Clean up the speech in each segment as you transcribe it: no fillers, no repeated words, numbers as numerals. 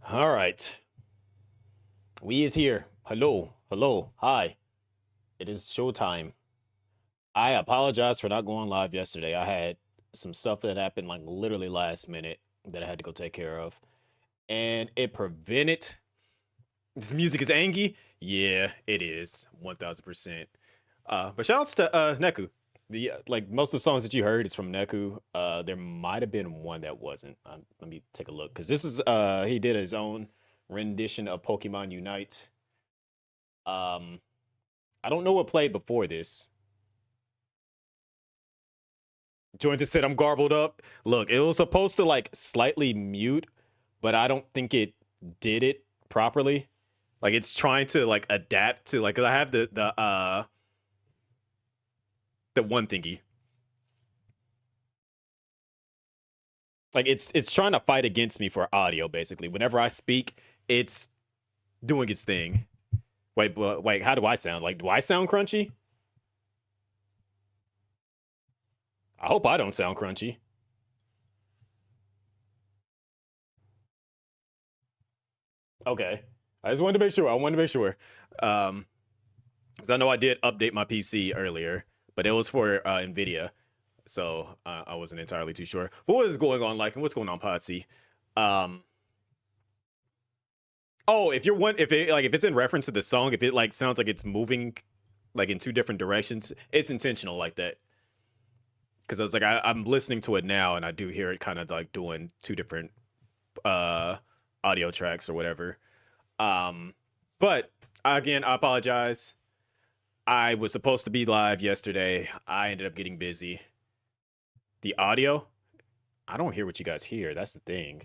All right. We is here. Hello. Hello. Hi. It is showtime. I apologize for not going live yesterday. I had some stuff that happened like literally last minute that I had to go take care of. And it prevented. This music is angry? Yeah, it is. 1000%. But shout outs to Neku. The like most of the songs that you heard is from Neku. There might have been one that wasn't. Let me take a look because this is he did his own rendition of Pokemon Unite. Um, I don't know what played before this. Joint just said I'm garbled up. Look, it was supposed to like slightly mute, but I don't think it did it properly. Like it's trying to like adapt to like 'cause I have the one thingy. Like it's trying to fight against me for audio basically. Whenever I speak, it's doing its thing. Wait, how do I sound? Like do I sound crunchy? I hope I don't sound crunchy. Okay. I just wanted to make sure. I wanted to make sure. Um, because I know I did update my PC earlier, but it was for Nvidia, so I wasn't entirely too sure. But what is going on, like, and what's going on, Potsy? Um, oh, if it like if it's in reference to the song, if it like sounds like it's moving like in two different directions, it's intentional like that. Because I was like, I'm listening to it now, and I do hear it kind of like doing two different uh audio tracks or whatever. Um, but again, I apologize. I was supposed to be live yesterday. I ended up getting busy. The audio, I don't hear what you guys hear. That's the thing.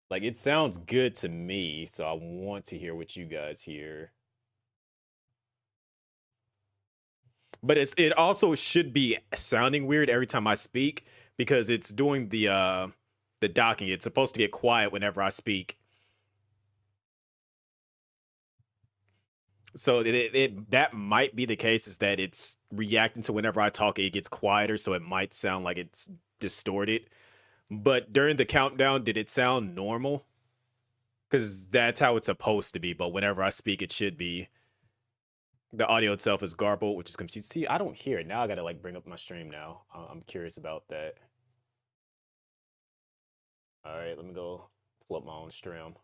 Like it sounds good to me, so I want to hear what you guys hear. But it also should be sounding weird every time I speak because it's doing the docking. It's supposed to get quiet whenever I speak. So that might be the case is that it's reacting to whenever I talk, it gets quieter, so it might sound like it's distorted. But during the countdown, did it sound normal? Because that's how it's supposed to be. But whenever I speak, it should be. The audio itself is garbled, which is confusing. See, I don't hear it now. I gotta like bring up my stream now. I'm curious about that. All right, let me go pull up my own stream.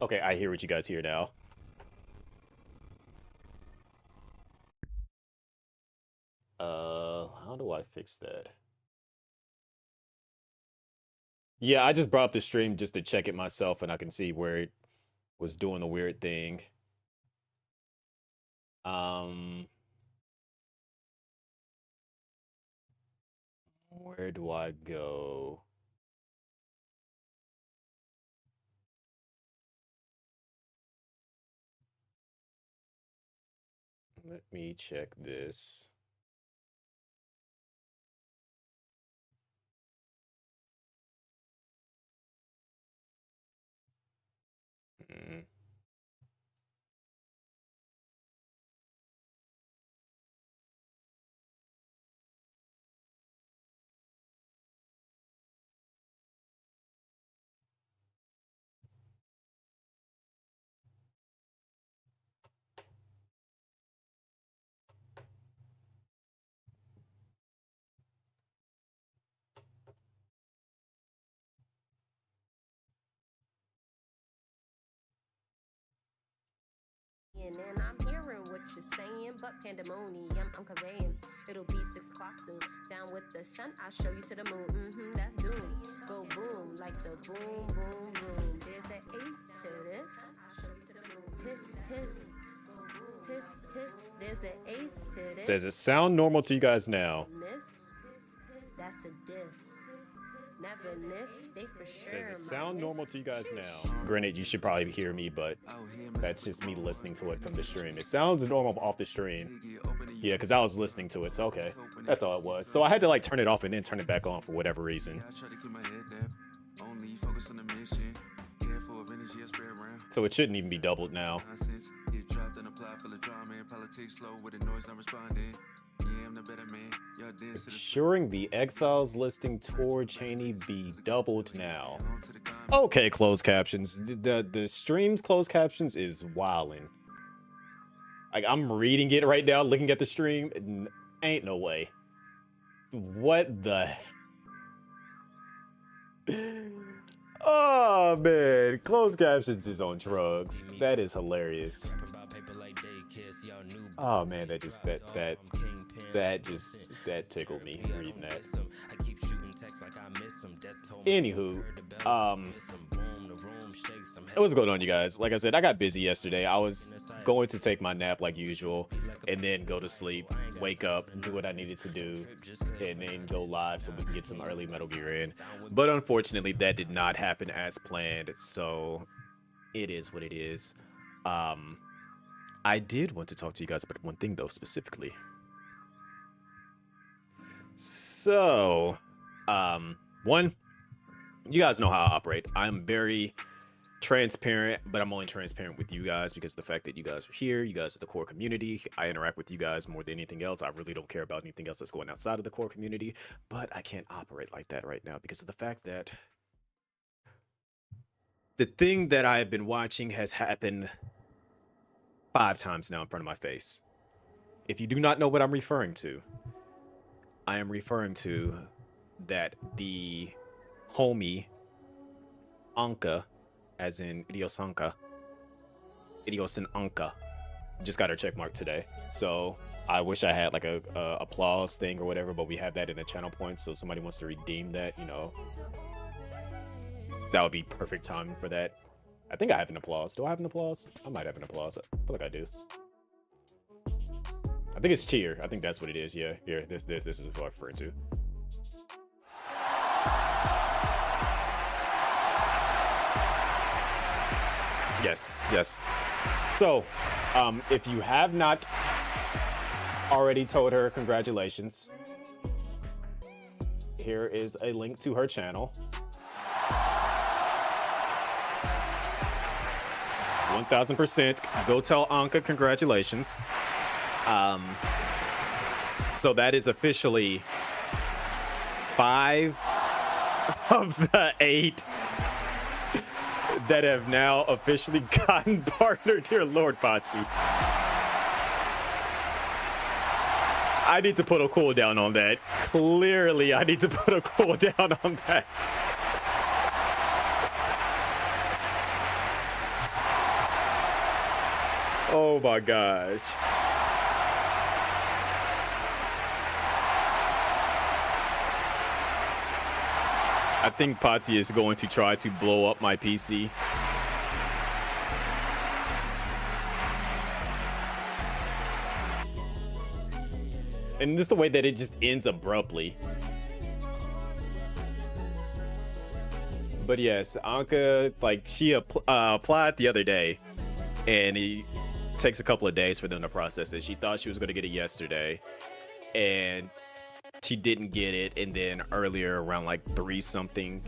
Okay, I hear what you guys hear now. How do I fix that? Yeah, I just brought up the stream just to check it myself, and I can see where it was doing a weird thing. Um, where do I go? Let me check this. Mm. And I'm hearing what you're saying, but pandemonium I'm conveying. It'll be 6 o'clock soon. Down with the sun, I'll show you to the moon. That's doom. Go boom like the boom, boom, boom. There's an ace to this. Tis, tis. Tis, tis. There's an ace to this. Does it sound normal to you guys now? Miss? That's a diss. Never reminisce, they for sure. Does it sound normal to you guys now? Granted, you should probably hear me, but that's just me listening to it from the stream. It sounds normal off the stream. Yeah, because I was listening to it, so okay. That's all it was. So I had to like turn it off and then turn it back on for whatever reason. So it shouldn't even be doubled now. Ensuring the Exiles listing toward Cheney be doubled now. Okay, closed captions. The stream's closed captions is wildin'. Like, I'm reading it right now, looking at the stream. Ain't no way. What the... Oh, man. Closed captions is on drugs. That is hilarious. Oh, man, that tickled me reading that. Anywho, what's going on, you guys? Like I said, I got busy yesterday. I was going to take my nap like usual and then go to sleep, wake up, do what I needed to do, and then go live so we can get some early Metal Gear in. But unfortunately, that did not happen as planned, so it is what it is. I did want to talk to you guys about one thing, though, specifically. So, one, you guys know how I operate. I'm very transparent, but I'm only transparent with you guys because the fact that you guys are here, you guys are the core community. I interact with you guys more than anything else. I really don't care about anything else that's going outside of the core community, but I can't operate like that right now because of the fact that the thing that I have been watching has happened 5 times now in front of my face. If you do not know what I'm referring to, I am referring to that the homie Anka, as in Idiosanka, just got her check mark today. So I wish I had like a applause thing or whatever, but we have that in the channel points. So if somebody wants to redeem that, you know, that would be perfect timing for that. I think I have an applause. Do I have an applause? I might have an applause. I feel like I do. I think it's cheer. I think that's what it is. Yeah, here. This is what I'm referring to. Yes. So, if you have not already told her congratulations, here is a link to her channel. 1000%. Go tell Anka congratulations. So that is officially 5 of the 8 that have now officially gotten partnered. Dear Lord, Potsy. I need to put a cooldown on that. Clearly, I need to put a cooldown on that. Oh my gosh. I think Patsy is going to try to blow up my PC. And this is the way that it just ends abruptly. But yes, Anka, like, she applied the other day, and it takes a couple of days for them to process it. She thought she was going to get it yesterday, and she didn't get it. And then earlier, around like 3 something,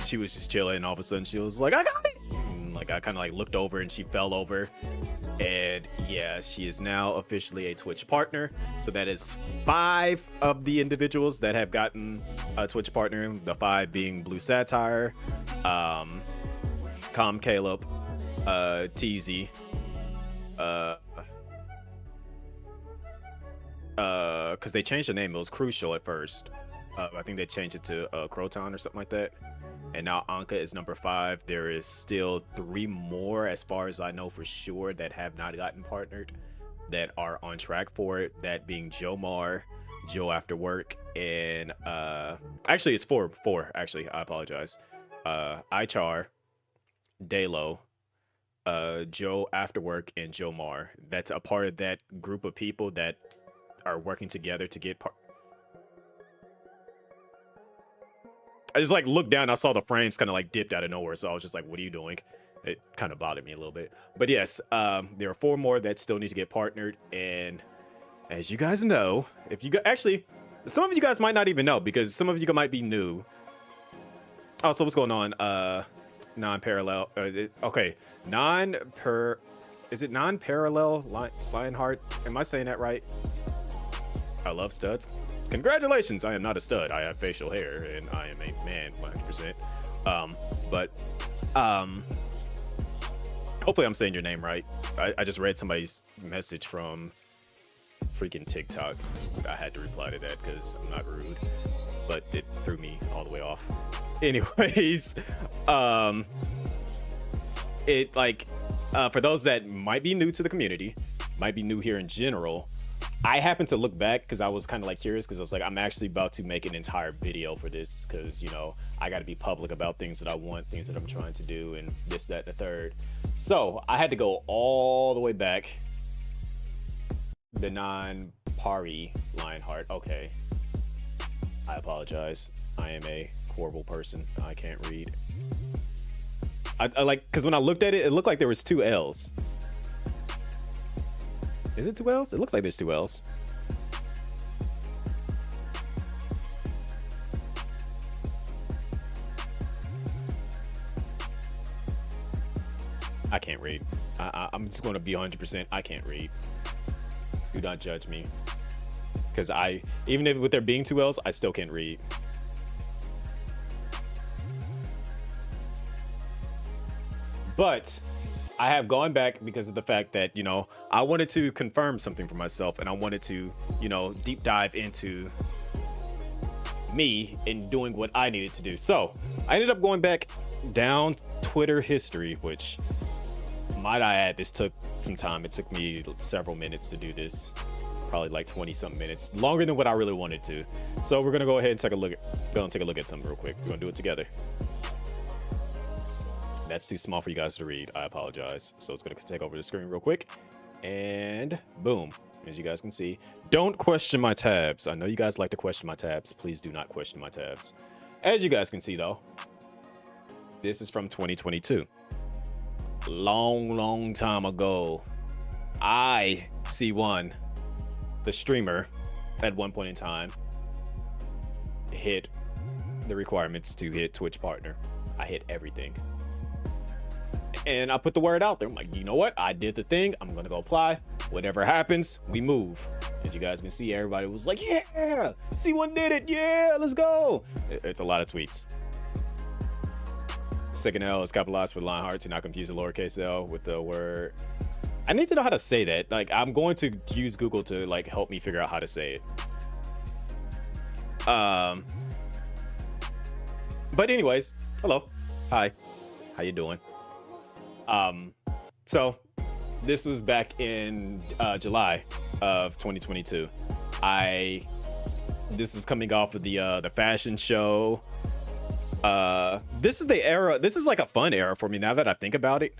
she was just chilling, and all of a sudden she was like, I got it! And, like, I kind of like looked over and she fell over. And yeah, she is now officially a Twitch partner. So that is 5 of the individuals that have gotten a Twitch partner. The 5 being Blue Satire, Com Caleb, TZ, because they changed the name. It was Crucial at first. I think they changed it to Croton or something like that. And now Anka is number 5. There is still 3 more, as far as I know for sure, that have not gotten partnered, that are on track for it. That being Jomar, Joe After Work, and actually it's 4. Actually, I apologize. Ichar, Dalo, Joe After Work, and Jomar. That's a part of that group of people that are working together to get I just like looked down. I saw the frames kind of like dipped out of nowhere. So I was just like, what are you doing? It kind of bothered me a little bit. But yes, there are 4 more that still need to get partnered. And as you guys know, if you actually, some of you guys might not even know because some of you might be new. Oh, so what's going on? Non-parallel. Is it okay? Is it non-parallel Lionheart? Am I saying that right? I love studs. Congratulations! I am not a stud. I have facial hair and I am a man, 100%. Hopefully I'm saying your name right. I just read somebody's message from freaking TikTok. I had to reply to that because I'm not rude, but it threw me all the way off. Anyways, it like for those that might be new to the community, might be new here in general, I happened to look back because I was kind of like curious because I was like, I'm actually about to make an entire video for this because, you know, I got to be public about things that I want, things that I'm trying to do, and this, that, and the third. So I had to go all the way back. The non-pari Lionheart. Okay. I apologize. I am a horrible person. I can't read. I like, because when I looked at it, it looked like there was 2 L's. Is it 2 L's? It looks like there's 2 L's. I can't read. I'm just going to be 100%. I can't read. Do not judge me. Because even if with there being 2 L's, I still can't read. But I have gone back because of the fact that, you know, I wanted to confirm something for myself and I wanted to, you know, deep dive into me and doing what I needed to do. So I ended up going back down Twitter history, which might I add, this took some time. It took me several minutes to do this, probably like 20 something minutes, longer than what I really wanted to. So we're going to go ahead and take a look at something real quick. We're going to do it together. That's too small for you guys to read. I apologize. So it's going to take over the screen real quick. And boom. As you guys can see, don't question my tabs. I know you guys like to question my tabs. Please do not question my tabs. As you guys can see, though, this is from 2022. Long time ago. I, C1, the streamer, at one point in time, hit the requirements to hit Twitch partner. I hit everything. And I put the word out there. I'm like, you know what? I did the thing. I'm going to go apply. Whatever happens, we move. As you guys can see, everybody was like, yeah, C1 did it. Yeah, let's go. It's a lot of tweets. Second L is capitalized for Lionheart to not confuse the lowercase L with the word. I need to know how to say that. Like, I'm going to use Google to like help me figure out how to say it. But anyways, hello. Hi. How you doing? So this was back in July of 2022. This is coming off of the fashion show. This is the era. This is like a fun era for me now that I think about it.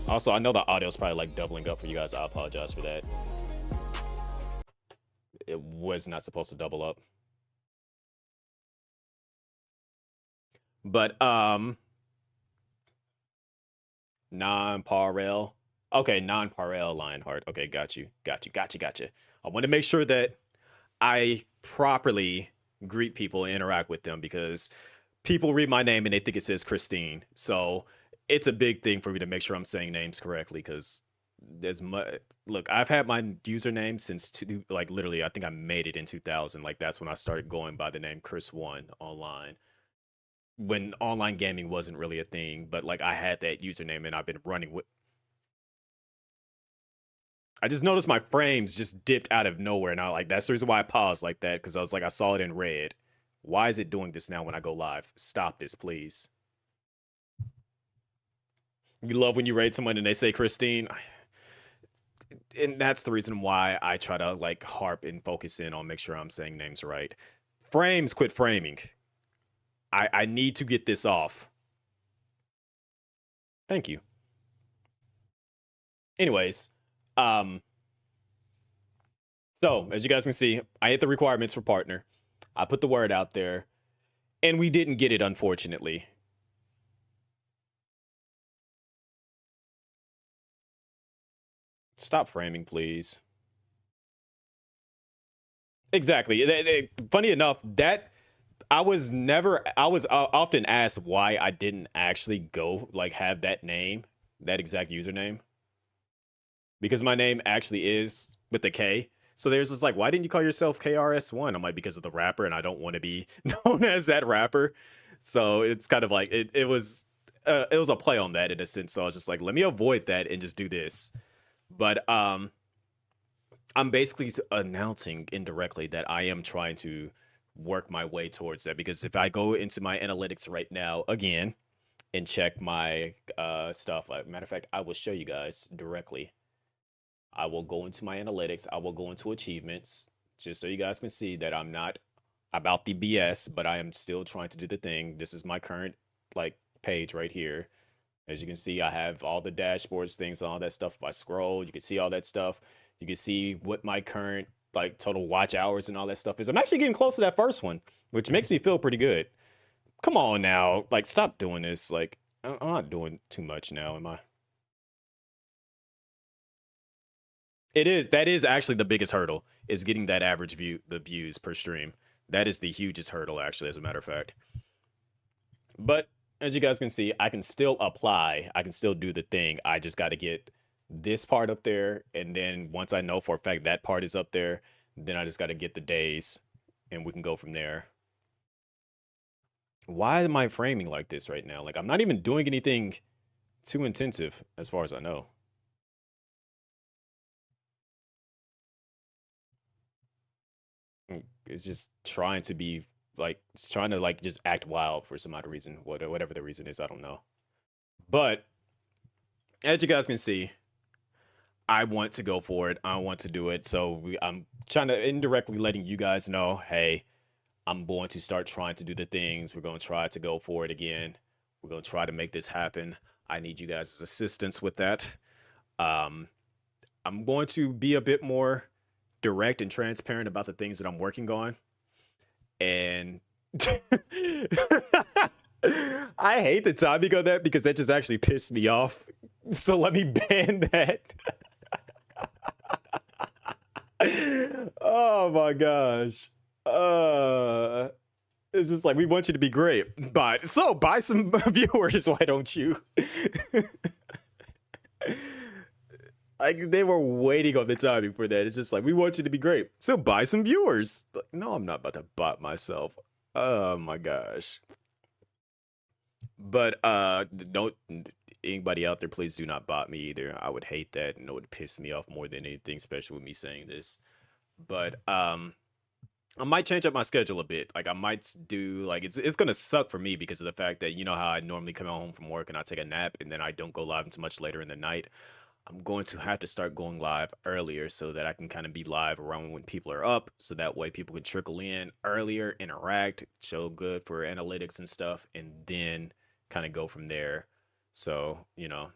Also, I know the audio is probably like doubling up for you guys. I apologize for that. It was not supposed to double up. But non-parallel. Okay, non-parallel Lionheart. Okay, got you. I want to make sure that I properly greet people and interact with them because people read my name and they think it says Christine. So it's a big thing for me to make sure I'm saying names correctly because there's look, I've had my username since like literally I think I made it in 2000. Like that's when I started going by the name Chris1 online. When online gaming wasn't really a thing, but like I had that username and I've been running with. I just noticed my frames just dipped out of nowhere. And I like, that's the reason why I paused like that. Cause I was like, I saw it in red. Why is it doing this now when I go live? Stop this, please. You love when you raid someone and they say Christine. And that's the reason why I try to like harp and focus in on make sure I'm saying names right. Frames quit framing. I need to get this off. Thank you. Anyways, so as you guys can see, I hit the requirements for partner. I put the word out there. And we didn't get it, unfortunately. Stop framing, please. Exactly. Funny enough, that I was often asked why I didn't actually go like have that name, that exact username, because my name actually is with the K. So there's just like, why didn't you call yourself KRS1? I'm like, because of the rapper, and I don't want to be known as that rapper. So it's kind of like it was a play on that in a sense. So I was just like, let me avoid that and just do this. But I'm basically announcing indirectly that I am trying to work my way towards that, because if I go into my analytics right now again and check my stuff, matter of fact, I will show you guys directly. I will go into my analytics. I will go into achievements just so you guys can see that I'm not about the BS, but I am still trying to do the thing. This is my current like page right here. As you can see, I have all the dashboards, things, all that stuff. If I scroll, you can see all that stuff. You can see what my current like total watch hours and all that stuff is. I'm actually getting close to that first one, which makes me feel pretty good. Come on now, like stop doing this. Like I'm not doing too much now, am I? It is. That is actually the biggest hurdle, is getting that average the views per stream. That is the hugest hurdle, actually, as a matter of fact. But as you guys can see, I can still apply. I can still do the thing. I just got to get this part up there. And then once I know for a fact that part is up there, then I just got to get the days and we can go from there. Why am I framing like this right now? Like, I'm not even doing anything too intensive as far as I know. It's just trying to be like, it's trying to like just act wild for some odd reason, whatever the reason is, I don't know. But as you guys can see, I want to go for it. I want to do it. So I'm trying to indirectly letting you guys know, hey, I'm going to start trying to do the things. We're going to try to go for it again. We're going to try to make this happen. I need you guys' assistance with that. Um, I'm going to be a bit more direct and transparent about the things that I'm working on. And I hate the timing of that because that just actually pissed me off. So let me ban that. Oh my gosh. It's just like, we want you to be great, but so buy some viewers, why don't you? Like, they were waiting on the timing for that. It's just like, we want you to be great, so buy some viewers. Like, no, I'm not about to bot myself. Oh my gosh. But don't anybody out there, please do not bot me either. I would hate that, and it would piss me off more than anything, especially with me saying this. But I might change up my schedule a bit. Like I might do like it's gonna suck for me because of the fact that you know how I normally come home from work and I take a nap and then I don't go live until much later in the night. I'm going to have to start going live earlier so that I can kind of be live around when people are up, so that way people can trickle in earlier, interact, show good for analytics and stuff, and then kind of go from there. So, you know,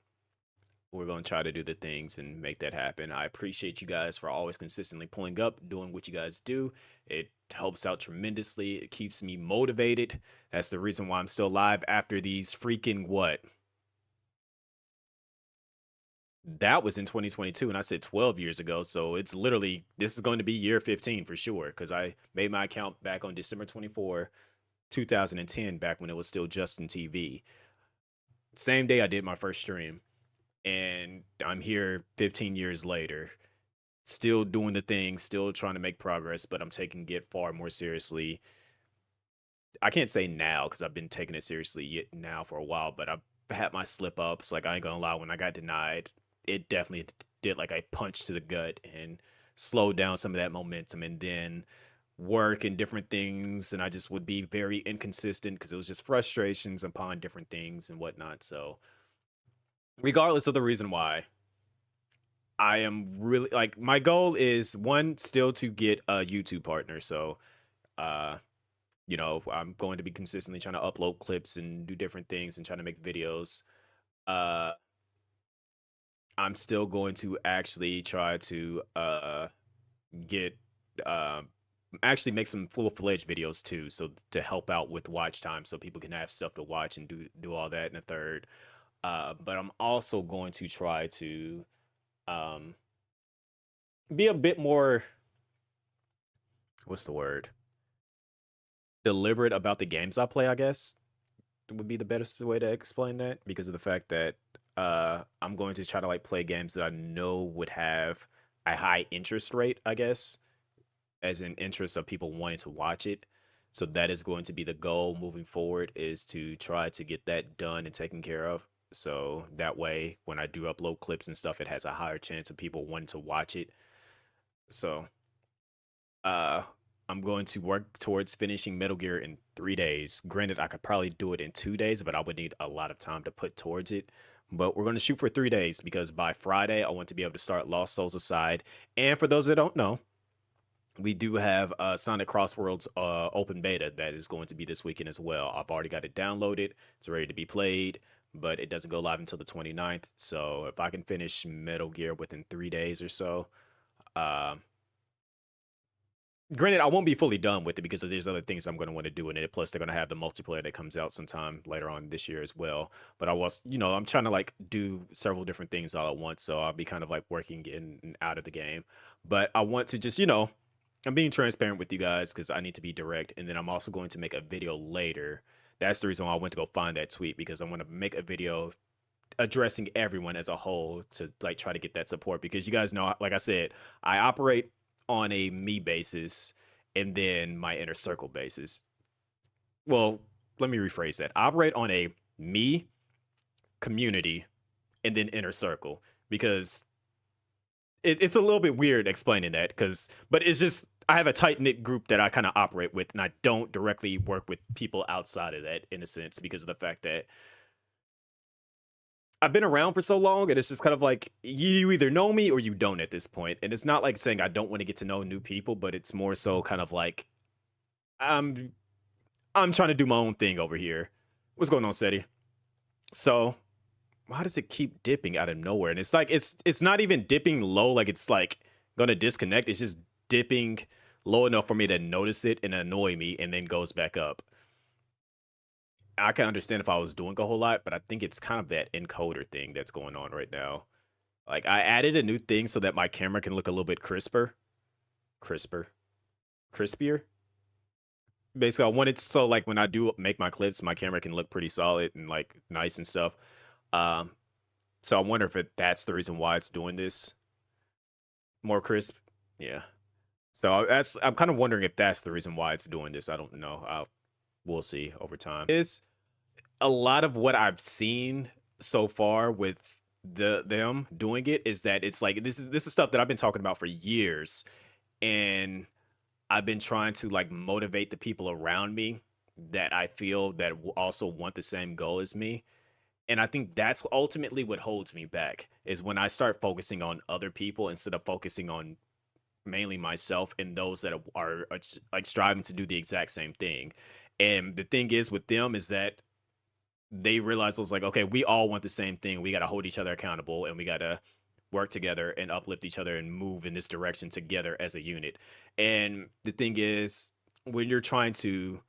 we're going to try to do the things and make that happen. I appreciate you guys for always consistently pulling up, doing what you guys do. It helps out tremendously. It keeps me motivated. That's the reason why I'm still live after these freaking what? That was in 2022, and I said 12 years ago. So it's literally, this is going to be year 15 for sure, because I made my account back on December 24, 2010, back when it was still Justin TV. Same day I did my first stream. And I'm here 15 years later, still doing the thing, still trying to make progress, but I'm taking it far more seriously. I can't say now because I've been taking it seriously now for a while, but I've had my slip ups. Like, I ain't gonna lie, when I got denied, it definitely did like a punch to the gut and slowed down some of that momentum. And then work and different things, and I just would be very inconsistent because it was just frustrations upon different things and whatnot. So, regardless of the reason why, I am really like, my goal is one, still to get a YouTube partner. So, uh, you know, I'm going to be consistently trying to upload clips and do different things and trying to make videos. Uh, I'm still going to actually try to get uh actually make some full-fledged videos too, so to help out with watch time, so people can have stuff to watch and do all that in the third. But I'm also going to try to um, be a bit more, what's the word? Deliberate about the games I play, I guess would be the best way to explain that, because of the fact that I'm going to try to like play games that I know would have a high interest rate, I guess, as in interest of people wanting to watch it. So that is going to be the goal moving forward, is to try to get that done and taken care of. So that way, when I do upload clips and stuff, it has a higher chance of people wanting to watch it. So uh, I'm going to work towards finishing Metal Gear in 3 days. Granted, I could probably do it in 2 days, but I would need a lot of time to put towards it. But we're going to shoot for 3 days, because by Friday, I want to be able to start Lost Souls Aside. And for those that don't know, we do have Sonic Crossworlds open beta that is going to be this weekend as well. I've already got it downloaded. It's ready to be played, but it doesn't go live until the 29th. So if I can finish Metal Gear within 3 days or so, uh, granted, I won't be fully done with it because there's other things I'm going to want to do in it. Plus, they're going to have the multiplayer that comes out sometime later on this year as well. But I was, I'm trying to like do several different things all at once. So I'll be kind of like working in and out of the game. But I want to just, I'm being transparent with you guys because I need to be direct. And then I'm also going to make a video later. That's the reason why I went to go find that tweet, because I want to make a video addressing everyone as a whole to like try to get that support, because you guys know, like I said, I operate on a me basis and then my inner circle basis. Well, let me rephrase that. I operate on a me, community, and then inner circle, because it's a little bit weird explaining that, but it's just I have a tight knit group that I kind of operate with, and I don't directly work with people outside of that in a sense, because of the fact that I've been around for so long, and it's just kind of like you either know me or you don't at this point. And it's not like saying I don't want to get to know new people, but it's more so kind of like I'm I'm trying to do my own thing over here. What's going on, Seti? So why does it keep dipping out of nowhere? And it's like it's not even dipping low, like it's like gonna disconnect. It's just dipping low enough for me to notice it and annoy me, and then goes back up. I can understand if I was doing a whole lot, but I think it's kind of that encoder thing that's going on right now. Like I added a new thing so that my camera can look a little bit crisper, crispier. Basically, I want it so like when I do make my clips, my camera can look pretty solid and like nice and stuff. Um, so I wonder if that's the reason why it's doing this more crisp. Yeah. So I'm kind of wondering if that's the reason why it's doing this. I don't know. We'll see over time. Is a lot of what I've seen so far with them doing it is that it's like this is stuff that I've been talking about for years, and I've been trying to like motivate the people around me that I feel that also want the same goal as me. And I think that's ultimately what holds me back, is when I start focusing on other people instead of focusing on mainly myself and those that are like striving to do the exact same thing. And the thing is with them is that they realized it was like, okay, we all want the same thing. We got to hold each other accountable, and we got to work together and uplift each other and move in this direction together as a unit. And the thing is, when you're trying to,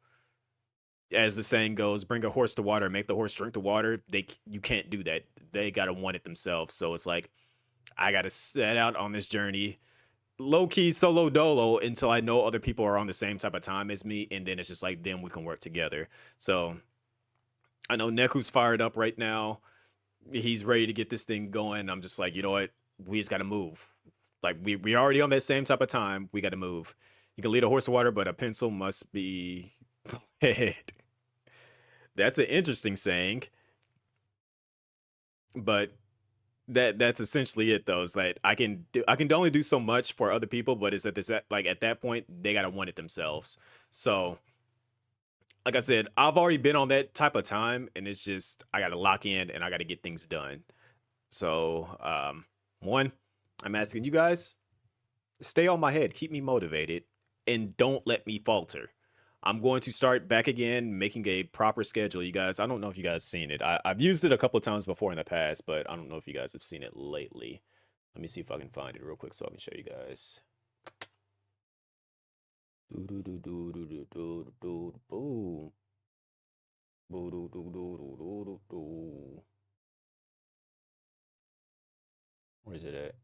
as the saying goes, bring a horse to water, make the horse drink the water, you can't do that. They got to want it themselves. So it's like, I got to set out on this journey low key solo dolo until I know other people are on the same type of time as me, and then it's just like, then we can work together. So I know Neku's fired up right now. He's ready to get this thing going. I'm just like, you know what? We just got to move. Like we already on that same type of time. We got to move. You can lead a horse to water, but a pencil must be head. That's an interesting saying, but that's essentially it though. Is that I can only do so much for other people, but it's at that point they gotta want it themselves. So like I said, I've already been on that type of time, and it's just I gotta lock in and I gotta get things done. So one, I'm asking you guys, stay on my head, keep me motivated, and don't let me falter. I'm going to start back again, making a proper schedule, you guys. I don't know if you guys seen it. I've used it a couple of times before in the past, but I don't know if you guys have seen it lately. Let me see if I can find it real quick so I can show you guys. Do do do do do do do do boom. Boo do do do do do do do. Where is it at?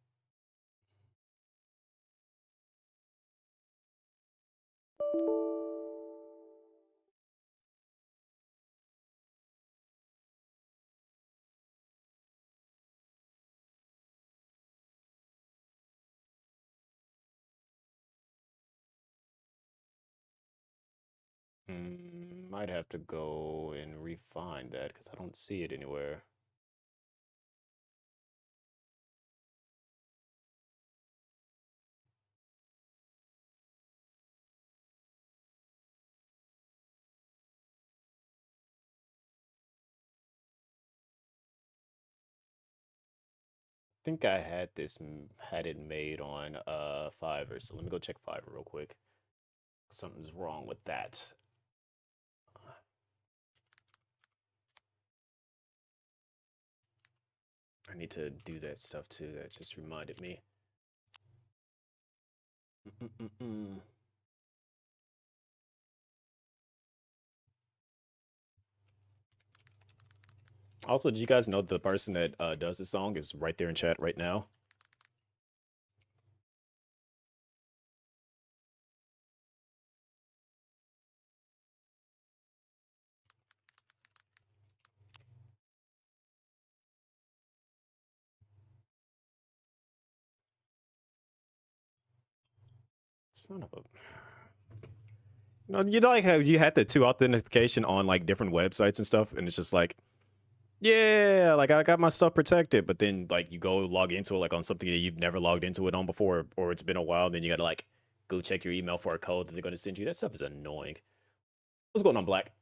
Might have to go and refine that because I don't see it anywhere. Think I had had it made on Fiverr, so let me go check Fiverr real quick. Something's wrong with that. I need to do that stuff too. That just reminded me. Mm-mm-mm-mm. Also, did you guys know the person that does the song is right there in chat right now? Son of a. No, you know, like how you had the two authentication on like different websites and stuff, and it's just like, yeah, like I got my stuff protected, but then like you go log into it like on something that you've never logged into it on before, or it's been a while, then you gotta like go check your email for a code that they're gonna send you. That stuff is annoying. What's going on, Black?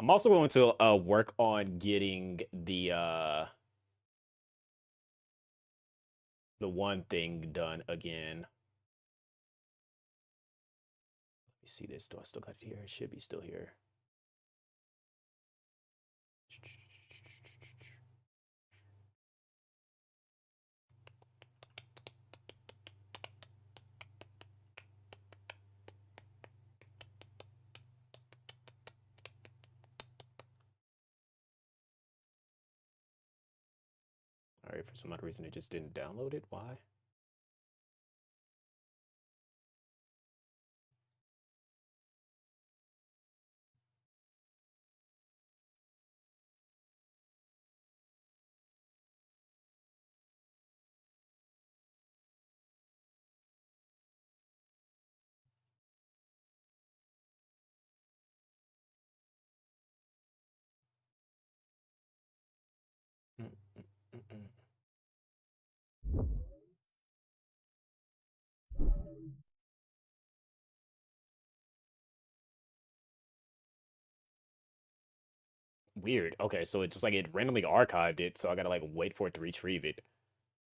I'm also going to work on getting the one thing done again. Let me see this. Do I still got it here? It should be still here. All right, for some odd reason, it just didn't download it. Why? Mm, mm, mm, mm. Weird. Okay, so it's just like it randomly archived it, so I gotta like wait for it to retrieve it.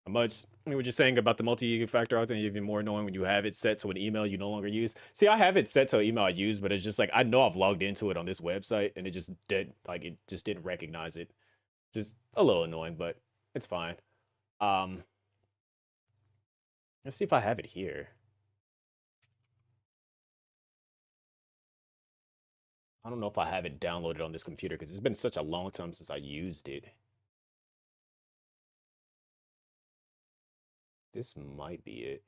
How much we were just saying about the multi-factor authentication, even more annoying when you have it set to an email you no longer use. See, I have it set to an email I use, but it's just like I know I've logged into it on this website, and it just didn't recognize it. Just a little annoying, but it's fine. Um, let's see if I have it here. I don't know if I have it downloaded on this computer because it's been such a long time since I used it. This might be it.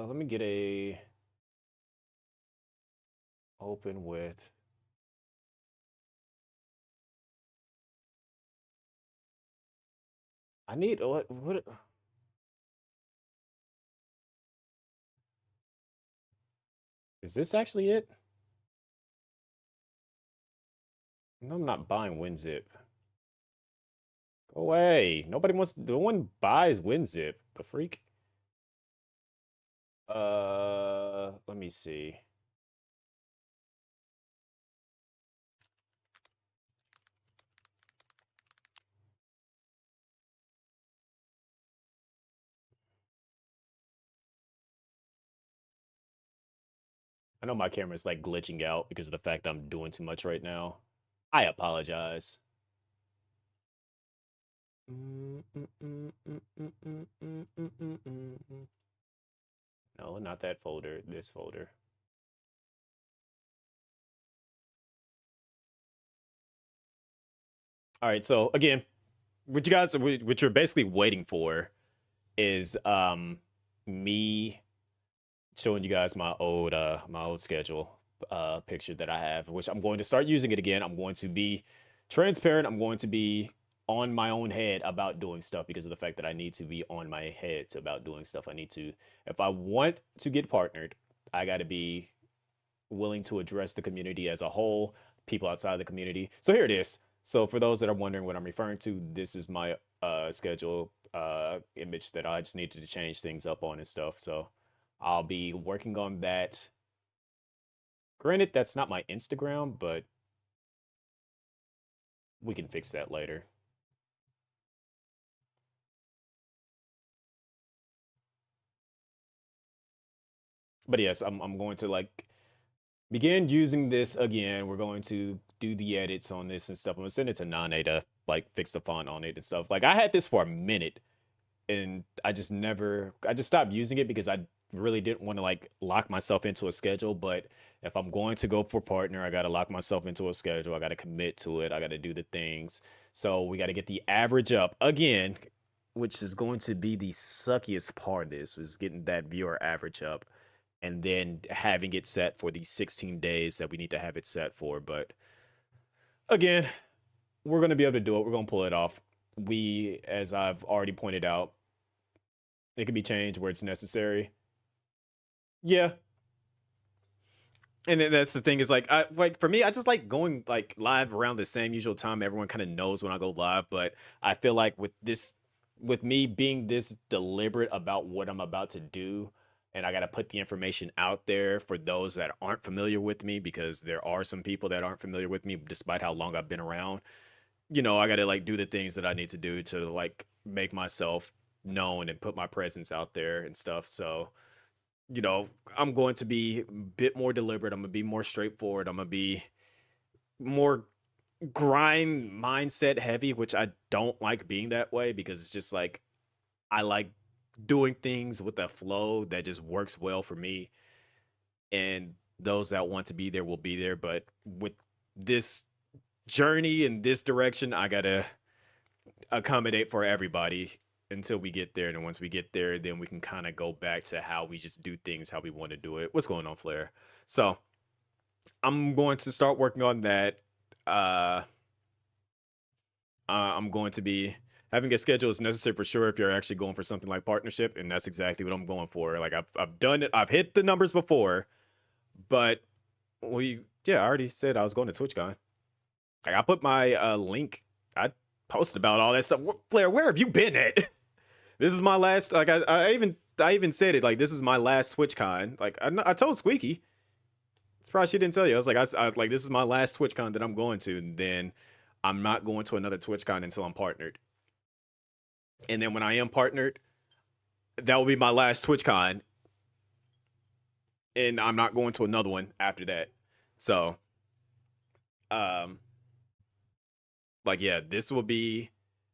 Let me get a open with. I need what is this actually it? No, I'm not buying WinZip. Go away. Nobody wants. No one buys WinZip. The freak. Let me see. I know my camera's like glitching out because of the fact I'm doing too much right now. I apologize. No, not that folder. This folder. All right. So again, what you guys, what you're basically waiting for, is me showing you guys my old schedule picture that I have, which I'm going to start using it again. I'm going to be transparent. I'm going to be on my own head about doing stuff because of the fact that I need to be on my head to about doing stuff. I need to, if I want to get partnered, I got to be willing to address the community as a whole, people outside the community. So here it is. So for those that are wondering what I'm referring to, this is my schedule image that I just needed to change things up on and stuff. So I'll be working on that. Granted, that's not my Instagram, but we can fix that later. But yes, I'm going to like begin using this again. We're going to do the edits on this and stuff. I'm gonna send it to Nane to like fix the font on it and stuff. Like I had this for a minute and I just stopped using it because I really didn't want to like lock myself into a schedule. But if I'm going to go for partner, I got to lock myself into a schedule. I got to commit to it. I got to do the things. So we got to get the average up again, which is going to be the suckiest part of this, was getting that viewer average up and then having it set for the 16 days that we need to have it set for. But again, we're going to be able to do it. We're going to pull it off. We, as I've already pointed out, it can be changed where it's necessary. Yeah. And then that's the thing is like for me, I just like going like live around the same usual time. Everyone kind of knows when I go live, but I feel like with me being this deliberate about what I'm about to do, and I got to put the information out there for those that aren't familiar with me, because there are some people that aren't familiar with me despite how long I've been around. I got to like do the things that I need to do to like make myself known and put my presence out there and stuff. So, I'm going to be a bit more deliberate. I'm going to be more straightforward. I'm going to be more grind mindset heavy, which I don't like being that way because it's just like I like doing things with a flow that just works well for me. And those that want to be there will be there. But with this journey in this direction, I got to accommodate for everybody until we get there. And once we get there, then we can kind of go back to how we just do things how we want to do it. What's going on, Flair? So I'm going to start working on that. I'm going to be having a schedule is necessary for sure if you're actually going for something like partnership, and that's exactly what I'm going for. Like I've done it. I've hit the numbers before, but I already said I was going to TwitchCon. Like I put my link. I posted about all that stuff. Flair, where have you been at? This is my last. Like I even said it. Like this is my last TwitchCon. Like I told Squeaky. Surprised she didn't tell you. I was like, I like this is my last TwitchCon that I'm going to, and then I'm not going to another TwitchCon until I'm partnered. And then when I am partnered, that will be my last TwitchCon, and I'm not going to another one after that. So, um, like yeah, this will be.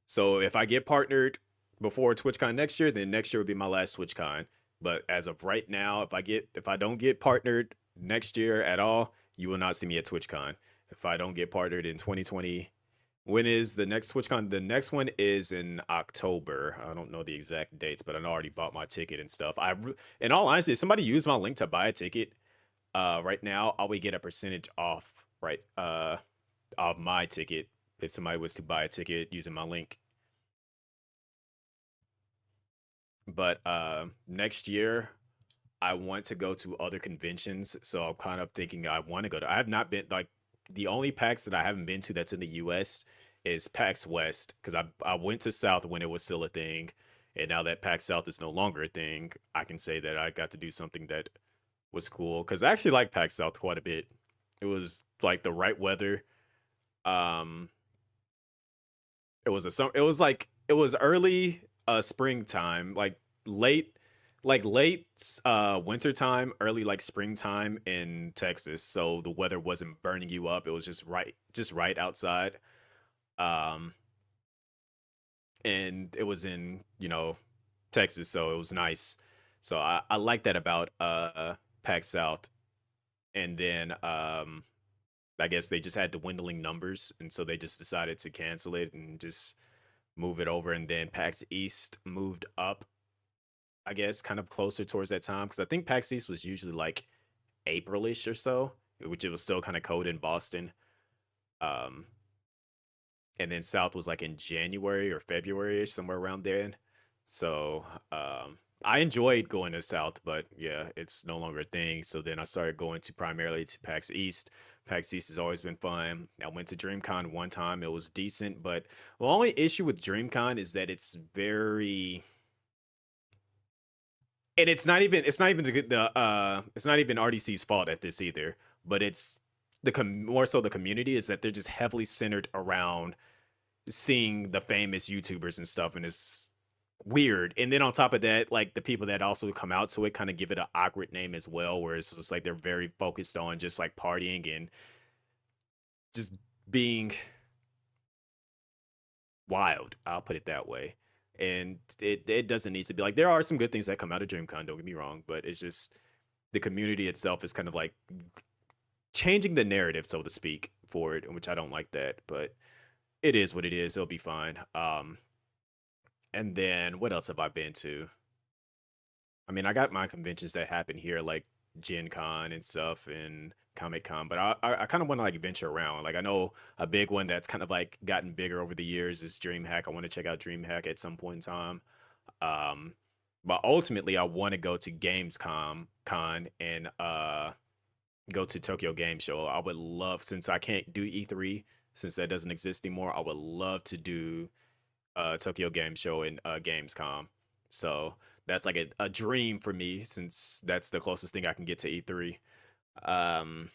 So if I get partnered before TwitchCon next year, then next year will be my last TwitchCon. But as of right now, if I don't get partnered next year at all, you will not see me at TwitchCon. If I don't get partnered in 2020, when is the next TwitchCon? The next one is in October. I don't know the exact dates, but I already bought my ticket and stuff. In all honesty, if somebody used my link to buy a ticket, right now I would get a percentage off, right, of my ticket if somebody was to buy a ticket using my link. But next year, I want to go to other conventions, so I'm kind of thinking I want to go to. I have not been like the only PAX that I haven't been to that's in the U.S. is PAX West because I went to South when it was still a thing, and now that PAX South is no longer a thing, I can say that I got to do something that was cool because I actually like PAX South quite a bit. It was like the right weather. Um, it was a summer. It was like it was early springtime, late winter time, early like springtime in Texas. So the weather wasn't burning you up. It was just right outside. Um, and it was in Texas, so it was nice. So I like that about PAX South. And then I guess they just had dwindling numbers, and so they just decided to cancel it and just move it over. And then PAX East moved up, I guess, kind of closer towards that time because I think PAX East was usually like Aprilish or so, which it was still kind of cold in Boston. Um, and then South was like in January or February, somewhere around there. So I enjoyed going to South, but yeah, it's no longer a thing. So then I started going to primarily to PAX East. PAX East has always been fun. I went to DreamCon one time; it was decent, but the only issue with DreamCon is that it's very, and it's not even it's not even RDC's fault at this either, but it's more so the community is that they're just heavily centered around seeing the famous YouTubers and stuff, and it's weird. And then on top of that, like the people that also come out to it kind of give it an awkward name as well, where it's just like they're very focused on just like partying and just being wild. I'll put it that way. And it doesn't need to be like there are some good things that come out of DreamCon, don't get me wrong, but it's just the community itself is kind of like changing the narrative, so to speak, for it, which I don't like that, but it is what it is. It'll be fine. And then what else have I been to? I mean, I got my conventions that happen here, like Gen Con and stuff, and Comic Con. But I kind of want to like venture around. Like I know a big one that's kind of like gotten bigger over the years is DreamHack. I want to check out DreamHack at some point in time. Um, but ultimately, I want to go to Gamescom Con and go to Tokyo Game Show. I would love, since I can't do E3, since that doesn't exist anymore. I would love to do Tokyo Game Show and Gamescom. So that's like a dream for me since that's the closest thing I can get to E3. Um,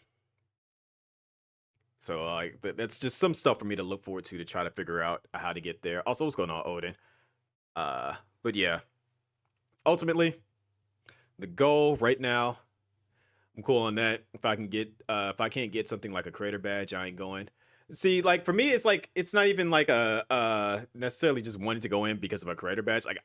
so like that's just some stuff for me to look forward to try to figure out how to get there. Also, what's going on, Odin? But yeah, ultimately the goal right now, I'm cool on that. If I can't get something like a creator badge, I ain't going. See, like for me, it's like it's not even like a necessarily just wanting to go in because of a creator badge. Like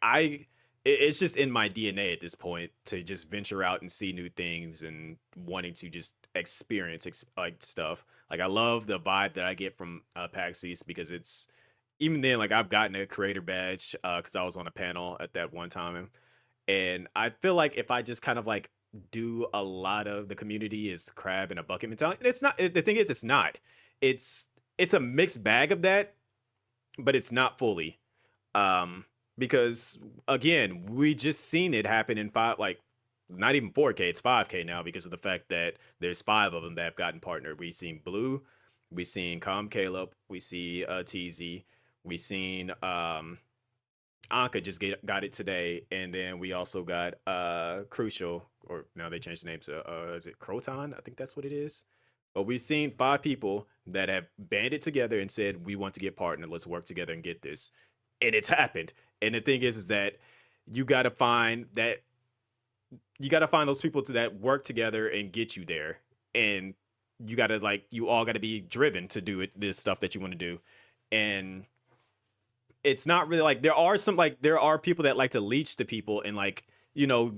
it's just in my DNA at this point to just venture out and see new things and wanting to just experience like stuff. Like I love the vibe that I get from PAX East because it's even then like I've gotten a creator badge because I was on a panel at that one time, and I feel like if I just kind of like do a lot of the community is crab and a bucket mentality. It's not. The thing is, it's not. It's it's a mixed bag of that, but it's not fully. Because again, we just seen it happen in five, like not even 4K, it's 5K now because of the fact that there's five of them that have gotten partnered. We seen Blue, we seen Caleb, we see TZ, we seen Anka just got it today, and then we also got Crucial, or now they changed the name to is it Croton? I think that's what it is. But we've seen five people that have banded together and said we want to get partnered. Let's work together and get this, and it's happened. And the thing is that you got to find that you got to find those people that work together and get you there, and you got to like you all got to be driven to do it. This stuff that you want to do, and it's not really like there are people that like to leech to people and like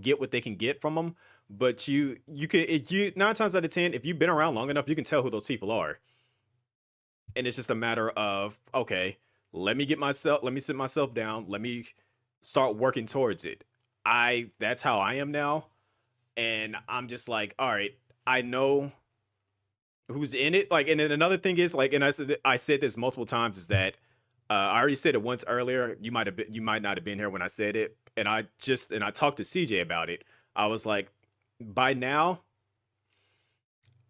get what they can get from them, but you can if you 9 times out of 10 if you've been around long enough you can tell who those people are, and it's just a matter of okay, let me sit myself down, let me start working towards it. That's how I am now, and I'm just like all right, I know who's in it. Like, and then another thing is like, and I said this multiple times is that I already said it once earlier. You might not have been here when I said it, and I talked to CJ about it. I was like, by now,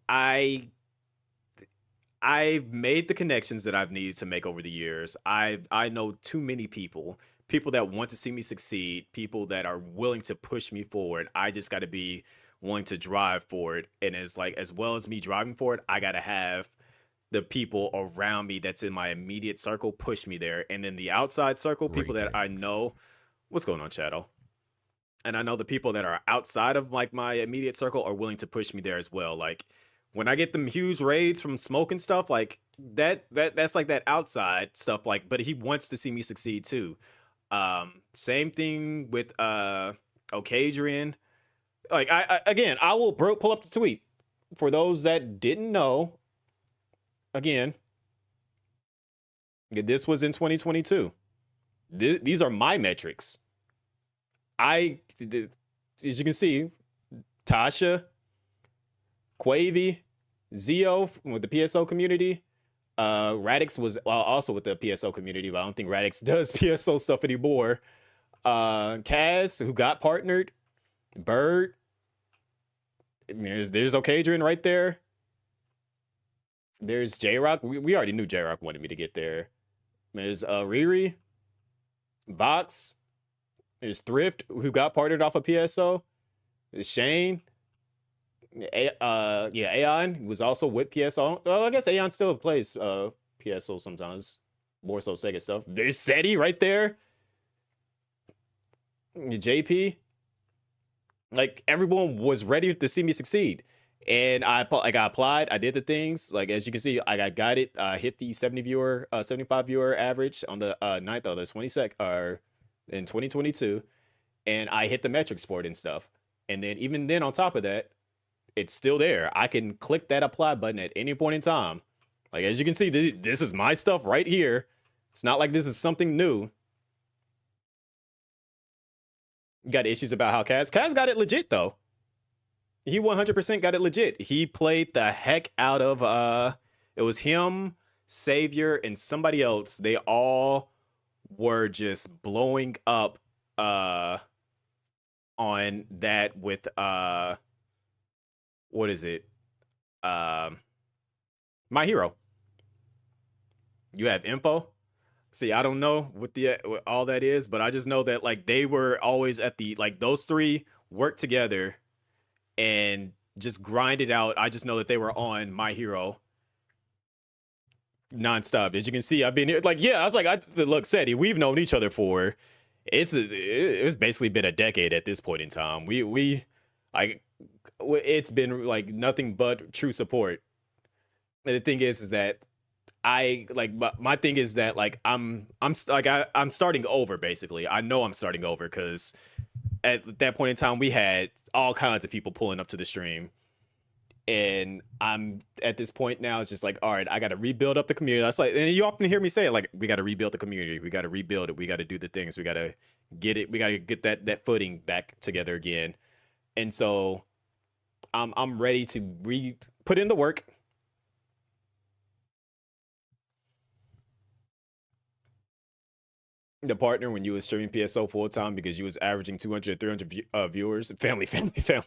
I I've made the connections that I've needed to make over the years. I know too many people, people that want to see me succeed, people that are willing to push me forward. I just got to be willing to drive for it. And it's like, as well as me driving for it, I got to have the people around me that's in my immediate circle push me there. And then the outside circle, people Great that I takes. know, what's going on, Shadow? And I know the people that are outside of like my immediate circle are willing to push me there as well. Like when I get them huge raids from smoke and stuff, like that's like that outside stuff. Like, but he wants to see me succeed too. Same thing with Okadrian. Like I again, I will pull up the tweet for those that didn't know. Again, this was in 2022. These are my metrics. As you can see, Tasha, Quavy, Zio with the PSO community. Radix was also with the PSO community, but I don't think Radix does PSO stuff anymore. Kaz, who got partnered. Bird. There's Okadrian right there. There's J-Rock. We already knew J-Rock wanted me to get there. There's Riri. Vox. There's Thrift, who got partnered off of PSO. There's Shane. Aeon was also with PSO. Well, I guess Aeon still plays PSO sometimes. More so Sega stuff. There's SETI right there. JP. Like, everyone was ready to see me succeed. And I applied. I did the things. Like, as you can see, I got it. Hit the 75 viewer average on the 9th of the 22nd, or in 2022. And I hit the metrics for it and stuff. And then even then, on top of that, it's still there. I can click that apply button at any point in time. Like, as you can see, this is my stuff right here. It's not like this is something new. You got issues about how Kaz got it legit, though. He 100% got it legit. He played the heck out of, it was him, Savior, and somebody else. They all were just blowing up on that with, what is it? My Hero. You have info? See, I don't know what all that is, but I just know that like they were always at the, like, those three worked together and just grinded out. I just know that they were on My Hero nonstop. As you can see, I've been here. Like, yeah, I was like, look, Seti, we've known each other for it's basically been a decade at this point in time. It's been like nothing but true support. And the thing is that I like my thing is that like I'm starting over basically. I know I'm starting over because at that point in time we had all kinds of people pulling up to the stream, and I'm at this point now. It's just like, all right, I got to rebuild up the community. That's like, and you often hear me say it, like, we got to rebuild the community. We got to rebuild it. We got to do the things. We got to get it. We got to get that footing back together again. And so I'm ready to put in the work. The partner when you was streaming PSO full time because you was averaging 200, 300 viewers. Family. Shut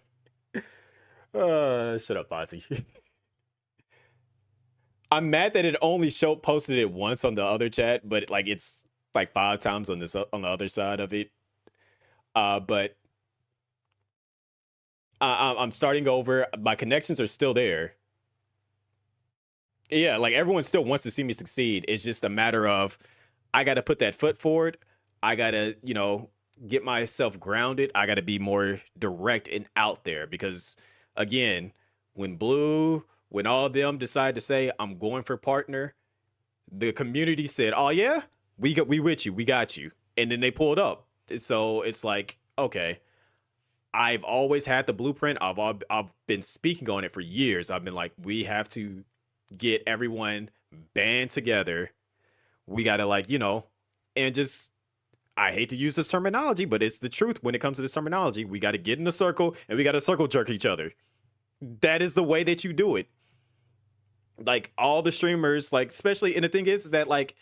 up, Fonzie. I'm mad that it only posted it once on the other chat, but like it's like 5 times on the other side of it. But I'm starting over. My connections are still there. Yeah, like everyone still wants to see me succeed. It's just a matter of I got to put that foot forward. I got to, get myself grounded. I got to be more direct and out there because, again, when all of them decide to say, I'm going for partner, the community said, oh, yeah, we with you. We got you. And then they pulled up. So it's like, okay, I've always had the blueprint. I've been speaking on it for years. I've been like, we have to get everyone band together. We got to and just, I hate to use this terminology, but it's the truth when it comes to this terminology. We got to get in a circle and we got to circle jerk each other. That is the way that you do it. Like all the streamers, like especially, and the thing is that like,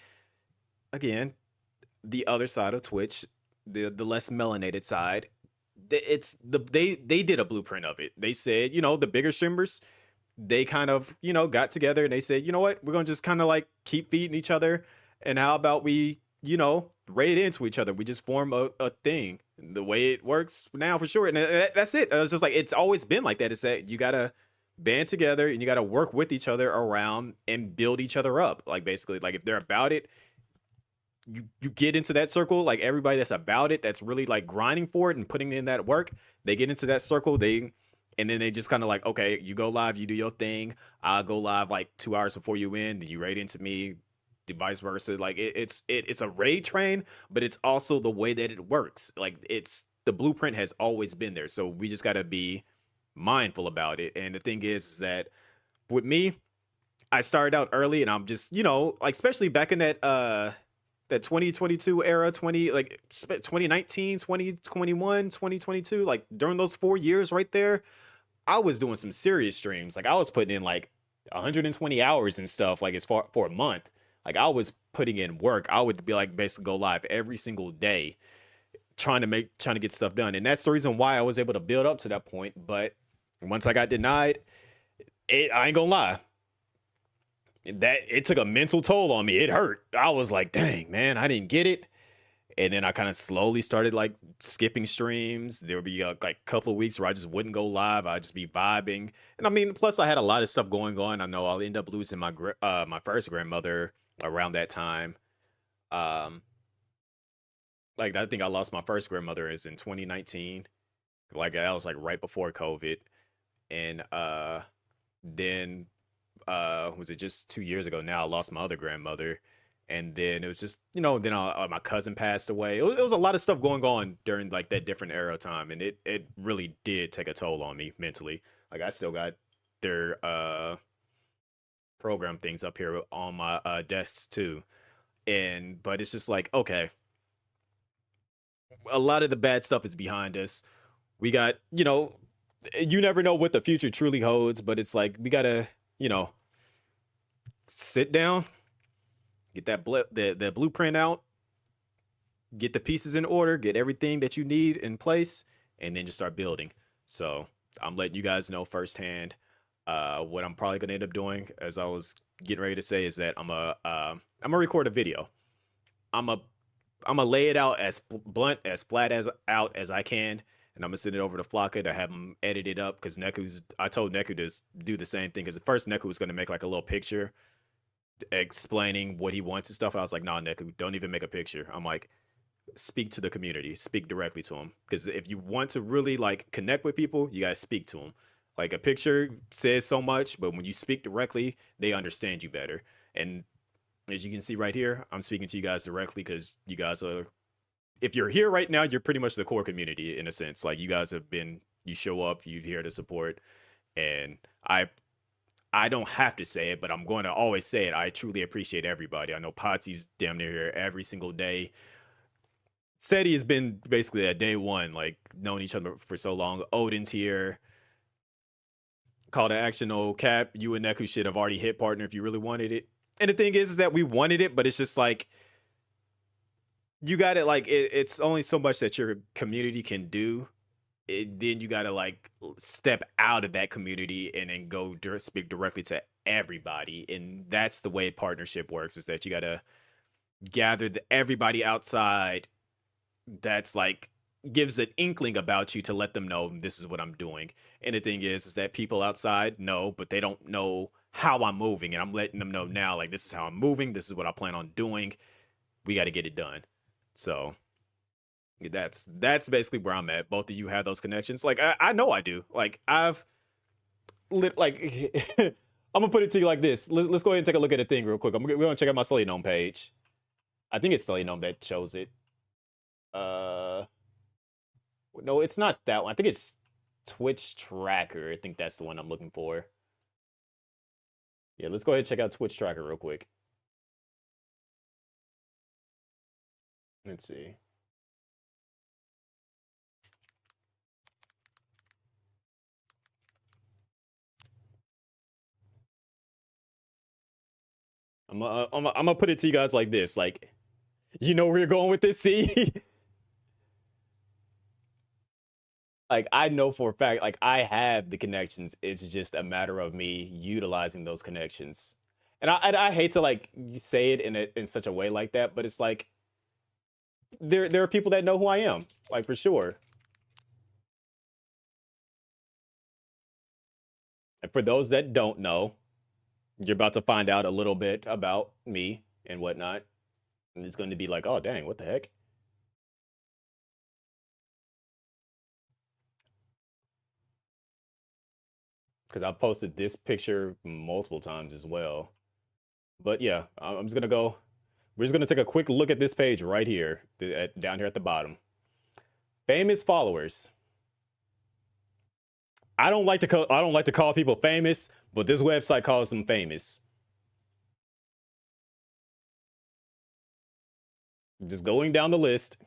again, the other side of Twitch, the less melanated side, they did a blueprint of it. They said, the bigger streamers, they kind of, got together and they said, you know what, we're gonna just kind of like keep feeding each other, and how about we, raid into each other? We just form a thing. The way it works now, for sure, and that's it. It's just like it's always been like that. Is that you gotta band together and you gotta work with each other around and build each other up. Like basically, like if they're about it, you get into that circle. Like everybody that's about it, that's really like grinding for it and putting in that work, they get into that circle. And then they just kind of like, okay, you go live, you do your thing. I'll go live like 2 hours before you end, then you raid into me, vice versa. Like it's a raid train, but it's also the way that it works. Like it's the blueprint has always been there, so we just got to be mindful about it. And the thing is that with me, I started out early, and I'm just, like especially back in that 2022 era, 2019, 2021, 2022, like during those 4 years right there, I was doing some serious streams. Like I was putting in like 120 hours and stuff, like as far for a month. Like I was putting in work. I would be like basically go live every single day, trying to get stuff done. And that's the reason why I was able to build up to that point. But once I got denied, I ain't gonna lie, that it took a mental toll on me. It hurt. I was like, dang, man, I didn't get it. And then I kind of slowly started like skipping streams. There would be like a couple of weeks where I just wouldn't go live. I'd just be vibing. And I mean, plus I had a lot of stuff going on. I know I'll end up losing my first grandmother around that time. Um, like I think I lost my first grandmother is in 2019. Like that was like right before COVID. And then was it just 2 years ago now, I lost my other grandmother. And then it was just, then my cousin passed away. It was a lot of stuff going on during like that different era of time, and it really did take a toll on me mentally. Like I still got their program things up here on my desks too. And but it's just like, okay, a lot of the bad stuff is behind us. We got, you never know what the future truly holds, but it's like we gotta, sit down, get the blueprint out, get the pieces in order, get everything that you need in place, and then just start building. So I'm letting you guys know firsthand. What I'm probably gonna end up doing, as I was getting ready to say, is that I'm gonna record a video. I'm a I'm gonna lay it out as blunt, as flat as out as I can, and I'm gonna send it over to Flocka to have him edit it up. Because I told Neku to do the same thing. Because at first Neku was gonna make like a little picture explaining what he wants and stuff. I was like, nah, Neku, don't even make a picture. I'm like, speak to the community, speak directly to them. Because if you want to really like connect with people, you gotta speak to them. Like a picture says so much, but when you speak directly, they understand you better. And as you can see right here, I'm speaking to you guys directly because you guys are, if you're here right now, you're pretty much the core community in a sense. Like you guys have been, you show up, you're here to support, and I don't have to say it, but I'm going to always say it. I truly appreciate everybody. I know Potsy's damn near here every single day. Seti has been basically at day one, like known each other for so long. Odin's here. Call to action, old Cap. You and Neku should have already hit partner if you really wanted it. And the thing is that we wanted it, but it's just like you got it. Like it's only so much that your community can do. Then you got to like step out of that community and then go speak directly to everybody. And that's the way partnership works, is that you got to gather everybody outside that's like gives an inkling about you to let them know this is what I'm doing. And the thing is that people outside know, but they don't know how I'm moving. And I'm letting them know now, like, this is how I'm moving. This is what I plan on doing. We got to get it done. So that's basically where I'm at. Both of you have those connections. Like, I know I do. Like, I've lit, like, I'm gonna put it to you like this. Let's go ahead and take a look at the thing real quick. We're gonna check out my Sully Gnome page. I think it's Sully Gnome that shows it. No, it's not that one. I think it's Twitch Tracker. I think that's the one I'm looking for. Yeah, let's go ahead and check out Twitch Tracker real quick. Let's see. I'm gonna put it to you guys like this. Like, you know where you're going with this. See, Like I know for a fact, like I have the connections. It's just a matter of me utilizing those connections. And I hate to like say it in such a way like that, but it's like there are people that know who I am, like for sure. And for those that don't know, you're about to find out a little bit about me and whatnot. And it's going to be like, oh dang, what the heck? Because I've posted this picture multiple times as well. But yeah, I'm just gonna go. We're just gonna take a quick look at this page right here, down here at the bottom. Famous followers. I don't like to call people famous, but this website calls them famous. Just going down the list.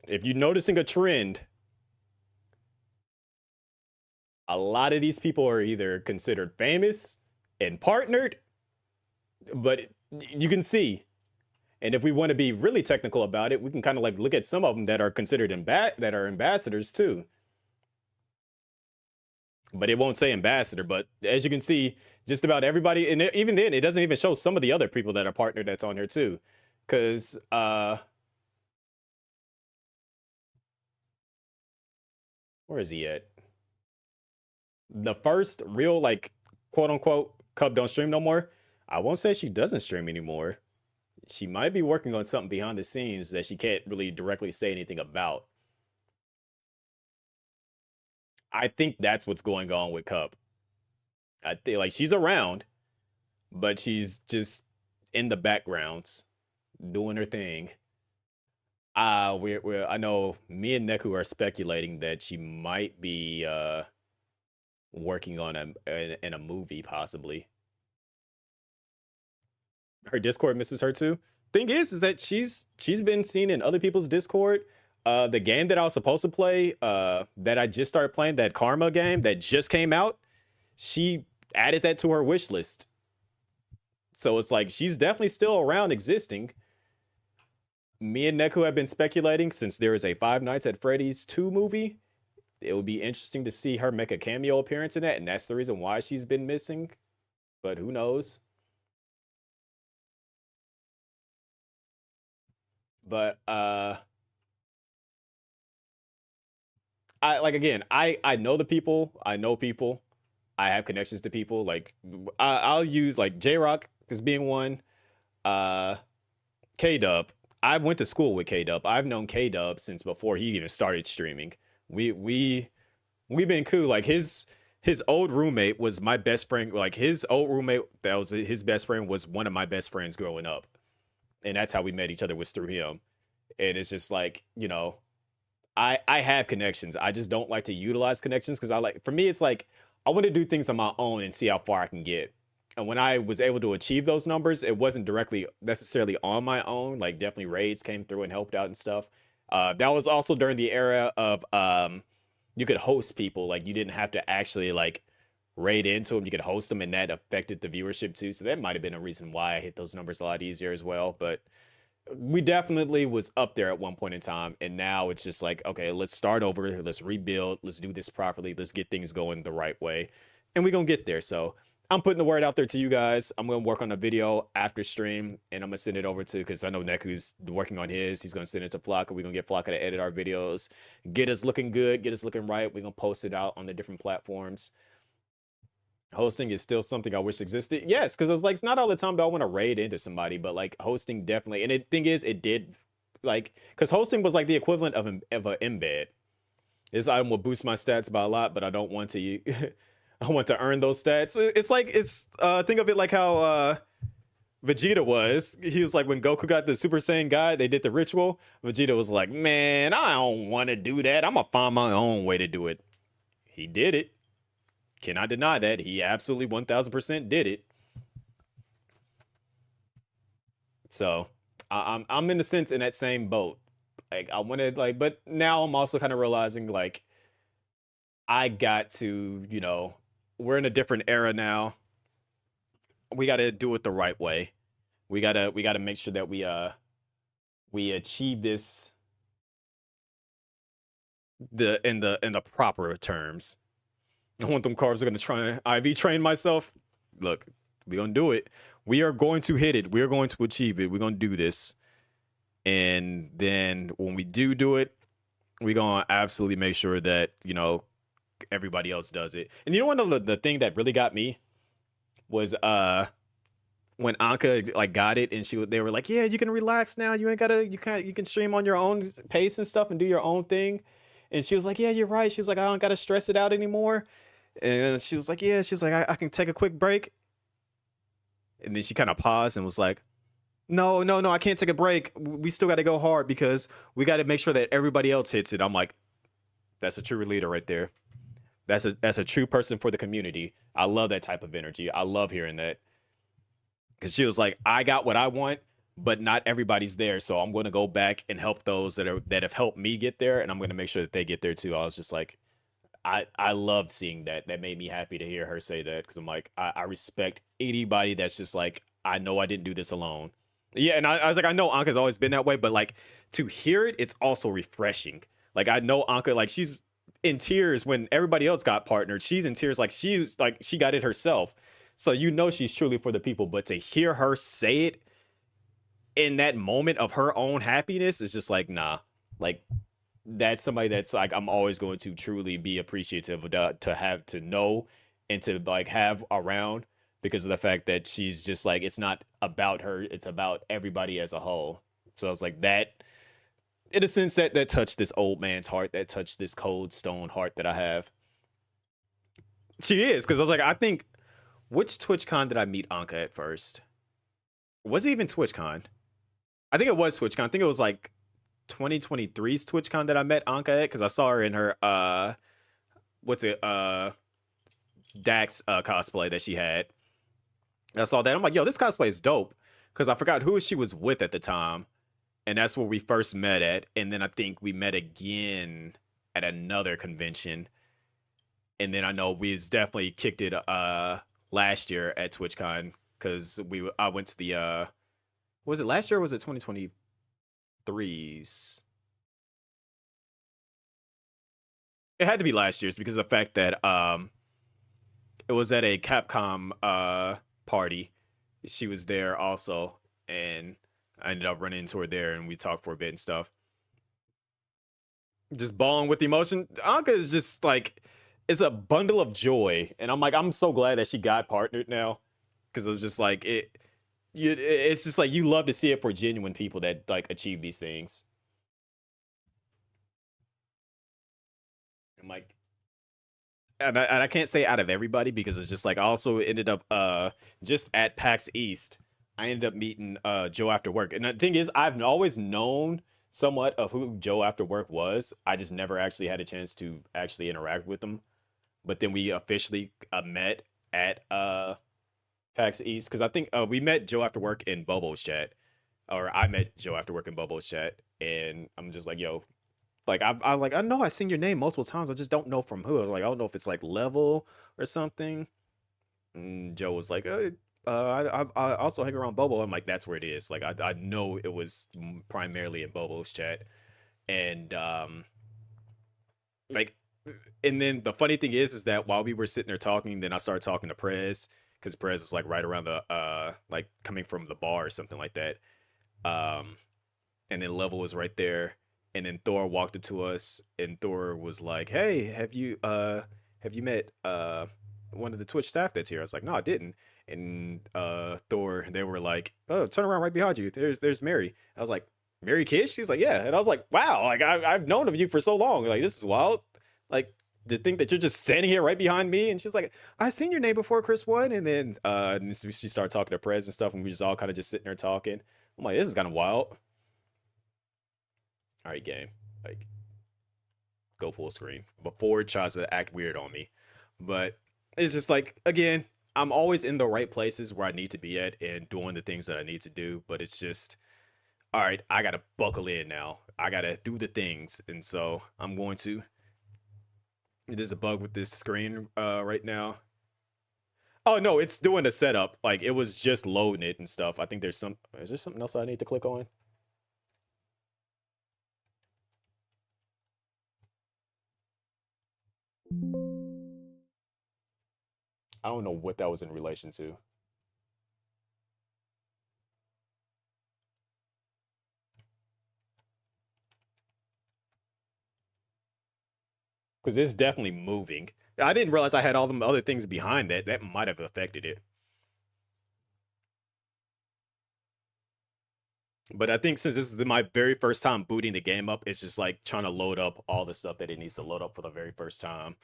If you're noticing a trend, a lot of these people are either considered famous and partnered, but you can see. And if we want to be really technical about it, we can kind of like look at some of them that are considered that are ambassadors too. But it won't say ambassador. But as you can see, just about everybody, and even then, it doesn't even show some of the other people that are partnered that's on here too, because where is he at? The first real like quote unquote Cub don't stream no more. I won't say she doesn't stream anymore. She might be working on something behind the scenes that she can't really directly say anything about. I think that's what's going on with Cup. I think like she's around, but she's just in the backgrounds doing her thing. We're I know me and Neku are speculating that she might be working on in a movie possibly. Her Discord misses her too. Thing is that she's been seen in other people's Discord. The game that I was supposed to play, that I just started playing, that Karma game that just came out, she added that to her wish list. So it's like she's definitely still around existing. Me and Neku have been speculating since there is a Five Nights at Freddy's 2 movie. It would be interesting to see her make a cameo appearance in that, and that's the reason why she's been missing. But who knows? But I like again, I know the people, I know people, I have connections to people. Like I'll use like J Rock as being one. Uh K Dub. I went to school with K Dub. I've known K Dub since before he even started streaming. We've been cool. Like his old roommate was my best friend. Like his old roommate that was his best friend was one of my best friends growing up. And that's how we met each other, was through him. And it's just like, you know, I have connections. I just don't like to utilize connections because I like, for me it's like I want to do things on my own and see how far I can get. And when I was able to achieve those numbers, it wasn't directly necessarily on my own. Like definitely raids came through and helped out and stuff. That was also during the era of you could host people. Like you didn't have to actually like raid into them. You could host them, and that affected the viewership too. So that might have been a reason why I hit those numbers a lot easier as well. But we definitely was up there at one point in time, and now it's just like, okay, let's start over, let's rebuild, let's do this properly, let's get things going the right way, and we're gonna get there. So I'm putting the word out there to you guys. I'm gonna work on a video after stream, and I'm gonna send it over to, because I know Neku's working on his, he's gonna send it to Flocka. We're gonna get Flocka to edit our videos, get us looking good, get us looking right. We're gonna post it out on the different platforms. Hosting is still something I wish existed. Yes, because it's like it's not all the time that I want to raid into somebody, but like hosting definitely. And the thing is, it did like, because hosting was like the equivalent of an embed. This item will boost my stats by a lot, but I don't want to. I want to earn those stats. It's like think of it like how Vegeta was. He was like when Goku got the Super Saiyan guy, they did the ritual. Vegeta was like, man, I don't want to do that. I'm gonna find my own way to do it. He did it. Cannot deny that. He absolutely 1000% did it. So I'm in a sense in that same boat. Like I wanted like, but now I'm also kind of realizing like I got to, you know, we're in a different era now. We got to do it the right way. we gotta make sure that we achieve this in the proper terms. I want them carbs are gonna try and IV train myself. Look, we're gonna do it. We are going to hit it. We are going to achieve it. We're gonna do this. And then when we do it, we're gonna absolutely make sure that, everybody else does it. And you know what the thing that really got me was when Anka like got it and they were like, yeah, you can relax now. You ain't gotta you can stream on your own pace and stuff and do your own thing. And she was like, yeah, you're right. She was like, I don't gotta stress it out anymore. And she was like, yeah, she's like, I can take a quick break. And then she kind of paused and was like, no, no, no, I can't take a break. We still got to go hard because we got to make sure that everybody else hits it. I'm like, that's a true leader right there. That's a true person for the community. I love that type of energy. I love hearing that. Because she was like, I got what I want, but not everybody's there. So I'm going to go back and help those that have helped me get there, and I'm going to make sure that they get there too. I was just like, I loved seeing that. That made me happy to hear her say that because I'm like, I respect anybody that's just like, I know I didn't do this alone. Yeah, and I was like, I know Anka's always been that way, but like to hear it, it's also refreshing. Like I know Anka, like she's in tears when everybody else got partnered. She's in tears, like she got it herself. So she's truly for the people. But to hear her say it in that moment of her own happiness is just like, nah, like that's somebody that's like I'm always going to truly be appreciative of to have to know and to like have around because of the fact that she's just like it's not about her, it's about everybody as a whole. So I was like that in a sense that touched this old man's heart, that touched this cold stone heart that I have. She is, because I was like, I think which TwitchCon did I meet Anka at first? Was it even TwitchCon? I think it was TwitchCon. I think it was like 2023's TwitchCon that I met Anka at because I saw her in her what's it Dax cosplay that she had. I saw that. I'm like, yo, this cosplay is dope. Because I forgot who she was with at the time. And that's where we first met at. And then I think we met again at another convention. And then I know we definitely kicked it last year at TwitchCon. Because I went to the was it last year or was it 2023's? It had to be last year's because of the fact that it was at a Capcom party. She was there also, and I ended up running into her there, and we talked for a bit and stuff. Just bawling with emotion. Anka is just like it's a bundle of joy, and I'm like, I'm so glad that she got partnered now, because it was just like it's just like you love to see it for genuine people that like achieve these things. I'm like, and I can't say out of everybody because it's just like I also ended up just at PAX East. I ended up meeting Joe after work. And the thing is, I've always known somewhat of who Joe after work was. I just never actually had a chance to actually interact with him. But then we officially met at PAX East because I think we met Joe after work in Bobo's chat, or I met Joe after work in Bobo's chat, and I'm just like, yo, like I like I know I've seen your name multiple times. I just don't know from who. I was like, I don't know if it's like level or something. And Joe was like, I also hang around Bobo. I'm like, that's where it is. Like I know it was primarily in Bobo's chat, and like, and then the funny thing is that while we were sitting there talking, then I started talking to Prez because Prez was like right around the like coming from the bar or something like that. Um, and then Level was right there, and then Thor walked up to us, and Thor was like, "Hey, have you met one of the Twitch staff that's here?" I was like, "No, I didn't." And Thor, they were like, "Oh, turn around right behind you. There's Mary." I was like, "Mary Kish?" She's like, "Yeah." And I was like, "Wow, like I've known of you for so long. Like this is wild. Like to think that you're just standing here right behind me." And she's like, "I've seen your name before, Chris One." And then she started talking to Prez and stuff, and we just all kind of just sitting there talking. I'm like, "This is kind of wild." All right, game. Like, go full screen before it tries to act weird on me. But it's just like, again, I'm always in the right places where I need to be at and doing the things that I need to do. But it's just, all right, I got to buckle in now. I got to do the things. And so I'm going to. There's a bug with this screen right now. Oh no, it's doing the setup. Like it was just loading it and stuff. I think there's some. Is there something else I need to click on? I don't know what that was in relation to. Because it's definitely moving. I didn't realize I had all them other things behind that. That might have affected it. But I think since this is my very first time booting the game up, it's just like trying to load up all the stuff that it needs to load up for the very first time.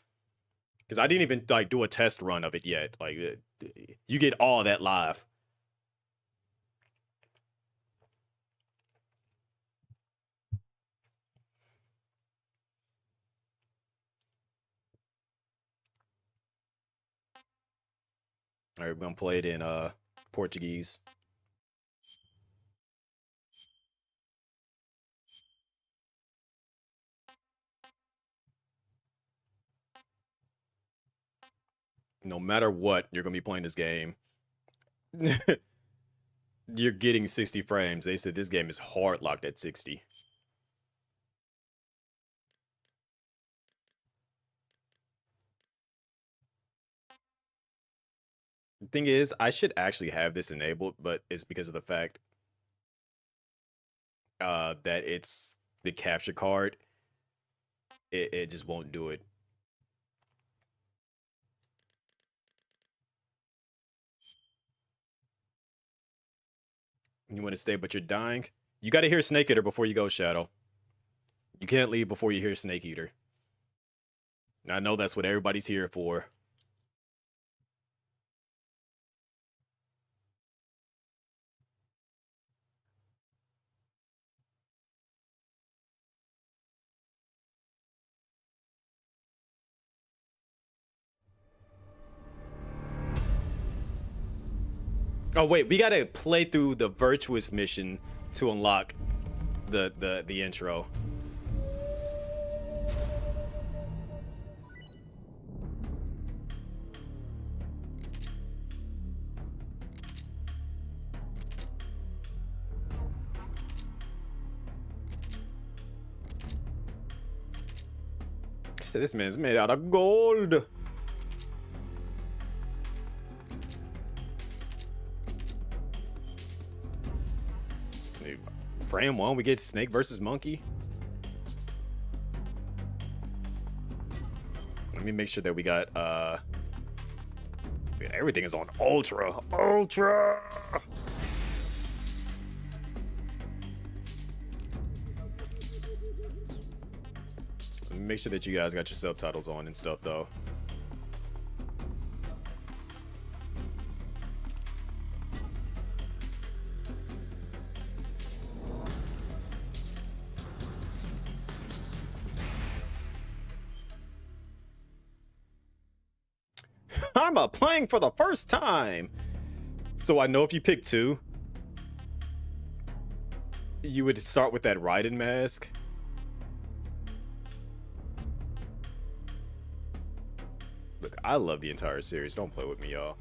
Because I didn't even like do a test run of it yet. Like you get all that live. All right, we're gonna play it in Portuguese. No matter what, you're gonna be playing this game. You're getting 60 frames. They said this game is hard locked at 60. The thing is, I should actually have this enabled, but it's because of the fact that it's the capture card. It just won't do it. You want to stay, but you're dying? You got to hear Snake Eater before you go, Shadow. You can't leave before you hear Snake Eater. I know that's what everybody's here for. Oh wait, we gotta play through the virtuous mission to unlock the intro. So this man's made out of gold. Frame 1, we get Snake versus Monkey. Let me make sure that we got everything is on ultra. Ultra. Let me make sure that you guys got your subtitles on and stuff though. I'm playing for the first time. So I know if you pick 2, you would start with that Raiden mask. Look, I love the entire series. Don't play with me, y'all.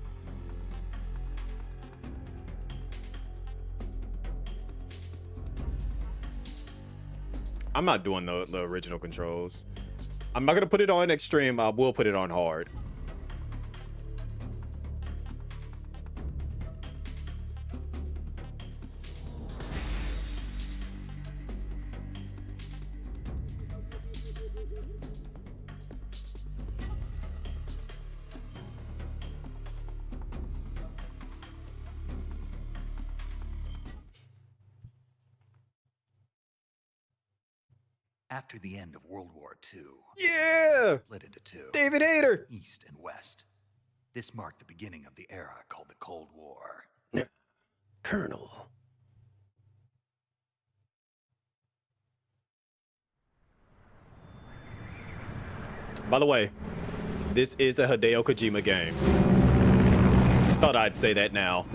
I'm not doing the original controls. I'm not gonna put it on extreme. I will put it on hard. After the end of World War II, Yeah! split into 2, David Hayter! East and West. This marked the beginning of the era called the Cold War. Colonel. By the way, this is a Hideo Kojima game. Just thought I'd say that now.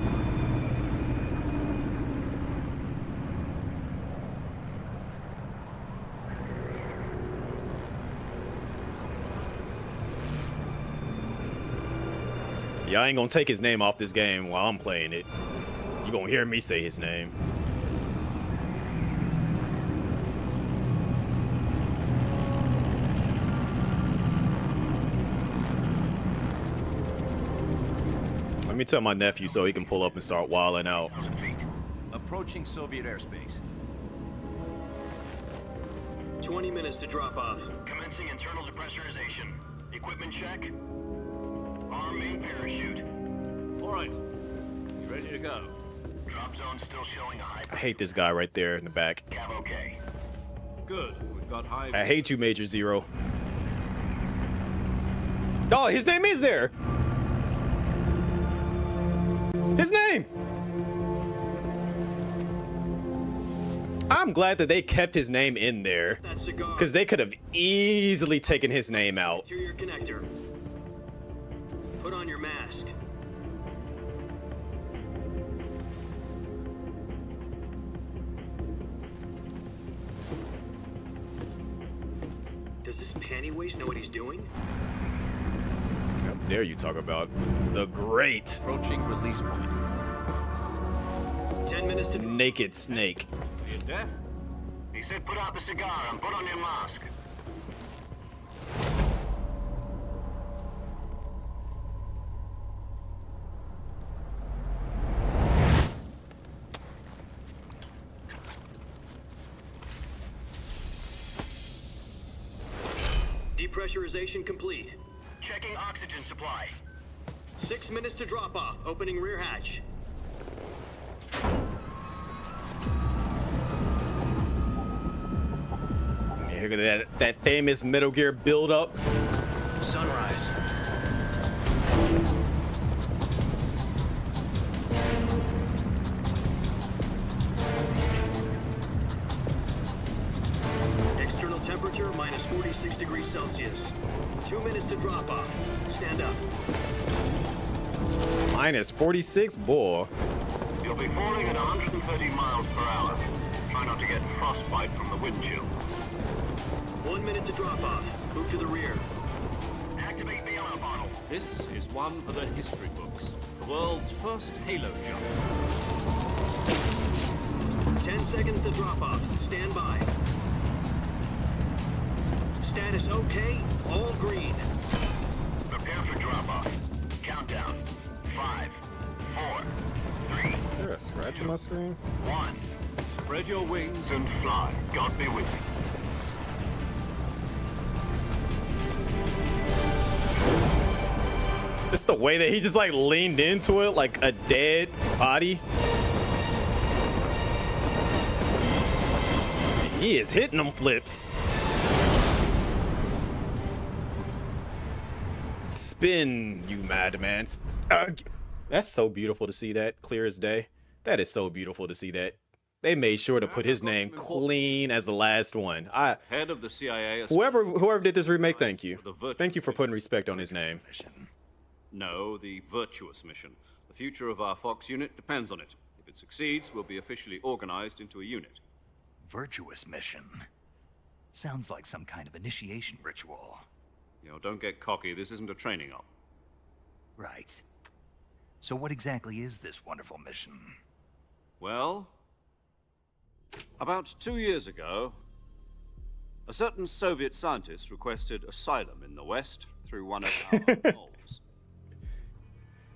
Y'all ain't gonna take his name off this game while I'm playing it. You gonna hear me say his name. Let me tell my nephew so he can pull up and start wilding out. Approaching Soviet airspace. 20 minutes to drop off. Commencing internal depressurization. Equipment check. Arm main parachute. All right. You ready to go? Drop zone still showing a high. I hate this guy right there in the back. Cav okay. Good. We've got high. I hate you, Major Zero. Oh, his name is there. His name. I'm glad that they kept his name in there, That cigar. because they could have easily taken his name out. Interior connector. Put on your mask. Does this panty waste know what he's doing? How dare you talk about the great Approaching release point. 10 minutes to naked snake. Are you deaf? He said put out the cigar and put on your mask. Depressurization complete. Checking oxygen supply. 6 minutes to drop off. Opening rear hatch. Yeah, look at that famous Metal Gear build-up. Sunrise. External temperature minus 46 degrees Celsius. 2 minutes to drop off. Stand up. Minus 46, boy. You'll be falling at 130 miles per hour. Try not to get frostbite from the wind chill. 1 minute to drop off. Move to the rear. Activate bailout bottle. This is one for the history books. The world's first halo jump. 10 seconds to drop off. Stand by. Status okay. All green. Prepare for drop-off. Countdown. 5, 4, 3, Is there a scratch on my screen? 1. Spread your wings And fly. God be with you. It's the way that he just like leaned into it like a dead body. He is hitting them flips. Spin, you madman. That's so beautiful to see that, clear as day. That is so beautiful to see that. They made sure to put his name clean as the last one. Head of the CIA. Whoever did this remake, thank you. The virtuous Thank you for putting mission. respect on his name. Mission. No, the virtuous mission. The future of our Fox unit depends on it. If it succeeds, we'll be officially organized into a unit. Virtuous mission. Sounds like some kind of initiation ritual. You know, don't get cocky. This isn't a training op. Right. So what exactly is this wonderful mission? Well, about 2 years ago, a certain Soviet scientist requested asylum in the West through one of our moles.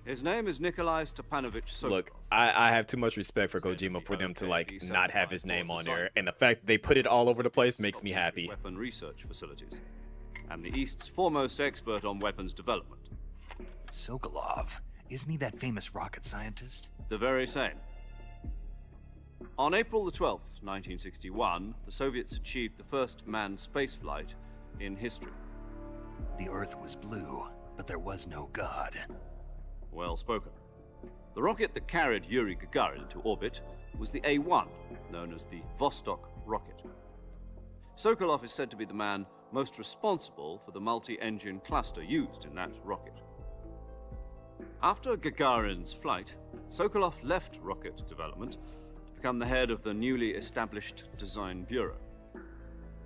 His name is Nikolai Stepanovich Sokolov. Look, I have too much respect for Kojima for them to like not have his name on there, and the fact that they put it all over the place makes me happy. Weapon research facilities, and the East's foremost expert on weapons development. Sokolov. Isn't he that famous rocket scientist? The very same. On April the 12th, 1961, the Soviets achieved the first manned spaceflight in history. The Earth was blue, but there was no God. Well spoken. The rocket that carried Yuri Gagarin to orbit was the A-1, known as the Vostok rocket. Sokolov is said to be the man most responsible for the multi-engine cluster used in that rocket. After Gagarin's flight, Sokolov left rocket development to become the head of the newly established Design Bureau.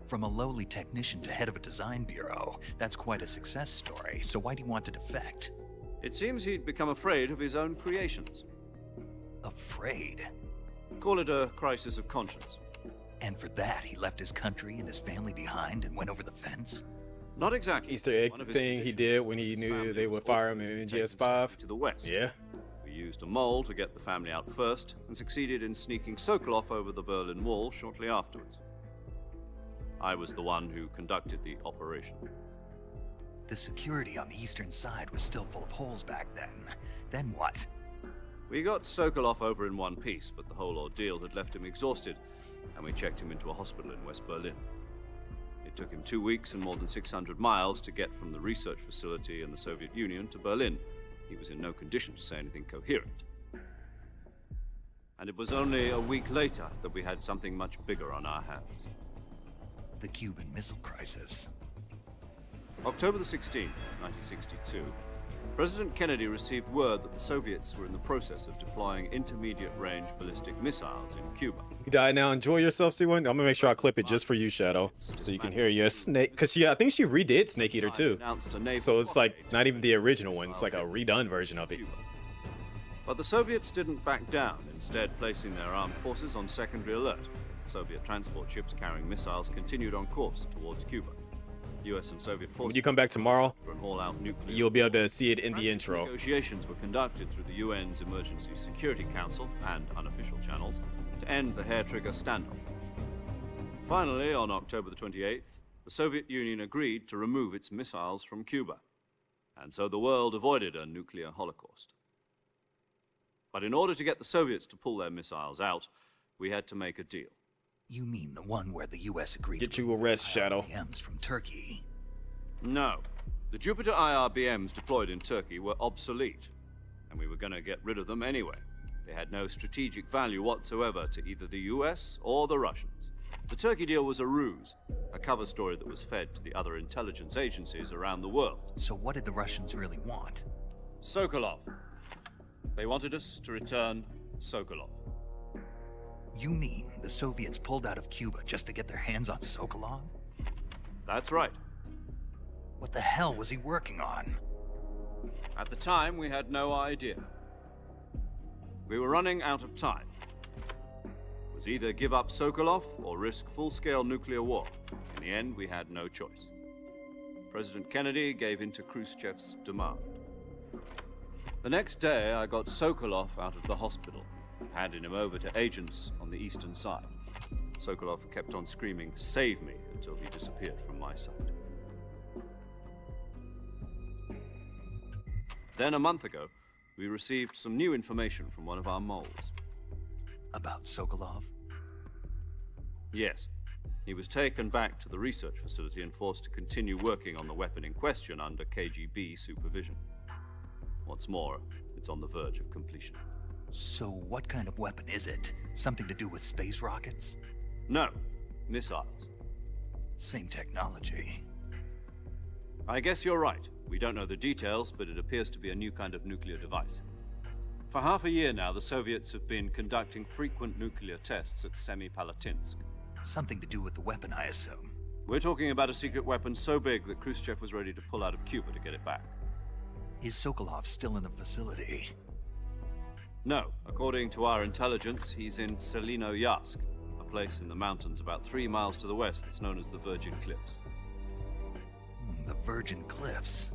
From a lowly technician to head of a design bureau, that's quite a success story. So why do you want to defect? It seems he'd become afraid of his own creations. Afraid? Call it a crisis of conscience. And for that, he left his country and his family behind and went over the fence? Not exactly. Easter egg One of his thing he conditions did was when he his knew family they was would fire also him in taken MGS 5. to the west. Yeah. We used a mole to get the family out first and succeeded in sneaking Sokolov over the Berlin Wall shortly afterwards. I was the one who conducted the operation. The security on the eastern side was still full of holes back then. Then what? We got Sokolov over in one piece, but the whole ordeal had left him exhausted, and we checked him into a hospital in West Berlin. It took him 2 weeks and more than 600 miles to get from the research facility in the Soviet Union to Berlin. He was in no condition to say anything coherent. And it was only a week later that we had something much bigger on our hands. The Cuban Missile Crisis. October the 16th, 1962, President Kennedy received word that the Soviets were in the process of deploying intermediate-range ballistic missiles in Cuba. You died now. Enjoy yourself, C1. I'm gonna make sure I clip it just for you, Shadow, so you can hear your snake. Cause I think she redid Snake Eater too. So it's like not even the original one. It's like a redone version of it. But the Soviets didn't back down, instead placing their armed forces on secondary alert. Soviet transport ships carrying missiles continued on course towards Cuba. US and Soviet forces When you come back tomorrow, for an all-out nuclear you'll be able to see it in the intro. Negotiations were conducted through the UN's Emergency Security Council and unofficial channels to end the hair-trigger standoff. Finally, on October the 28th, the Soviet Union agreed to remove its missiles from Cuba, and so the world avoided a nuclear holocaust. But in order to get the Soviets to pull their missiles out, we had to make a deal. You mean the one where the US agreed Get to you a rest, Shadow. IRBMs from Turkey? No. The Jupiter IRBMs deployed in Turkey were obsolete, and we were going to get rid of them anyway. They had no strategic value whatsoever to either the US or the Russians. The Turkey deal was a ruse, a cover story that was fed to the other intelligence agencies around the world. So what did the Russians really want? Sokolov. They wanted us to return Sokolov. You mean the Soviets pulled out of Cuba just to get their hands on Sokolov? That's right. What the hell was he working on? At the time, we had no idea. We were running out of time. It was either give up Sokolov or risk full-scale nuclear war. In the end, we had no choice. President Kennedy gave in to Khrushchev's demand. The next day, I got Sokolov out of the hospital, handing him over to agents on the eastern side. Sokolov kept on screaming, "Save me," until he disappeared from my sight. Then a month ago, we received some new information from one of our moles. About Sokolov? Yes. He was taken back to the research facility and forced to continue working on the weapon in question under KGB supervision. What's more, it's on the verge of completion. So what kind of weapon is it? Something to do with space rockets? No, missiles. Same technology. I guess you're right. We don't know the details, but it appears to be a new kind of nuclear device. For half a year now, the Soviets have been conducting frequent nuclear tests at Semipalatinsk. Something to do with the weapon, I assume. We're talking about a secret weapon so big that Khrushchev was ready to pull out of Cuba to get it back. Is Sokolov still in the facility? No, according to our intelligence, he's in Selinoyarsk, a place in the mountains about 3 miles to the west that's known as the Virgin Cliffs. The Virgin Cliffs.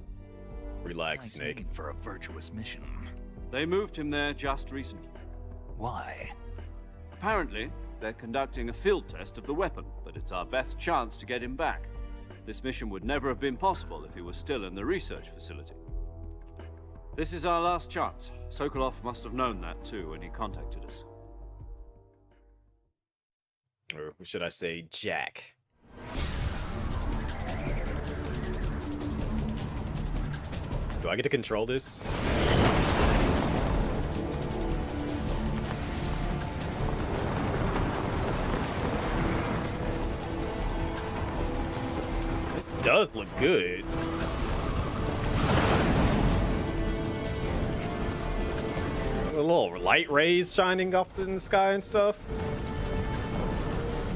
Relax, Nice Snake. name for a virtuous mission. They moved him there just recently. Why? Apparently, they're conducting a field test of the weapon, but it's our best chance to get him back. This mission would never have been possible if he was still in the research facility. This is our last chance. Sokolov must have known that too when he contacted us. Or should I say Jack? Do I get to control this? This does look good. A little light rays shining off in the sky and stuff.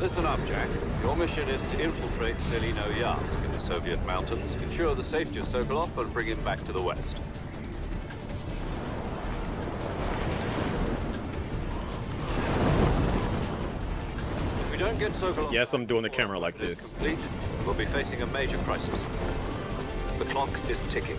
Listen up, Jack. Your mission is to infiltrate Selinoyarsk in the Soviet mountains, ensure the safety of Sokolov, and bring him back to the west. Get Sokolov. Yes, I'm doing the camera like this. Complete. We'll be facing a major crisis. The clock is ticking.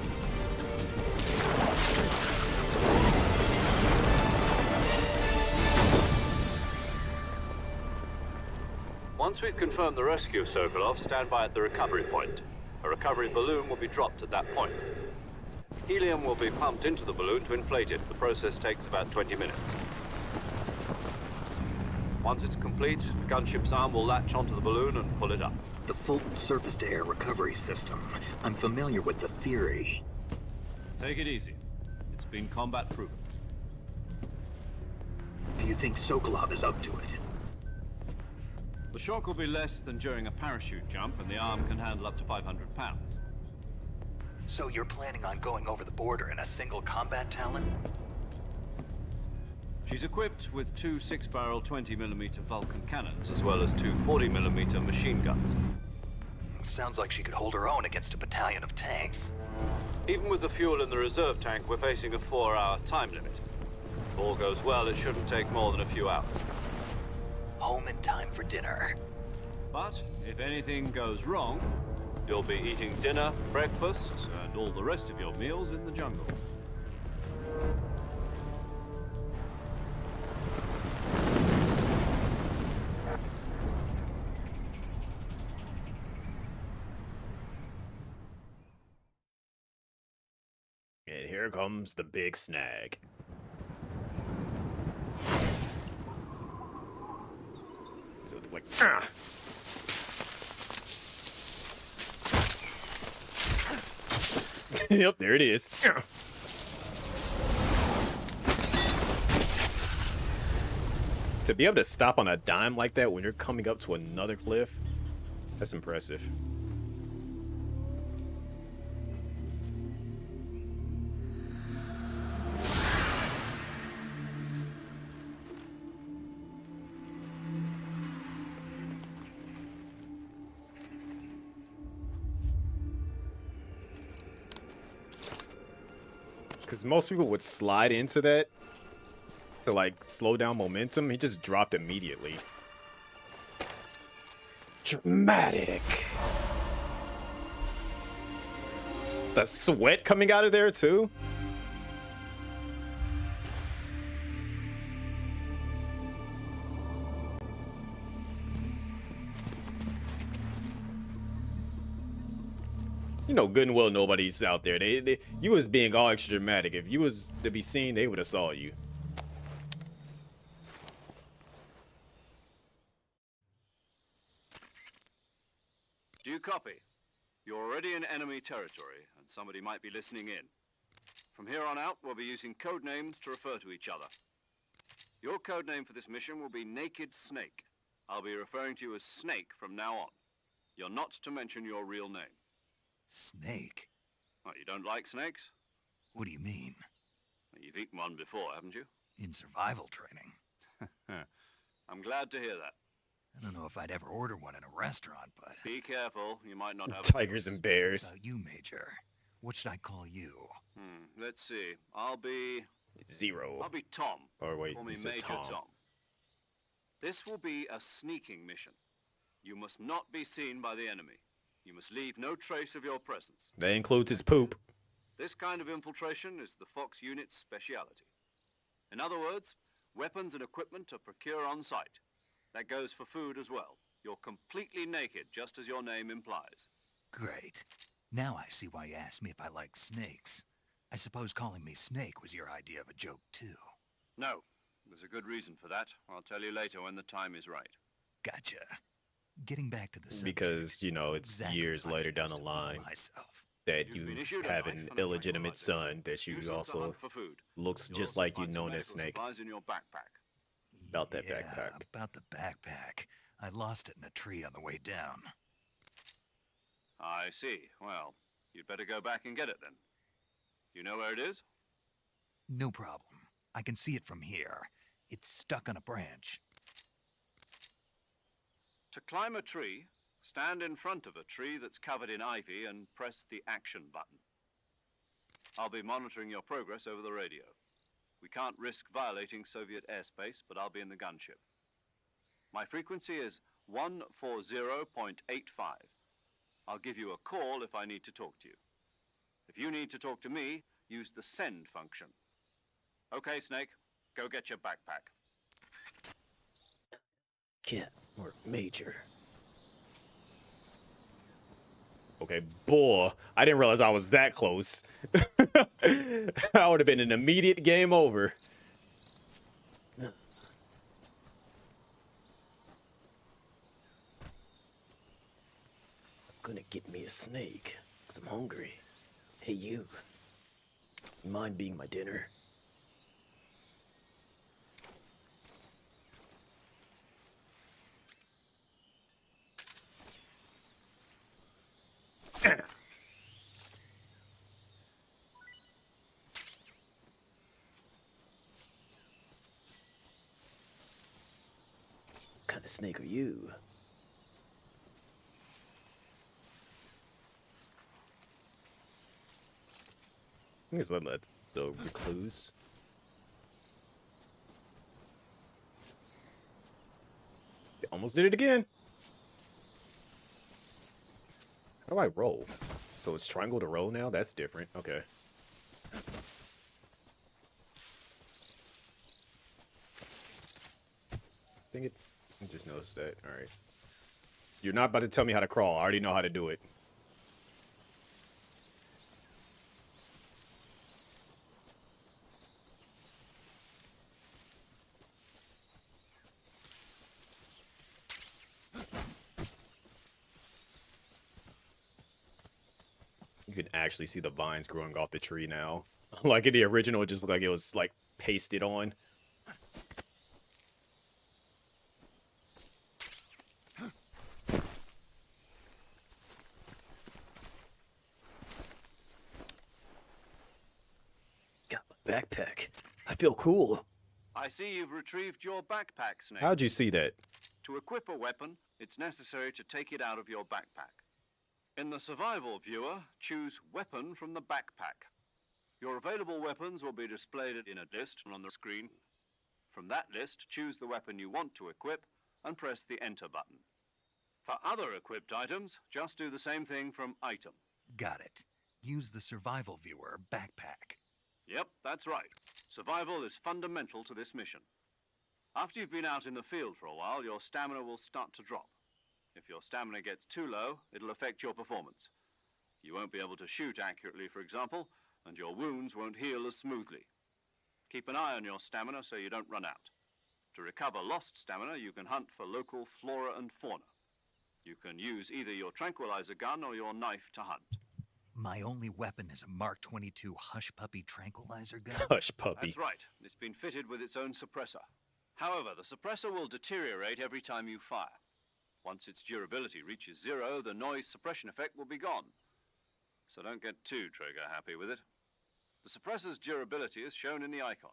Once we've confirmed the rescue of Sokolov, stand by at the recovery point. A recovery balloon will be dropped at that point. Helium will be pumped into the balloon to inflate it. The process takes about 20 minutes. Once it's complete, the gunship's arm will latch onto the balloon and pull it up. The Fulton surface-to-air recovery system. I'm familiar with the theory. Take it easy. It's been combat proven. Do you think Sokolov is up to it? The shock will be less than during a parachute jump, and the arm can handle up to 500 pounds. So you're planning on going over the border in a single combat Talon? She's equipped with two 6-barrel 20mm Vulcan cannons, as well as two 40mm machine guns. Sounds like she could hold her own against a battalion of tanks. Even with the fuel in the reserve tank, we're facing a 4-hour time limit. If all goes well, it shouldn't take more than a few hours. Home in time for dinner. But if anything goes wrong, you'll be eating dinner, breakfast, and all the rest of your meals in the jungle. And here comes the big snag. So it's like, ah! Yep, there it is. To be able to stop on a dime like that when you're coming up to another cliff, that's impressive. Because most people would slide into that to like slow down momentum. He just dropped immediately. Dramatic. The sweat coming out of there too. You know good and well nobody's out there. You was being all extra dramatic. If you was to be seen, they would have saw you. Do you copy? You're already in enemy territory, and somebody might be listening in. From here on out, we'll be using code names to refer to each other. Your code name for this mission will be Naked Snake. I'll be referring to you as Snake from now on. You're not to mention your real name. Snake? What, you don't like snakes? What do you mean? Well, you've eaten one before, haven't you? In survival training. I'm glad to hear that. I don't know if I'd ever order one in a restaurant, but... Be careful, you might not have Tigers and bears. What about you, Major? What should I call you? Let's see. I'll be Zero. Tom. Or wait, Call me you said Major Tom. This will be a sneaking mission. You must not be seen by the enemy. You must leave no trace of your presence. That includes his poop. This kind of infiltration is the Fox unit's speciality. In other words, weapons and equipment are procured on site. That goes for food as well. You're completely naked, just as your name implies. Great. Now I see why you asked me if I like snakes. I suppose calling me Snake was your idea of a joke, too. No, there's a good reason for that. I'll tell you later when the time is right. Gotcha. Getting back to the subject, Because, you know, it's exactly years am I later down the supposed to feed line myself? that You've you been issued a have knife an and a illegitimate tranquilizer. son that Use you them to also hunt for food. looks You'll just also like you find some known as medical Snake. supplies in your backpack. About that Yeah, backpack. about the backpack. I lost it in a tree on the way down. I see. Well, you'd better go back and get it then. You know where it is? No problem. I can see it from here. It's stuck on a branch. To climb a tree, stand in front of a tree that's covered in ivy and press the action button. I'll be monitoring your progress over the radio. We can't risk violating Soviet airspace, but I'll be in the gunship. My frequency is 140.85. I'll give you a call if I need to talk to you. If you need to talk to me, use the send function. Okay, Snake, go get your backpack. Kid or Major. Okay, boy, I didn't realize I was that close. I would have been an immediate game over. I'm gonna get me a snake, 'cause I'm hungry. Hey, you mind being my dinner? What kind of snake are you? Just let the recluse. They almost did it again. How do I roll? So it's triangle to roll now? That's different. Okay. Dang it. I just noticed that. Alright. You're not about to tell me how to crawl. I already know how to do it. You can actually see the vines growing off the tree now. Like in the original, it just looked like it was like pasted on. Got my backpack. I feel cool. I see you've retrieved your backpack, Snake. How'd you see that? To equip a weapon, it's necessary to take it out of your backpack. In the survival viewer, choose Weapon from the backpack. Your available weapons will be displayed in a list on the screen. From that list, choose the weapon you want to equip and press the Enter button. For other equipped items, just do the same thing from Item. Got it. Use the survival viewer backpack. Yep, that's right. Survival is fundamental to this mission. After you've been out in the field for a while, your stamina will start to drop. If your stamina gets too low, it'll affect your performance. You won't be able to shoot accurately, for example, and your wounds won't heal as smoothly. Keep an eye on your stamina so you don't run out. To recover lost stamina, you can hunt for local flora and fauna. You can use either your tranquilizer gun or your knife to hunt. My only weapon is a Mark 22 Hush Puppy tranquilizer gun. Hush puppy. That's right. It's been fitted with its own suppressor. However, the suppressor will deteriorate every time you fire. Once its durability reaches 0, the noise suppression effect will be gone. So don't get too trigger happy with it. The suppressor's durability is shown in the icon.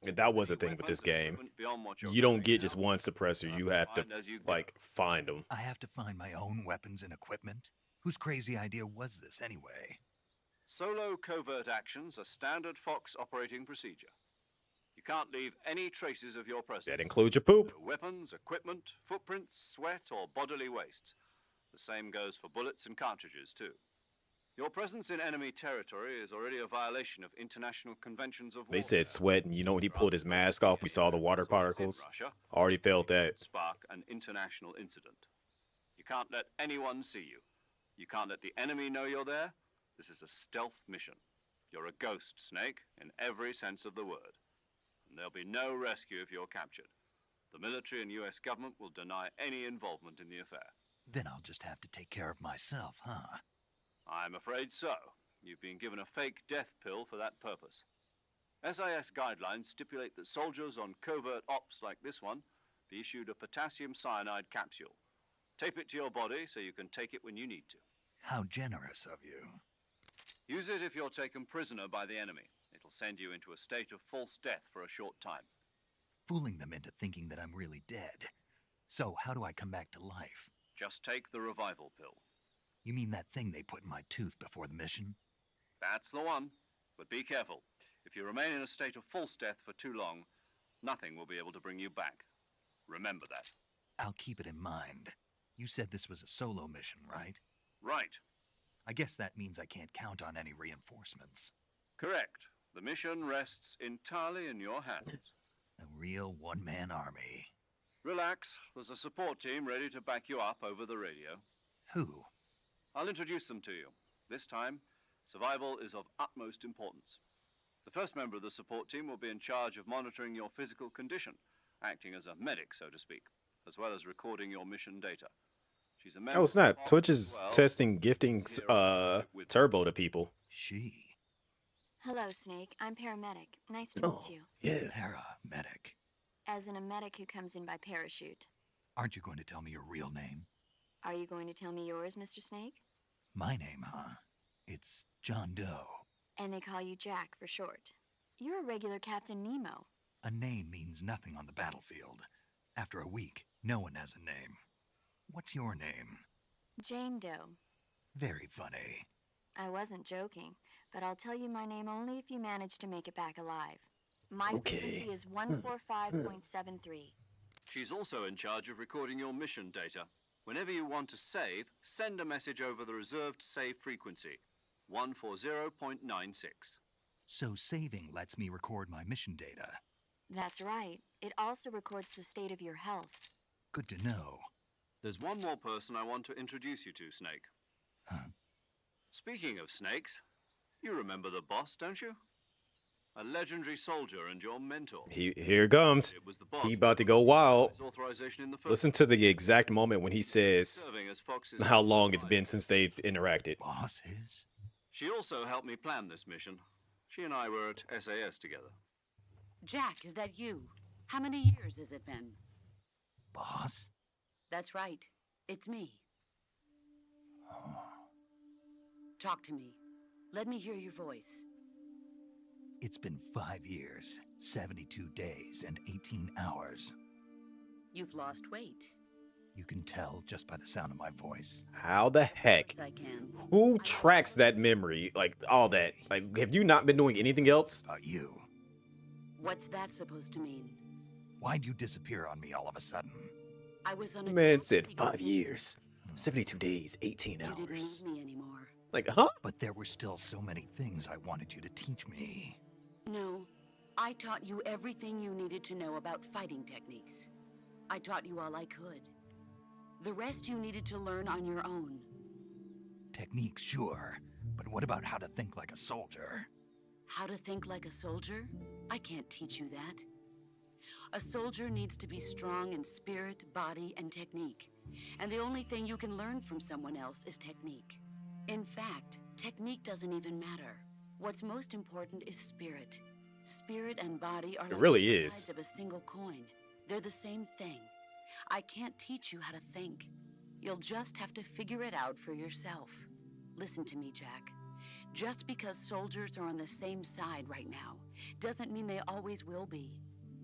That was a thing with this game. You don't get just one suppressor. You have to, like, find them. I have to find my own weapons and equipment? Whose crazy idea was this anyway? Solo covert actions are standard Fox operating procedure. You can't leave any traces of your presence. That includes your poop. No weapons, equipment, footprints, sweat, or bodily waste. The same goes for bullets and cartridges, too. Your presence in enemy territory is already a violation of international conventions of They warfare. said sweat, and you know when he pulled his mask off, we saw the water particles. Russia, Already felt that. spark an international incident. You can't let anyone see you. You can't let the enemy know you're there. This is a stealth mission. You're a ghost, Snake, in every sense of the word. And there'll be no rescue if you're captured. The military and US government will deny any involvement in the affair. Then I'll just have to take care of myself, huh? I'm afraid so. You've been given a fake death pill for that purpose. SIS guidelines stipulate that soldiers on covert ops like this one be issued a potassium cyanide capsule. Tape it to your body so you can take it when you need to. How generous of you. Use it if you're taken prisoner by the enemy. It'll send you into a state of false death for a short time. Fooling them into thinking that I'm really dead. So how do I come back to life? Just take the revival pill. You mean that thing they put in my tooth before the mission? That's the one. But be careful. If you remain in a state of false death for too long, nothing will be able to bring you back. Remember that. I'll keep it in mind. You said this was a solo mission, right? Right. I guess that means I can't count on any reinforcements. Correct. The mission rests entirely in your hands. A real one-man army. Relax. There's a support team ready to back you up over the radio. Who? I'll introduce them to you. This time, survival is of utmost importance. The first member of the support team will be in charge of monitoring your physical condition, acting as a medic, so to speak, as well as recording your mission data. She's a member Oh, snap. of the Twitch as is well. testing gifting She's here on the ship with turbo to people. She. Hello, Snake. I'm paramedic. Nice to meet you. Yeah. Paramedic. As in a medic who comes in by parachute. Aren't you going to tell me your real name? Are you going to tell me yours, Mr. Snake? My name, huh? It's John Doe. And they call you Jack for short. You're a regular Captain Nemo. A name means nothing on the battlefield. After a week, no one has a name. What's your name? Jane Doe. Very funny. I wasn't joking, but I'll tell you my name only if you manage to make it back alive. My frequency is 145.73. She's also in charge of recording your mission data. Whenever you want to save, send a message over the reserved save frequency, 140.96. So saving lets me record my mission data. That's right. It also records the state of your health. Good to know. There's one more person I want to introduce you to, Snake. Huh? Speaking of snakes, you remember the boss, don't you? A legendary soldier and your mentor. Here it comes. It was the boss He about to go wild. his authorization in the first Listen to the exact moment when he says serving as Fox's how long it's been since they've interacted. Boss is? She also helped me plan this mission. She and I were at SAS together. Jack, is that you? How many years has it been? Boss? That's right. It's me. Talk to me. Let me hear your voice. It's been 5 years, 72 days, and 18 hours. You've lost weight. You can tell just by the sound of my voice. How the heck? Yes, I can. Who tracks that memory? Like, all that? Like, have you not been doing anything else? About you. What's that supposed to mean? Why'd you disappear on me all of a sudden? I was on a Man top said secret 5 mission. years, 72 days, 18 You didn't hours. need me anymore. Like, huh? But there were still so many things I wanted you to teach me. No, I taught you everything you needed to know about fighting techniques. I taught you all I could. The rest you needed to learn on your own. Techniques, sure. But what about how to think like a soldier? How to think like a soldier? I can't teach you that. A soldier needs to be strong in spirit, body, and technique. And the only thing you can learn from someone else is technique. In fact, technique doesn't even matter. What's most important is spirit. Spirit and body are like really two is. sides of a single coin. They're the same thing. I can't teach you how to think. You'll just have to figure it out for yourself. Listen to me, Jack. Just because soldiers are on the same side right now doesn't mean they always will be.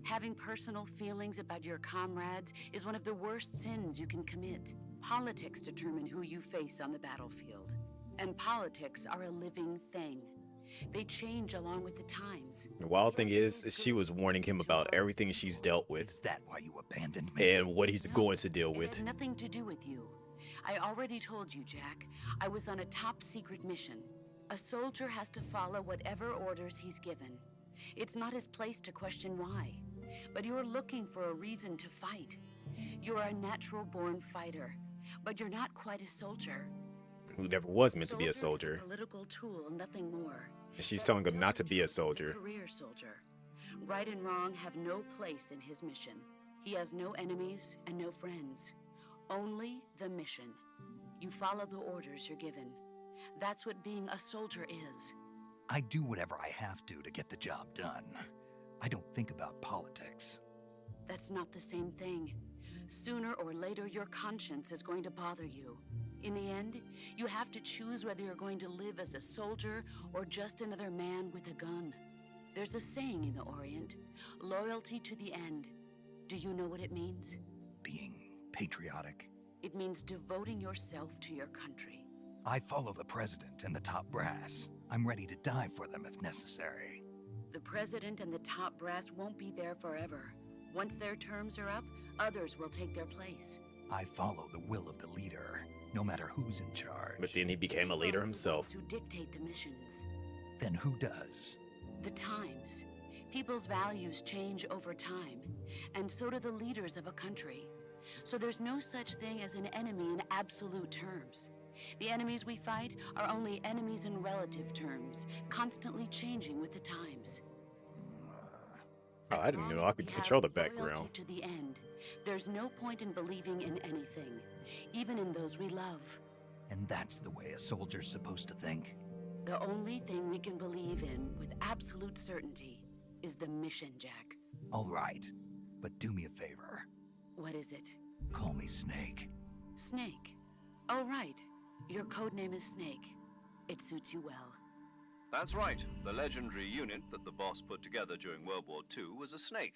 Having personal feelings about your comrades is one of the worst sins you can commit. Politics determine who you face on the battlefield. And politics are a living thing. They change along with the times. The wild thing is, she was warning him about everything she's dealt with Is that why you abandoned me? and what he's No, going to deal It with. had nothing to do with you. I already told you, Jack. I was on a top secret mission. A soldier has to follow whatever orders he's given. It's not his place to question why. But you're looking for a reason to fight. You're a natural-born fighter, but you're not quite a soldier. Who never was meant to be a Soldier is soldier. a political tool, nothing more. And she's That's telling him the not to be a difference. He's soldier. Career soldier. Right and wrong have no place in his mission. He has no enemies and no friends. Only the mission. You follow the orders you're given. That's what being a soldier is. I do whatever I have to get the job done. I don't think about politics. That's not the same thing. Sooner or later, your conscience is going to bother you. In the end, you have to choose whether you're going to live as a soldier or just another man with a gun. There's a saying in the Orient, loyalty to the end. Do you know what it means? Being patriotic. It means devoting yourself to your country. I follow the president and the top brass. I'm ready to die for them if necessary. The president and the top brass won't be there forever. Once their terms are up, others will take their place. I follow the will of the leader, no matter who's in charge. But then he became a leader himself. Who dictate the missions? Then who does? The times. People's values change over time, and so do the leaders of a country. So there's no such thing as an enemy in absolute terms. The enemies we fight are only enemies in relative terms, constantly changing with the times. Oh, I didn't know I could control the background. To the end, there's no point in believing in anything, even in those we love. And that's the way a soldier's supposed to think? The only thing we can believe in with absolute certainty is the mission, Jack. All right, but do me a favor. What is it? Call me Snake. Snake. Oh, right. Your codename is Snake. It suits you well. That's right. The legendary unit that the boss put together during World War II was a snake.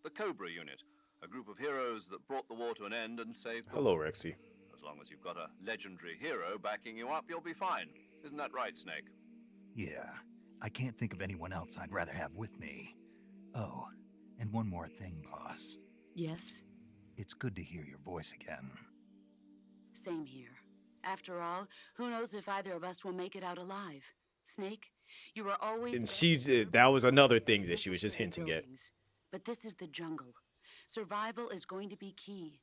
The Cobra unit. A group of heroes that brought the war to an end and saved the Hello, Rexy. As long as you've got a legendary hero backing you up, you'll be fine. Isn't that right, Snake? Yeah. I can't think of anyone else I'd rather have with me. Oh, and one more thing, boss. Yes? It's good to hear your voice again. Same here. After all, who knows if either of us will make it out alive? Snake, you were always... And that was another thing that she was just hinting at. But this is the jungle. Survival is going to be key.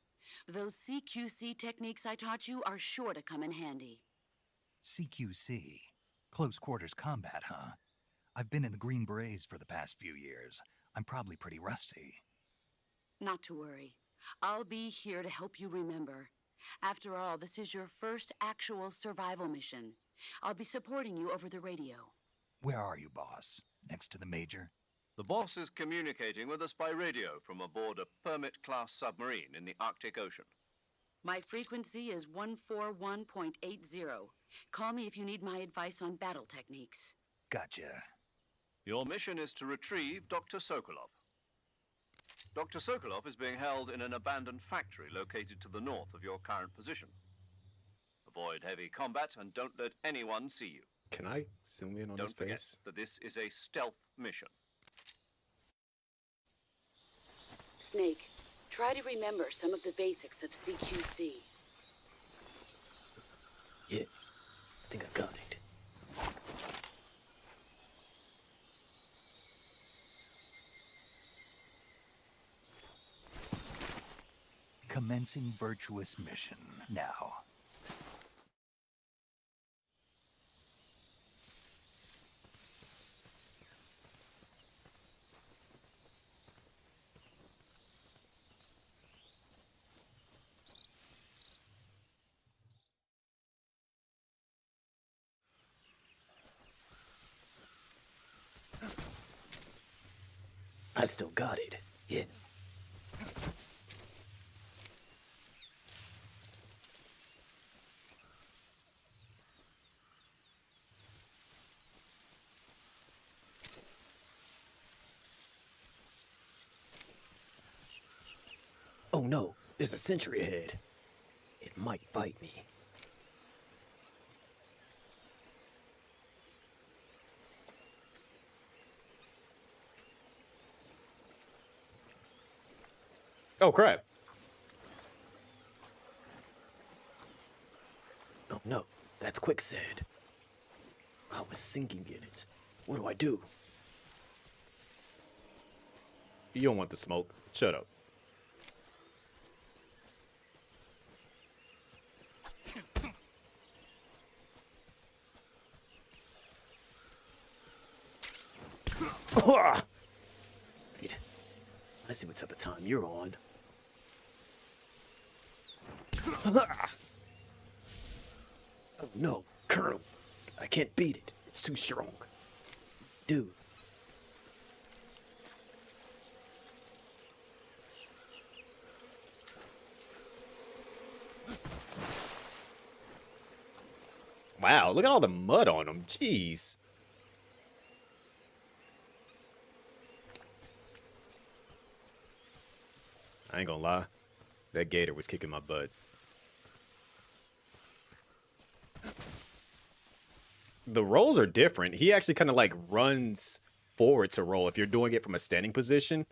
Those CQC techniques I taught you are sure to come in handy. CQC? Close quarters combat, huh? I've been in the Green Berets for the past few years. I'm probably pretty rusty. Not to worry. I'll be here to help you remember. After all, this is your first actual survival mission. I'll be supporting you over the radio. Where are you, boss? Next to the Major? The boss is communicating with us by radio from aboard a Permit-class submarine in the Arctic Ocean. My frequency is 141.80. Call me if you need my advice on battle techniques. Gotcha. Your mission is to retrieve Dr. Sokolov. Dr. Sokolov is being held in an abandoned factory located to the north of your current position. Avoid heavy combat and don't let anyone see you. Can I zoom in on his face? Don't forget that this is a stealth mission. Snake, try to remember some of the basics of CQC. Yeah, I think I got it. Commencing virtuous mission now. I still got it. Yeah. Oh no, there's a sentry ahead. It might bite me. Oh crap. Oh no, that's quicksand. I was sinking in it. What do I do? You don't want the smoke. Shut up. Wait. I see what type of time you're on. Oh no, Colonel. I can't beat it. It's too strong. Dude. Wow, look at all the mud on him. Jeez. I ain't gonna lie. That gator was kicking my butt. The rolls are different. He actually kind of like runs forward to roll. If you're doing it from a standing position,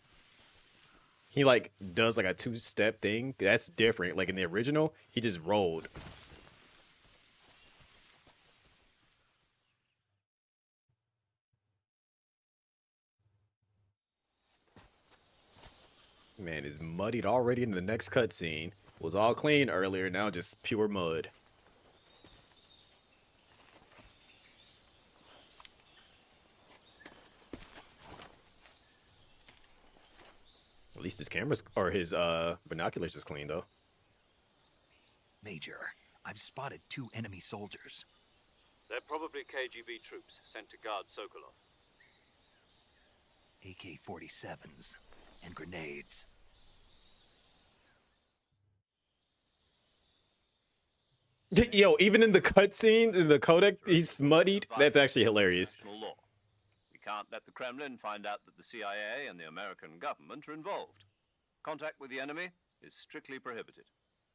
He like does like a two-step thing. That's different. Like in the original, he just rolled. Man is muddied already in the next cutscene. Was all clean earlier, now just pure mud. At least his cameras or his binoculars is clean though. Major, I've spotted 2 enemy soldiers. They're probably KGB troops sent to guard Sokolov. AK-47s and grenades. Yo, even in the cutscene, in the codec, he's muddied. That's actually hilarious. Law. We can't let the Kremlin find out that the CIA and the American government are involved. Contact with the enemy is strictly prohibited.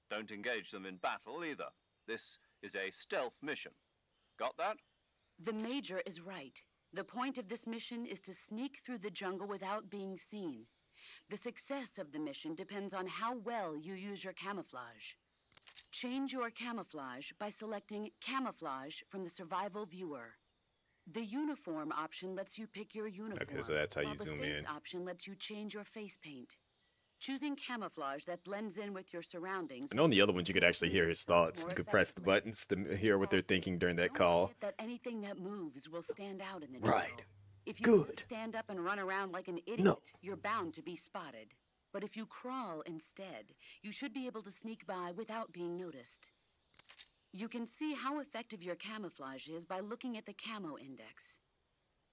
Don't engage them in battle either. This is a stealth mission. Got that? The Major is right. The point of this mission is to sneak through the jungle without being seen. The success of the mission depends on how well you use your camouflage. Change your camouflage by selecting Camouflage from the Survival Viewer. The Uniform option lets you pick your uniform. Okay, so that's how you while zoom the Face in. option lets you change your face paint. Choosing camouflage that blends in with your surroundings. I know in the other ones you could actually hear his thoughts. You could press the buttons to hear what they're thinking during that call. Don't forget that anything that moves will stand out in the Right. jungle. If you Good. stand up and run around like an idiot, No. you're bound to be spotted. But if you crawl instead, you should be able to sneak by without being noticed. You can see how effective your camouflage is by looking at the camo index.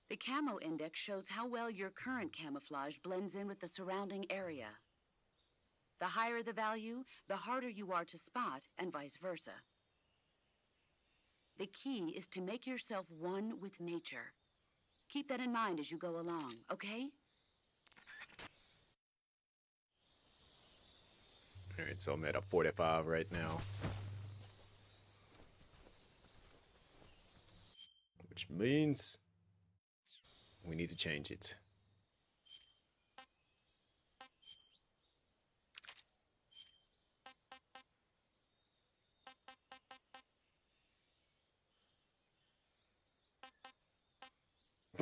The camo index shows how well your current camouflage blends in with the surrounding area. The higher the value, the harder you are to spot, and vice versa. The key is to make yourself one with nature. Keep that in mind as you go along, okay? Alright, so I'm at a 45 right now. Which means we need to change it.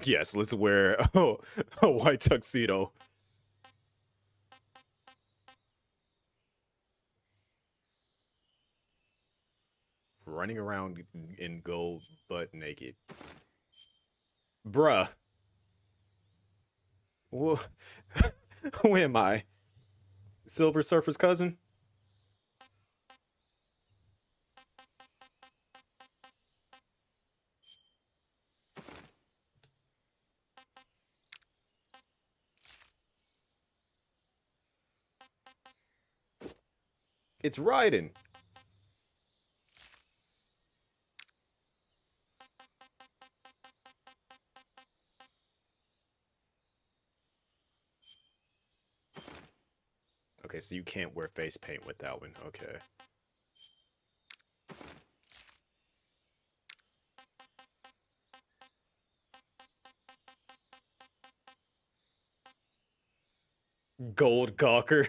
Yes, let's wear a white tuxedo. Running around in gold butt naked. Bruh. Who am I? Silver Surfer's cousin? It's Raiden. Okay, so you can't wear face paint with that one. Okay. Gold Gawker.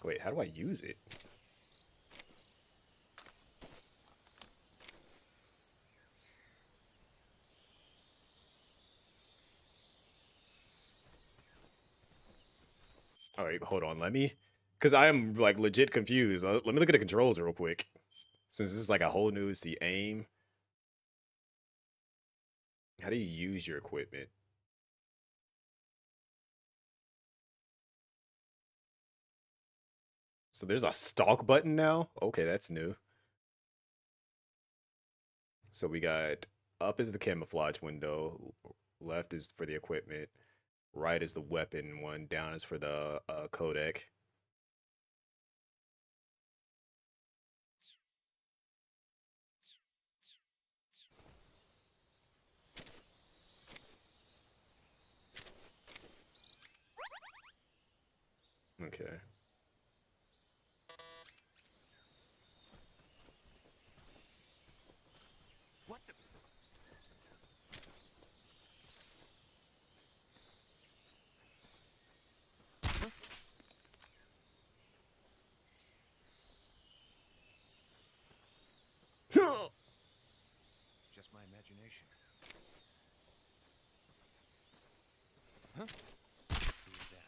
Wait, how do I use it? All right, hold on. Let me, because I am like legit confused. Let me look at the controls real quick. Since this is like a whole new, see aim. How do you use your equipment? So there's a stalk button now? Okay, that's new. So we got up is the camouflage window, left is for the equipment, right is the weapon one, down is for the codec. Okay. What the? It's just my imagination. Huh? Who's that?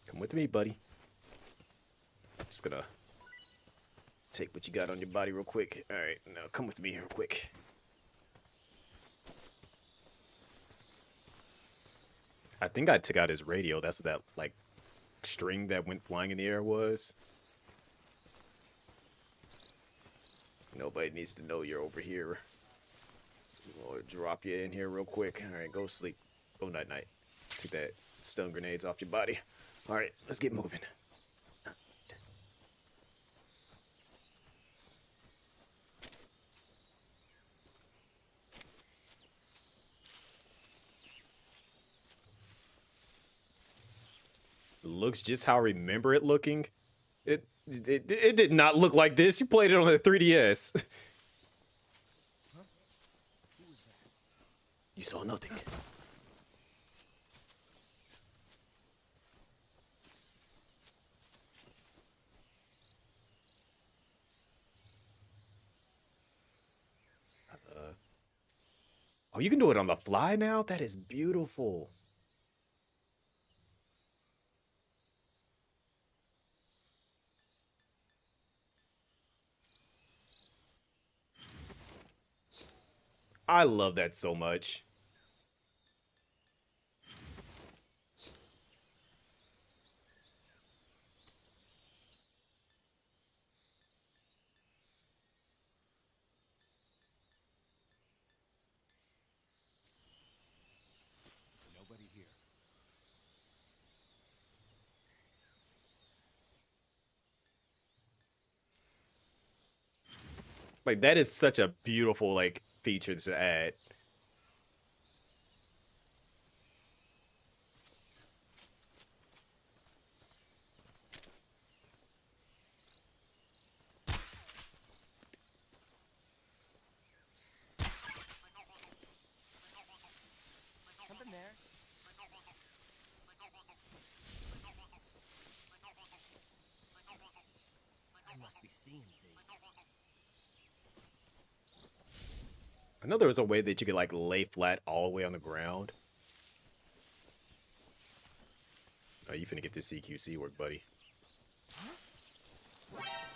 Come with me, buddy. Just gonna take what you got on your body real quick. All right, now come with me real quick. I think I took out his radio. That's what that, like, string that went flying in the air was. Nobody needs to know you're over here. So we'll drop you in here real quick. All right, go sleep. Go night-night. Take that stun grenades off your body. All right, let's get moving. Looks just how I remember it looking. It did not look like this. You played it on the 3DS. Huh? Who was that? You saw nothing. Oh, you can do it on the fly now? That is beautiful. I love that so much. Nobody here. Like, that is such a beautiful, like, feature to add. Something there. I must be seeing things. I know there was a way that you could, like, lay flat all the way on the ground. Oh, you finna get this CQC work, buddy.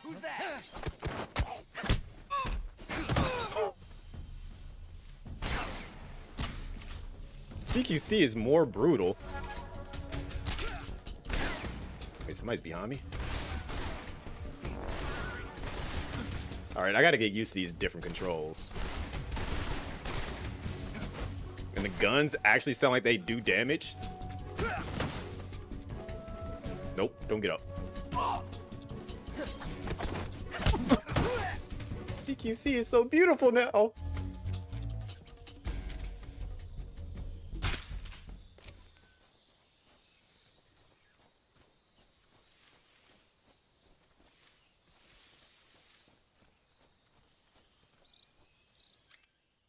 Who's that? CQC is more brutal. Wait, somebody's behind me? Alright, I gotta get used to these different controls. And the guns actually sound like they do damage. Nope, don't get up. CQC is so beautiful now.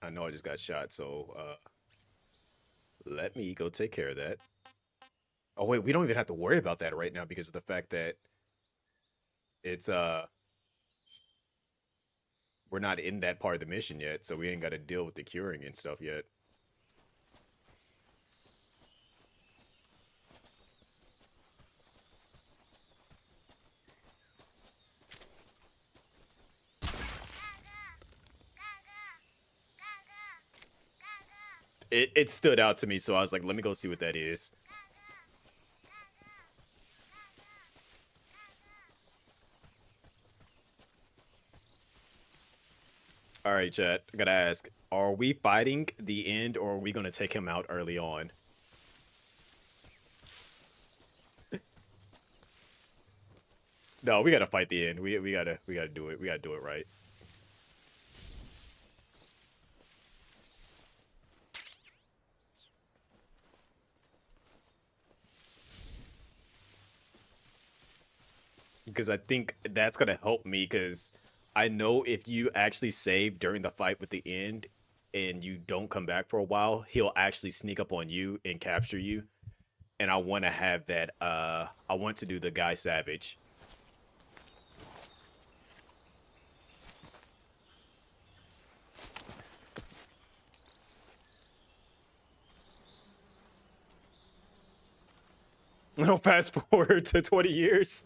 I know I just got shot, so let me go take care of that. Oh wait, we don't even have to worry about that right now because of the fact that it's we're not in that part of the mission yet, so we ain't got to deal with the curing and stuff yet. It stood out to me, so I was like, let me go see what that is. All right, chat. I gotta ask: are we fighting the end, or are we gonna take him out early on? No, we gotta fight the end. We gotta do it. We gotta do it right. because I think that's gonna help me, because I know if you actually save during the fight with the end and you don't come back for a while, he'll actually sneak up on you and capture you. And I want to have that. I want to do the Guy Savage. No, fast forward to 20 years.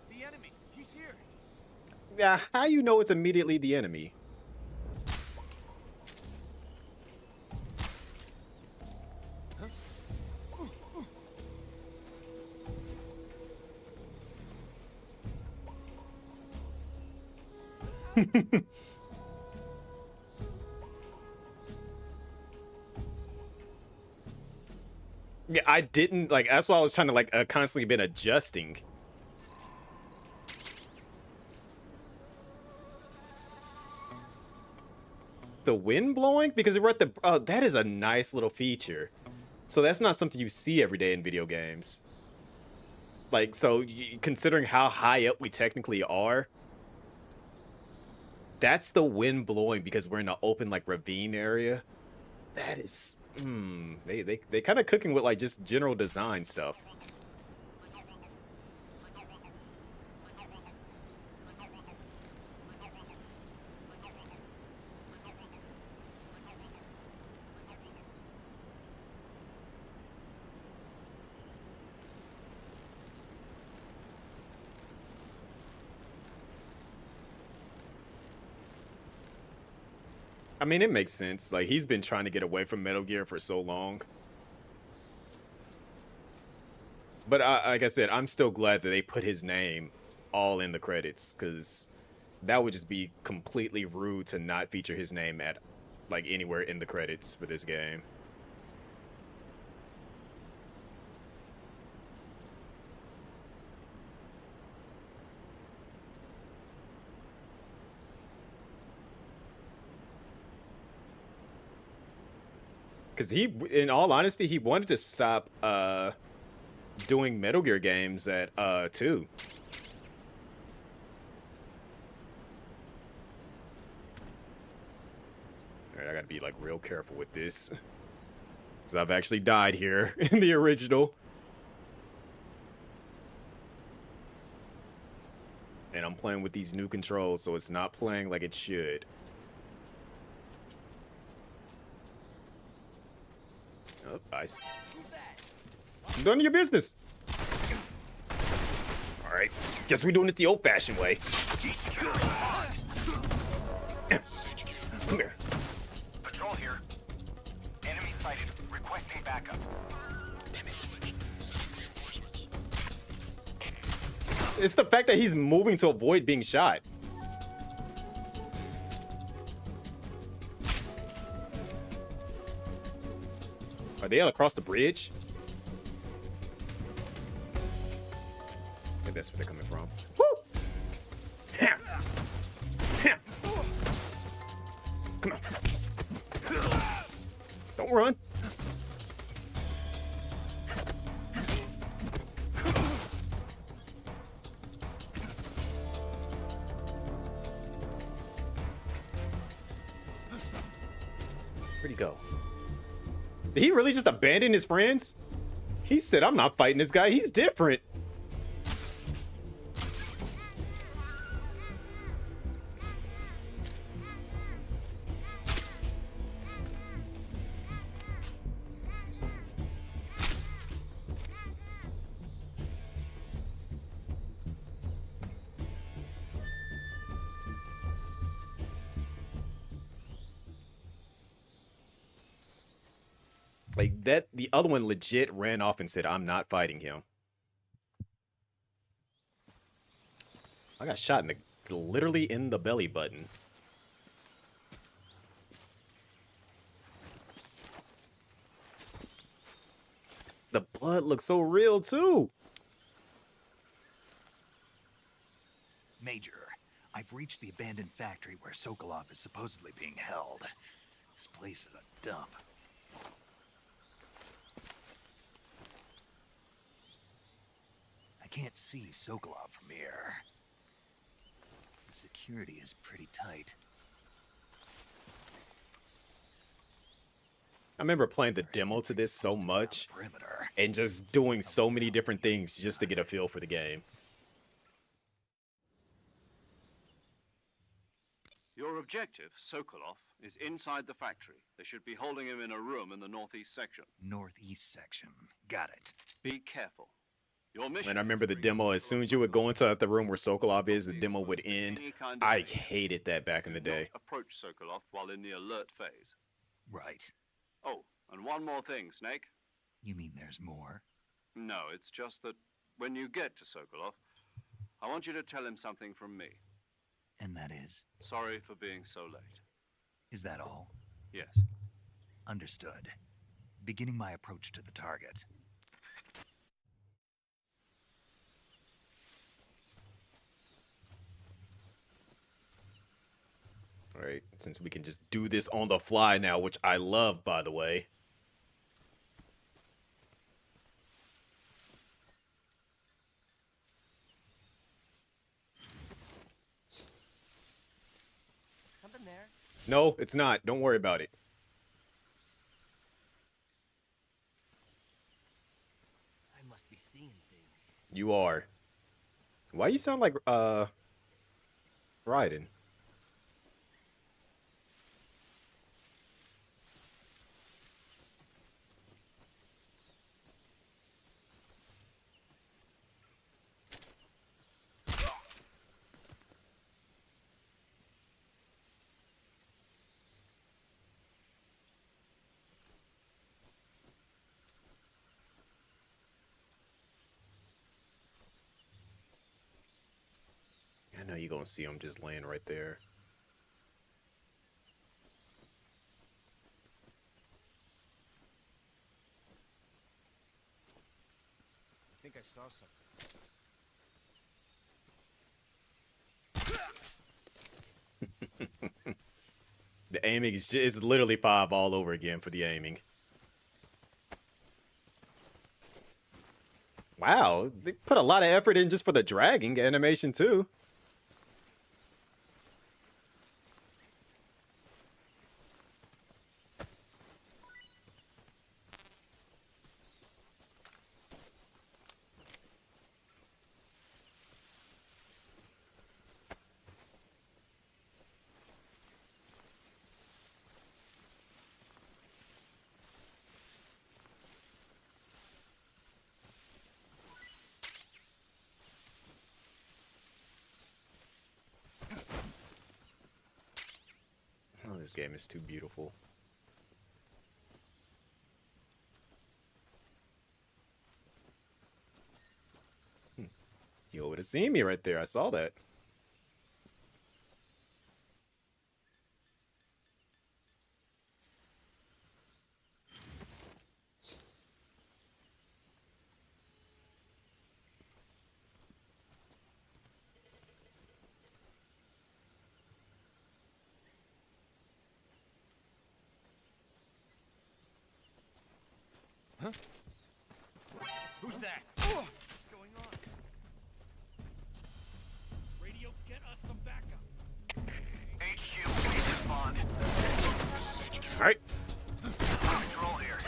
The enemy, he's here. Yeah, how you know it's immediately the enemy? Yeah, I didn't like. That's why I was trying to like constantly been adjusting. The wind blowing, because we're at the. Oh, that is a nice little feature. So that's not something you see every day in video games. Like, so considering how high up we technically are, that's the wind blowing because we're in an open like ravine area. That is, they kind of cooking with like just general design stuff. I mean, it makes sense. Like, he's been trying to get away from Metal Gear for so long. But like I said, I'm still glad that they put his name all in the credits, because that would just be completely rude to not feature his name at, like, anywhere in the credits for this game. Because he, in all honesty, he wanted to stop doing Metal Gear games at 2. Alright, I gotta be like real careful with this, because I've actually died here in the original. And I'm playing with these new controls, so it's not playing like it should. Oh, nice. None of your business. All right, guess we're doing this the old-fashioned way. Come here. Patrol here. Enemy sighted. Requesting backup. It's the fact that he's moving to avoid being shot. Are they all across the bridge? I think that's where they're coming from. Woo! Come on. Don't run. Where'd he go? Did he really just abandon his friends? He said, I'm not fighting this guy. He's different. Like that, the other one legit ran off and said, "I'm not fighting him." I got shot in the literally in the belly button. The blood looks so real too. Major, I've reached the abandoned factory where Sokolov is supposedly being held. This place is a dump. I can't see Sokolov from here. The security is pretty tight. I remember playing the demo to this so much and just doing so many different things just to get a feel for the game. Your objective, Sokolov, is inside the factory. They should be holding him in a room in the northeast section. Northeast section. Got it. Be careful. Your mission. And I remember the demo, as soon as you would go into the room where Sokolov is, the demo would end. I hated that back in the day. Approach Sokolov while in the alert phase. Right. Oh, and one more thing, Snake. You mean there's more? No, it's just that when you get to Sokolov, I want you to tell him something from me. And that is? Sorry for being so late. Is that all? Yes. Understood. Beginning my approach to the target. All right, since we can just do this on the fly now, which I love, by the way. Something there? No, it's not. Don't worry about it. I must be seeing things. You are. Why you sound like Raiden? I know you're gonna see him just laying right there. I think I saw something. The aiming is just, it's literally 5 all over again for the aiming. Wow, they put a lot of effort in just for the dragging animation too. Oh, this game is too beautiful. You would have seen me right there. I saw that. Huh? Who's that? What's going on? Radio, get us some backup. HQ, please respond. All right. Control here.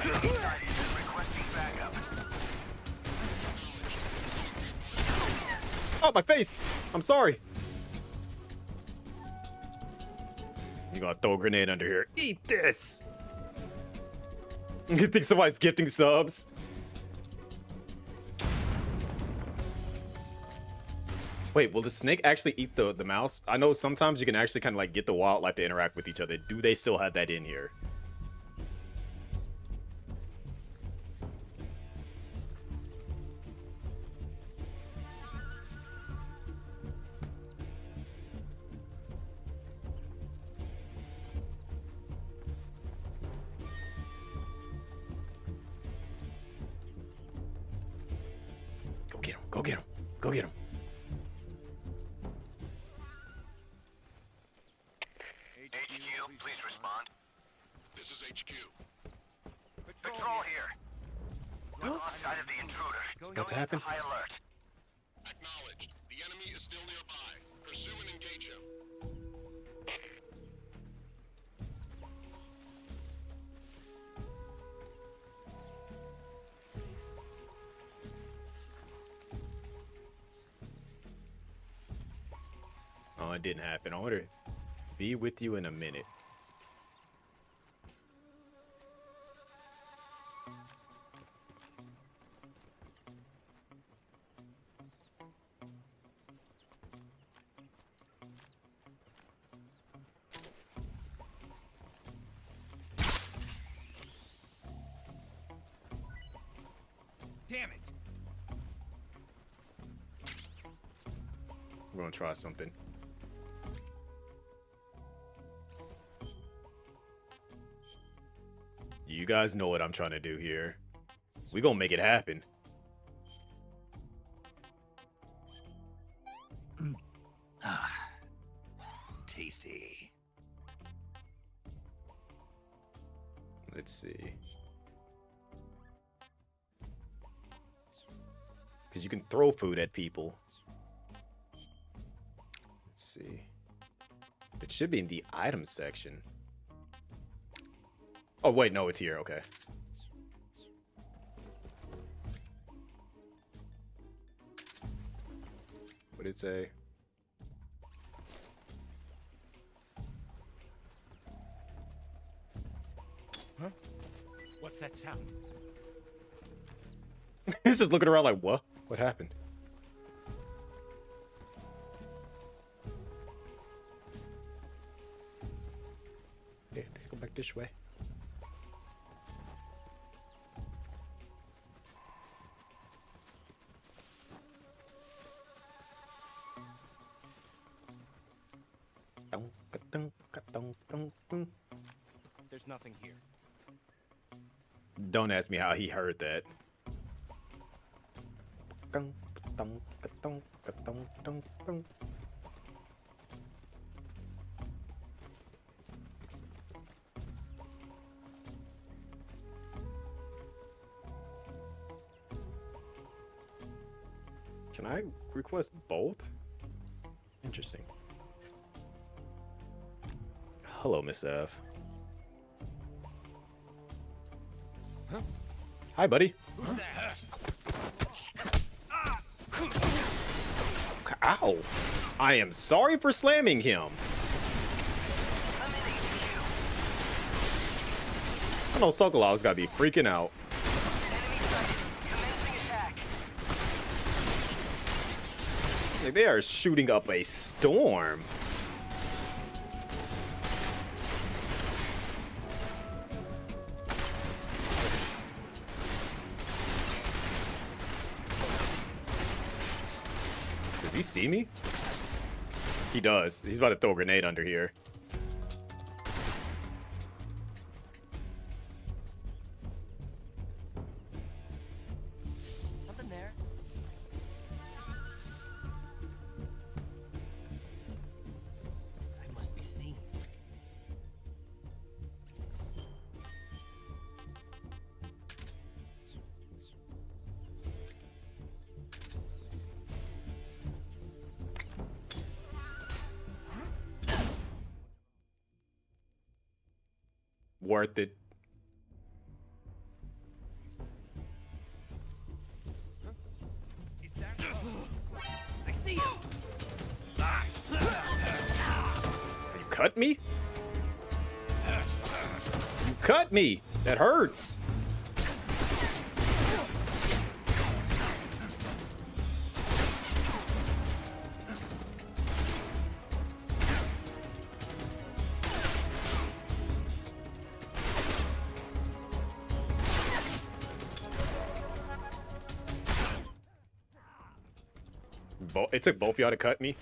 East side is requesting backup. Oh, my face! I'm sorry. You gonna throw a grenade under here? Eat this! You think somebody's gifting subs? Wait, will the snake actually eat the mouse? I know sometimes you can actually kind of like get the wildlife to interact with each other. Do they still have that in here? Go get him. Go get him. HQ, please respond. This is HQ. Patrol here. We lost sight of the intruder. It's about to happen. High alert. Acknowledged. The enemy is still nearby. Pursue and engage him. Oh, it didn't happen. I want to be with you in a minute. Damn it! We're gonna try something. You guys know what I'm trying to do here. We gonna make it happen. Tasty. Let's see. Because you can throw food at people. Let's see. It should be in the items section. Oh, wait, no, it's here. Okay. What did it say? Huh? What's that sound? He's just looking around like, what? What happened? Yeah, go back this way. There's nothing here. Don't ask me how he heard that. Can I request both? Interesting. Hello, Miss Ev. Huh? Hi, buddy. Who's that? Ow! I am sorry for slamming him. I know Sokolov's gotta be freaking out. Like they are shooting up a storm. Does he see me? He does. He's about to throw a grenade under here. Something there. I must be seen. Worth it. Is that? I see you. You cut me? You cut me! That hurts! It took both of y'all to cut me.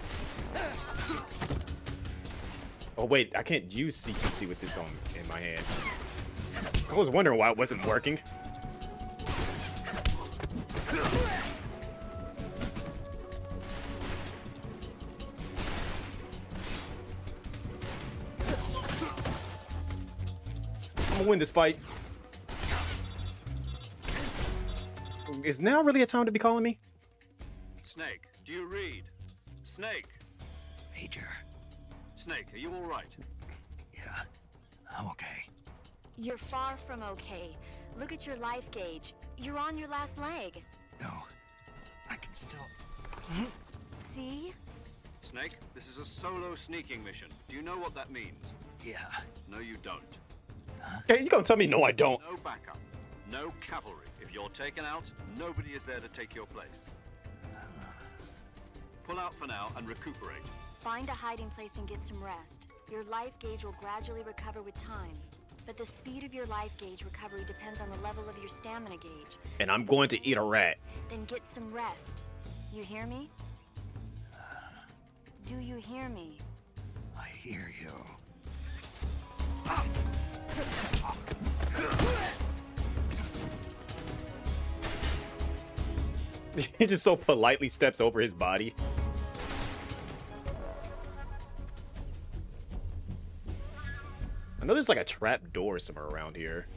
Oh wait, I can't use CQC with this on in my hand. I was wondering why it wasn't working. gonna win this fight. Is now really a time to be calling me? Snake, do you read? Snake! Major. Snake, are you all right? Yeah, I'm okay. You're far from okay. Look at your life gauge. You're on your last leg. No, I can still... See? Snake, this is a solo sneaking mission. Do you know what that means? Yeah. No, you don't. Okay, you gonna tell me no I don't? No backup. No cavalry. If you're taken out, nobody is there to take your place. Pull out for now and recuperate. Find a hiding place and get some rest. Your life gauge will gradually recover with time. But the speed of your life gauge recovery depends on the level of your stamina gauge. And I'm going to eat a rat. Then get some rest. You hear me? Do you hear me? I hear you. He just so politely steps over his body. I know there's like a trap door somewhere around here.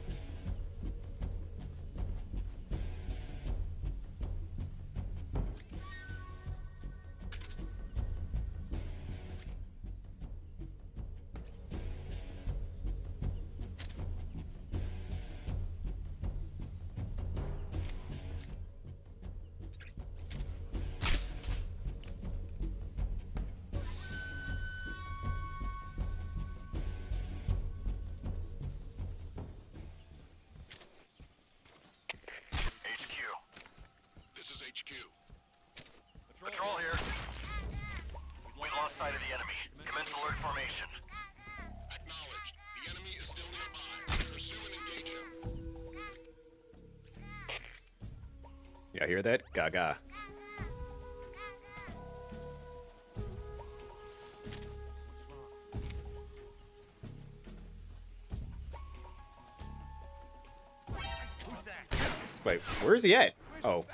This is HQ. Patrol here. We've lost sight of the enemy. Commence alert formation. Acknowledged. The enemy is still nearby. Pursue and engage him. Yeah, hear that? Gaga. Who's that? Wait, where is he at? Oh.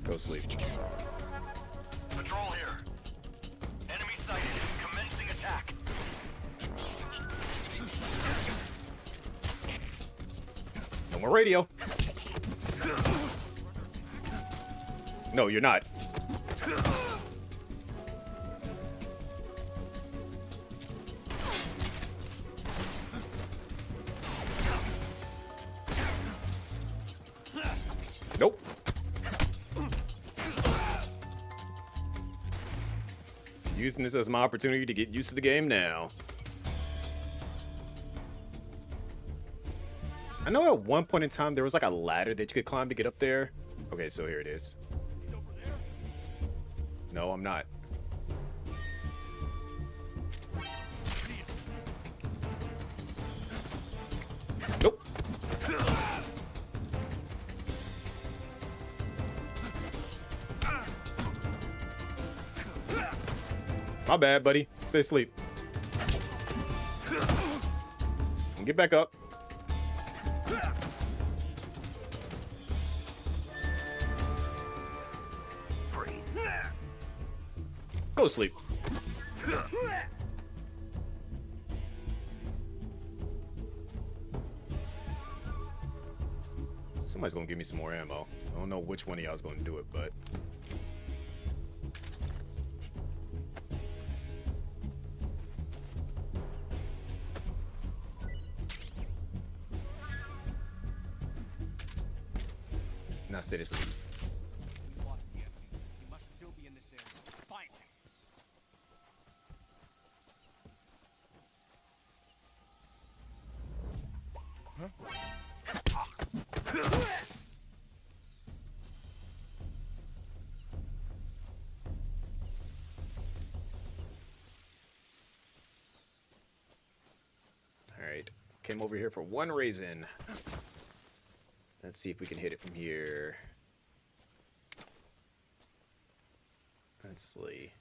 Go sleep. Patrol here. Enemy sighted. Commencing attack. No more radio. No, you're not. Nope. Using this as my opportunity to get used to the game now. I know at one point in time there was like a ladder that you could climb to get up there. Okay, so here it is. No, I'm not. Nope. My bad, buddy. Stay asleep. And get back up. Freeze. Go to sleep. Somebody's gonna give me some more ammo. I don't know which one of y'all's gonna do it, but... Now stay asleep. Lost the enemy. He must still be in this area. Find him. Alright. Came over here for one reason. Let's see if we can hit it from here. Let's see.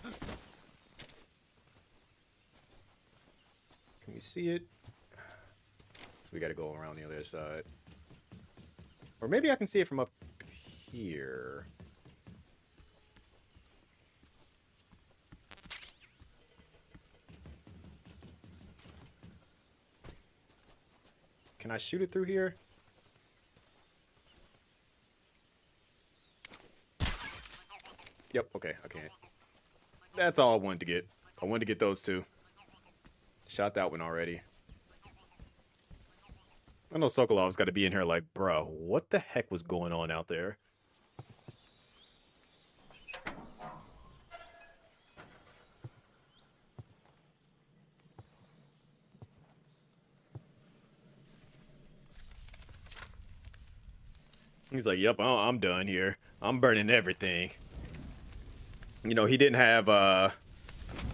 Can we see it? So we gotta go around the other side. Or maybe I can see it from up here. Can I shoot it through here? Yep, okay, I can't. That's all I wanted to get. I wanted to get those two. Shot that one already. I know Sokolov's got to be in here like, bro, what the heck was going on out there? He's like, yep, I'm done here. I'm burning everything. You know, he didn't have,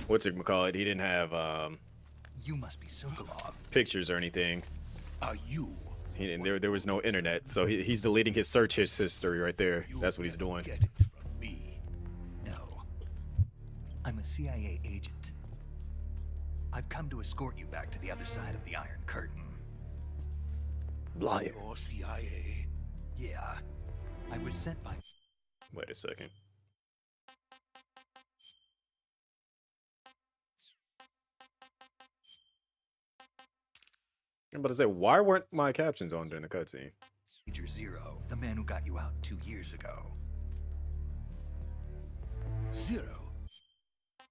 what's it call it? He didn't have, You must be Sokolov. pictures or anything. Are you? There was no internet, so he's deleting his search history right there. That's what he's doing. Get it from me. No. I'm a CIA agent. I've come to escort you back to the other side of the Iron Curtain. Liar. Or CIA? Yeah. I was sent by... Wait a second. I'm about to say, why weren't my captions on during the cutscene? Major Zero, the man who got you out 2 years ago. Zero?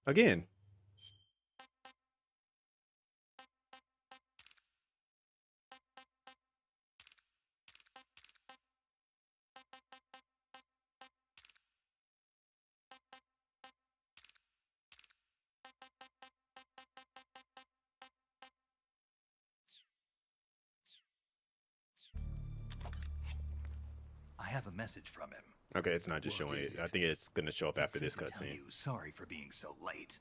Again. I have a message from him. Okay, it's not just What showing is it. it? I think it's gonna show up He after said this to tell cutscene. you sorry for being so late.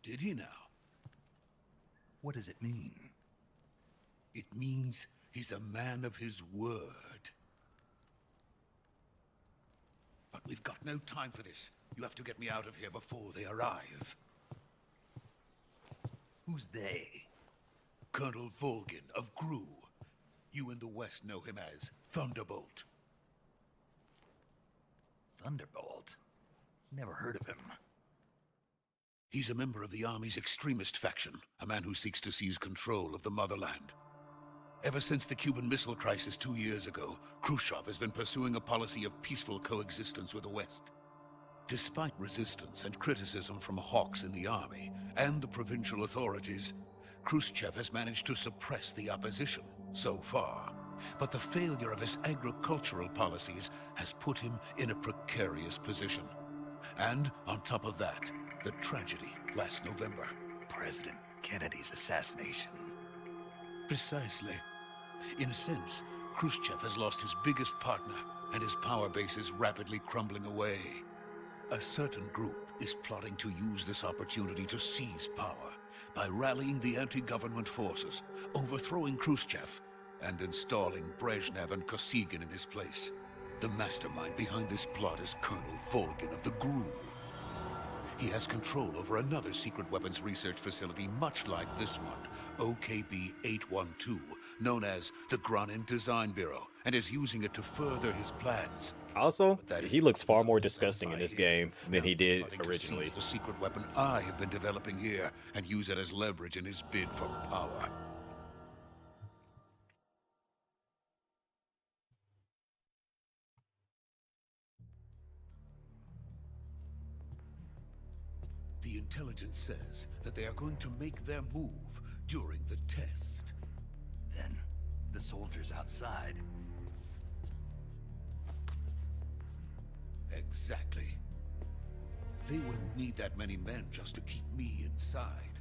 Did he now? What does it mean? It means he's a man of his word. But we've got no time for this. You have to get me out of here before they arrive. Who's they? Colonel Volgin of GRU. You in the West know him as Thunderbolt. Thunderbolt? Never heard of him. He's a member of the Army's extremist faction, a man who seeks to seize control of the motherland. Ever since the Cuban Missile Crisis 2 years ago, Khrushchev has been pursuing a policy of peaceful coexistence with the West. Despite resistance and criticism from hawks in the army and the provincial authorities, Khrushchev has managed to suppress the opposition so far. But the failure of his agricultural policies has put him in a precarious position. And on top of that, the tragedy last November. President Kennedy's assassination. Precisely. In a sense, Khrushchev has lost his biggest partner, and his power base is rapidly crumbling away. A certain group is plotting to use this opportunity to seize power by rallying the anti-government forces, overthrowing Khrushchev, and installing Brezhnev and Kosygin in his place. The mastermind behind this plot is Colonel Volgin of the GRU. He has control over another secret weapons research facility much like this one, OKB-812, known as the Granin Design Bureau, and is using it to further his plans. Also, That is he looks far more not disgusting in this by him. game than Now he he's did plotting to originally. seize the secret weapon I have been developing here and use it as leverage in his bid for power. The intelligence says that they are going to make their move during the test. Then, the soldiers outside. Exactly. They wouldn't need that many men just to keep me inside.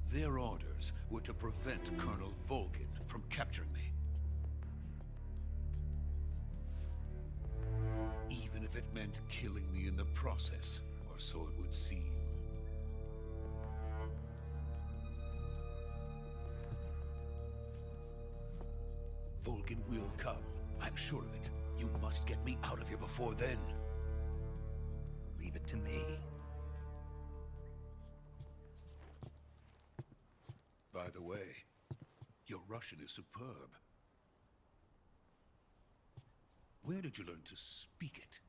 Their orders were to prevent Colonel Volgin from capturing me. Even if it meant killing me in the process, or so it would seem. Volgin will come. I'm sure of it. You must get me out of here before then. Leave it to me. By the way, your Russian is superb. Where did you learn to speak it?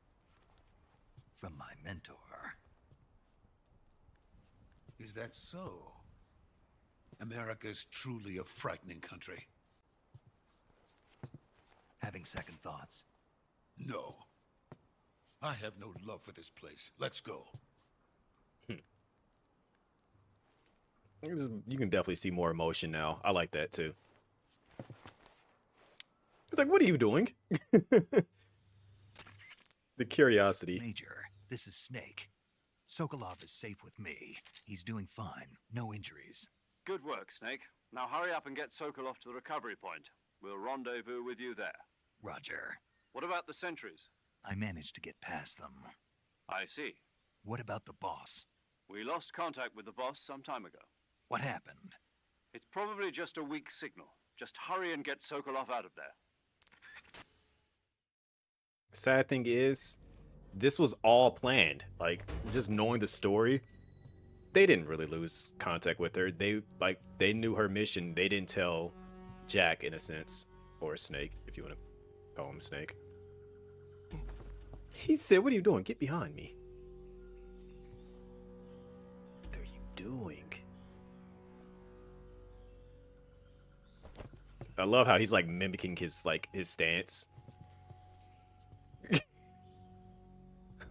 From my mentor. Is that so? America's truly a frightening country. Having second thoughts? No. I have no love for this place. Let's go. You can definitely see more emotion now. I like that too. It's like, what are you doing? The curiosity. Major, this is Snake. Sokolov is safe with me. He's doing fine. No injuries. Good work, Snake. Now hurry up and get Sokolov to the recovery point. We'll rendezvous with you there. Roger. What about the sentries? I managed to get past them. I see. What about the boss? We lost contact with the boss some time ago. What happened? It's probably just a weak signal. Just hurry and get Sokolov out of there. Sad thing is, this was all planned. Like, just knowing the story, they didn't really lose contact with her. They knew her mission. They didn't tell Jack, in a sense, or Snake, if you want to call him Snake. He said, "What are you doing? Get behind me." What are you doing? I love how he's like mimicking his stance.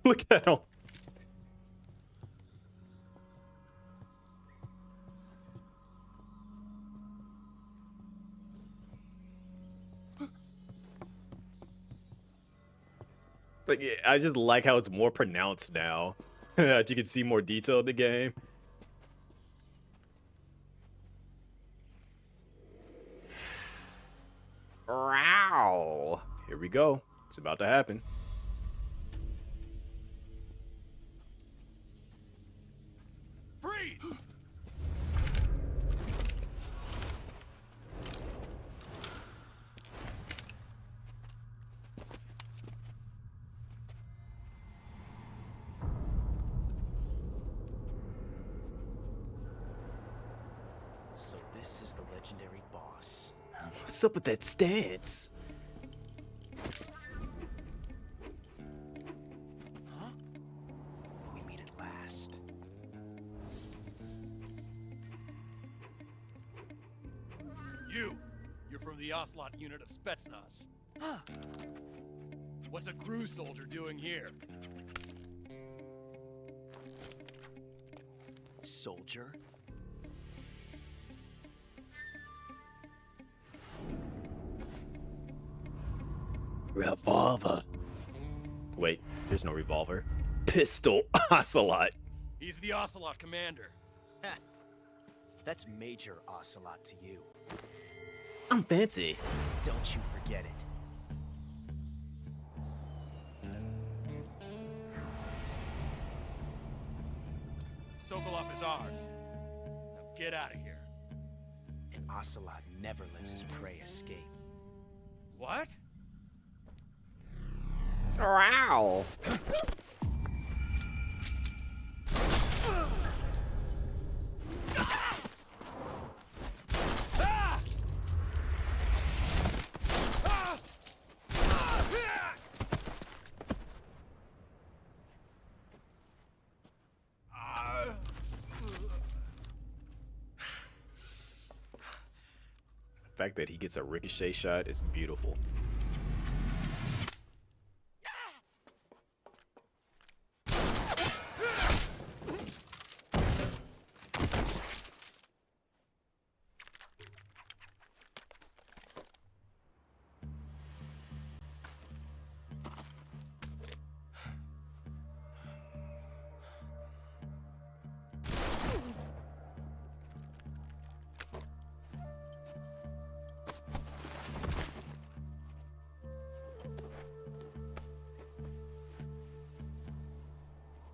Look at him. Like, yeah, I just like how it's more pronounced now. That you can see more detail in the game. Wow. Here we go. It's about to happen. Freeze! So this is the legendary boss. What's up with that stance? Huh? We meet at last. You're from the Ocelot unit of Spetsnaz. Huh. What's a crew soldier doing here? Soldier? Revolver. Wait, there's no revolver. Pistol. Ocelot. He's the Ocelot commander. Ha. That's Major Ocelot to you. I'm fancy. Don't you forget it. Sokolov is ours. Now get out of here. And Ocelot never lets his prey escape. What? Wow. The fact that he gets a ricochet shot is beautiful.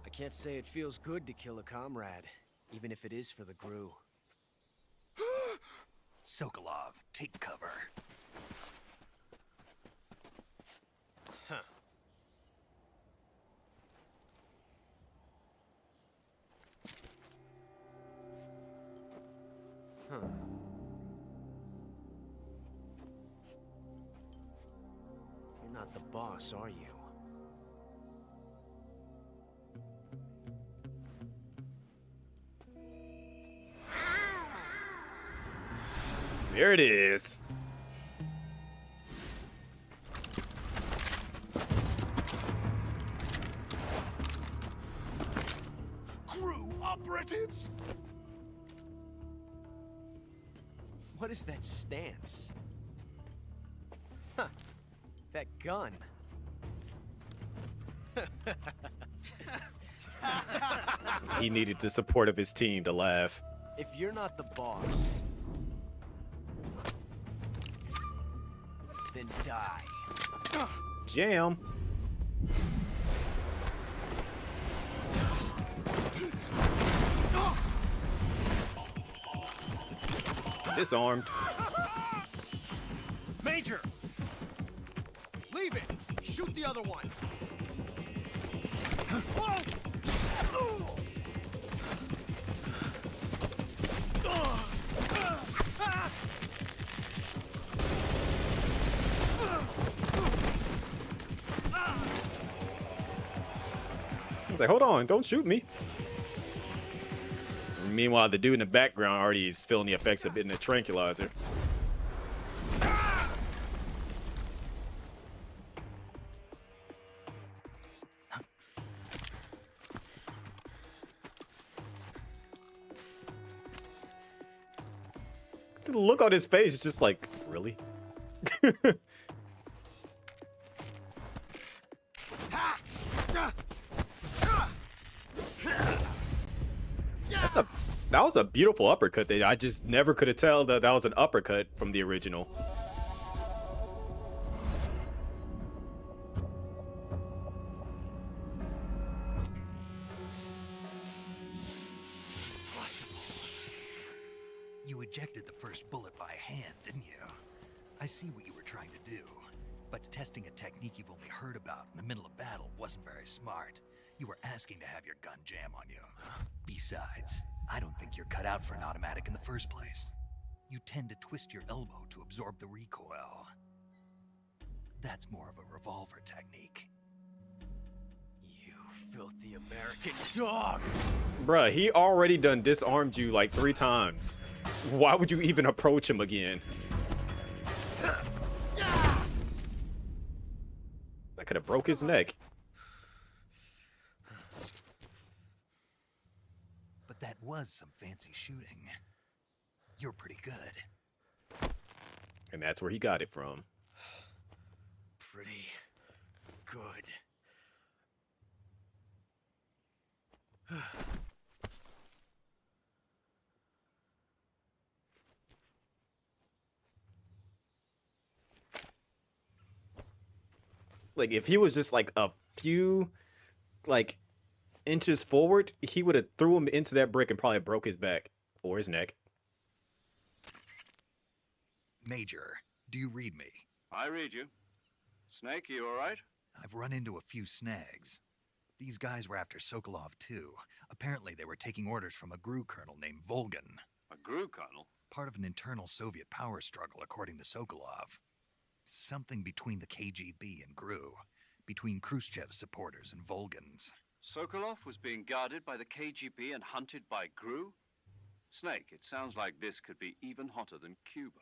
I can't say it feels good to kill a comrade, even if it is for the GRU. Sokolov, take cover. Huh. Huh. You're not the boss, are you? There it is. Crew operatives? What is that stance? Huh. That gun. He needed the support of his team to laugh. If you're not the boss, then die. Jam. Disarmed. Major! Leave it! Shoot the other one! I was like, hold on, don't shoot me. Meanwhile, the dude in the background already is feeling the effects of hitting the tranquilizer. The look on his face is just like, really? That was a beautiful uppercut. That I just never could have tell that was an uppercut from the original. Impossible. You ejected the first bullet by hand, didn't you? I see what you were trying to do, but testing a technique you've only heard about in the middle of battle wasn't very smart. You were asking to have your gun jam on you. Besides, I don't think you're cut out for an automatic in the first place. You tend to twist your elbow to absorb the recoil. That's more of a revolver technique. You filthy American dog! Bruh, he already done disarmed you like 3 times. Why would you even approach him again? That could have broke his neck. But that was some fancy shooting. You're pretty good. And that's where he got it from. Pretty good. Like, if he was just like a few, like, inches forward, he would have threw him into that brick and probably broke his back or his neck. Major, do you read me? I read you. Snake, you all right? I've run into a few snags. These guys were after Sokolov too. Apparently they were taking orders from a GRU colonel named Volgan. A GRU colonel? Part of an internal Soviet power struggle, according to Sokolov. Something between the KGB and GRU. Between Khrushchev's supporters and Volgan's. Sokolov was being guarded by the KGB and hunted by GRU? Snake, it sounds like this could be even hotter than Cuba.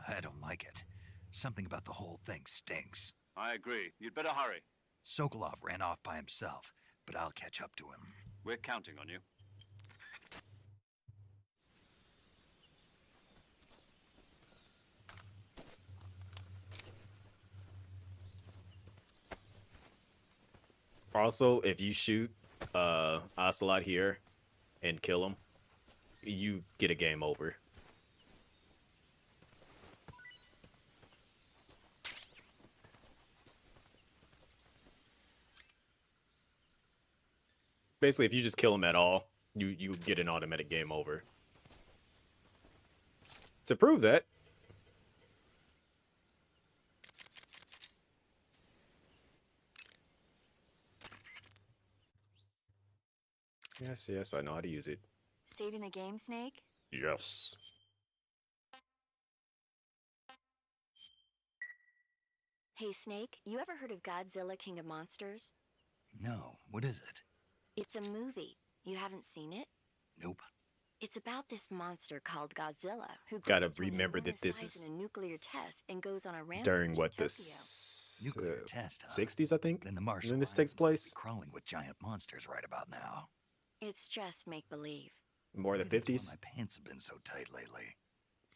I don't like it. Something about the whole thing stinks. I agree. You'd better hurry. Sokolov ran off by himself, but I'll catch up to him. We're counting on you. Also, if you shoot Ocelot here and kill him, you get a game over. Basically, if you just kill him at all, you get an automatic game over. To prove that, yes, I know how to use it. Saving the game, Snake? Yes. Hey, Snake, you ever heard of Godzilla King of Monsters? No, what is it? It's a movie. You haven't seen it? Nope. It's about this monster called Godzilla who Gotta grows to an remember that enormous this size is in a nuclear test and goes on a rampage during in what the Tokyo. Nuclear test, huh? 60s, I think. Then the Martian When this Islands takes must be place, crawling with giant monsters right about now. It's just make-believe. more the Maybe that's why 50s. my pants have been so tight lately.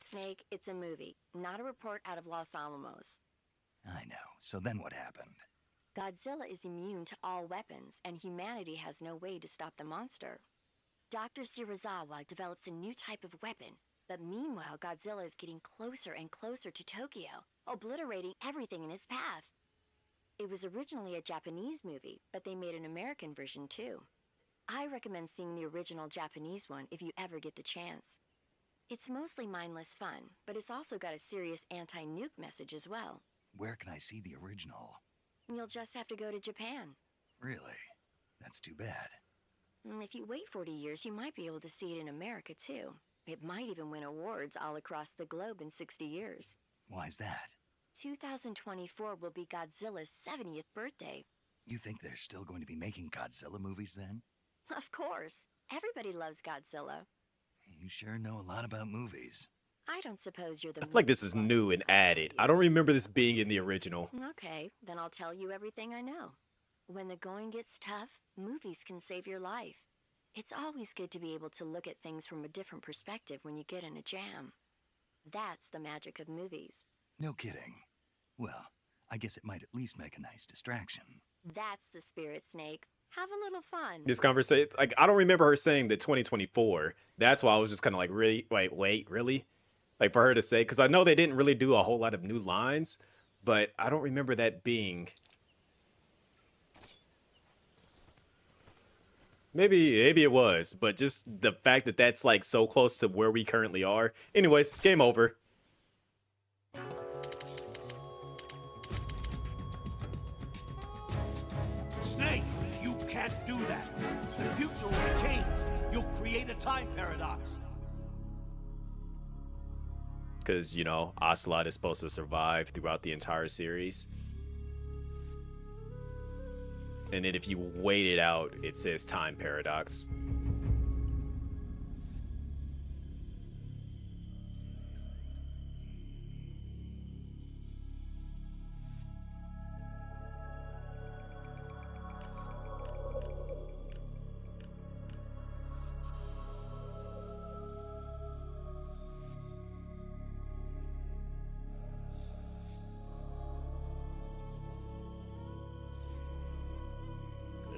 Snake, it's a movie, not a report out of Los Alamos. I know. So then what happened? Godzilla is immune to all weapons, and humanity has no way to stop the monster. Dr. Shirazawa develops a new type of weapon, but meanwhile Godzilla is getting closer and closer to Tokyo, obliterating everything in his path. It was originally a Japanese movie, but they made an American version too. I recommend seeing the original Japanese one if you ever get the chance. It's mostly mindless fun, but it's also got a serious anti-nuke message as well. Where can I see the original? You'll just have to go to Japan. Really? That's too bad. If you wait 40 years, you might be able to see it in America too. It might even win awards all across the globe in 60 years. Why's that? 2024 will be Godzilla's 70th birthday. You think they're still going to be making Godzilla movies then? Of course. Everybody loves Godzilla. You sure know a lot about movies. I don't suppose you're the I feel like this is new and added. I don't remember this being in the original. Okay, then I'll tell you everything I know. When the going gets tough, movies can save your life. It's always good to be able to look at things from a different perspective when you get in a jam. That's the magic of movies. No kidding. Well, I guess it might at least make a nice distraction. That's the spirit, Snake. Have a little fun. This conversation, like, I don't remember her saying that 2024. That's why I was just kind of like, really? Wait, really? Like, for her to say, because I know they didn't really do a whole lot of new lines, but I don't remember that being. Maybe it was, but just the fact that that's like so close to where we currently are. Anyways, game over. Snake, you can't do that. The future will be changed. You'll create a time paradox. Because, you know, Ocelot is supposed to survive throughout the entire series. And then if you wait it out, it says time paradox.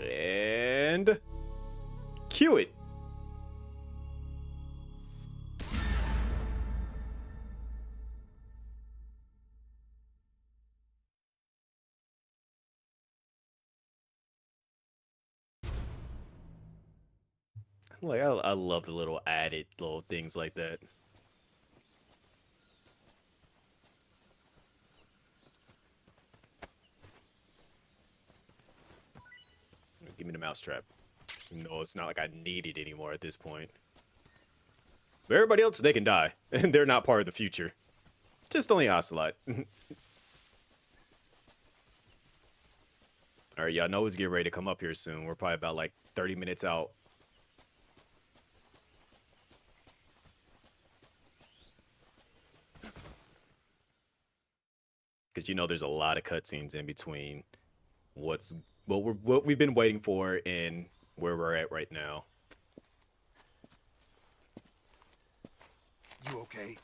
And cue it. Like, I love the little added little things like that. Give me the mousetrap. No, it's not like I need it anymore at this point. But everybody else, they can die. And they're not part of the future. Just only Ocelot. Alright, y'all know it's getting ready to come up here soon. We're probably about like 30 minutes out. Because you know there's a lot of cutscenes in between what we've been waiting for and where we're at right now. You okay?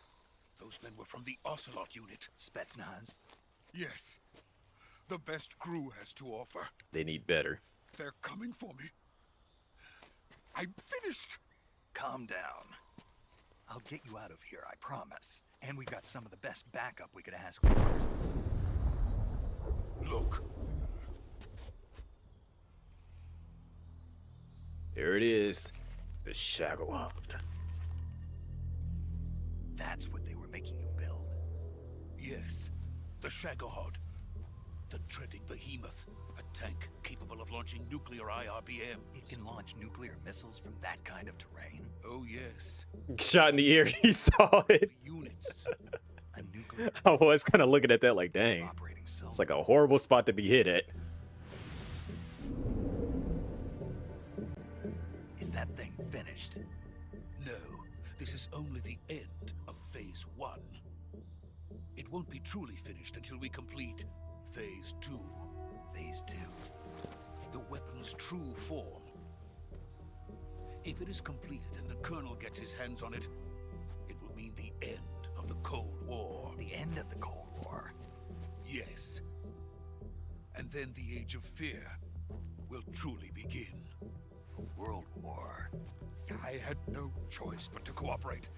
Those men were from the Ocelot unit. Spetsnaz? Yes. The best crew has to offer. They need better. They're coming for me. I'm finished. Calm down. I'll get you out of here, I promise. And we got some of the best backup we could ask for. Look. There it is. The Shagohod. That's what they were making you build? Yes. The Shagohod. The dreaded behemoth. A tank capable of launching nuclear IRBM. It can launch nuclear missiles from that kind of terrain? Oh, yes. Shot in the ear, he saw it. Units. A nuclear... I was kind of looking at that like, dang. It's like a horrible spot to be hit at. Is that thing finished? No. only the end of Phase 1. It won't be truly finished until we complete Phase 2. Phase 2. The weapon's true form. If it is completed and the Colonel gets his hands on it, it will mean the end of the Cold War. The end of the Cold War? Yes. And then the Age of Fear will truly begin. A world war. I had no choice but to cooperate.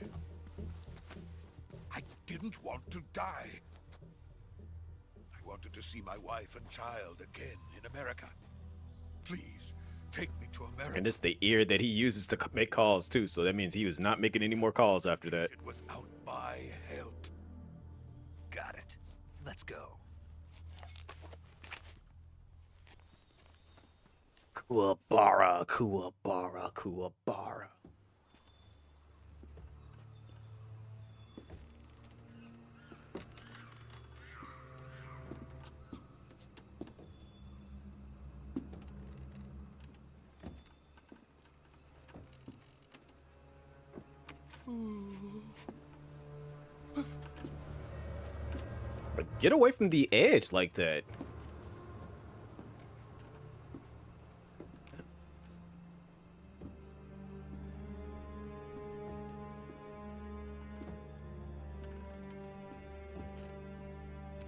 I didn't want to die. I wanted to see my wife and child again in America. Please, take me to America. And it's the ear that he uses to make calls too, so that means he was not making any more calls after that. Without my help. Got it. Let's go. Kuwabara, Kuwabara, Kuwabara. But get away from the edge like that.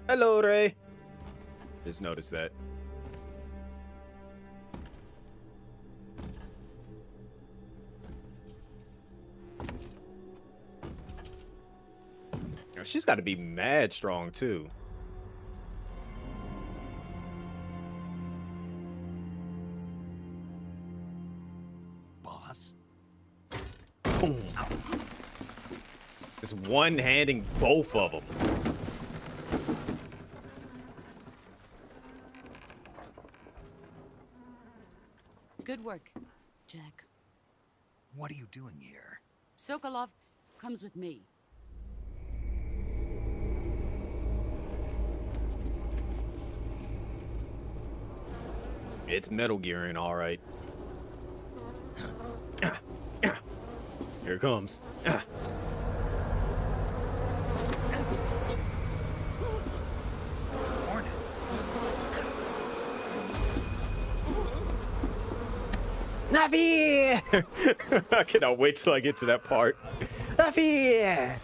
Hello, Ray. Just noticed that. She's got to be mad strong too. Boss? Boom. Just one-handing both of them. Good work, Jack. What are you doing here? Sokolov comes with me. It's Metal Gearing, all right. Here it comes. Hornets. Navi! I cannot wait till I get to that part. Navi!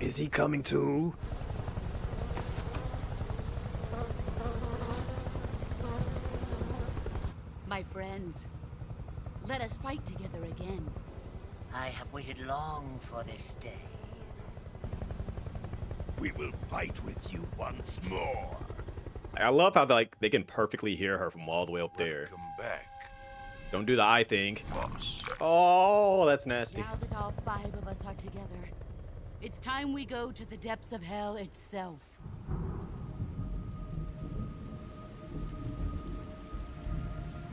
Is he coming too? My friends, let us fight together again. I have waited long for this day. We will fight with you once more. I love how they can perfectly hear her from all the way up there. Come back. Don't do the eye thing. Boss. Oh, that's nasty. Now that all 5 of us are together, it's time we go to the depths of hell itself.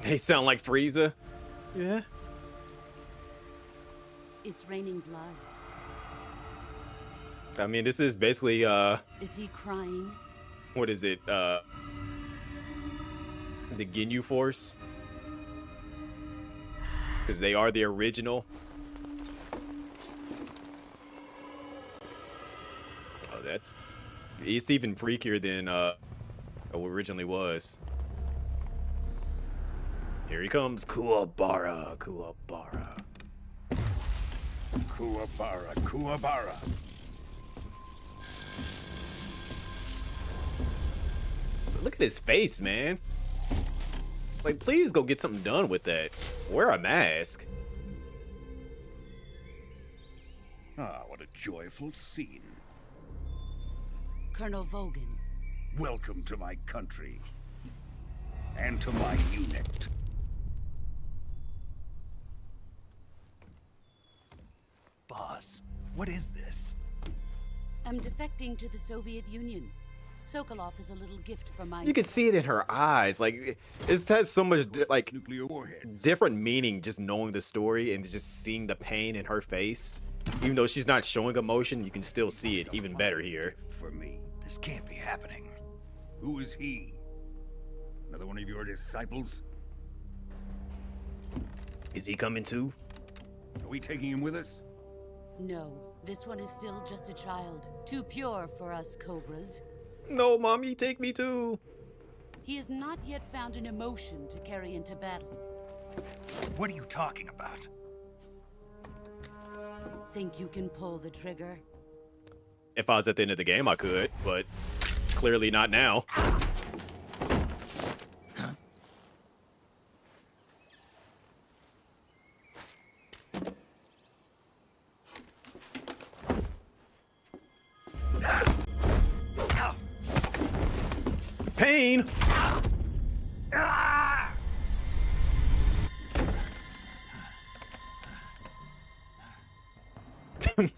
They sound like Frieza. Yeah. It's raining blood. I mean, this is basically, Is he crying? what is it? The Ginyu Force? Because they are the original. Oh, it's even freakier than, it originally was. Here he comes, Kuwabara, Kuwabara. Kuwabara, Kuwabara. Look at his face, man. Like, please go get something done with that. Wear a mask. Ah, what a joyful scene. Colonel Vogan. Welcome to my country. And to my unit. Boss, what is this? I'm defecting to the Soviet Union. Sokolov is a little gift from my... You can see it in her eyes. Like, it has so much like Nuclear warheads. different meaning just knowing the story and just seeing the pain in her face. Even though she's not showing emotion, you can still see it even better here. For me. This can't be happening. Who is he? Another one of your disciples? Is he coming too? Are we taking him with us? No, this one is still just a child. Too pure for us Cobras. No, Mommy, take me too. He has not yet found an emotion to carry into battle. What are you talking about? Think you can pull the trigger? If I was at the end of the game, I could, but clearly not now. Pain!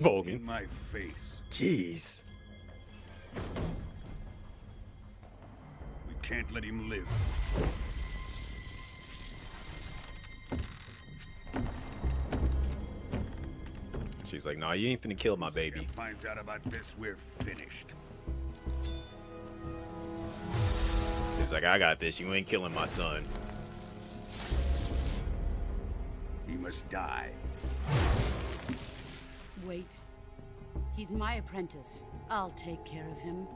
Bogan. In my face. Jeez. We can't let him live. She's like, nah, you ain't finna kill my baby. If finds out about this, we're finished. He's like, I got this. You ain't killing my son. He must die. Wait. He's my apprentice. I'll take care of him.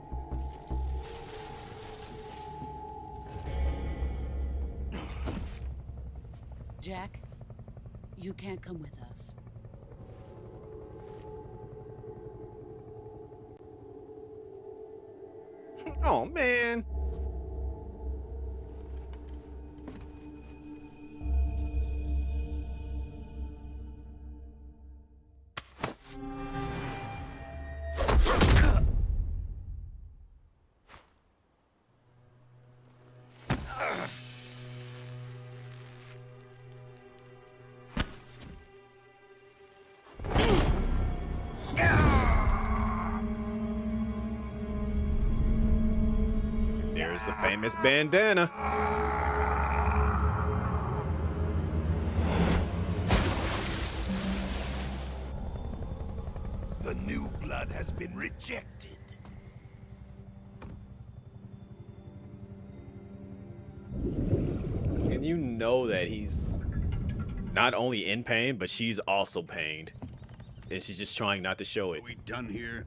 Jack, you can't come with us. Oh, man. There's the famous bandana. The new blood has been rejected. And you know that he's not only in pain, but she's also pained. And she's just trying not to show it. Are we done here?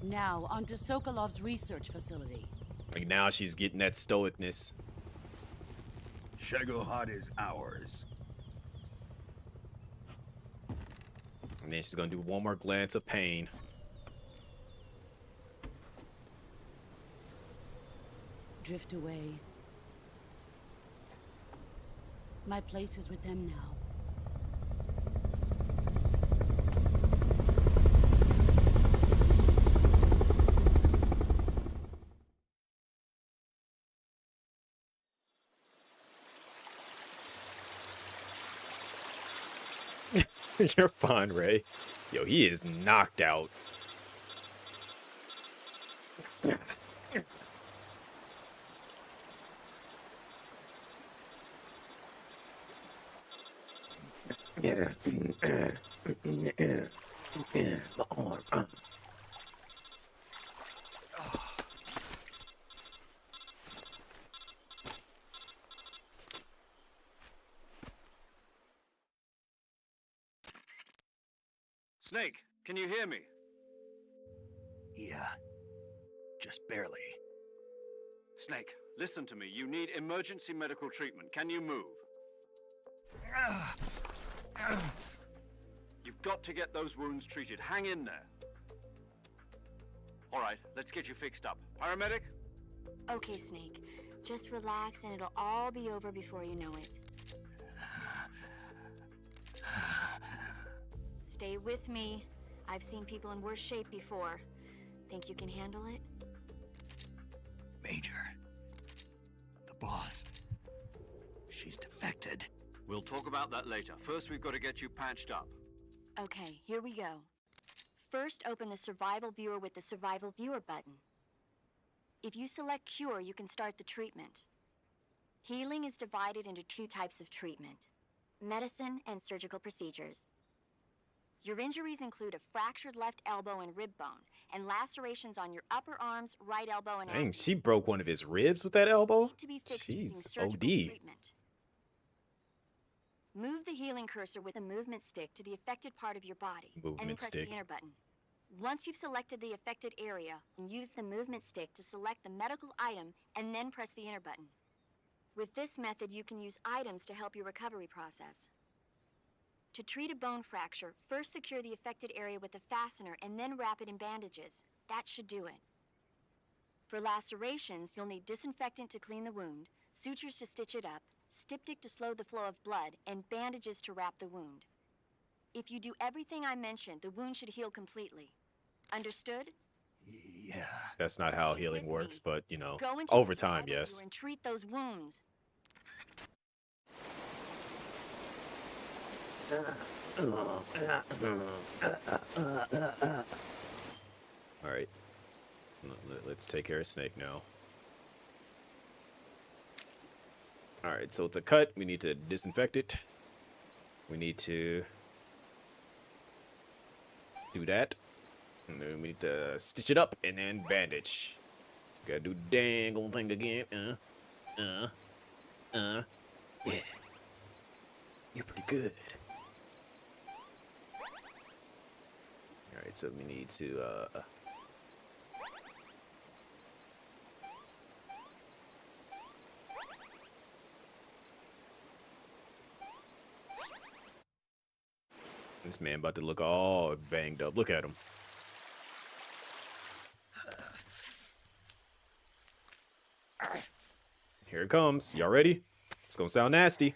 Now, onto Sokolov's research facility. Like now she's getting that stoicness. Shagohod is ours. And then she's gonna do one more glance of pain. Drift away. My place is with them now. You're fine, Ray. Yo, he is knocked out. Snake, can you hear me? Yeah. Just barely. Snake, listen to me. You need emergency medical treatment. Can you move? You've got to get those wounds treated. Hang in there. All right, let's get you fixed up. Paramedic? Okay, Snake. Just relax and it'll all be over before you know it. Stay with me. I've seen people in worse shape before. Think you can handle it? Major. The boss. She's defected. We'll talk about that later. First, we've got to get you patched up. Okay, here we go. first open the survival viewer with the survival viewer button. If you select cure, you can start the treatment. Healing is divided into 2 types of treatment: medicine and surgical procedures. Your injuries include a fractured left elbow and rib bone, and lacerations on your upper arms, right elbow, and Dang, abdomen. she broke one of his ribs with that elbow? Need to be fixed using Jeez, surgical OD. treatment. Move the healing cursor with a movement stick to the affected part of your body, and then Movement press stick. the enter button. Once you've selected the affected area, use the movement stick to select the medical item, and then press the enter button. With this method, you can use items to help your recovery process. To treat a bone fracture, first secure the affected area with a fastener and then wrap it in bandages. That should do it. For lacerations, you'll need disinfectant to clean the wound, sutures to stitch it up, styptic to slow the flow of blood, and bandages to wrap the wound. If you do everything I mentioned, the wound should heal completely. Understood? Yeah. That's not how healing works, but, you know, Go into over the time, survival yes. viewer and treat those wounds. Alright. Let's take care of Snake now. Alright, so it's a cut. We need to disinfect it. We need to do that. And then we need to stitch it up and then bandage. Gotta do the dang old thing again. Yeah. You're pretty good. Alright, so we need to, this man about to look all banged up. Look at him. Here it comes. Y'all ready? It's gonna sound nasty.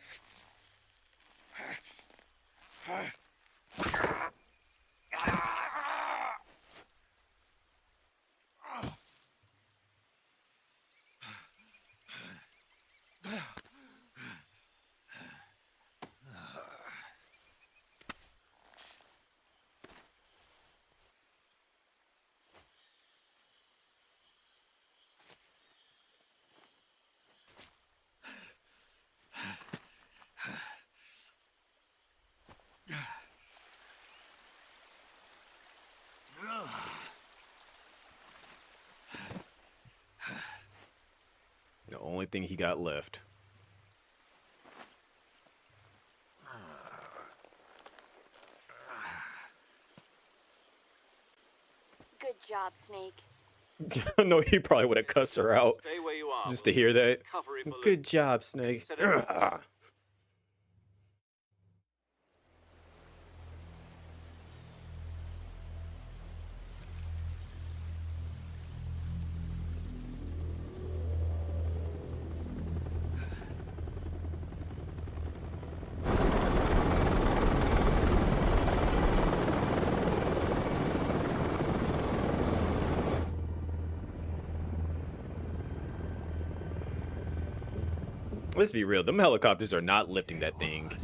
The only thing he got left. Good job, Snake. No, he probably would have cussed her out Stay where you are. just to hear that. Recovery balloon. Good job, Snake. Set it up. Ugh. Let's be real. Them helicopters are not lifting that thing.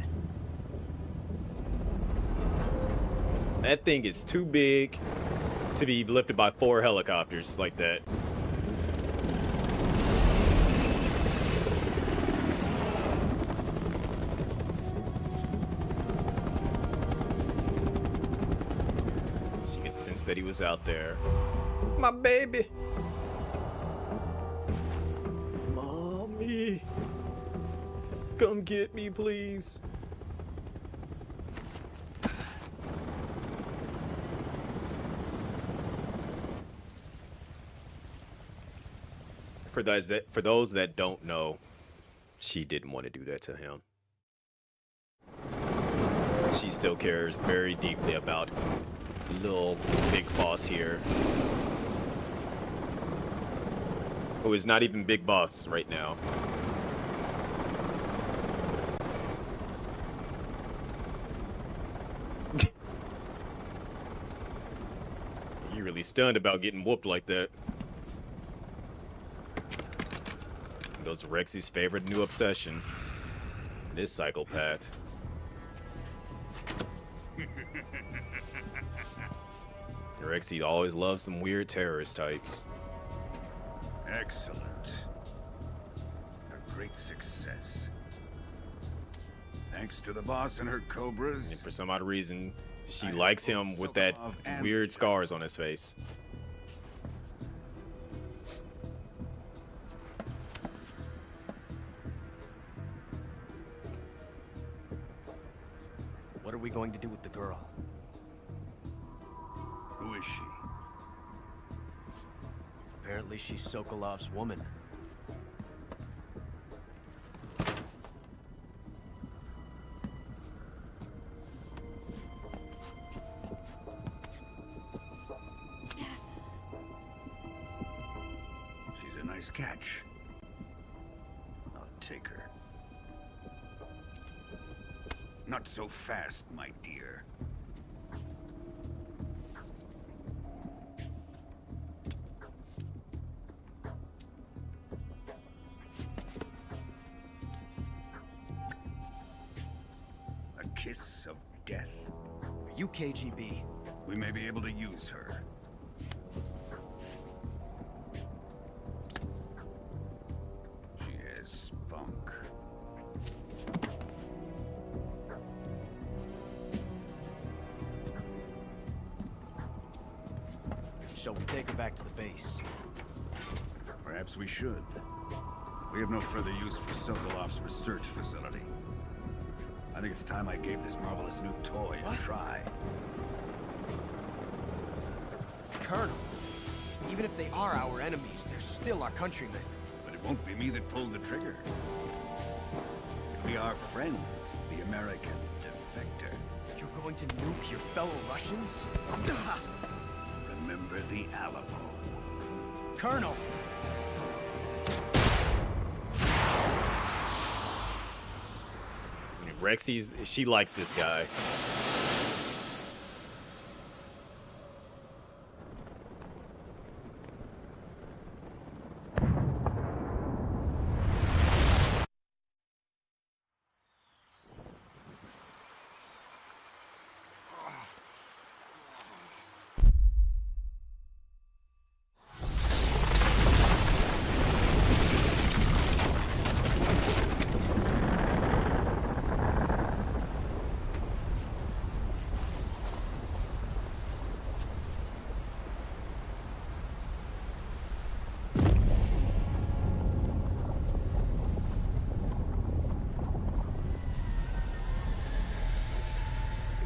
That thing is too big to be lifted by 4 helicopters like that. She could sense that he was out there. My baby. Mommy. Come get me, please. For those that don't know, she didn't want to do that to him. She still cares very deeply about little big boss here, who is not even big boss right now. You really stunned about getting whooped like that. Those Rexy's favorite new obsession. This psychopath. Rexy always loves some weird terrorist types. Excellent. A great success. Thanks to the boss and her cobras. And for some odd reason, she likes him with that weird scars on his face. What are we going to do with the girl? Who is she? Apparently she's Sokolov's woman. She's a nice catch. I'll take her. Not so fast, my dear. A kiss of death? Are you KGB? We may be able to use her. She has spunk. Shall we take her back to the base? Perhaps we should. We have no further use for Sokolov's research facility. I think it's time I gave this marvelous new toy a try. Colonel, even if they are our enemies, they're still our countrymen. But it won't be me that pulled the trigger. It'll be our friend, the American defector. You're going to nuke your fellow Russians? Remember the Alamo. Colonel! Rexy's, she likes this guy.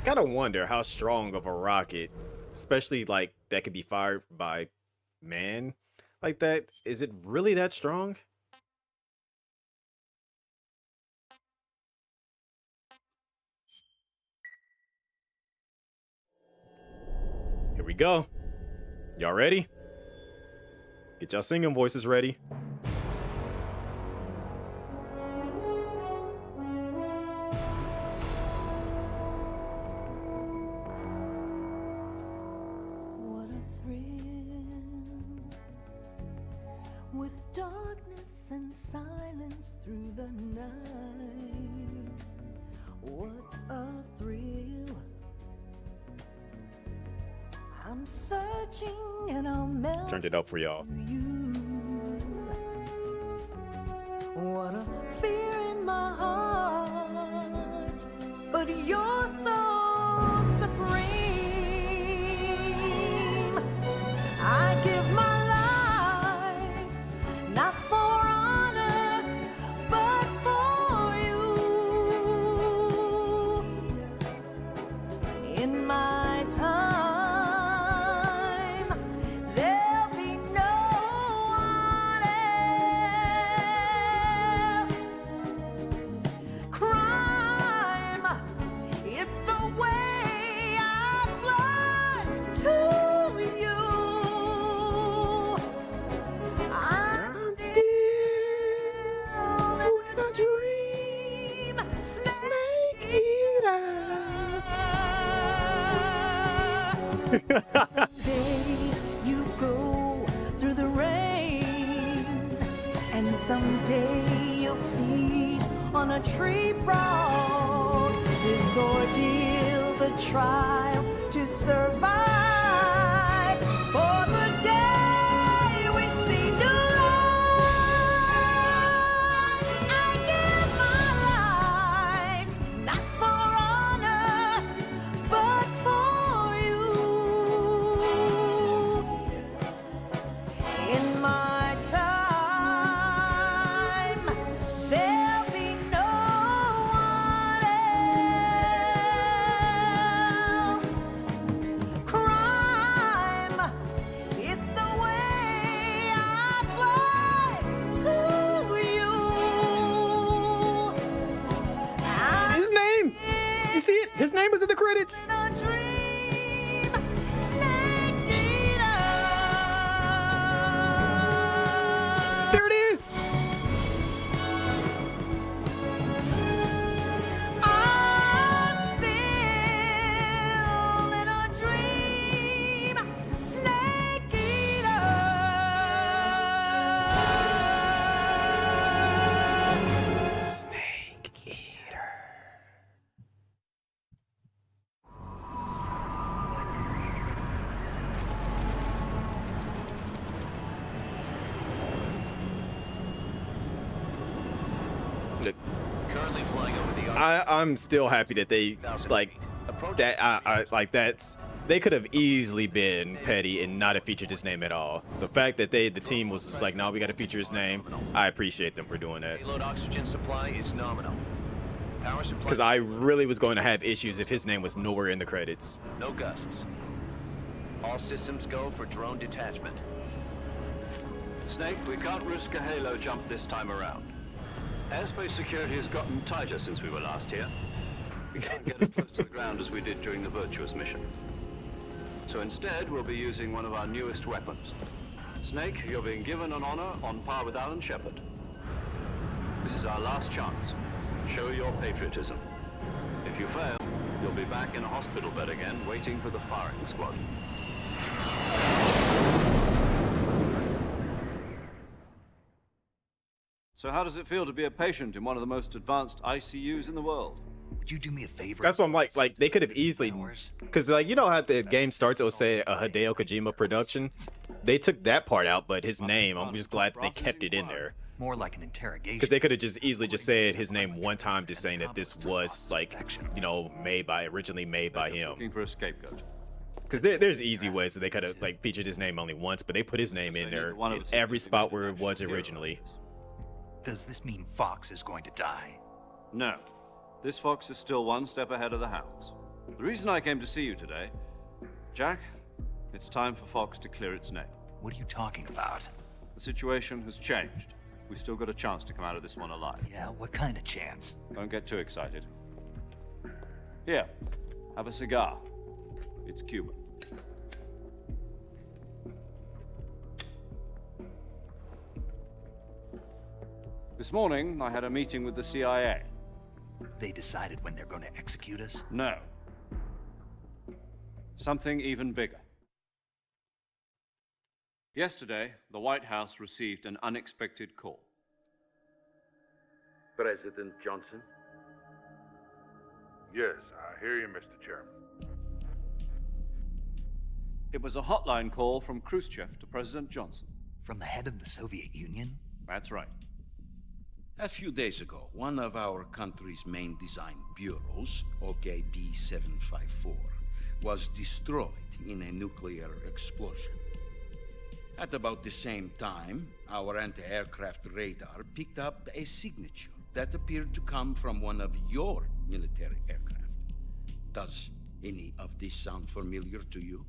Gotta wonder how strong of a rocket, especially like that could be fired by man like that. Is it really that strong? Here we go. Y'all ready? Get y'all singing voices ready. With darkness and silence through the night, what a thrill. I'm searching and I'll melt. Turned it up for y'all. What a fear in my heart, but you're so supreme. I give my not for honor, but for you. In my time, there'll be no one else. Crime, it's the way I fly to you. Dream, snake eater. Someday you go through the rain, and someday you'll feed on a tree frog. This ordeal, the trial to survive. name was in the credits. There it is. Currently flying over the I'm still happy that they like that. I like that's. They could have easily been petty and not have featured his name at all. The fact that the team was just like, no, we got to feature his name. I appreciate them for doing that. payload oxygen supply is nominal. Power supply. Because I really was going to have issues if his name was nowhere in the credits. No gusts. All systems go for drone detachment. Snake, we can't risk a halo jump this time around. Airspace security has gotten tighter since we were last here. We can't get as close to the ground as we did during the Virtuous mission. So instead, we'll be using one of our newest weapons. Snake, you're being given an honor on par with Alan Shepard. This is our last chance. Show your patriotism. If you fail, you'll be back in a hospital bed again, waiting for the firing squad. So how does it feel to be a patient in one of the most advanced ICUs in the world? Would you do me a favor? That's what I'm like they could have easily, because like you know how the game starts, it'll say a Hideo Kojima production. They took that part out, but his name, I'm just glad they kept it in there. More like an interrogation. Because they could have just easily just said his name one time, just saying that this was like, you know, originally made by him. Looking for a scapegoat. Because there's easy ways that they could have like featured his name only once, but they put his name in there in every spot where it was originally. Does this mean Fox is going to die? No. This Fox is still one step ahead of the Hounds. The reason I came to see you today, Jack, it's time for Fox to clear its name. What are you talking about? The situation has changed. We've still got a chance to come out of this one alive. Yeah, what kind of chance? Don't get too excited. Here, have a cigar. It's Cuban. This morning, I had a meeting with the CIA. They decided when they're going to execute us? No. Something even bigger. Yesterday, the White House received an unexpected call. President Johnson? Yes, I hear you, Mr. Chairman. It was a hotline call from Khrushchev to President Johnson. From the head of the Soviet Union? That's right. A few days ago, one of our country's main design bureaus, OKB 754, was destroyed in a nuclear explosion. At about the same time, our anti-aircraft radar picked up a signature that appeared to come from one of your military aircraft. Does any of this sound familiar to you?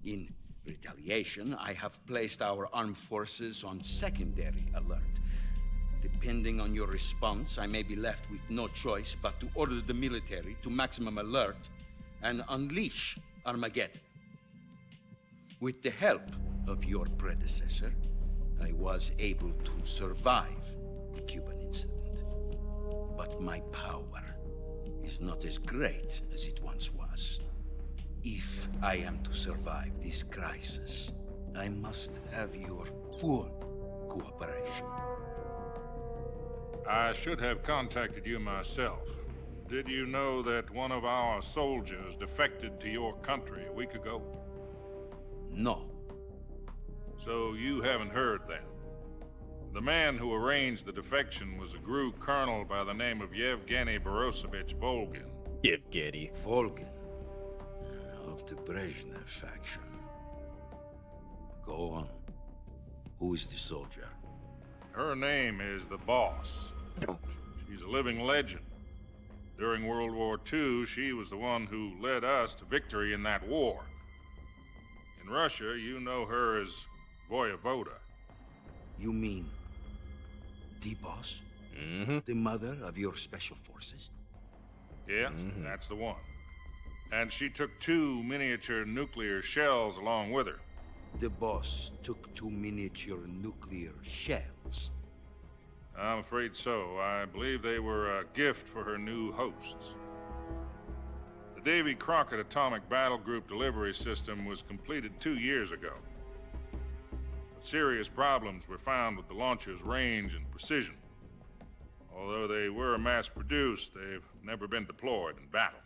In retaliation, I have placed our armed forces on secondary alert. Depending on your response, I may be left with no choice but to order the military to maximum alert and unleash Armageddon. With the help of your predecessor, I was able to survive the Cuban incident. But my power is not as great as it once was. If I am to survive this crisis, I must have your full cooperation. I should have contacted you myself. Did you know that one of our soldiers defected to your country a week ago? No. So you haven't heard then. The man who arranged the defection was a GRU colonel by the name of Yevgeny Borosovich Volgin. Yevgeny. Volgin. Of the Brezhnev faction. Go on. Who is the soldier? Her name is the Boss. She's a living legend. During World War II, she was the one who led us to victory in that war. In Russia, you know her as Voyevoda. You mean the Boss? Mm-hmm. The mother of your special forces? Yeah, that's the one. And she took 2 miniature nuclear shells along with her. The boss took 2 miniature nuclear shells. I'm afraid so. I believe they were a gift for her new hosts. The Davy Crockett Atomic Battle Group delivery system was completed 2 years ago. But serious problems were found with the launcher's range and precision. Although they were mass-produced, they've never been deployed in battle.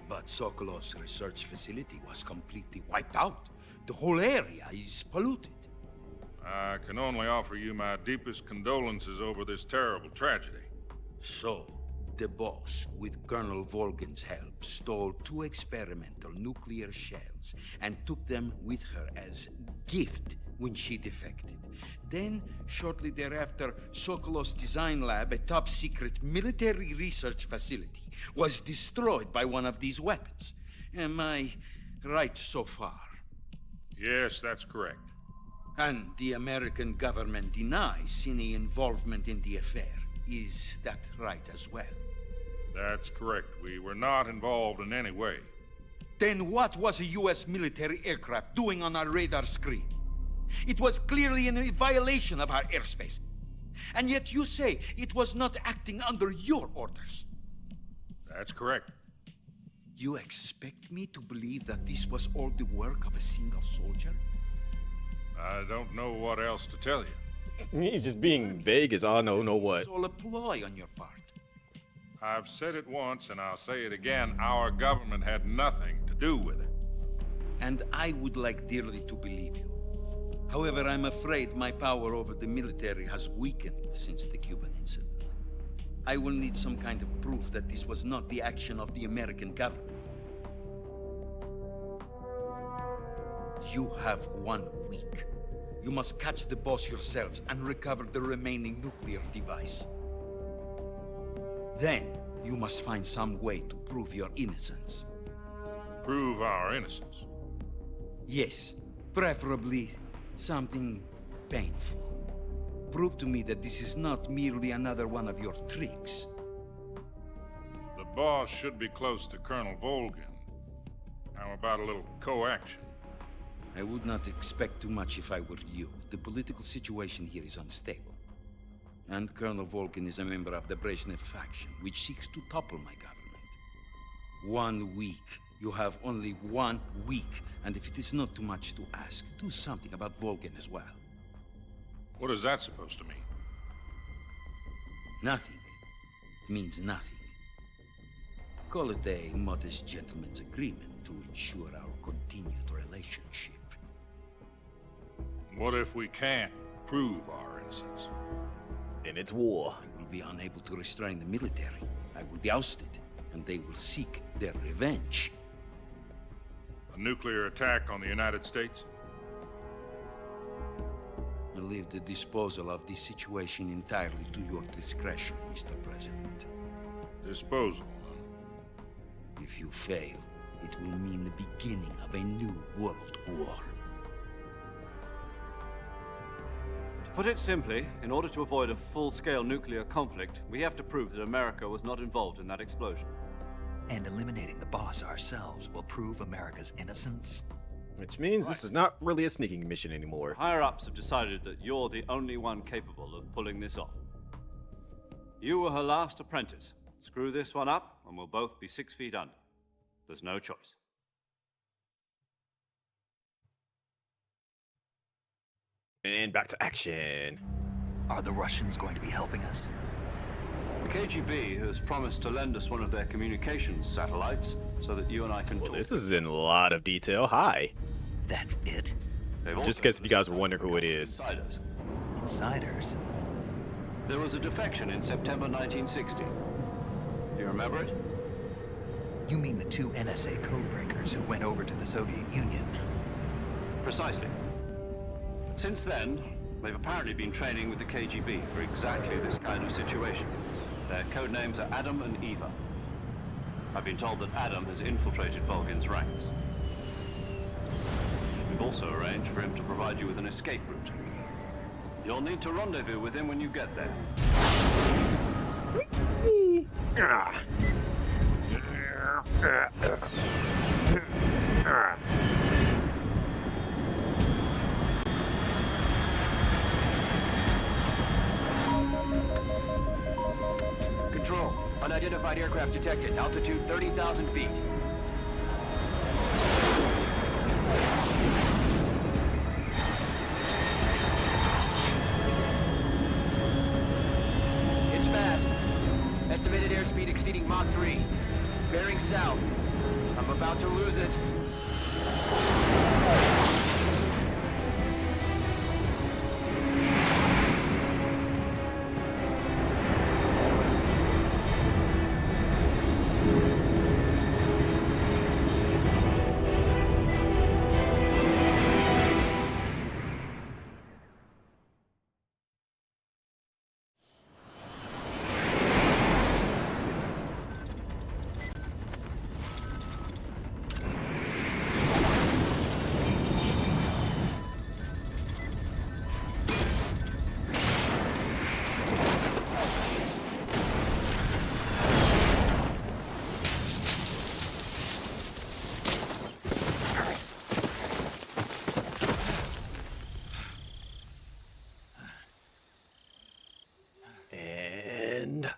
But Sokolov's research facility was completely wiped out. The whole area is polluted. I can only offer you my deepest condolences over this terrible tragedy. So, the boss, with Colonel Volgin's help, stole 2 experimental nuclear shells and took them with her as gift when she defected. Then, shortly thereafter, Sokolov's design lab, a top-secret military research facility, was destroyed by one of these weapons. Am I right so far? Yes, that's correct. And the American government denies any involvement in the affair. Is that right as well? That's correct. We were not involved in any way. Then what was a U.S. military aircraft doing on our radar screen? It was clearly in violation of our airspace. And yet you say it was not acting under your orders. That's correct. You expect me to believe that this was all the work of a single soldier? I don't know what else to tell you. He's just being vague as all know what. It's all a ploy on your part. I've said it once and I'll say it again. Our government had nothing to do with it. And I would like dearly to believe you. However, I'm afraid my power over the military has weakened since the Cuban incident. I will need some kind of proof that this was not the action of the American government. You have 1 week. You must catch the boss yourselves and recover the remaining nuclear device. Then, you must find some way to prove your innocence. Prove our innocence? Yes, preferably something painful. Prove to me that this is not merely another one of your tricks. The boss should be close to Colonel Volgin. How about a little co-action? I would not expect too much if I were you. The political situation here is unstable. And Colonel Volgin is a member of the Brezhnev faction, which seeks to topple my government. 1 week. You have only 1 week. And if it is not too much to ask, do something about Volgin as well. What is that supposed to mean? Nothing. It means nothing. Call it a modest gentleman's agreement to ensure our continued relationship. What if we can't prove our innocence? And it's war. I will be unable to restrain the military. I will be ousted, and they will seek their revenge. A nuclear attack on the United States? I leave the disposal of this situation entirely to your discretion, Mr. President. Disposal? If you fail, it will mean the beginning of a new world war. To put it simply, in order to avoid a full-scale nuclear conflict, we have to prove that America was not involved in that explosion. And eliminating the boss ourselves will prove America's innocence? Which means this is not really a sneaking mission anymore. Higher-ups have decided that you're the only one capable of pulling this off. You were her last apprentice. Screw this one up, and we'll both be 6 feet under. There's no choice. And back to action. Are the Russians going to be helping us? The KGB has promised to lend us one of their communications satellites so that you and I can talk. This is in a lot of detail. Hi. That's it? Just in case if you guys were wondering who it is. Insiders. Insiders? There was a defection in September 1960. Do you remember it? You mean the 2 NSA codebreakers who went over to the Soviet Union? Precisely. Since then, they've apparently been training with the KGB for exactly this kind of situation. Their code names are Adam and Eva. I've been told that Adam has infiltrated Volgin's ranks. We've also arranged for him to provide you with an escape route. You'll need to rendezvous with him when you get there. Control, unidentified aircraft detected. Altitude 30,000 feet. It's fast. Estimated airspeed exceeding Mach 3. Bearing south. I'm about to lose it. And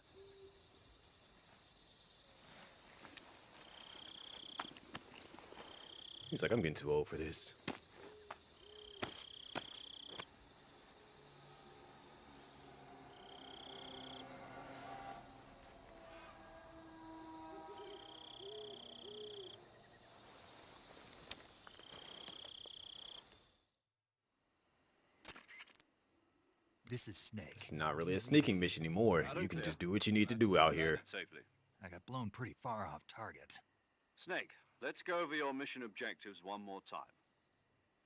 he's like, I'm getting too old for this. This is Snake. It's not really a sneaking mission anymore. You can just do what you need to do out here. Safely. I got blown pretty far off target. Snake, let's go over your mission objectives one more time.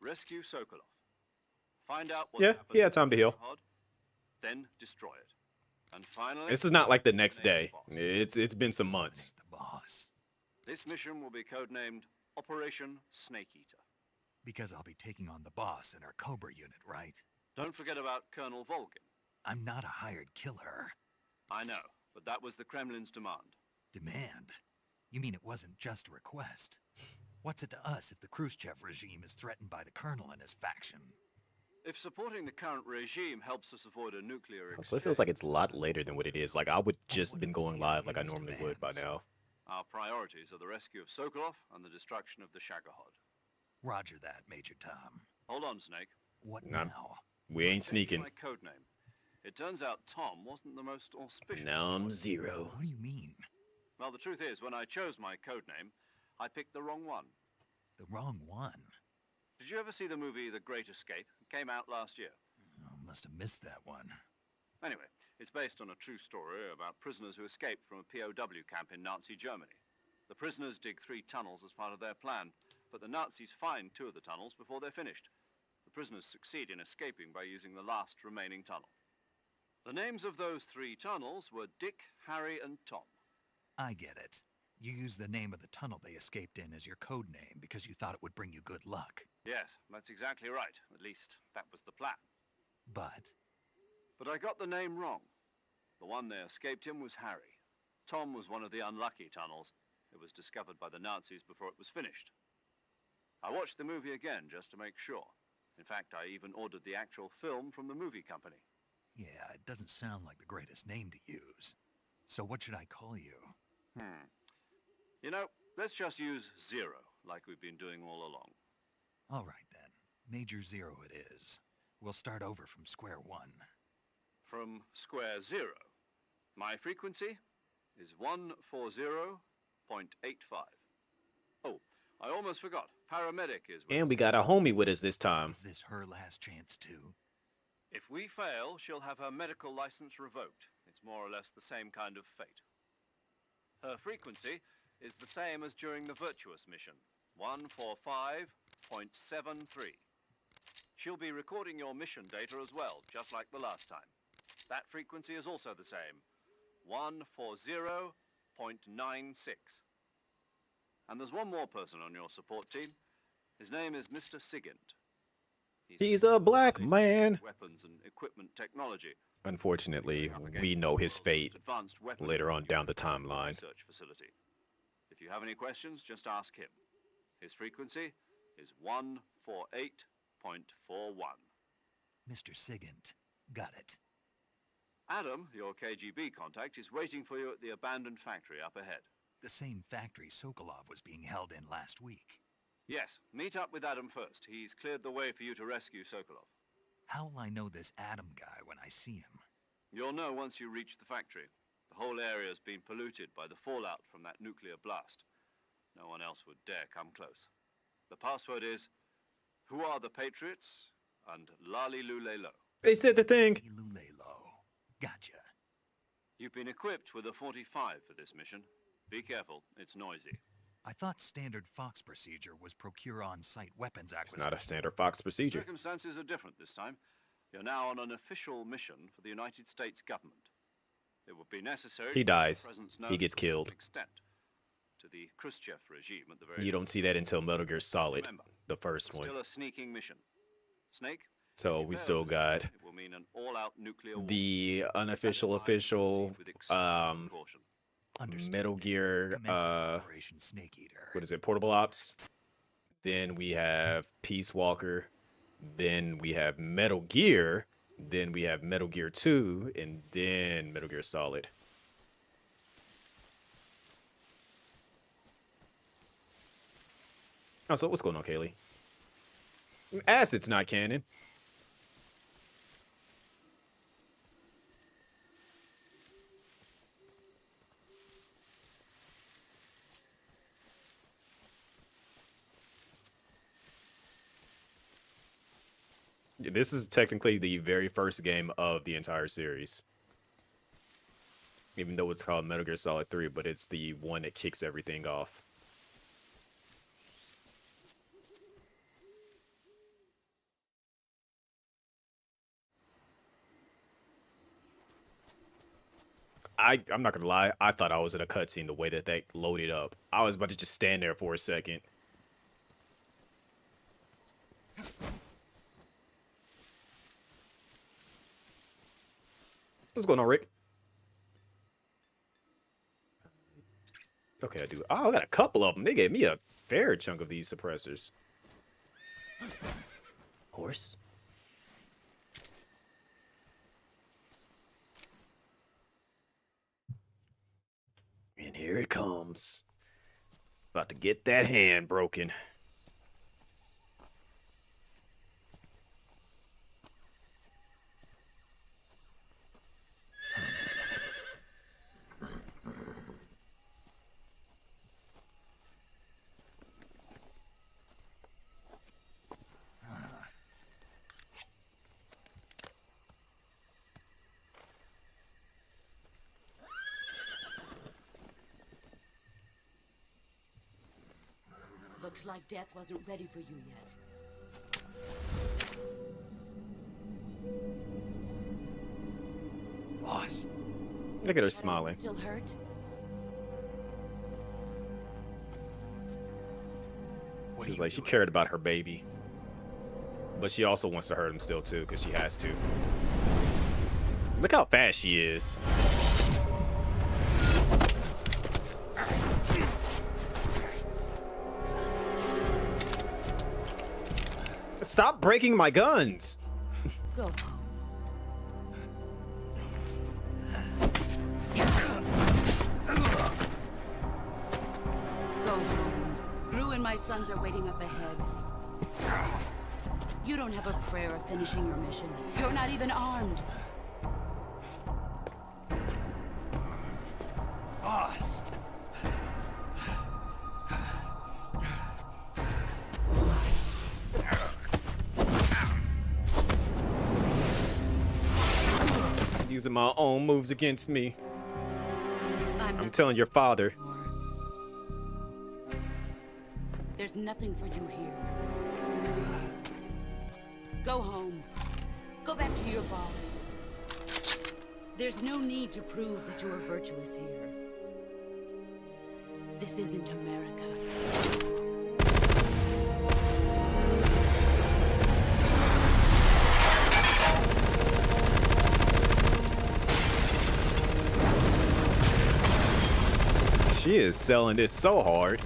Rescue Sokolov. Find out what happened. He had time to heal. Then destroy it. And finally, This is not like the next day. It's been some months. The boss. this mission will be codenamed Operation Snake Eater. Because I'll be taking on the boss in our Cobra unit, right? Don't forget about Colonel Volgin. I'm not a hired killer. I know, but that was the Kremlin's demand. Demand? You mean it wasn't just a request? What's it to us if the Khrushchev regime is threatened by the Colonel and his faction? If supporting the current regime helps us avoid a nuclear So it feels like it's a lot later than what it is. Like, I would just been going live like I normally would by now. Our priorities are the rescue of Sokolov and the destruction of the Shagohod. Roger that, Major Tom. Hold on, Snake. What Nah, now? we ain't sneaking. My code name. It turns out Tom wasn't the most auspicious. Now I'm Zero. What do you mean? Well, the truth is, when I chose my code name, I picked the wrong one. The wrong one? Did you ever see the movie The Great Escape? It came out last year. Oh, must have missed that one. Anyway, it's based on a true story about prisoners who escaped from a POW camp in Nazi Germany. The prisoners dig 3 tunnels as part of their plan, but the Nazis find 2 of the tunnels before they're finished. The prisoners succeed in escaping by using the last remaining tunnel. The names of those 3 tunnels were Dick, Harry, and Tom. I get it. You used the name of the tunnel they escaped in as your code name because you thought it would bring you good luck. Yes, that's exactly right. At least, that was the plan. But I got the name wrong. The one they escaped in was Harry. Tom was one of the unlucky tunnels. It was discovered by the Nazis before it was finished. I watched the movie again just to make sure. In fact, I even ordered the actual film from the movie company. yeah, it doesn't sound like the greatest name to use. So what should I call you? You know, let's just use Zero, like we've been doing all along. All right then. Major Zero it is. We'll start over from square one. From square 0. My frequency is 140.85. Oh, I almost forgot. Paramedic is with And we got a homie with us this time. Is this her last chance too? If we fail, she'll have her medical license revoked. It's more or less the same kind of fate. Her frequency is the same as during the Virtuous mission, 145.73. She'll be recording your mission data as well, just like the last time. That frequency is also the same, 140.96. And there's one more person on your support team. His name is Mr. Sigint. He's a black man. Weapons and equipment technology. Unfortunately, we know his fate Advanced weapon later on down the timeline. research facility. If If you have any questions, just ask him. His frequency is 148.41. Mr. Sigint, got it. Adam, your KGB contact, is waiting for you at the abandoned factory up ahead. The same factory Sokolov was being held in last week. Yes, meet up with Adam first. He's cleared the way for you to rescue Sokolov. How will I know this Adam guy when I see him? You'll know once you reach the factory. The whole area's been polluted by the fallout from that nuclear blast. No one else would dare come close. The password is, "Who are the Patriots?" and "Lali Lule Lo." They said the thing. Lule-lo. Gotcha. You've been equipped with a 45 for this mission. Be careful, it's noisy. I thought standard Fox procedure was procure on-site weapons It's acquisition. not a standard Fox procedure. Circumstances are different this time. You're now on an official mission for the United States government. It would be necessary. He dies. To presence He known gets to a killed. certain extent to the Khrushchev regime at the very You don't see that until Metal Gear Solid, Remember, the first one. Still a sneaking mission. Snake? So we still got It will mean an all-out nuclear war. the unofficial, official, Metal Gear, Operation Snake Eater. what is it, Portable Ops. Then we have Peace Walker. Then we have Metal Gear. Then we have Metal Gear 2. And then Metal Gear Solid. Oh, so what's going on, Kaylee? Acid's not canon. This is technically the very first game of the entire series. Even though it's called Metal Gear Solid 3, but it's the one that kicks everything off. I'm not gonna lie, I thought I was in a cutscene the way that they loaded up. I was about to just stand there for a second. What's going on, Rick? Okay, I do. Oh, I got a couple of them. They gave me a fair chunk of these suppressors. Horse. And here it comes. About to get that hand broken. Looks like death wasn't ready for you yet. Boss. Look at her smiling. Still hurt? She's like, she cared about her baby. But she also wants to hurt him still, too, because she has to. Look how fast she is. Stop breaking my guns! Go home. Go home. Gru and my sons are waiting up ahead. You don't have a prayer of finishing your mission. You're not even armed. Boss. Using my own moves against me. I'm telling your father. There's nothing for you here. Go home. Go back to your boss. There's no need to prove that you are virtuous here. This isn't America. She is selling this so hard.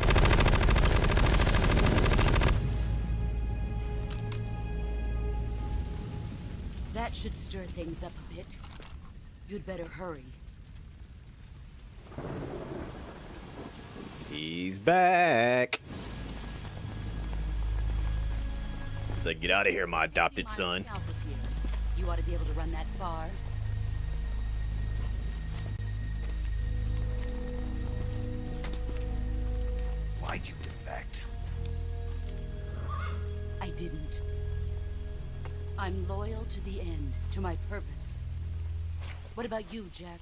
That should stir things up a bit. You'd better hurry. He's back. It's like, get out of here, my adopted son. South of here. You ought to be able to run that far. Why'd you defect? I didn't. I'm loyal to the end, to my purpose. What about you, Jack?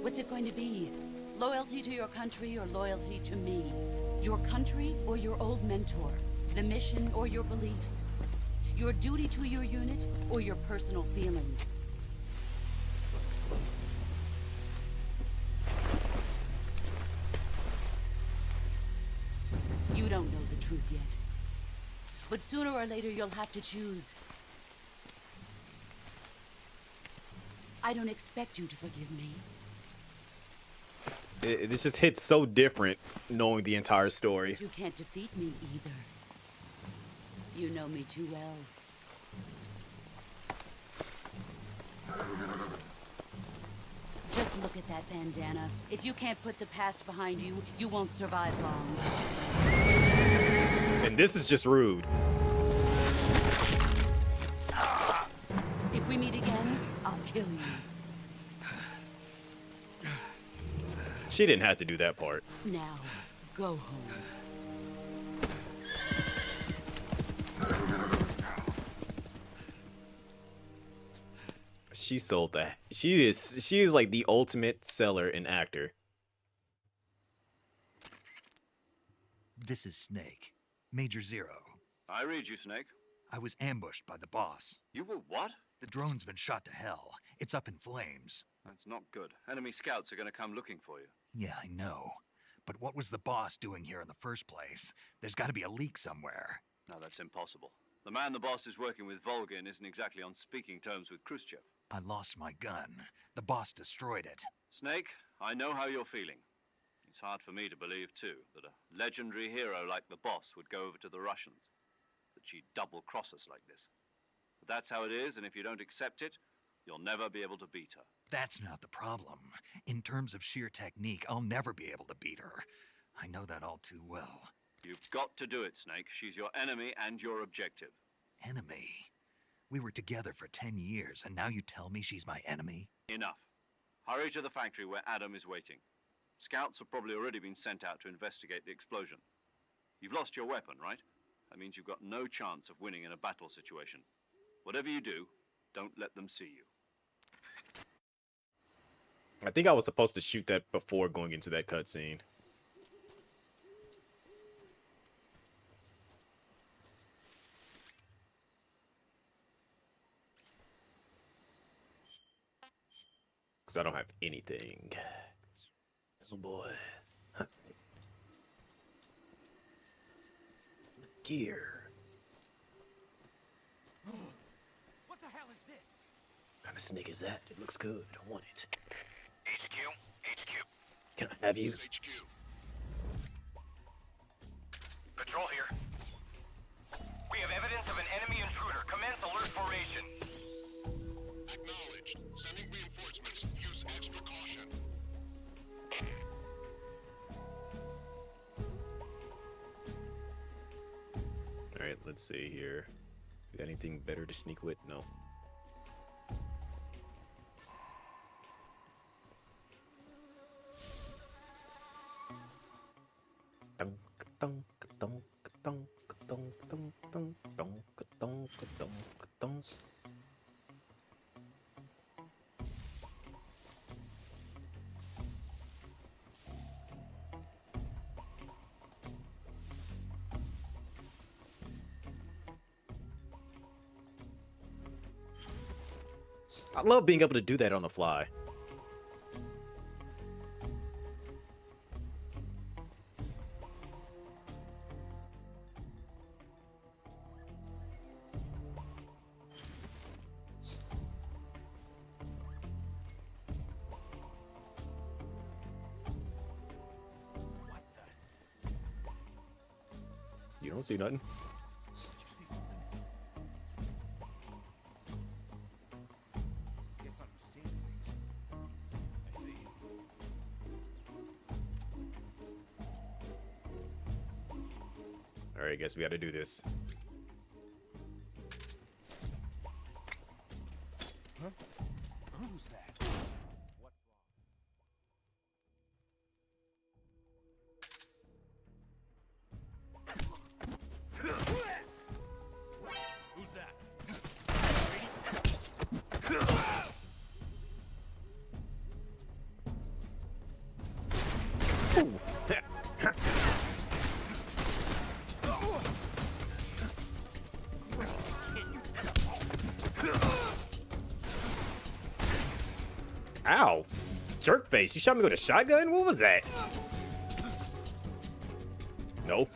What's it going to be? Loyalty to your country or loyalty to me? Your country or your old mentor? The mission or your beliefs? Your duty to your unit or your personal feelings? You don't know the truth yet. But sooner or later you'll have to choose. I don't expect you to forgive me. This just hits so different knowing the entire story. But you can't defeat me either. You know me too well. Just look at that bandana. If you can't put the past behind you, you won't survive long. And this is just rude. If we meet again, I'll kill you. She didn't have to do that part. Now, go home. She sold that. She is like the ultimate seller and actor. This is Snake. Major Zero. I read you, Snake. I was ambushed by the boss. You were what? The drone's been shot to hell. It's up in flames. That's not good. Enemy scouts are going to come looking for you. Yeah, I know. But what was the boss doing here in the first place? There's got to be a leak somewhere. No, that's impossible. The man the boss is working with, Volgin, isn't exactly on speaking terms with Khrushchev. I lost my gun. The boss destroyed it. Snake, I know how you're feeling. It's hard for me to believe, too, that a legendary hero like the boss would go over to the Russians. That she'd double-cross us like this. But that's how it is, and if you don't accept it, you'll never be able to beat her. That's not the problem. In terms of sheer technique, I'll never be able to beat her. I know that all too well. You've got to do it, Snake. She's your enemy and your objective. Enemy? We were together for 10 years, and now you tell me she's my enemy? Enough. Hurry to the factory where Adam is waiting. Scouts have probably already been sent out to investigate the explosion. You've lost your weapon, right? That means you've got no chance of winning in a battle situation. Whatever you do, don't let them see you. I think I was supposed to shoot that before going into that cutscene. Because I don't have anything. Oh boy. Gear. What the hell is this? What kind of snake is that? It looks good. I want it. HQ? HQ. Can I have you? This is HQ. Patrol here. We have evidence of an enemy intruder. Commence alert formation. Acknowledged. Sending reinforcements. Use extra caution. Alright, let's see here. Got anything better to sneak with? No. I love being able to do that on the fly. don't see nothing. Guess I'm seeing things. I see. All right, guess we got to do this. Huh? Who's that? Who's that? Ow! Jerk face, you shot me with a shotgun? What was that? No.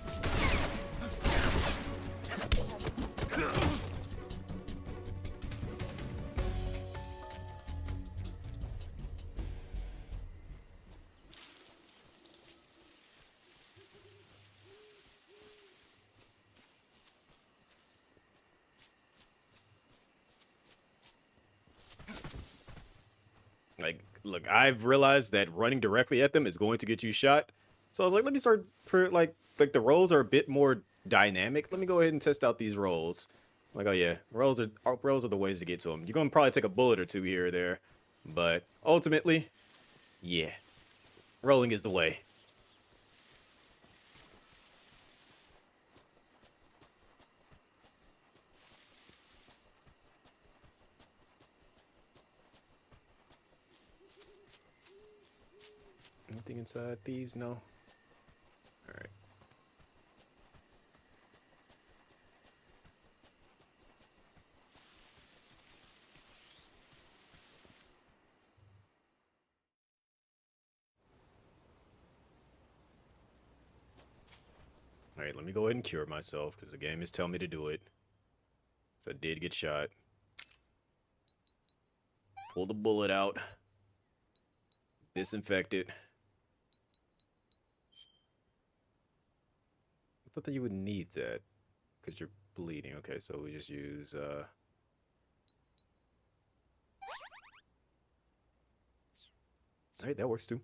Like, look, I've realized that running directly at them is going to get you shot. So I was like, let me start, like the rolls are a bit more dynamic. Let me go ahead and test out these rolls. Like, oh yeah, rolls are the ways to get to them. You're gonna probably take a bullet or two here or there, but ultimately, yeah, rolling is the way. Anything inside these? No. All right. All right, let me go ahead and cure myself because the game is telling me to do it. So I did get shot. Pull the bullet out. Disinfect it. I thought that you would need that because you're bleeding. Okay, so we just use Alright, that works too.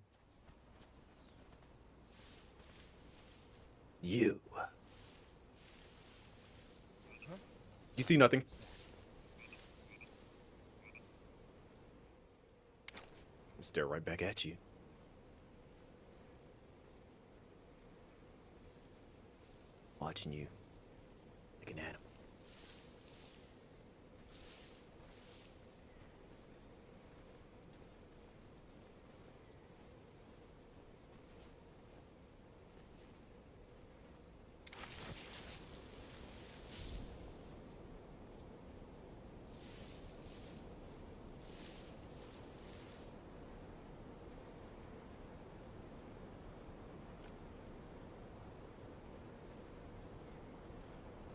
You see nothing? Stare right back at you. Watching you like an animal.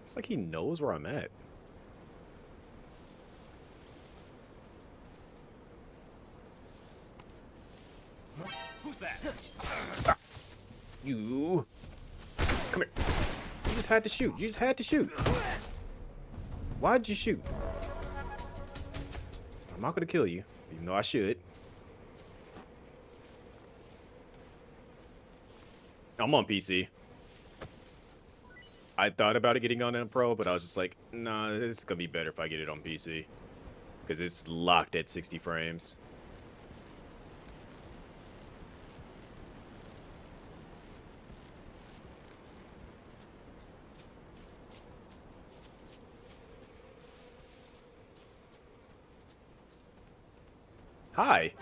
It's like he knows where I'm at. Who's that? You. Come here. You just had to shoot. You just had to shoot. Why'd you shoot? I'm not gonna kill you, even though I should. I'm on PC. I thought about it getting on a Pro, but I was just like, nah, it's gonna be better if I get it on PC. Because it's locked at 60 frames. Hi.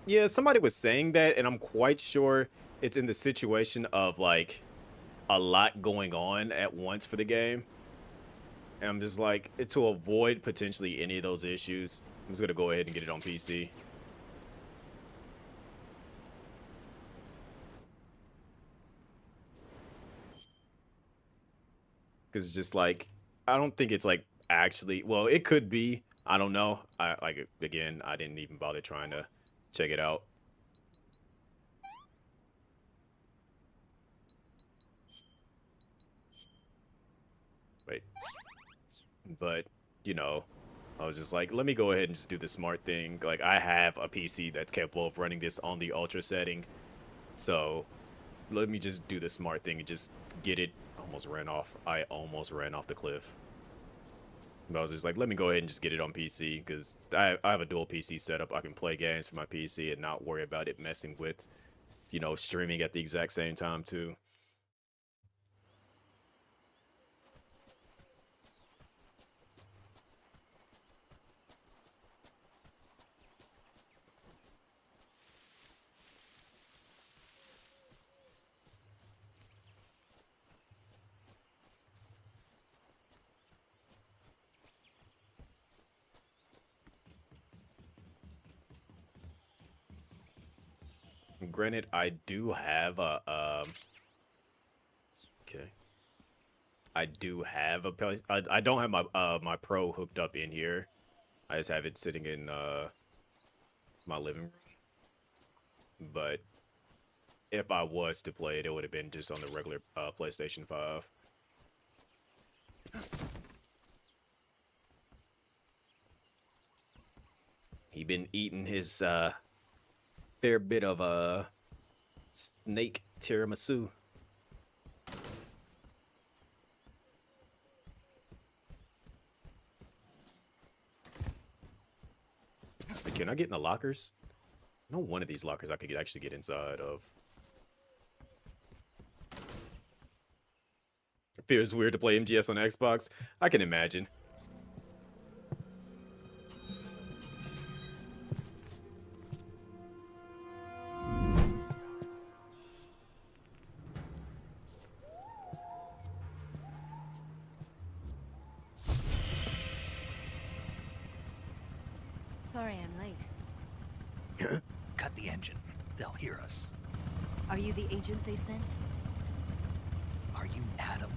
Yeah, somebody was saying that, and I'm quite sure it's in the situation of, like, a lot going on at once for the game. And I'm just like, to avoid potentially any of those issues, I'm just going to go ahead and get it on PC. Because it's just like, I don't think it's, like, actually... Well, it could be, I don't know. Again, I didn't even bother trying to check it out. Wait. But, you know, I was just like, let me go ahead and just do the smart thing. Like, I have a PC that's capable of running this on the ultra setting. So, let me just do the smart thing and just get it. Almost ran off. I almost ran off the cliff. But I was just like, let me go ahead and just get it on PC. Because I have a dual PC setup. I can play games for my PC and not worry about it messing with, you know, streaming at the exact same time, too. Granted, I do have a, okay. I do have a, I don't have my Pro hooked up in here. I just have it sitting in, my living room. But if I was to play it, it would have been just on the regular, PlayStation 5. He been eating his, fair bit of snake tiramisu. Can I get in the lockers? I know one of these lockers I could actually get inside of. It feels weird to play MGS on Xbox. I can imagine. Sorry I'm late. Cut the engine. They'll hear us. Are you the agent they sent? Are you Adam?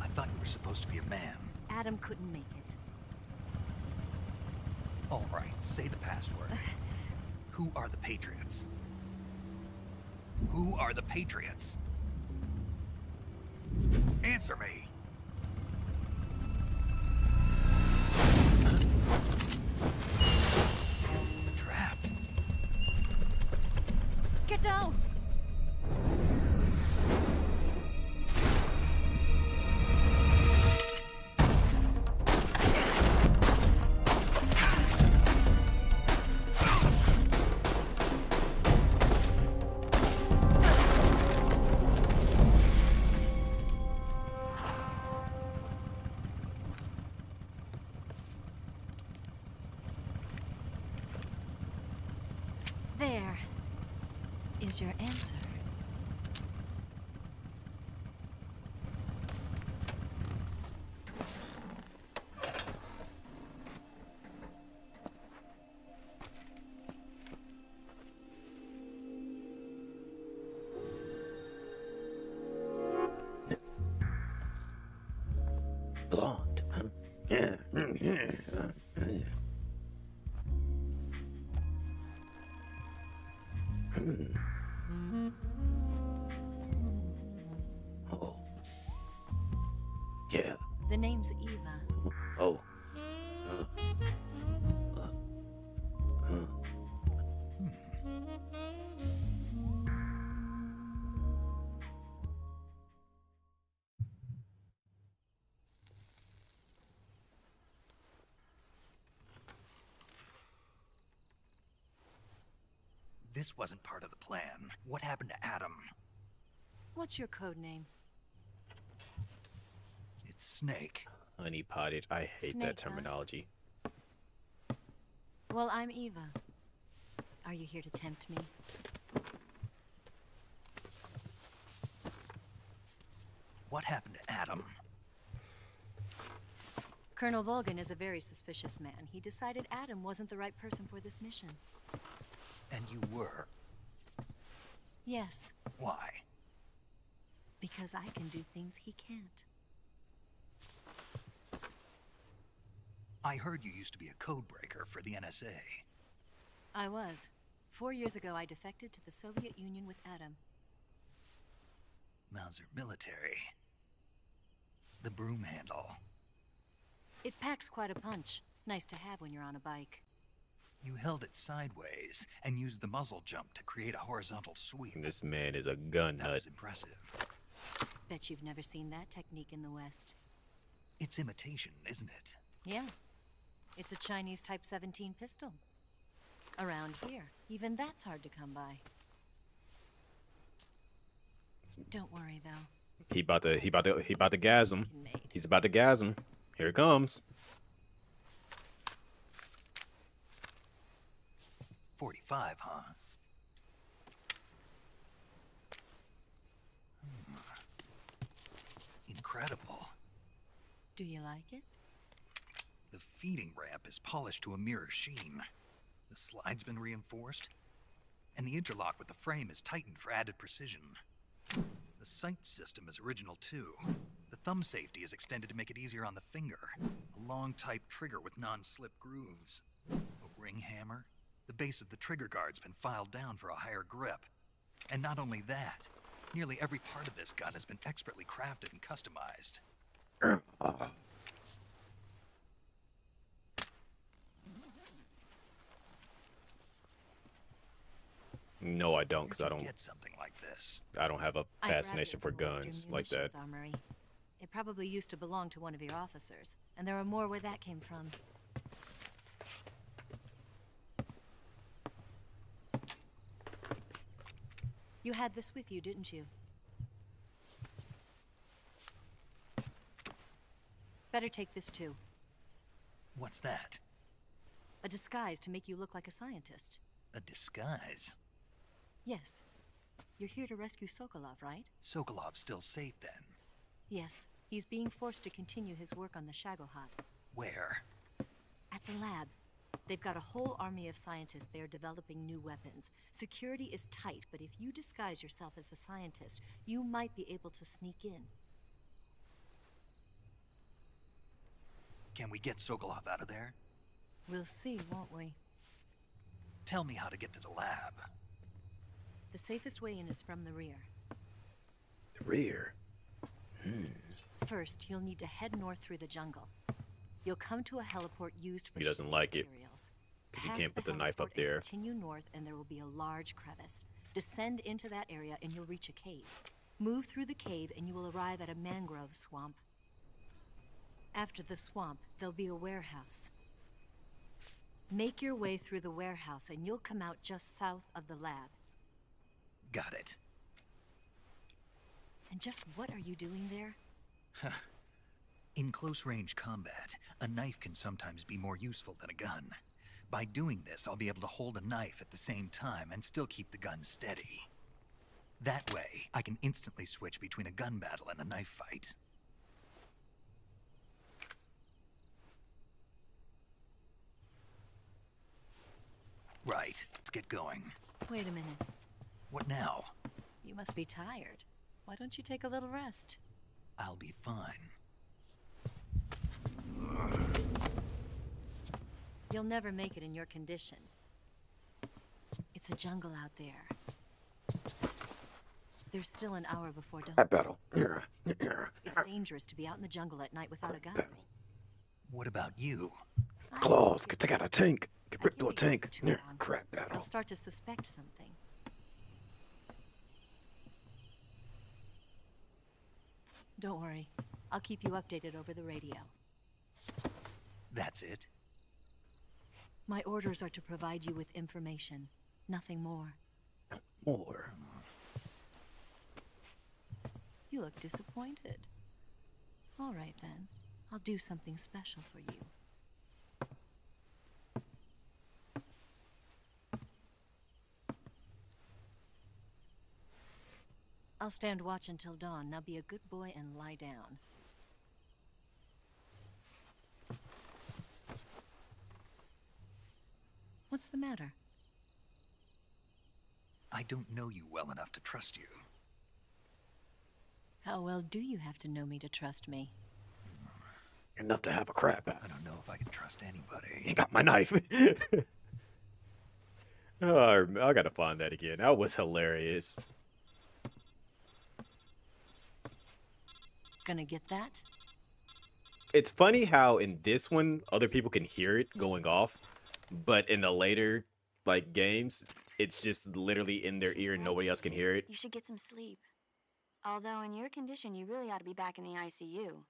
I thought you were supposed to be a man. Adam couldn't make it. All right, say the password. Who are the Patriots? Who are the Patriots? Answer me. Trapped. Get down! There is your answer. Blonde. Oh. Yeah. The name's Eva. Oh. This wasn't part of the plan. What happened to Adam? What's your code name? It's Snake. Honey potted. I hate Snake, that huh? terminology. Well, I'm Eva. Are you here to tempt me? What happened to Adam? Colonel Volgan is a very suspicious man. He decided Adam wasn't the right person for this mission. And you were? Yes, Why? because I can do things he can't. I heard you used to be a codebreaker for the NSA. I was. 4 years ago, I defected to the Soviet Union with Adam. Mauser military. The broom handle. It packs quite a punch. Nice to have when you're on a bike. You held it sideways and used the muzzle jump to create a horizontal sweep. This man is a gun That nut. was impressive. Bet you've never seen that technique in the West. It's imitation, isn't it? Yeah. It's a Chinese Type 17 pistol. Around here, even that's hard to come by. Don't worry, though. He about to gas him. He's about to gas him. Here it comes. 45, huh? Incredible. Do you like it? The feeding ramp is polished to a mirror sheen. The slide's been reinforced, and the interlock with the frame is tightened for added precision. The sight system is original too. The thumb safety is extended to make it easier on the finger. A long type trigger with non-slip grooves. A ring hammer. The base of the trigger guard's been filed down for a higher grip. And not only that, nearly every part of this gun has been expertly crafted and customized. No, I don't, because I don't get something like this. I don't have a I grabbed fascination it for from Western guns like that. Munitions Armory. It probably used to belong to one of your officers, and there are more where that came from. You had this with you, didn't you? Better take this too. What's that? A disguise to make you look like a scientist. A disguise? Yes. You're here to rescue Sokolov, right? Sokolov's still safe then? Yes. He's being forced to continue his work on the Shagohod. Where? At the lab. They've got a whole army of scientists there developing new weapons. Security is tight, but if you disguise yourself as a scientist, you might be able to sneak in. Can we get Sokolov out of there? We'll see, won't we? Tell me how to get to the lab. The safest way in is from the rear. The rear? First, you'll need to head north through the jungle. You'll come to a heliport used for He doesn't shipping like it, materials. because he Pass can't put the knife heliport up there. and continue north, and there will be a large crevice. Descend into that area, and you'll reach a cave. Move through the cave, and you will arrive at a mangrove swamp. After the swamp, there'll be a warehouse. Make your way through the warehouse, and you'll come out just south of the lab. Got it. And just what are you doing there? In close-range combat, a knife can sometimes be more useful than a gun. By doing this, I'll be able to hold a knife at the same time and still keep the gun steady. That way, I can instantly switch between a gun battle and a knife fight. Right, let's get going. Wait a minute. What now? You must be tired. Why don't you take a little rest? I'll be fine. You'll never make it in your condition. It's a jungle out there. There's still an hour before dawn. That battle. It's dangerous to be out in the jungle at night without a gun. What about you? Claws could take out a tank. Could rip through a tank. Crap I'll battle. start to suspect something. Don't worry. I'll keep you updated over the radio. That's it? My orders are to provide you with information. Nothing more. More. You look disappointed. All right, then. I'll do something special for you. I'll stand watch until dawn. Now be a good boy and lie down. What's the matter? I don't know you well enough to trust you. How well do you have to know me to trust me? Enough to have a crap battle. I don't know if I can trust anybody. He got my knife. Oh, I gotta find that again. That was hilarious. Gonna get that? It's funny how in this one other people can hear it going off, but in the later like games, it's just literally in their ear and nobody else can hear it. You should get some sleep. Although in your condition, you really ought to be back in the ICU.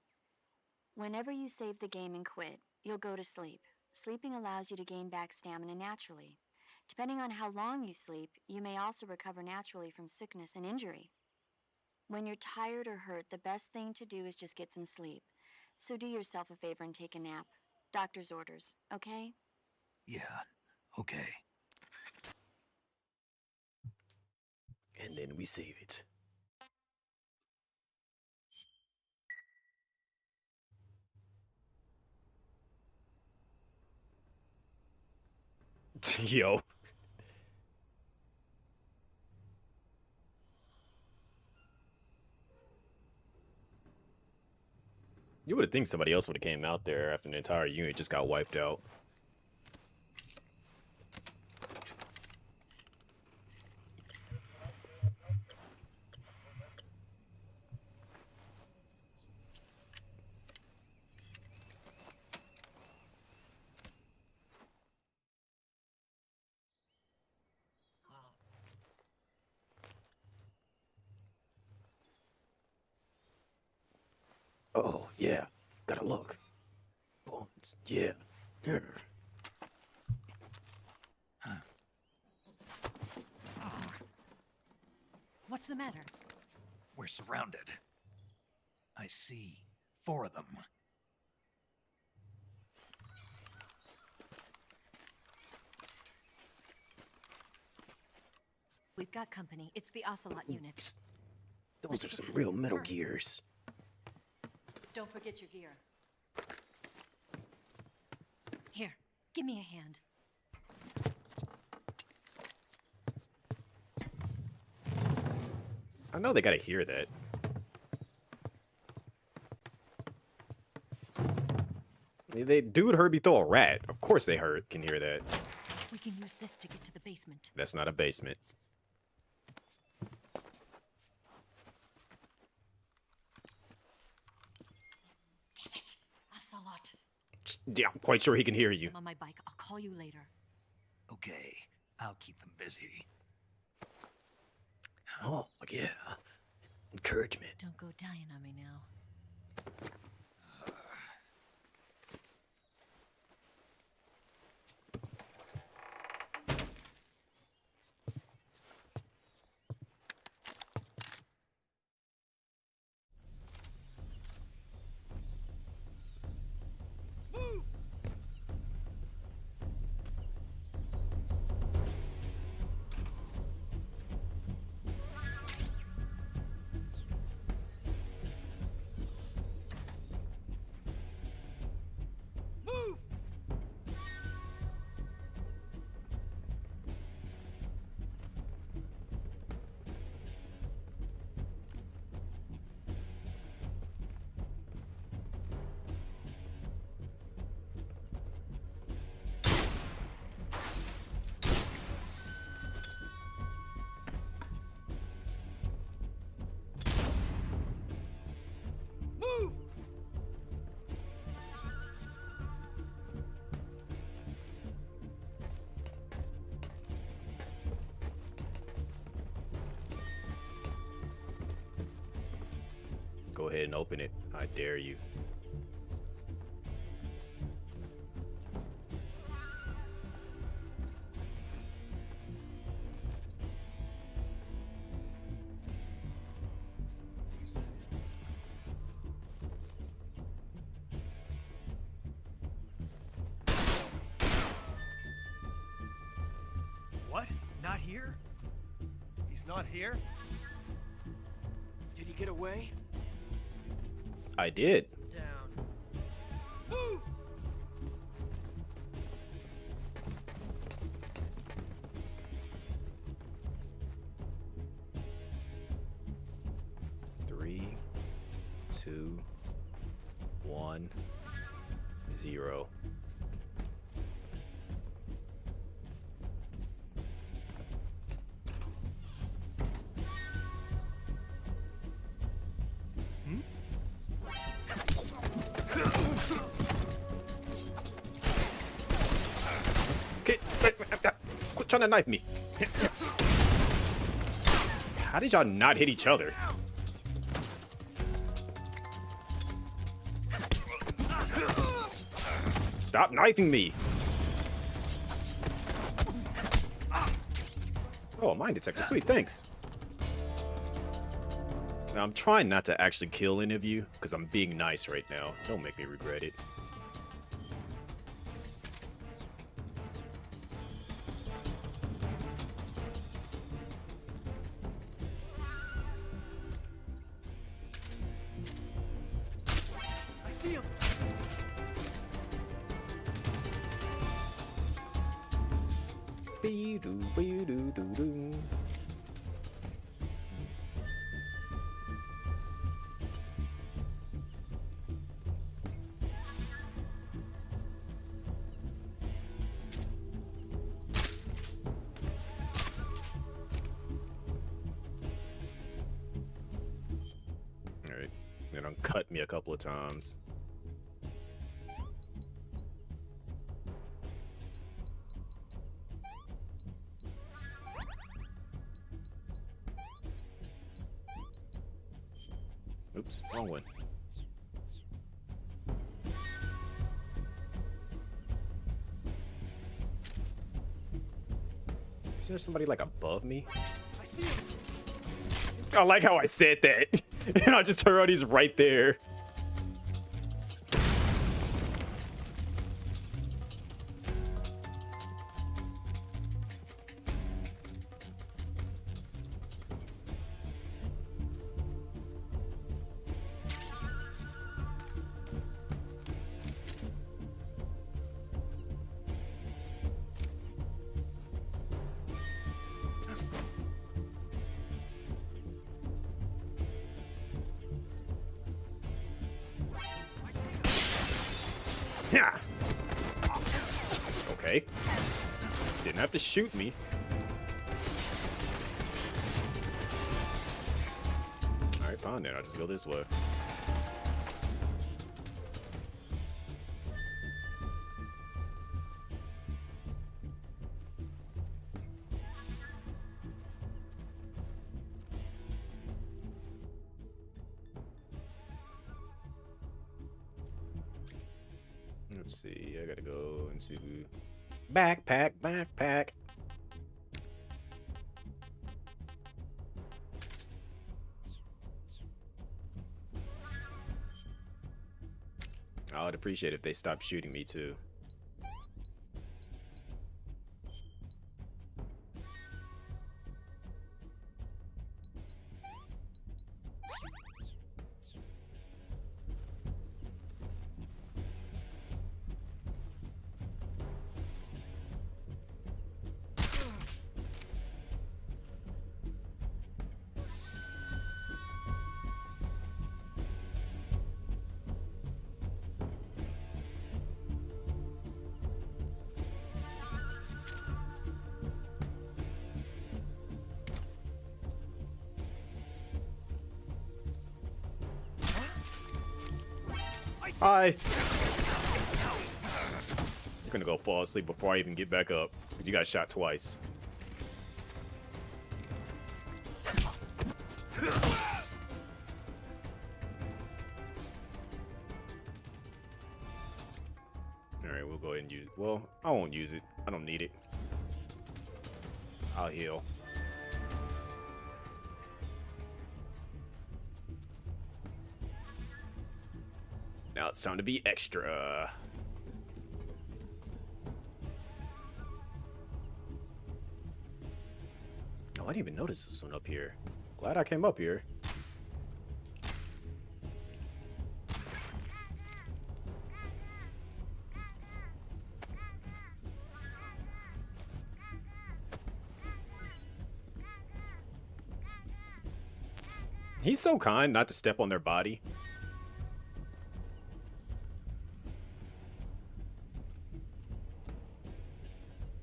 Whenever you save the game and quit, you'll go to sleep. Sleeping allows you to gain back stamina naturally. Depending on how long you sleep, you may also recover naturally from sickness and injury. When you're tired or hurt, the best thing to do is just get some sleep. So do yourself a favor and take a nap. Doctor's orders, okay? Yeah, okay. And then we save it. Yo. You would have think somebody else would have came out there after the entire unit just got wiped out. Oh, yeah. Gotta look. Bones. Yeah. What's the matter? We're surrounded. I see 4 of them. We've got company. It's the Ocelot unit. Those are some real Metal Gears. Don't forget your gear. Here, give me a hand. I know they gotta hear that. Dude heard me throw a rat. Of course they can hear that. We can use this to get to the basement. That's not a basement. Damn it, Ocelot. Yeah, I'm quite sure he can hear you. I'm on my bike. I'll call you later. Okay, I'll keep them busy. Oh, yeah. Encouragement. Don't go dying on me now. Go ahead and open it. I dare you. What? Not here? He's not here? Did he get away? I did. Down. Move! Three, two, one. 0. Okay, quit trying to knife me. How did y'all not hit each other? Stop knifing me. Oh, a mine detector. Sweet, thanks. Now, I'm trying not to actually kill any of you, because I'm being nice right now. Don't make me regret it. I see him. Be-doo-be-doo-doo-doo. Alright, they done cut me a couple of times. Oops, wrong one. Is there somebody like above me? I see him. I like how I said that. And I just heard he's right there. Yeah. Okay. Didn't have to shoot me. Alright, fine then. I'll just go this way. Let's see, I gotta go and see who... Backpack, backpack. I would appreciate it if they stopped shooting me too. Hi. You're gonna go fall asleep before I even get back up. You got shot twice. Alright, we'll go ahead and use it. Well, I won't use it. I don't need it. I'll heal. Now it's time to be extra. Oh, I didn't even notice this one up here. Glad I came up here. He's so kind not to step on their body.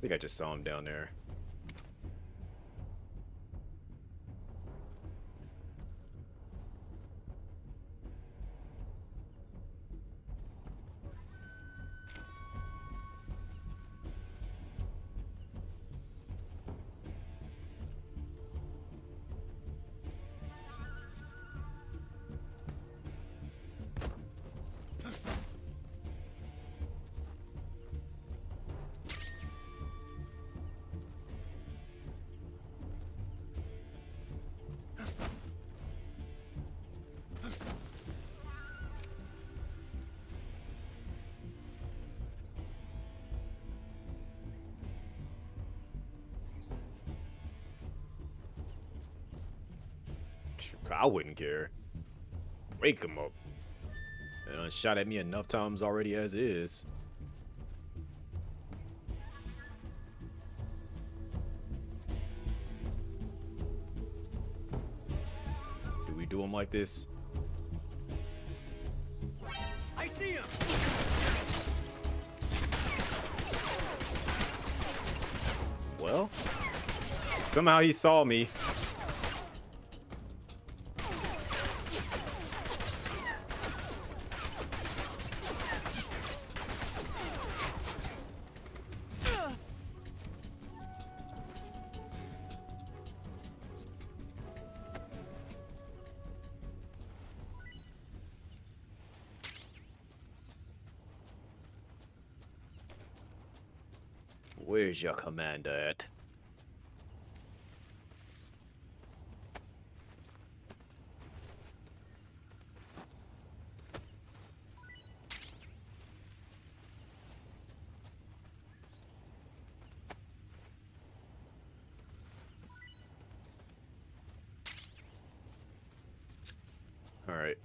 think I just saw him down there. I wouldn't care. Wake him up. And shot at me enough times already as is. Do we do him like this? I see him. Well, somehow he saw me. Where's your commander at? All right.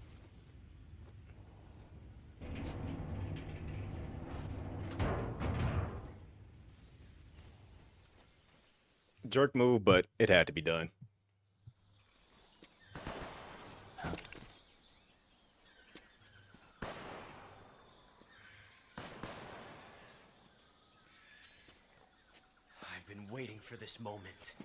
Jerk move, but it had to be done. I've been waiting for this moment.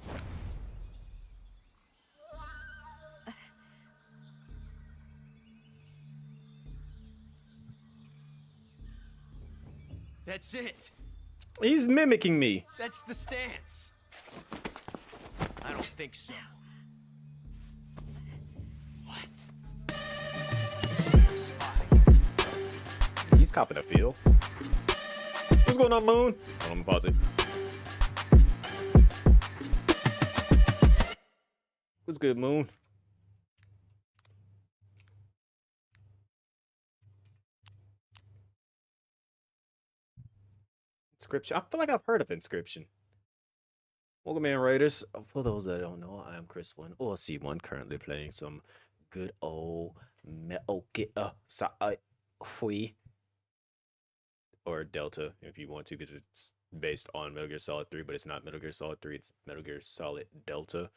That's it. He's mimicking me. That's the stance. I don't think so. He's copping a feel. What's going on, Moon? Hold on, let me pause it. What's good, Moon? Inscription. I feel like I've heard of Inscription. Welcome in, Raiders. For those that don't know, I am Chris One or C1, currently playing some good old Metal Gear Solid or Delta, if you want to, because it's based on Metal Gear Solid 3, but it's not Metal Gear Solid 3. It's Metal Gear Solid Delta.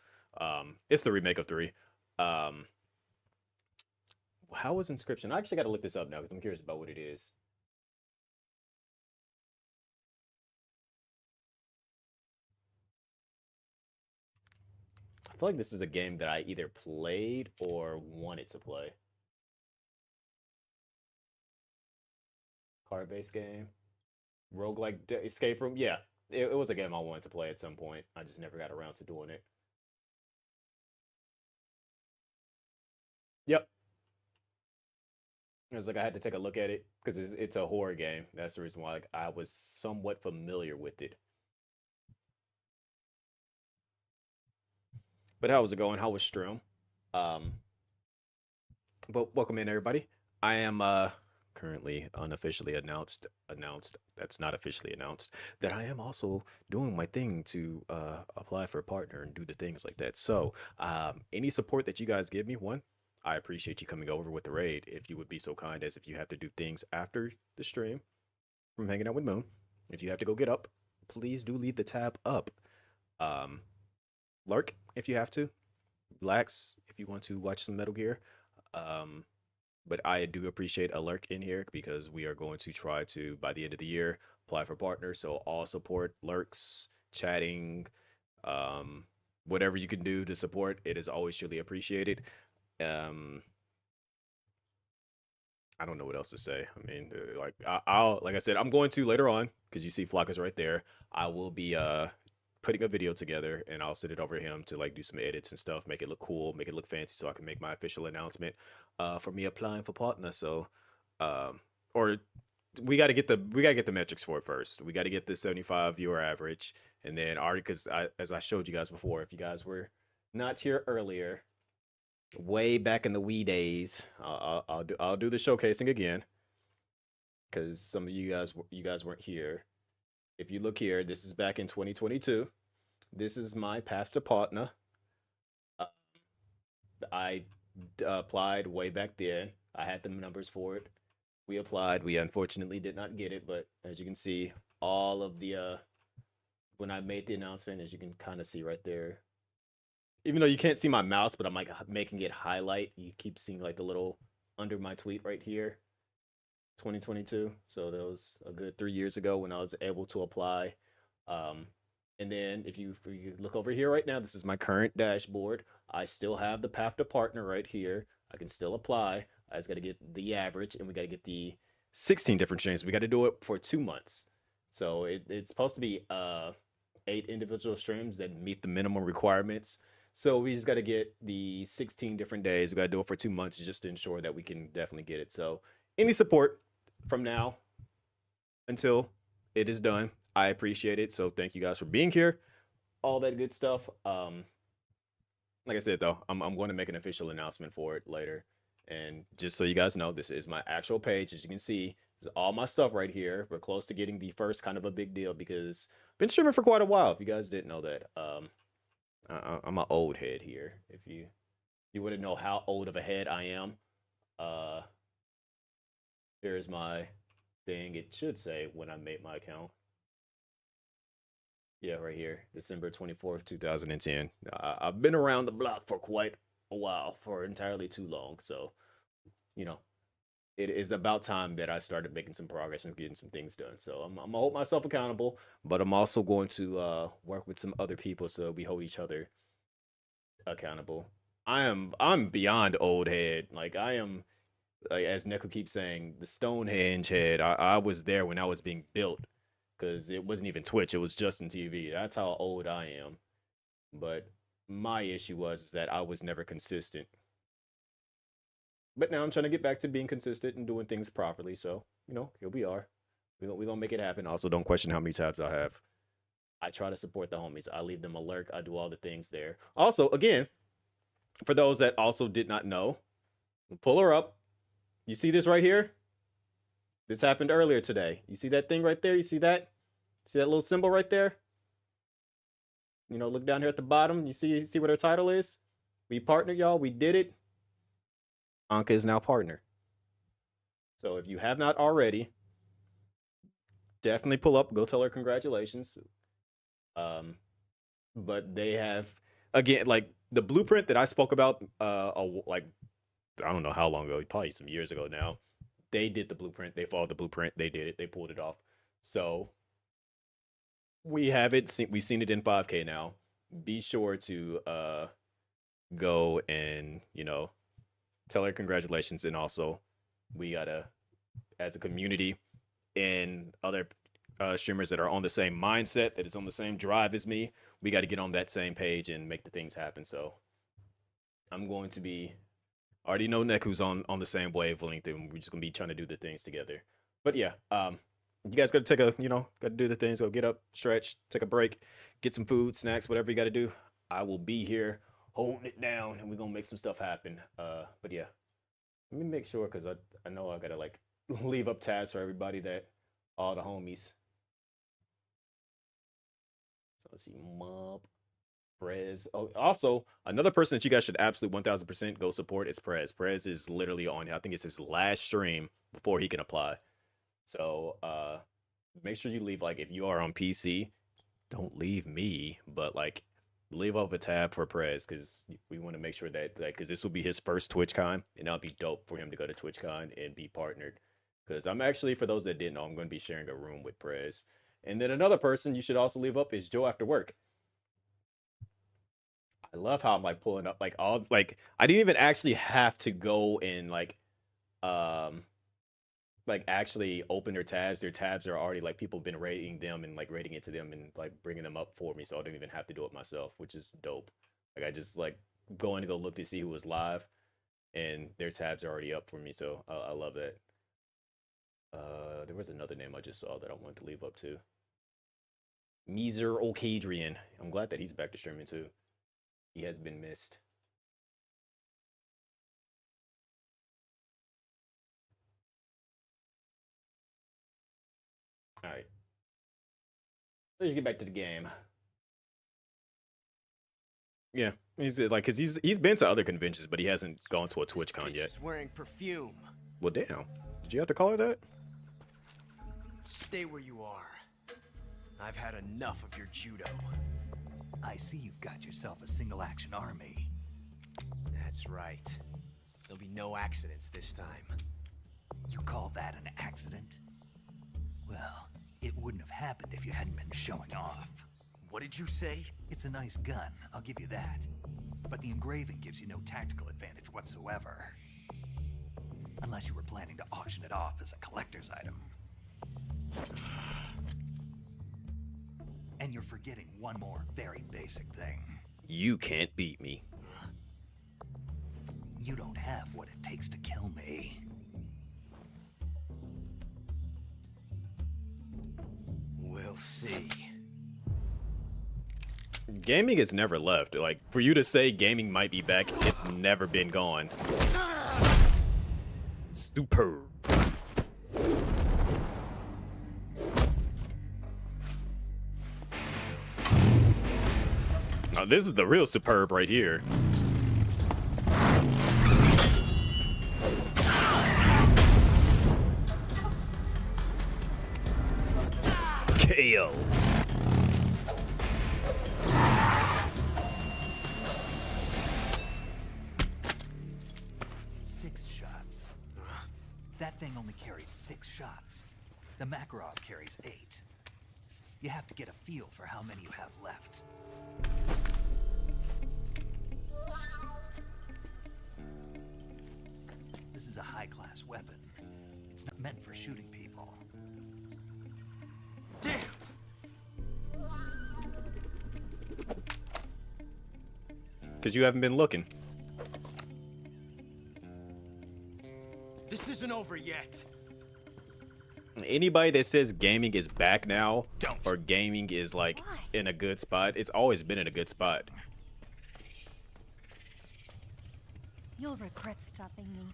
It's the remake of 3. How was Inscription? I actually got to look this up now because I'm curious about what it is. I feel like this is a game that I either played or wanted to play. Card-based game. Roguelike escape room. Yeah, it was a game I wanted to play at some point. I just never got around to doing it. Yep. It was like I had to take a look at it because it's a horror game. That's the reason why like, I was somewhat familiar with it. But how was it going? How was Strom? But welcome in, everybody. I am currently unofficially announced that's not officially announced that I am also doing my thing to apply for a partner and do the things like that. So any support that you guys give me, one, I appreciate you coming over with the raid. If you would be so kind as if you have to do things after the stream from hanging out with Moon, if you have to go get up, please do leave the tab up. Lurk if you have to, relax if you want to watch some Metal Gear. but I do appreciate a lurk in here because we are going to try to, by the end of the year, apply for partners. So all support, lurks, chatting, um, whatever you can do to support, it is always truly appreciated. Um, I don't know what else to say. I mean, like I'll like I said, I'm going to later on because you see Flock is right there. I will be putting a video together and I'll send it over to him to like do some edits and stuff, make it look cool, make it look fancy, so I can make my official announcement for me applying for partner. So, or we gotta get the metrics for it first. We got to get the 75 viewer average, and then already because as I showed you guys before, if you guys were not here earlier, way back in the wee days, I'll do the showcasing again because some of you guys weren't here. If you look here, this is back in 2022. This is my path to partner. Uh, I applied way back then. I had the numbers for it. We applied. We unfortunately did not get it, but as you can see, all of the when I made the announcement, as you can kind of see right there, even though you can't see my mouse, but I'm like making it highlight. You keep seeing like the little under my tweet right here, 2022. So that was a good 3 years ago when I was able to apply. And then if you look over here right now, this is my current dashboard. I still have the path to partner right here. I can still apply. I just got to get the average, and we got to get the 16 different streams. We got to do it for 2 months. So it's supposed to be 8 individual streams that meet the minimum requirements. So we just got to get the 16 different days. We got to do it for 2 months just to ensure that we can definitely get it. So any support from now until it is done, I appreciate it. So thank you guys for being here. All that good stuff. Like I said, though, I'm going to make an official announcement for it later. And just so you guys know, this is my actual page. As you can see, there's all my stuff right here. We're close to getting the first kind of a big deal because I've been streaming for quite a while. If you guys didn't know that, I'm an old head here. If you wouldn't know how old of a head I am, here's my thing. It should say when I made my account. Yeah, right here, December 24th, 2010. I've been around the block for quite a while, for entirely too long. So, you know, it is about time that I started making some progress and getting some things done. So I'm gonna hold myself accountable, but I'm also going to work with some other people so we hold each other accountable. I'm beyond old head. Like I am, like, as Neko keeps saying, the Stonehenge head. I was there when I was being built because it wasn't even Twitch. It was Justin TV. That's how old I am. But my issue was that I was never consistent. But now I'm trying to get back to being consistent and doing things properly. So, you know, here we are. We're going to make it happen. Also, don't question how many tabs I have. I try to support the homies. I leave them a lurk. I do all the things there. Also, again, for those that also did not know, pull her up. You see this right here? This happened earlier today. You see that thing right there? You see that? See that little symbol right there? You know, look down here at the bottom. You see what her title is? We partnered, y'all. We did it. Anka is now partner. So if you have not already, definitely pull up. Go tell her congratulations. But they have, again, like the blueprint that I spoke about, like I don't know how long ago, probably some years ago now. They did the blueprint. They followed the blueprint. They did it. They pulled it off. So we have it. We've seen it in 5K now. Be sure to go and, you know, tell her congratulations. And also, we gotta, as a community and other streamers that are on the same mindset, that is on the same drive as me, we got to get on that same page and make the things happen. So I'm going to be, already know Neku's on the same wavelength, and we're just gonna be trying to do the things together. But yeah, you guys gotta take a, you know, gotta do the things. Go get up, stretch, take a break, get some food, snacks, whatever you gotta do. I will be here holding it down, and we're gonna make some stuff happen. But yeah, let me make sure because I know I gotta like leave up tabs for everybody, that all the homies. So let's see, Mob, Prez. Oh, also another person that you guys should absolutely 1000% go support is Prez. Prez is literally on, I think it's his last stream before he can apply. So make sure you leave, like, if you are on PC, don't leave me, but like leave up a tab for Prez because we want to make sure that because this will be his first TwitchCon, and that'll be dope for him to go to TwitchCon and be partnered. Because I'm actually, for those that didn't know, I'm going to be sharing a room with Prez. And then another person you should also leave up is Joe After Work. I love how I'm like pulling up like all like I didn't even actually have to go and um like actually open their tabs. Their tabs are already like people have been rating them and like rating it to them and like bringing them up for me, so I don't even have to do it myself, which is dope. Like I just like going to go look to see who was live, and their tabs are already up for me, so I love that. There was another name I just saw that I wanted to leave up to. Meezer Okadrian. I'm glad that he's back to streaming too. He has been missed. All right. Let's get back to the game. Yeah, he's like, cause he's been to other conventions, but he hasn't gone to a TwitchCon yet. She's wearing perfume. Well, damn. Did you have to call her that? Stay where you are. I've had enough of your judo. I see you've got yourself a single-action army. That's right. There'll be no accidents this time. You call that an accident? Well, it wouldn't have happened if you hadn't been showing off. What did you say? It's a nice gun, I'll give you that. But the engraving gives you no tactical advantage whatsoever. Unless you were planning to auction it off as a collector's item. And you're forgetting one more very basic thing. You can't beat me. You don't have what it takes to kill me. We'll see. Gaming has never left. Like, for you to say gaming might be back, it's never been gone. Superb. Now, this is the real superb right here. KO. That thing only carries 6 shots. The Makarov carries 8. You have to get a feel for how many you have left. This is a high-class weapon. It's not meant for shooting people. Damn! Because you haven't been looking. This isn't over yet. Anybody that says gaming is back now, or gaming is like in a good spot, it's always been in a good spot. You'll regret stopping me.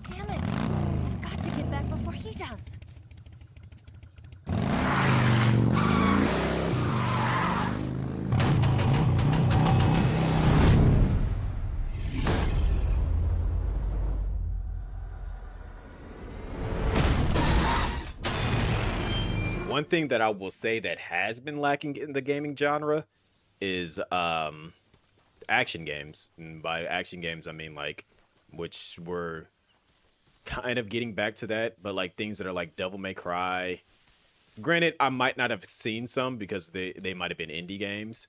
Damn it! I've got to get back before he does. One thing that I will say that has been lacking in the gaming genre is action games. And by action games, I mean like, which were kind of getting back to that, but like things that are like Devil May Cry. Granted, I might not have seen some because they might have been indie games,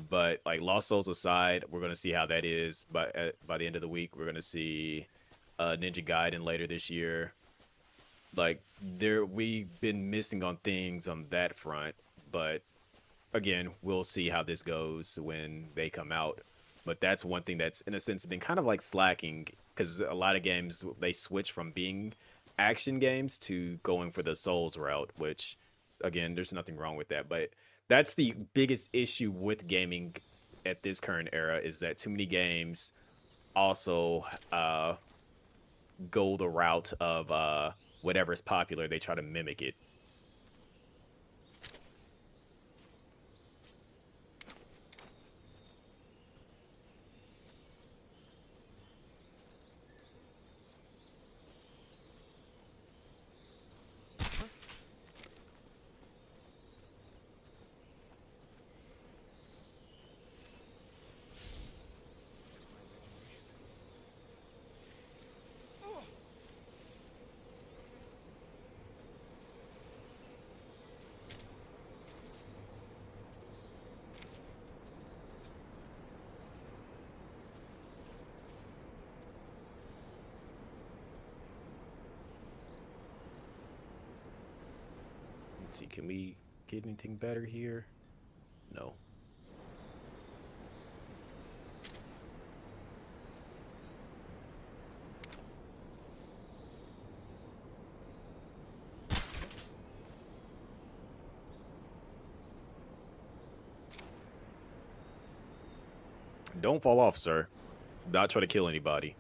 but like Lost Souls aside, we're gonna see how that is. By the end of the week, we're gonna see Ninja Gaiden later this year. Like we've been missing on things on that front, but again, we'll see how this goes when they come out. But that's one thing that's in a sense been kind of like slacking, because a lot of games they switch from being action games to going for the Souls route, which again, there's nothing wrong with that, but that's the biggest issue with gaming at this current era, is that too many games also go the route of whatever is popular, they try to mimic it. Let's see, can we get anything better here? No. Don't fall off, sir. Not try to kill anybody.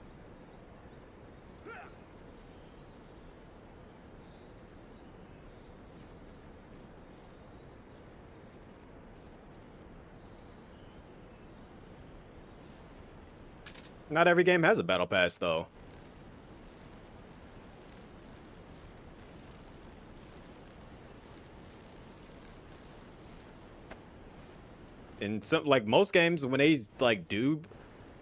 Not every game has a battle pass, though. In some, like most games, when they like do,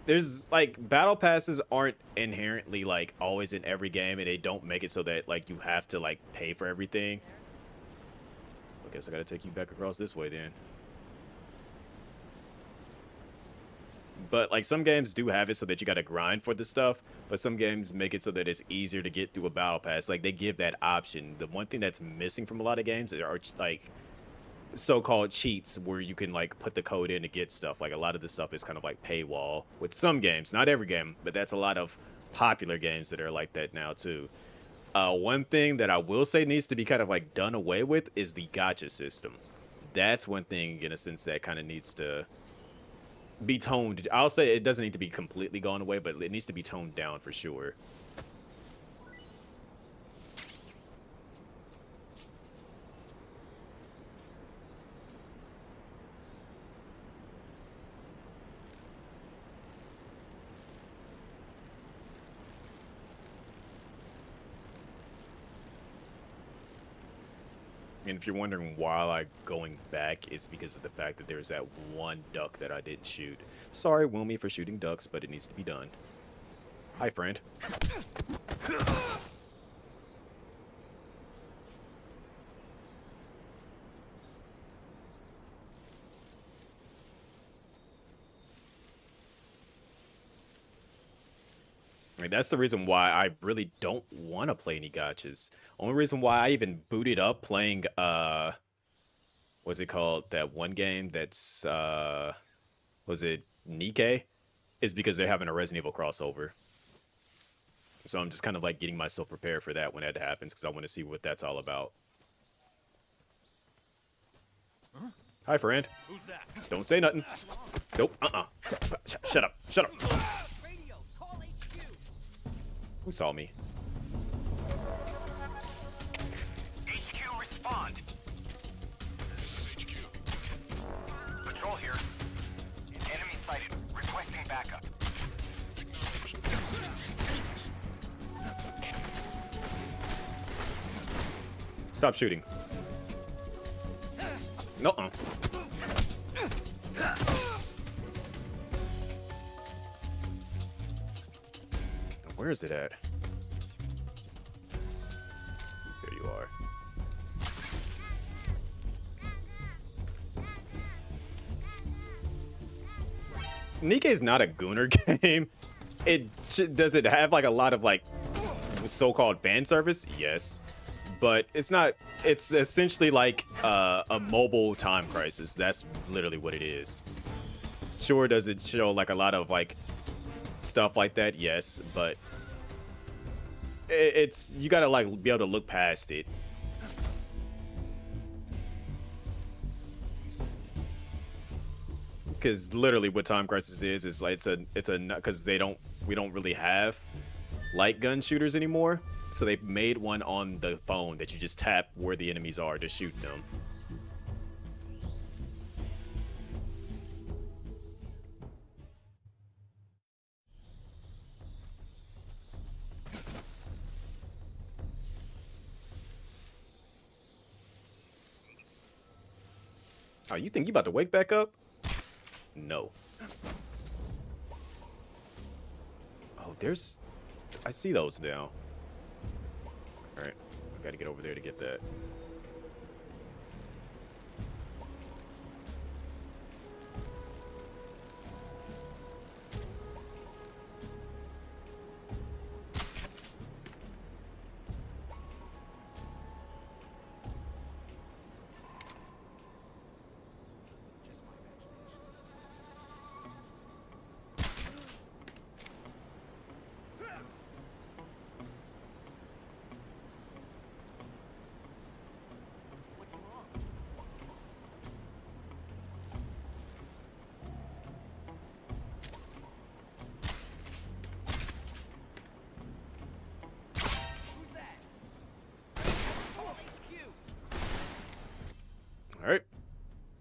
there's like battle passes aren't inherently like always in every game, and they don't make it so that like you have to like pay for everything. I guess I gotta take you back across this way then. But like some games do have it so that you gotta grind for the stuff, but some games make it so that it's easier to get through a battle pass. Like they give that option. The one thing that's missing from a lot of games are like so-called cheats where you can like put the code in to get stuff. Like a lot of the stuff is kind of like paywall with some games, not every game, but that's a lot of popular games that are like that now too. One thing that I will say needs to be kind of like done away with is the gacha system. That's one thing in a sense that kind of needs to be toned. I'll say it doesn't need to be completely gone away, but it needs to be toned down for sure. And if you're wondering why I'm going back, it's because of the fact that there's that one duck that I didn't shoot. Sorry, Wilmy, for shooting ducks, but it needs to be done. Hi, friend. I mean, that's the reason why I really don't want to play any gachas. Only reason why I even booted up playing, what's it called? That one game that's, was it Nikkei? Is because they're having a Resident Evil crossover. So I'm just kind of like getting myself prepared for that when that happens, because I want to see what that's all about. Huh? Hi, friend. Who's that? Don't say nothing. Nope, Shut up, shut up. Who saw me? HQ, respond. This is HQ. Patrol here. Enemy sighted. Requesting backup. Stop shooting. No. Where is it at? There you are. Nikkei's not a Gooner game. Does it have like a lot of like so-called fan service? Yes. But it's not, it's essentially like a mobile Time Crisis. That's literally what it is. Sure, does it show like a lot of like stuff like that? Yes, but it's, you gotta like be able to look past it. Because literally what Time Crisis is like it's a because we don't really have light gun shooters anymore, so they made one on the phone that you just tap where the enemies are to shoot them. Oh, you think you about to wake back up? No. Oh, there's... I see those now. Alright, I gotta get over there to get that.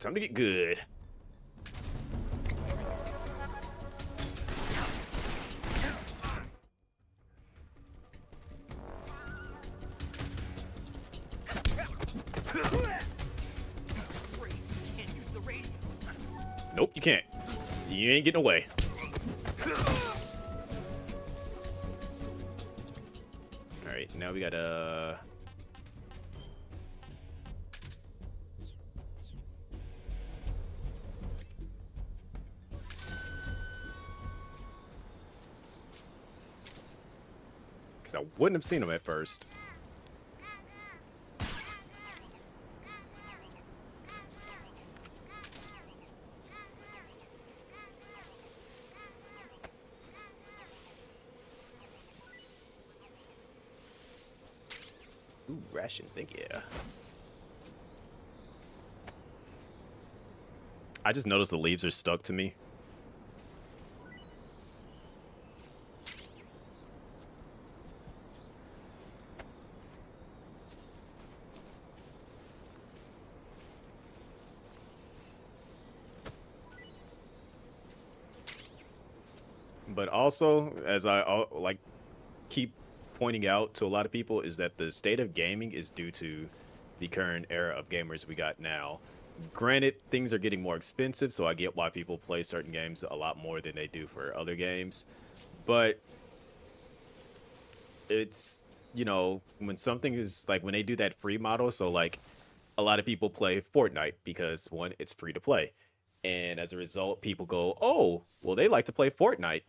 Time to get good. Nope, you can't. You ain't getting away. Alright, now we gotta... Because I wouldn't have seen him at first. Ooh, ration, thank you. I just noticed the leaves are stuck to me. But also, as I like keep pointing out to a lot of people, is that the state of gaming is due to the current era of gamers we got now. Granted, things are getting more expensive, so I get why people play certain games a lot more than they do for other games. But it's, you know, when something is like when they do that free model, so like a lot of people play Fortnite because one, it's free to play. And as a result, people go, oh, well, they like to play Fortnite.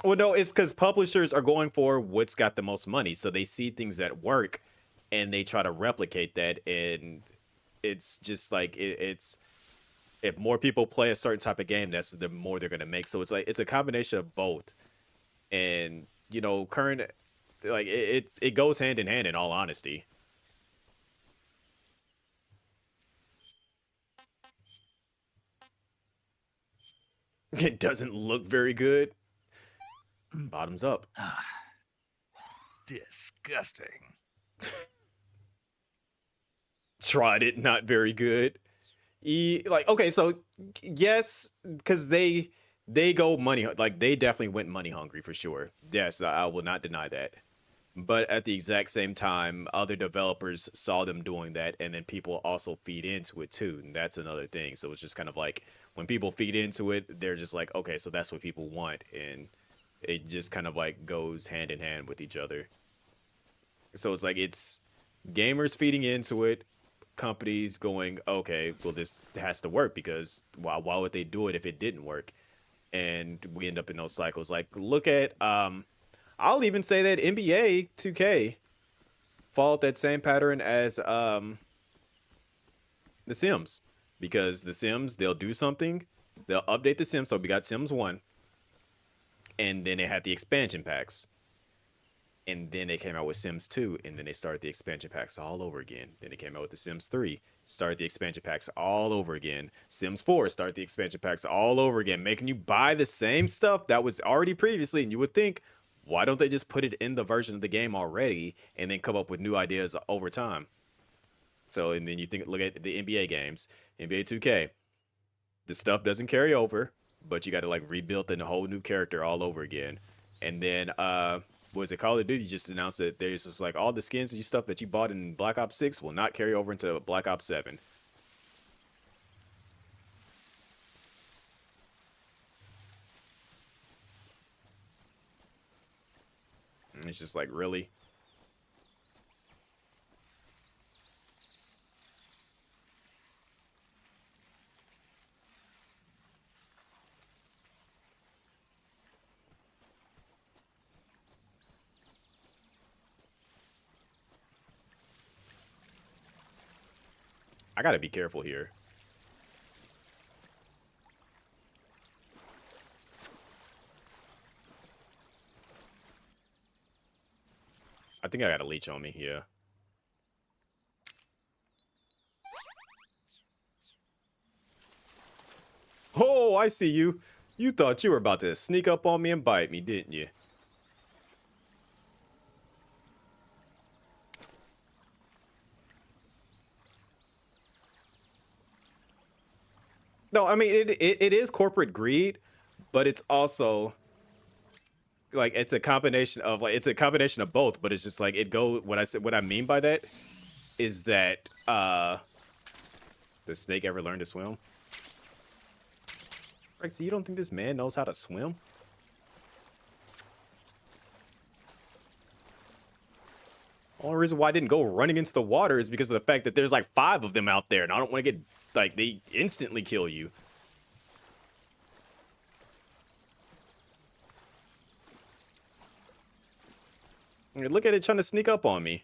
Well, no, it's because publishers are going for what's got the most money. So they see things that work and they try to replicate that. And it's just like, it's if more people play a certain type of game, that's the more they're going to make. So it's like, it's a combination of both. And, you know, current, like it goes hand in hand in all honesty. It doesn't look very good. Bottoms up. Disgusting. Tried it, not very good. Like, okay, so yes, because they go money, like they definitely went money hungry for sure. Yes, I will not deny that. But at the exact same time, other developers saw them doing that, and then people also feed into it too, and that's another thing. So it's just kind of like when people feed into it, they're just like, okay, so that's what people want, and it just kind of like goes hand in hand with each other. So it's like it's gamers feeding into it, companies going, okay, well this has to work because why would they do it if it didn't work? And we end up in those cycles. Like look at I'll even say that NBA 2K followed that same pattern as The Sims, because The Sims, they'll do something, they'll update The Sims. So we got Sims 1, and then they had the expansion packs, and then they came out with Sims 2, and then they started the expansion packs all over again. Then they came out with The Sims 3, started the expansion packs all over again. Sims 4 started the expansion packs all over again, making you buy the same stuff that was already previously, and you would think, why don't they just put it in the version of the game already and then come up with new ideas over time? So, and then you think, look at the NBA games, NBA 2K. The stuff doesn't carry over, but you got to like rebuild a whole new character all over again. And then, was it Call of Duty just announced that there's just like all the skins and stuff that you bought in Black Ops 6 will not carry over into Black Ops 7. It's just like, really? I gotta be careful here. I think I got a leech on me, yeah. Oh, I see you. You thought you were about to sneak up on me and bite me, didn't you? No, I mean it is corporate greed, but it's also like it's a combination of both. But it's just like what I mean by that is that does Snake ever learn to swim? Rexy, you don't think this man knows how to swim? Only reason why I didn't go running into the water is because of the fact that there's like 5 of them out there, and I don't want to get, like, they instantly kill you. Look at it trying to sneak up on me.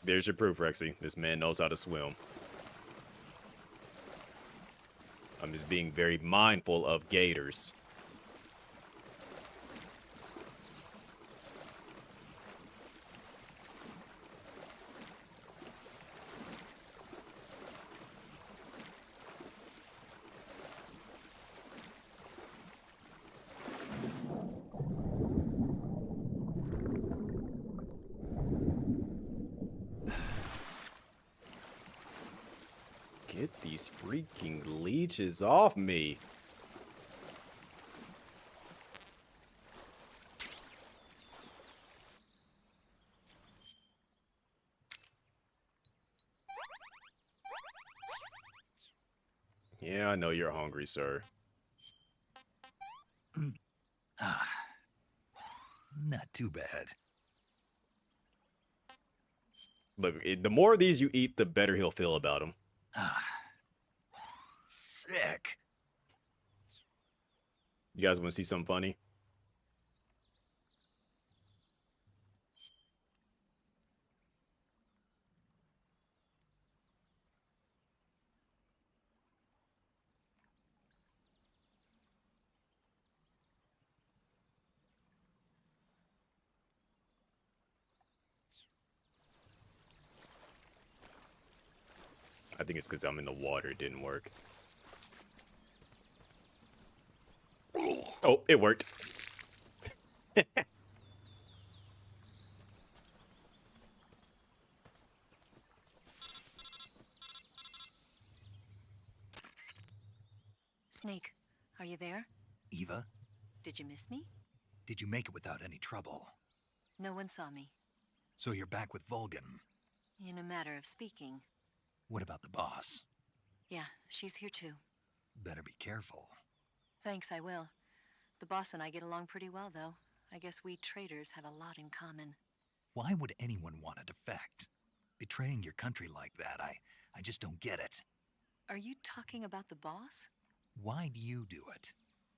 There's your proof, Rexy. This man knows how to swim. I'm just being very mindful of gators. Get these freaking leeches off me. Yeah, I know you're hungry, sir. Not too bad. Look, the more of these you eat, the better he'll feel about them. Sick. You guys want to see something funny? I think it's because I'm in the water. It didn't work. Oh, it worked. Snake, are you there? Eva, Did you miss me? did you make it without any trouble? No one saw me. So you're back with Vulcan. In a matter of speaking. What about the boss? Yeah, she's here too. Better be careful. Thanks, I will. The boss and I get along pretty well, though. I guess we traitors have a lot in common. Why would anyone want to defect? Betraying your country like that, I just don't get it. Are you talking about the boss? Why do you do it?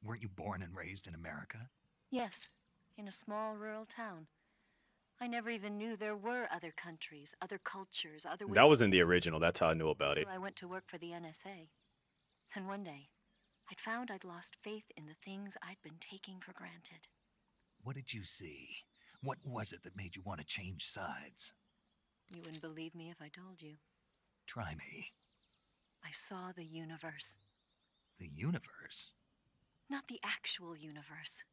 Weren't you born and raised in America? Yes, in a small rural town. I never even knew there were other countries, other cultures, other ways. That was in the original. That's how I knew about it. I went to work for the NSA. And one day, I'd found I'd lost faith in the things I'd been taking for granted. What did you see? What was it that made you want to change sides? You wouldn't believe me if I told you. Try me. I saw the universe. The universe? Not the actual universe.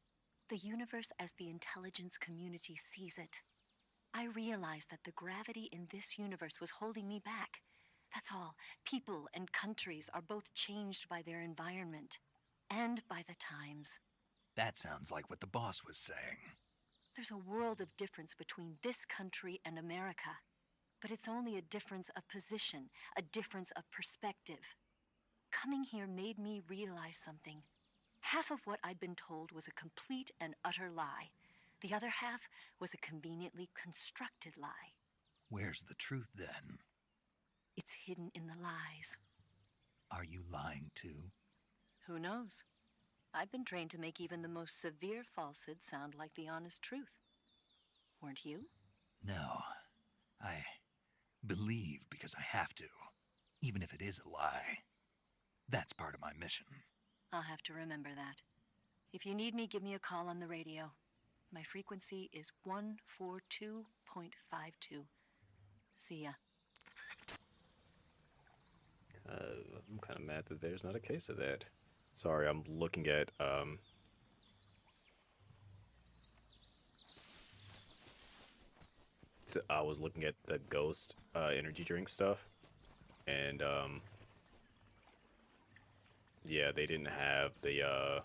The universe as the intelligence community sees it. I realized that the gravity in this universe was holding me back. That's all. People and countries are both changed by their environment and by the times. That sounds like what the boss was saying. There's a world of difference between this country and America. But it's only a difference of position, a difference of perspective. Coming here made me realize something. Half of what I'd been told was a complete and utter lie. The other half was a conveniently constructed lie. Where's the truth then? It's hidden in the lies. Are you lying too? Who knows? I've been trained to make even the most severe falsehood sound like the honest truth. Weren't you? No. I believe because I have to, even if it is a lie. That's part of my mission. I'll have to remember that. If you need me, give me a call on the radio. My frequency is 142.52. See ya. I'm kind of mad that there's not a case of that. Sorry, I'm looking at I was looking at the Ghost energy drink stuff, and yeah, they didn't have the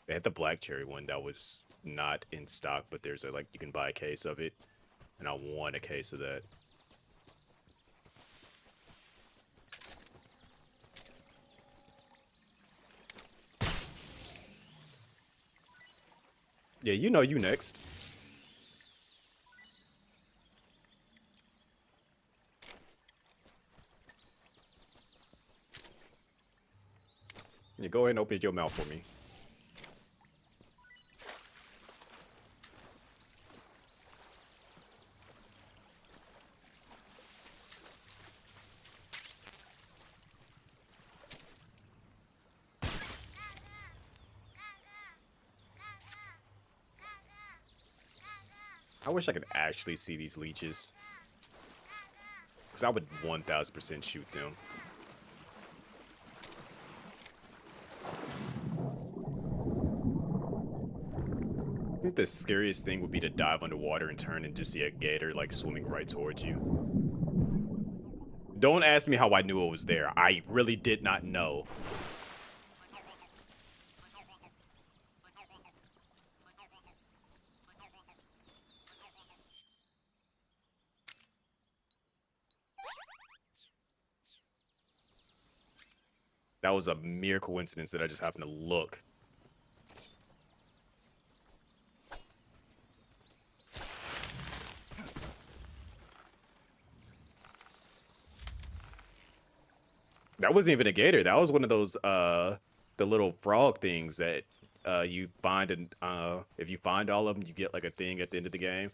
they had the black cherry one that was not in stock, but there's a, like, you can buy a case of it, and I want a case of that. Yeah, you know you next. Yeah, go ahead and open your mouth for me. I wish I could actually see these leeches, because I would 1000% shoot them. I think the scariest thing would be to dive underwater and turn and just see a gator like swimming right towards you. Don't ask me how I knew it was there. I really did not know. That was a mere coincidence that I just happened to look. That wasn't even a gator. That was one of those the little frog things that you find, and if you find all of them, you get like a thing at the end of the game.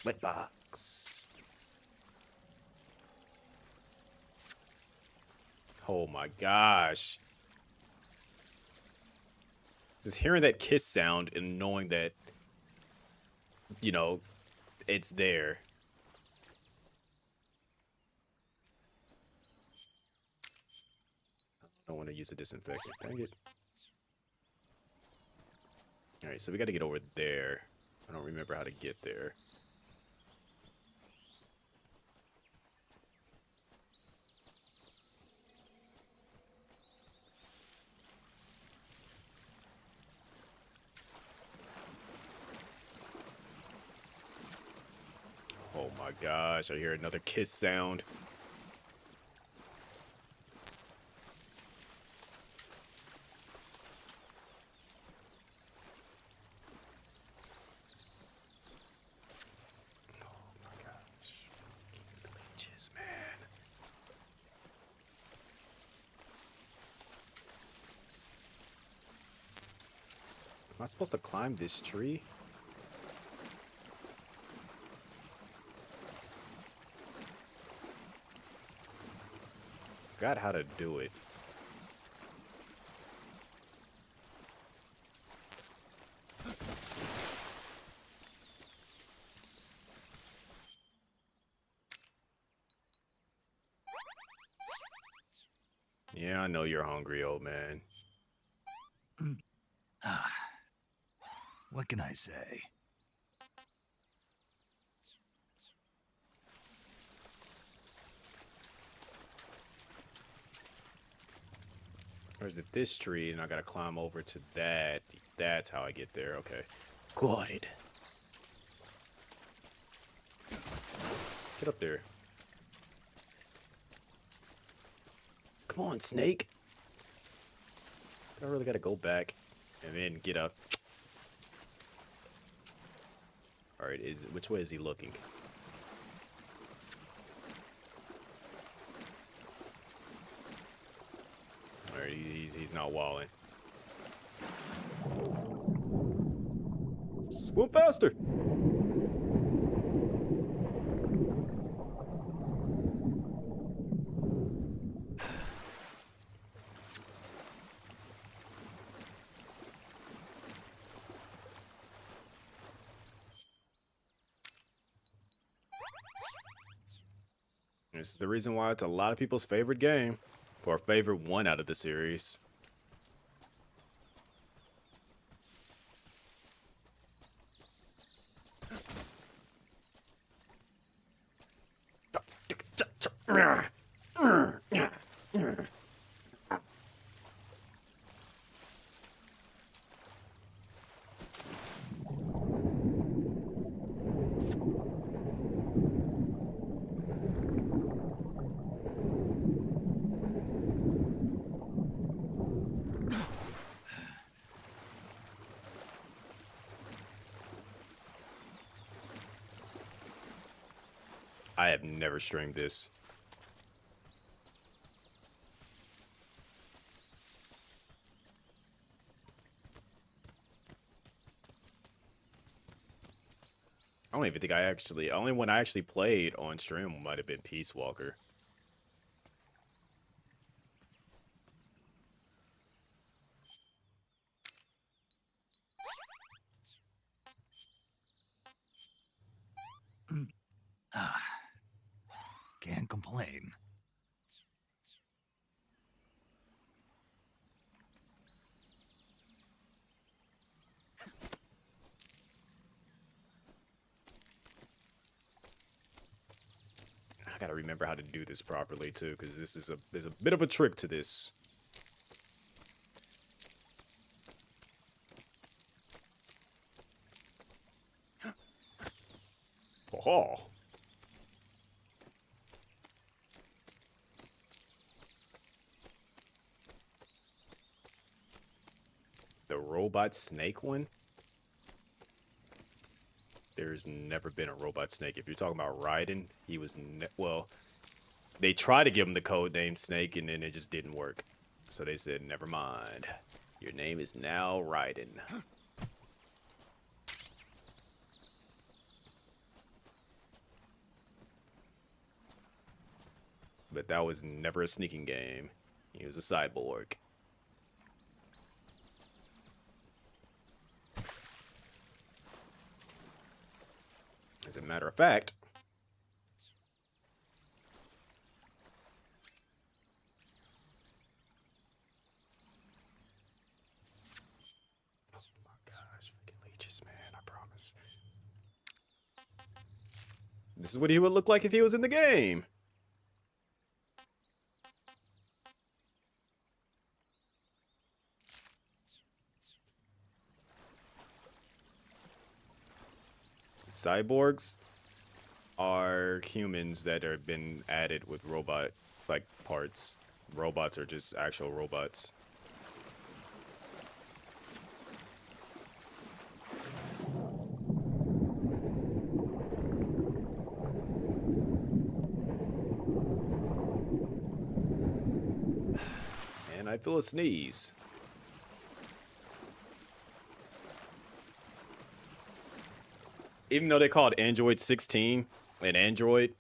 Wet box. Oh my gosh. Just hearing that kiss sound and knowing that, you know, it's there. I don't want to use a disinfectant. Dang it. Alright, so we got to get over there. I don't remember how to get there. Oh my gosh, I hear another kiss sound. Oh my gosh. Glitches, man. Am I supposed to climb this tree? Forgot how to do it. Yeah, I know you're hungry, old man. What can I say? Or is it this tree and I gotta climb over to that? That's how I get there. Okay. Got it. Get up there. Come on, snake. I really gotta go back and then get up. Alright, which way is he looking? Alright, he's not walling. Swim faster! This is the reason why it's a lot of people's favorite game, or favorite one out of the series. I have never streamed this. I don't even think I actually... Only one I actually played on stream might have been Peace Walker. Can't complain. I gotta remember how to do this properly too, because there's a bit of a trick to this. Oh. The robot snake one? There's never been a robot snake. If you're talking about Raiden, he was... well, they tried to give him the code name Snake, and then it just didn't work. So they said, never mind. Your name is now Raiden. But that was never a sneaking game. He was a cyborg. As a matter of fact, oh my gosh, freaking leeches, man, I promise. This is what he would look like if he was in the game. Cyborgs are humans that have been added with robot like parts. Robots are just actual robots. And I feel a sneeze. Even though they call it Android 16 an Android,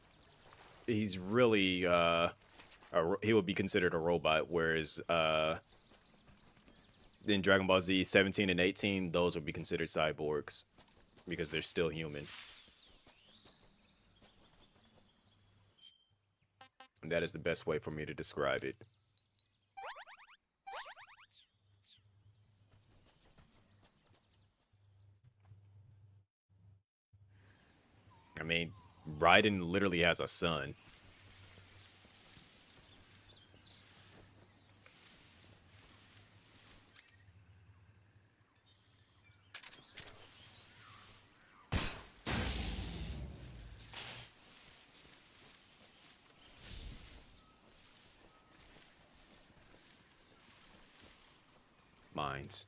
he's really he would be considered a robot, whereas in Dragon Ball Z 17 and 18, those would be considered cyborgs because they're still human. And that is the best way for me to describe it. I mean, Raiden literally has a son. Mines.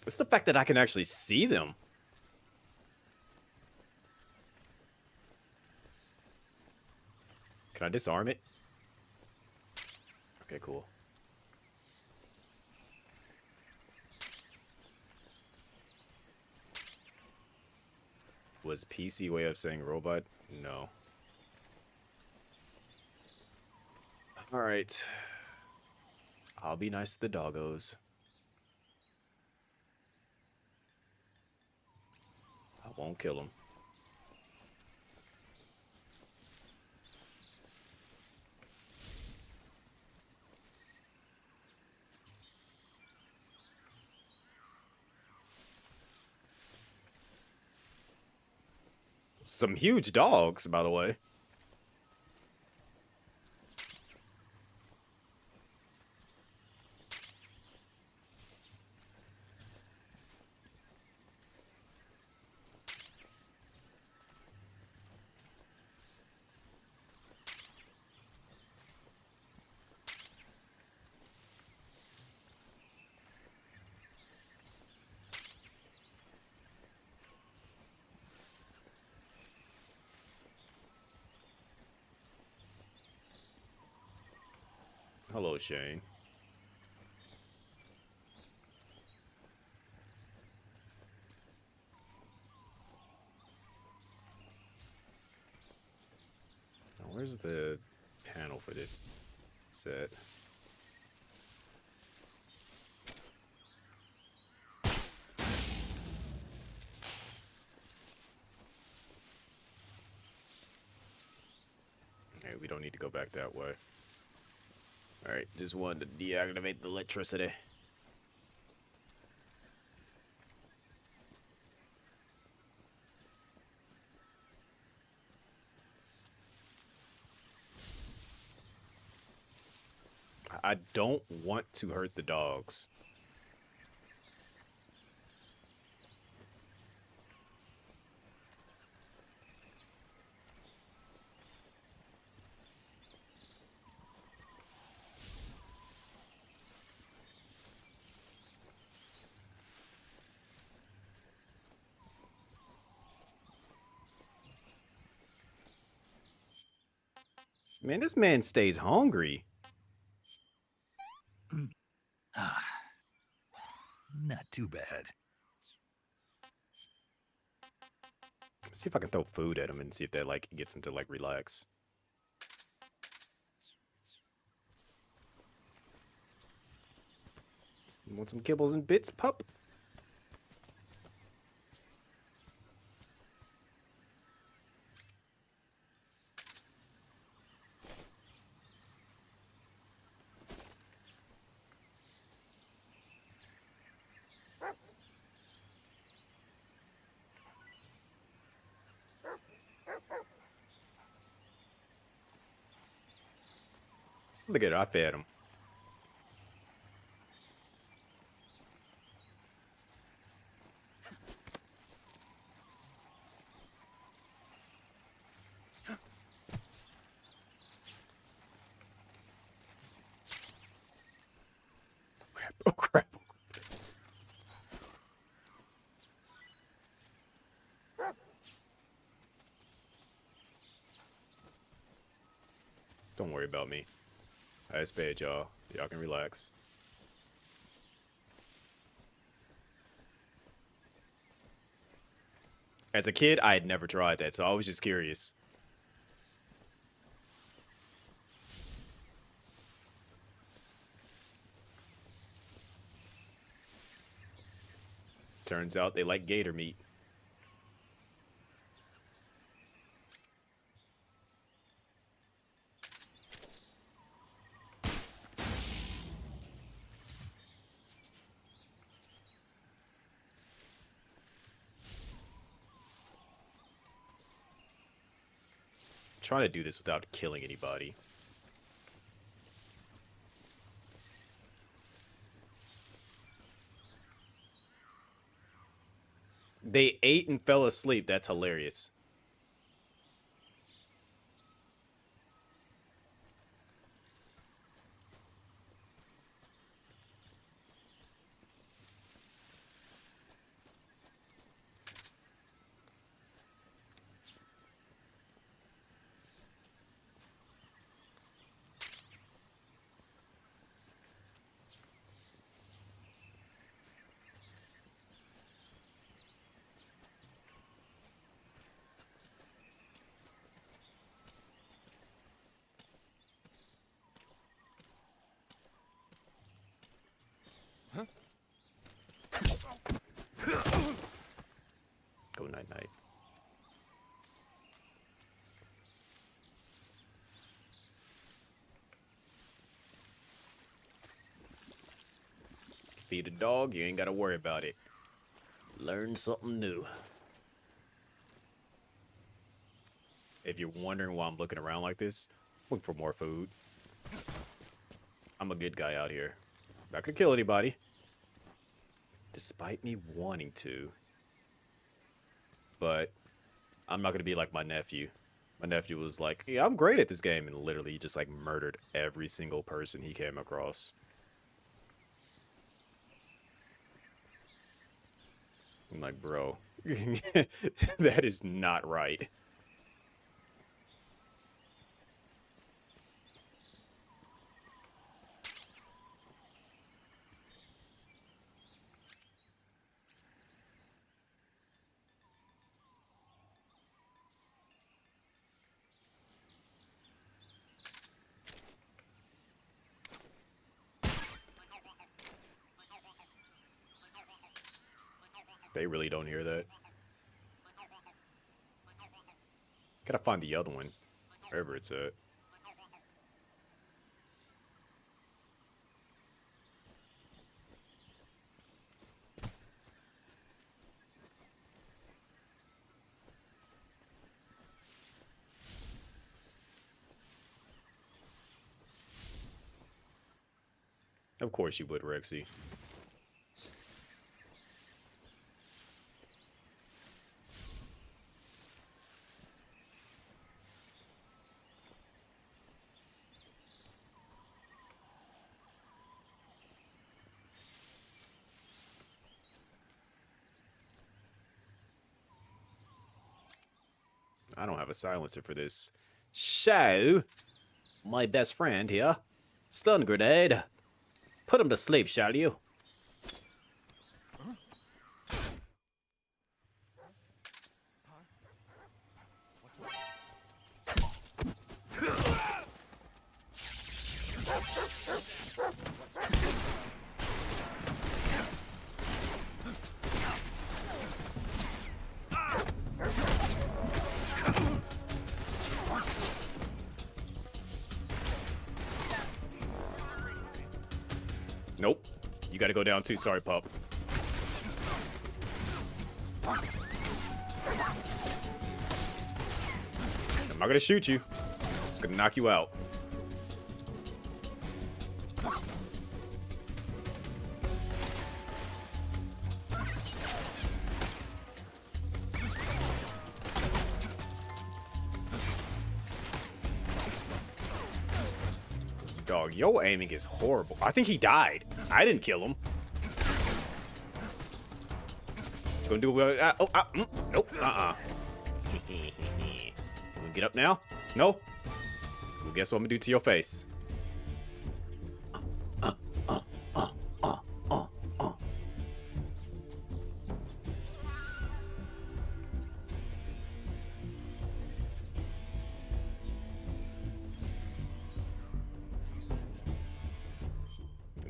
It's the fact that I can actually see them. Can I disarm it? Okay, cool. Was PC way of saying robot? No. Alright. I'll be nice to the doggos. I won't kill them. some huge dogs, by the way. Hello, Shane. Now, where's the panel for this set? Hey, we don't need to go back that way. Alright, just wanted to deactivate the electricity. I don't want to hurt the dogs. Man, this man stays hungry. Not too bad. Let's see if I can throw food at him and see if that like gets him to like relax. You want some kibbles and bits, pup? Look at it, I fed him. Oh crap. Don't worry about me. I spade y'all. Y'all can relax. As a kid, I had never tried that, so I was just curious. Turns out they like gator meat. Trying to do this without killing anybody. They ate and fell asleep. That's hilarious. Go night night. Feed a dog, you ain't gotta worry about it. Learn something new. if you're wondering why I'm looking around like this, looking for more food. I'm a good guy out here. Not gonna kill anybody. Despite me wanting to. But I'm not gonna be like my nephew. My nephew was like, yeah, I'm great at this game, and literally just like murdered every single person he came across. I'm like, bro, that is not right. They really don't hear that. Gotta find the other one, wherever it's at. Of course you would, Rexy. I don't have a silencer for this. So, my best friend here, stun grenade. Put him to sleep, shall you? Nope. You gotta go down too. Sorry, pup. I'm not gonna shoot you. I'm just gonna knock you out. Dog, your aiming is horrible. I think he died. I didn't kill him. You gonna do nope. You gonna get up now? No. Well, guess what I'm gonna do to your face?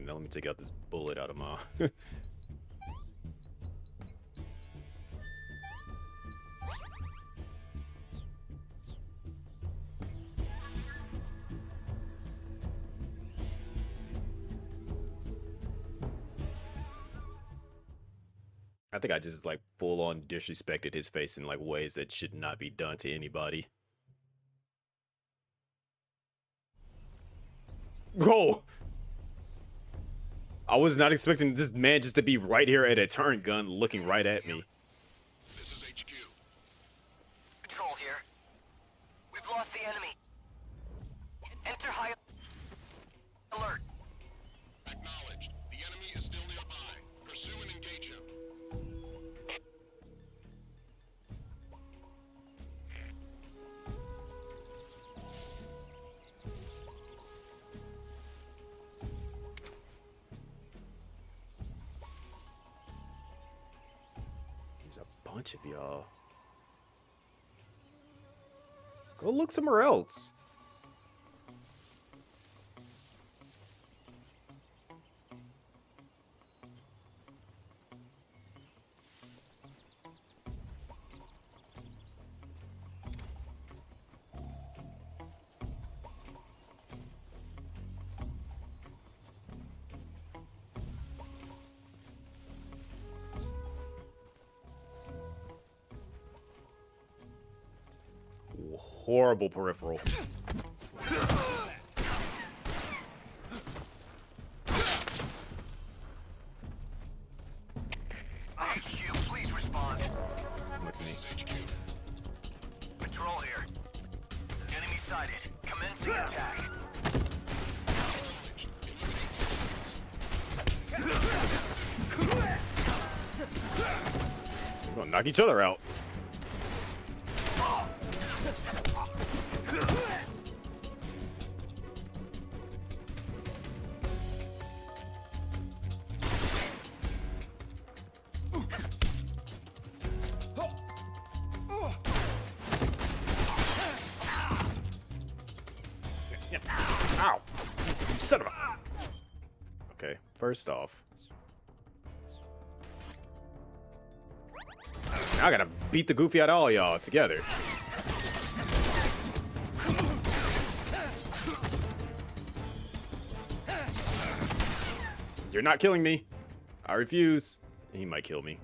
Now let me take out this bullet out of my... I think I just like full on disrespected his face in like ways that should not be done to anybody. Whoa! I was not expecting this man just to be right here at a turn gun looking right at me. This is HQ. Control here. We've lost the enemy. Enter high alert. Acknowledged. The enemy is still nearby. Pursue and engage him. There's a bunch of y'all. Go look somewhere else. horrible peripheral. HQ, please respond. Look at me. Patrol here. Enemy sighted. Commencing attack. We're gonna knock each other out. Ow! You son of a... Okay, first off. Now I gotta beat the goofy out of all y'all together. You're not killing me. I refuse. He might kill me.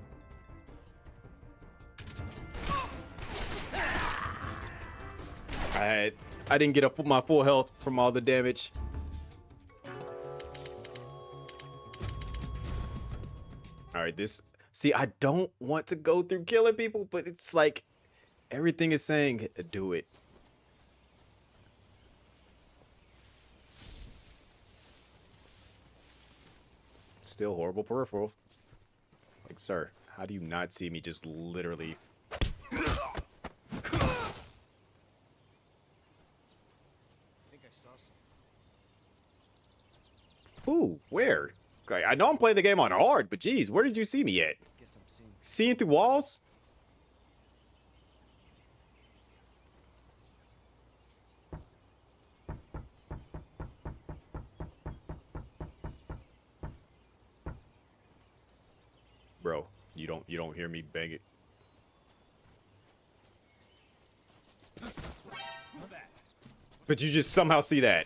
I didn't get up my full health from all the damage. All right, this... See, I don't want to go through killing people, but it's like everything is saying do it. Still horrible peripheral. Like, sir, how do you not see me just literally... Ooh, where? Like, I know I'm playing the game on hard, but geez, where did you see me at? Seeing through walls? Bro, you don't hear me bang it. But you just somehow see that.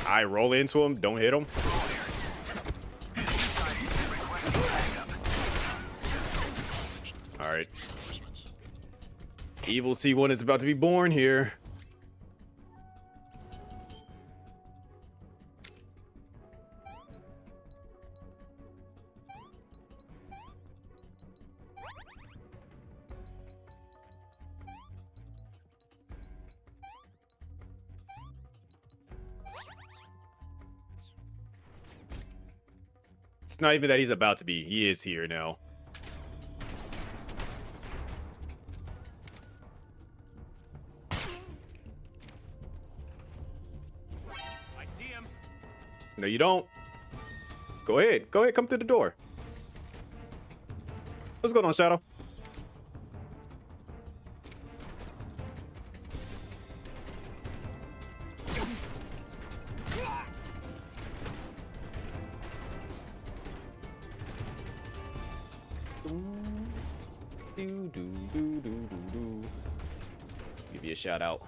I roll into him, don't hit him. Alright. Evil C1 is about to be born here. It's not even that he's about to be. He is here now. I see him. No, you don't. Go ahead. Go ahead. Come through the door. What's going on, Shadow? Give you a shout out.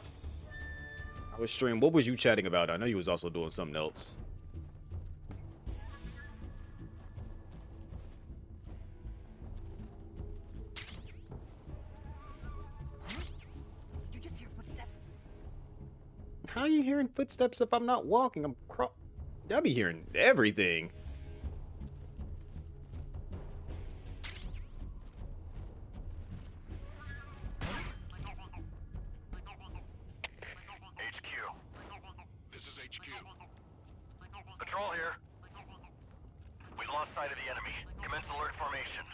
I was streaming. What was you chatting about? I know you was also doing something else. You just hear footsteps? How are you hearing footsteps if I'm not walking? I'll be hearing everything. Patrol here. We lost sight of the enemy. Commence alert formation.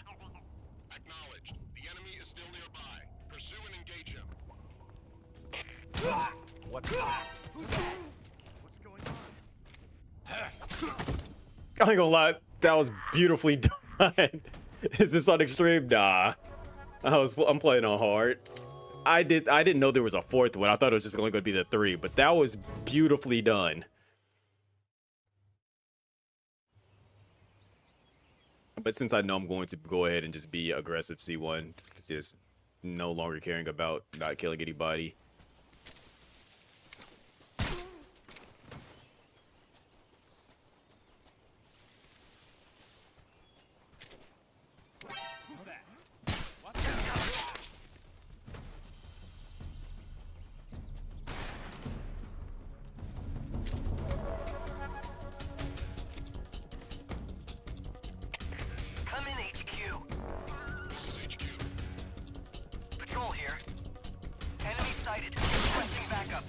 Acknowledged. The enemy is still nearby. Pursue and engage him. What's going on? I ain't gonna lie, that was beautifully done. Is this on extreme? Nah. I'm playing on hard. I didn't know there was a fourth one. I thought it was just only gonna be the 3, but that was beautifully done. But since I know I'm going to go ahead and just be aggressive C1, just no longer caring about not killing anybody. sighted. Requesting backup.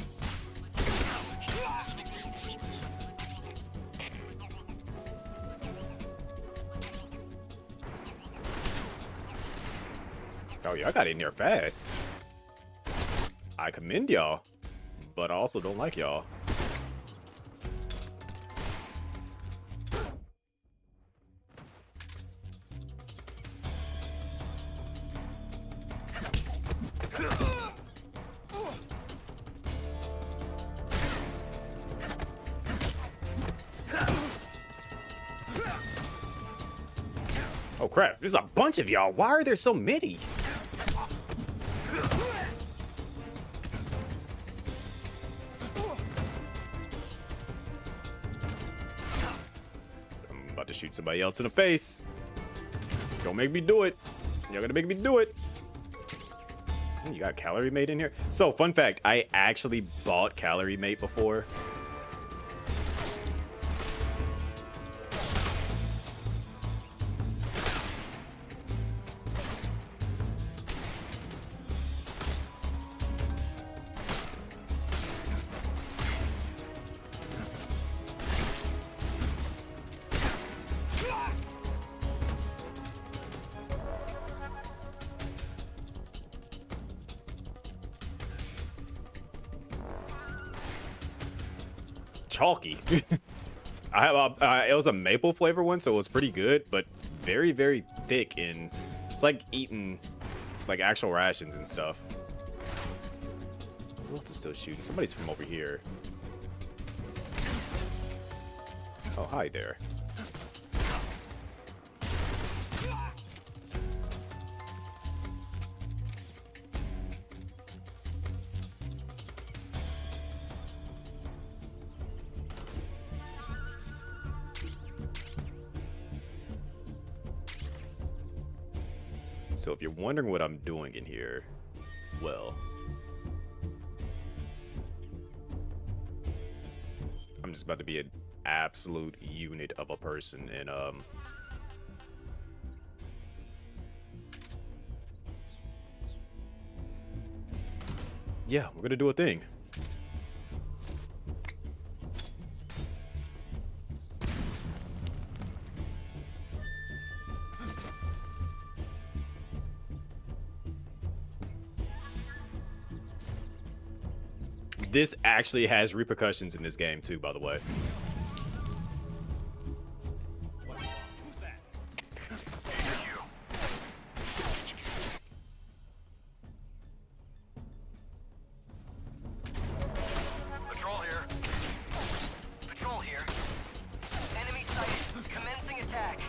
Oh, y'all got in there fast. I commend y'all, but I also don't like y'all. Oh crap, there's a bunch of y'all. Why are there so many? I'm about to shoot somebody else in the face. Don't make me do it. You're gonna make me do it. You got Calorie Mate in here? So, fun fact, I actually bought Calorie Mate before. Chalky. I have it was a maple flavor one, so it was pretty good, but very, very thick, and it's like eating like actual rations and stuff. Who else is still shooting? Somebody's from over here. Oh, hi there. So if you're wondering what I'm doing in here, well, I'm just about to be an absolute unit of a person, and yeah, we're gonna do a thing. This actually has repercussions in this game too, by the way. Patrol here. Patrol here. Enemy sighted. Commencing attack.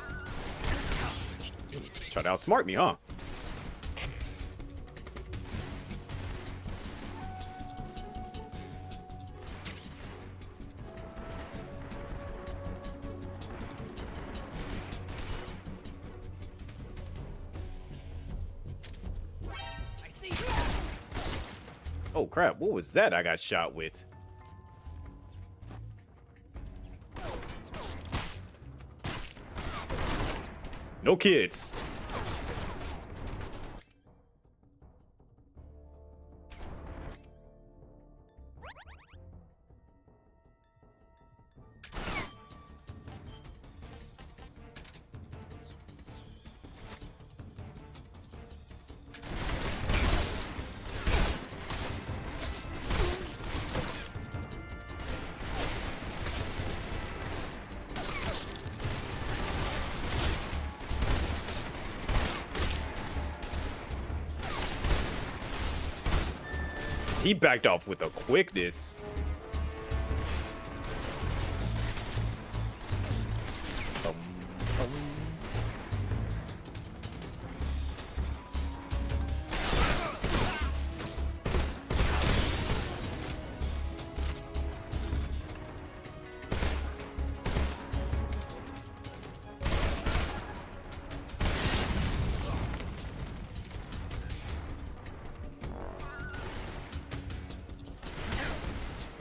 Try to outsmart me, huh? Oh crap, what was that I got shot with? No kids. He backed off with a quickness.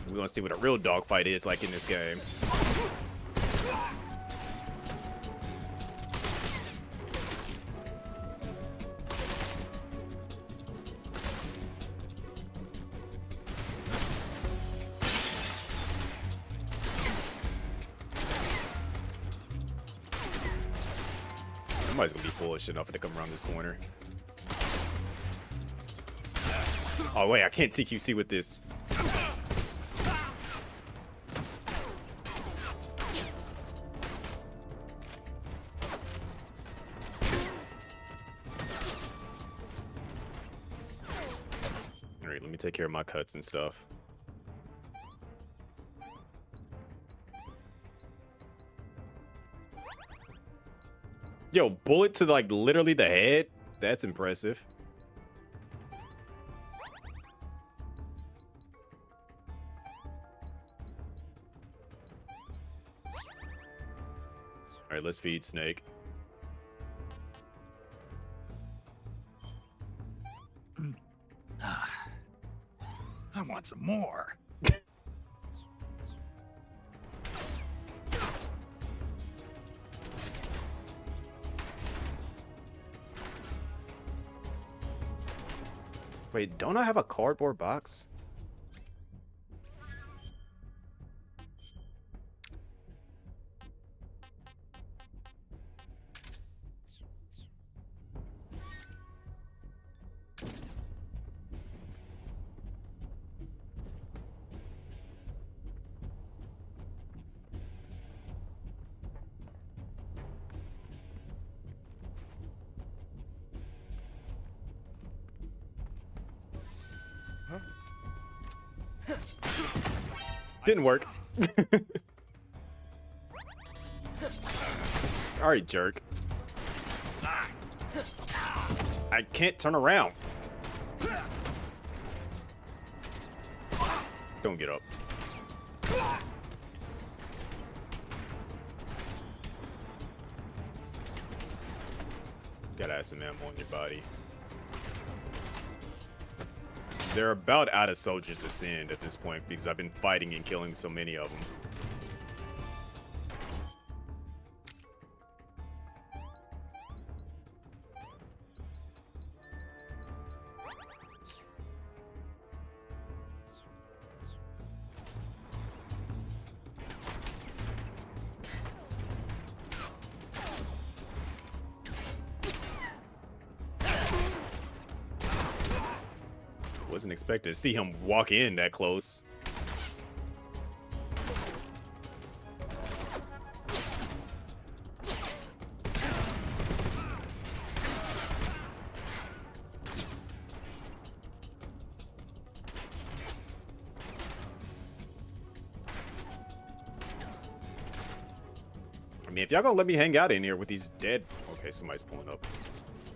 We're gonna see what a real dogfight is like in this game. Somebody's gonna be foolish enough to come around this corner. Oh wait, I can't CQC with this. Alright, let me take care of my cuts and stuff. Yo, bullet to like literally the head? That's impressive. Alright, let's feed Snake. I want some more. Wait, don't I have a cardboard box? Didn't work. Alright, jerk. I can't turn around. Don't get up. Gotta have some ammo on your body. They're about out of soldiers to send at this point because I've been fighting and killing so many of them. Wasn't expecting to see him walk in that close. I mean, if y'all gonna let me hang out in here with these dead... Okay, somebody's pulling up.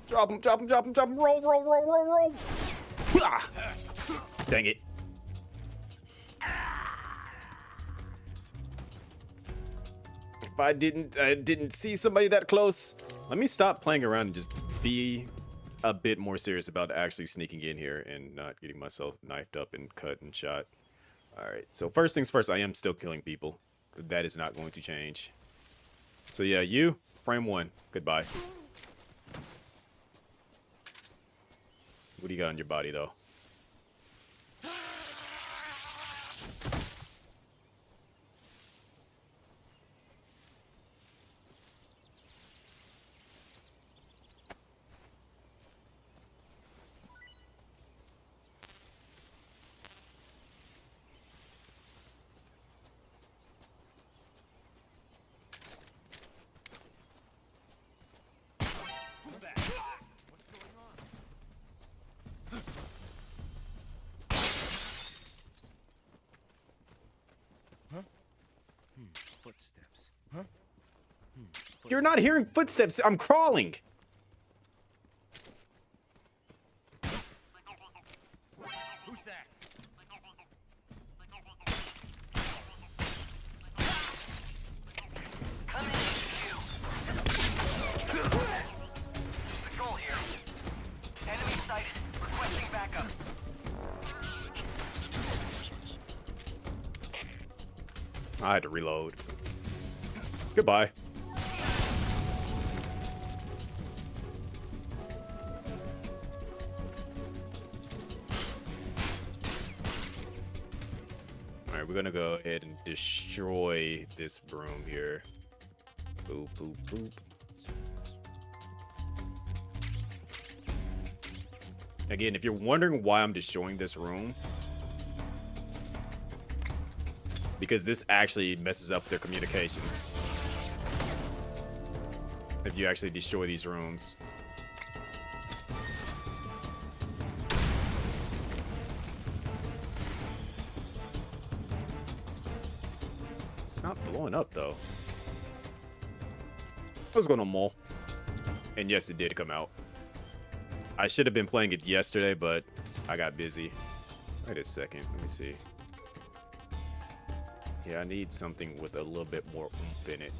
Drop him, drop him, drop him, drop him. Roll, roll, roll, roll, roll. Ah! Dang it. If I didn't see somebody that close. Let me stop playing around and just be a bit more serious about actually sneaking in here and not getting myself knifed up and cut and shot. Alright, so first things first, I am still killing people. That is not going to change. So yeah, you, frame 1. Goodbye. What do you got on your body, though? Footsteps. Huh? You're not hearing footsteps. I'm crawling. Who's that? Come in, you. Patrol here. Enemy sighted. Requesting backup. I had to reload. Goodbye. Alright, we're gonna go ahead and destroy this broom here. Boop, boop, boop. Again, if you're wondering why I'm destroying this room, because this actually messes up their communications. If you actually destroy these rooms. It's not blowing up though. What's going on, Mole? And yes, it did come out. I should have been playing it yesterday, but I got busy. Wait a second, let me see. Yeah, I need something with a little bit more oomph in it.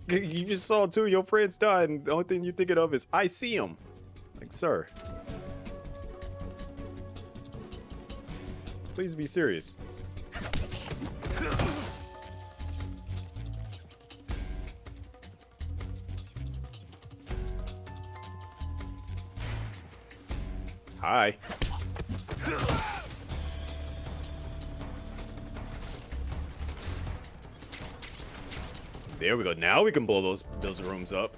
You just saw two of your friends die, and the only thing you're thinking of is, I see him. Like, sir. Please be serious. Hi. There we go. Now we can blow those rooms up.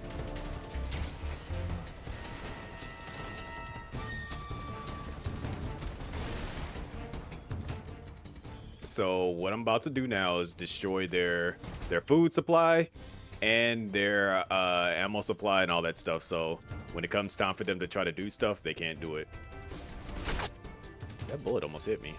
So what I'm about to do now is destroy their food supply and their ammo supply and all that stuff. So when it comes time for them to try to do stuff, they can't do it. That bullet almost hit me.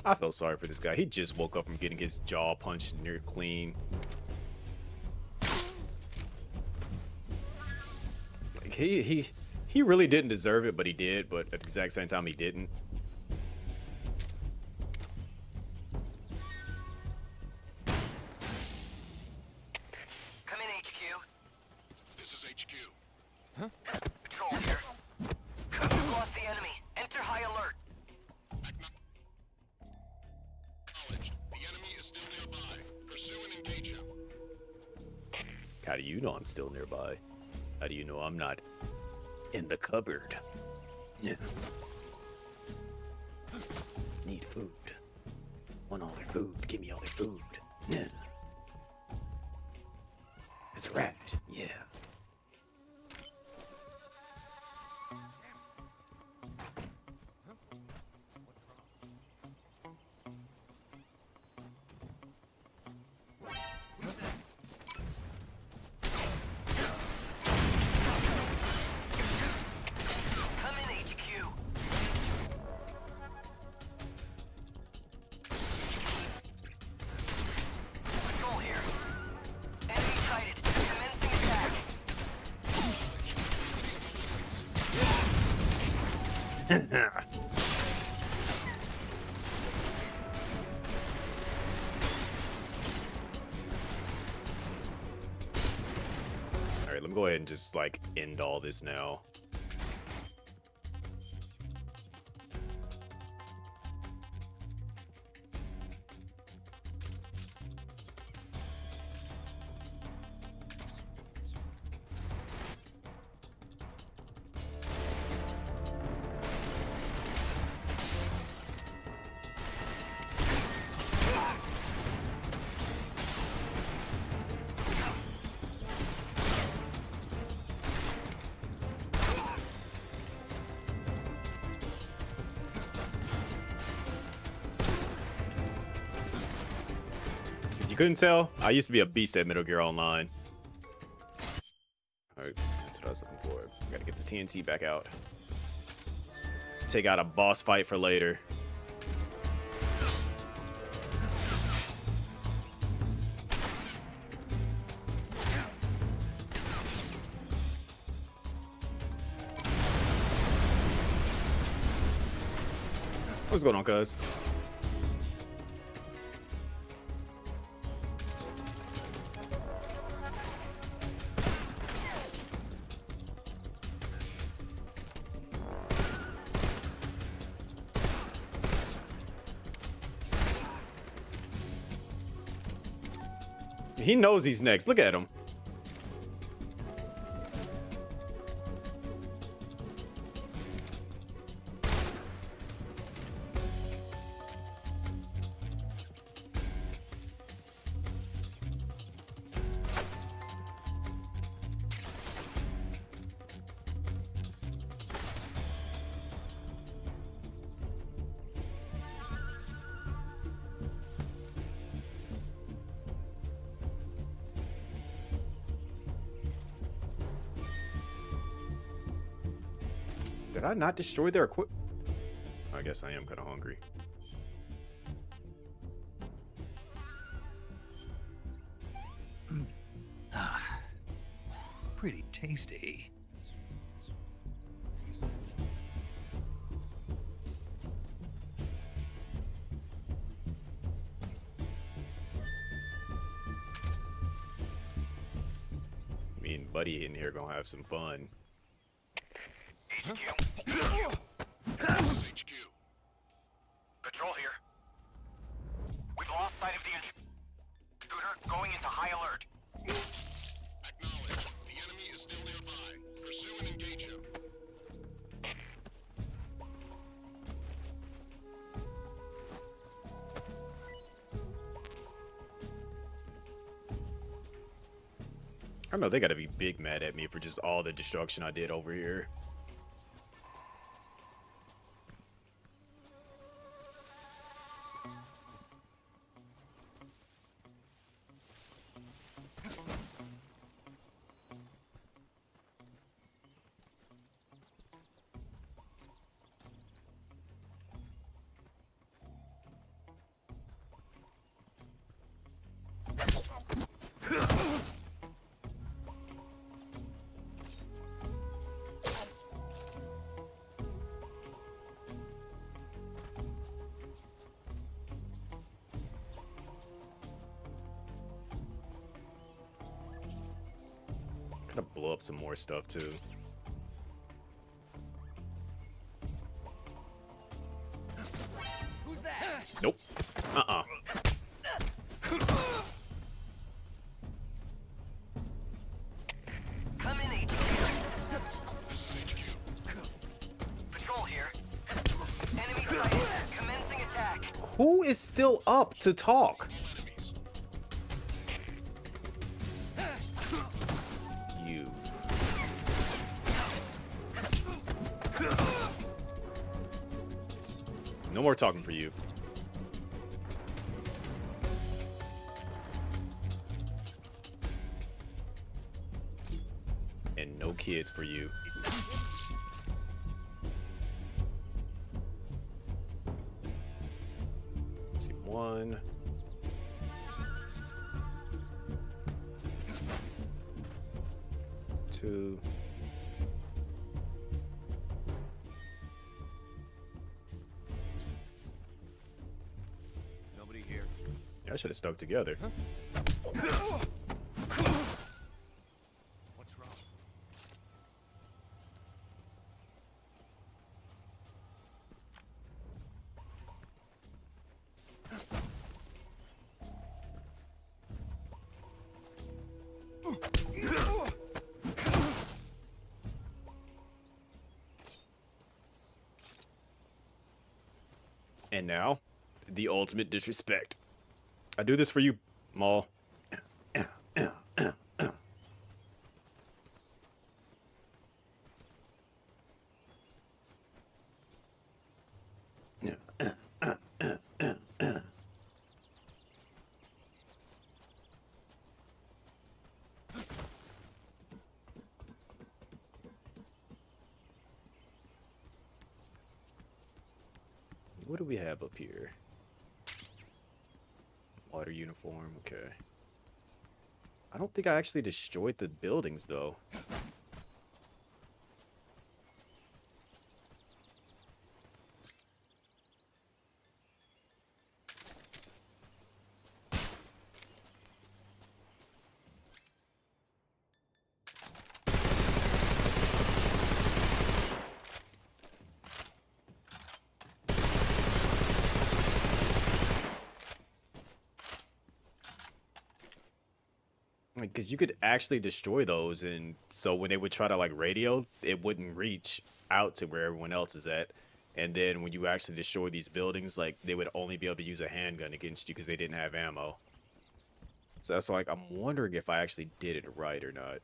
I felt sorry for this guy. He just woke up from getting his jaw punched near clean. Like he really didn't deserve it, but he did. But at the exact same time, he didn't. Come in, HQ. This is HQ. Huh? Patrol here. We've lost the enemy. Enter high alert. The enemy is still nearby. Pursue and engage him. How do you know I'm still nearby? How do you know I'm not in the cupboard? Yeah. Need food. Want all their food. Give me all their food. Yeah. There's a rat. Yeah. Come in, HQ. Patrol here. Enemy sighted. Commencing attack. Alright, let me go ahead and just, like, end all this now. Couldn't tell? I used to be a beast at Metal Gear Online. Alright, that's what I was looking for. Gotta get the TNT back out. take out a boss fight for later. What's going on, cuz? He knows he's next. Look at him. Did I not destroy their equip? I guess I am kind of hungry. Pretty tasty. Me and Buddy in here gonna have some fun. HQ. This is HQ. Patrol here. We've lost sight of the intruder, going into high alert. Acknowledged. The enemy is still nearby. Pursue and engage him. I know they gotta be big mad at me for just all the destruction I did over here. Gotta blow up some more stuff too. Who's that? Nope. Come in, HQ. This is HQ. Patrol here. Enemy sighted. Commencing attack. Who is still up to talk? You. No more talking for you. And no kids for you. Let's see, 1. 2. Nobody here. I should have stuck together. What's wrong? And now, the ultimate disrespect. I do this for you, Maul. what do we have up here? Water uniform, okay. I don't think I actually destroyed the buildings, though. Because you could actually destroy those, and so when they would try to like radio, it wouldn't reach out to where everyone else is at. And then when you actually destroy these buildings, like they would only be able to use a handgun against you because they didn't have ammo. So that's like, I'm wondering if I actually did it right or not.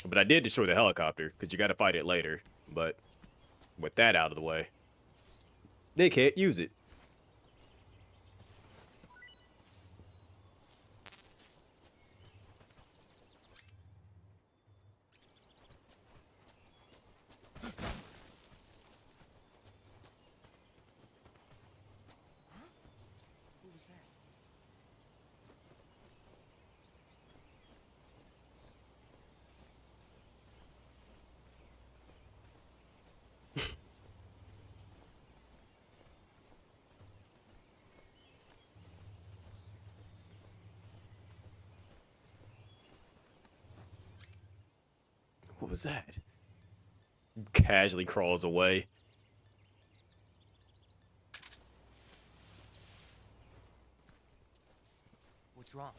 But I did destroy the helicopter because you got to fight it later. But with that out of the way, they can't use it. What was that? Casually crawls away. What's wrong?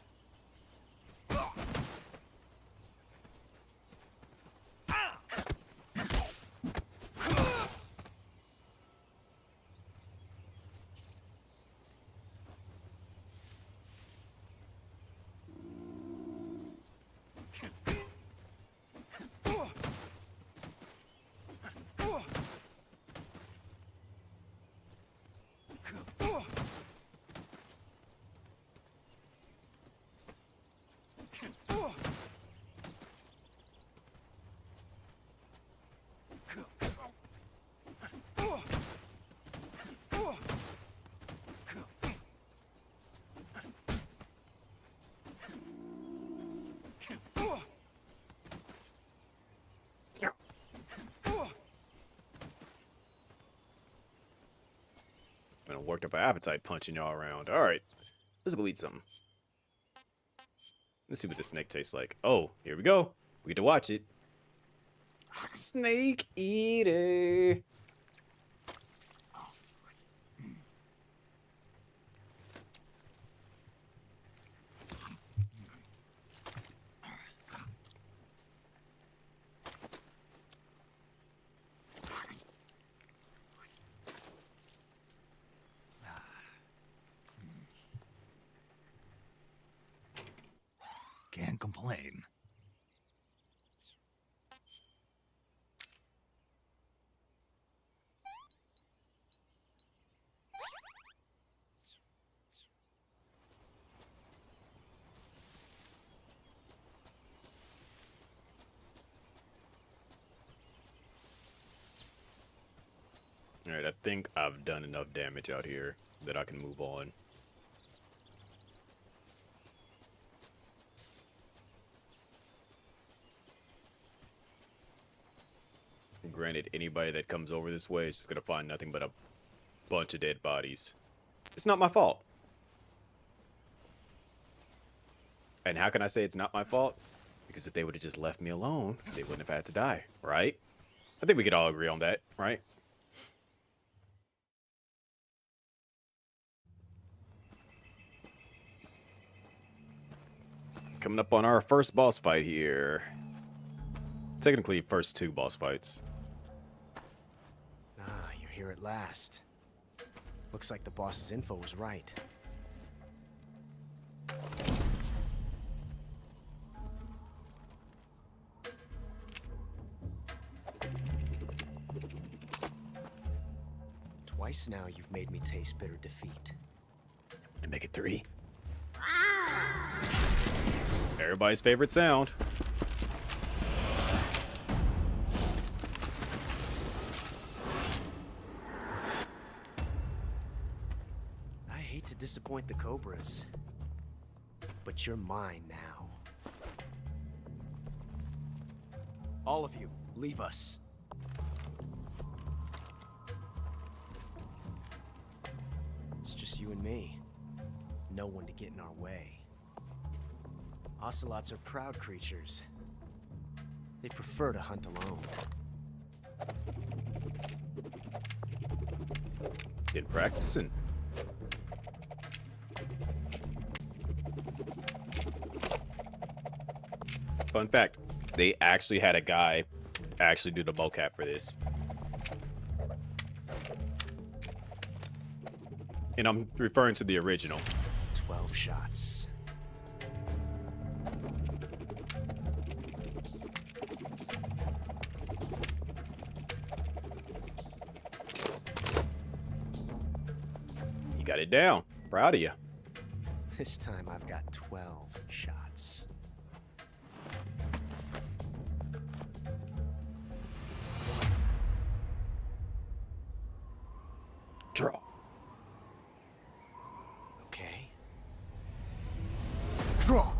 Gonna work up an appetite punching y'all around. All right, let's go eat something. Let's see what the snake tastes like. Oh, here we go. We get to watch it. Snake eater. Can't complain. All right, I think I've done enough damage out here that I can move on. Granted, anybody that comes over this way is just gonna find nothing but a bunch of dead bodies. It's not my fault. And how can I say it's not my fault? Because if they would have just left me alone, they wouldn't have had to die, right? I think we could all agree on that, right? Coming up on our first boss fight here. Technically, first two boss fights. Ah, you're here at last. Looks like the boss's info was right. Twice now you've made me taste bitter defeat. And make it 3. Everybody's favorite sound. point the Cobras, but you're mine now. All of you, leave us. It's just you and me. No one to get in our way. Ocelots are proud creatures. They prefer to hunt alone. Been practicing. Fun fact, they actually had a guy actually do the mocap for this. And I'm referring to the original. 12 shots. You got it down. Proud of you. This time I've got 12 shots. Draw. Okay. Draw.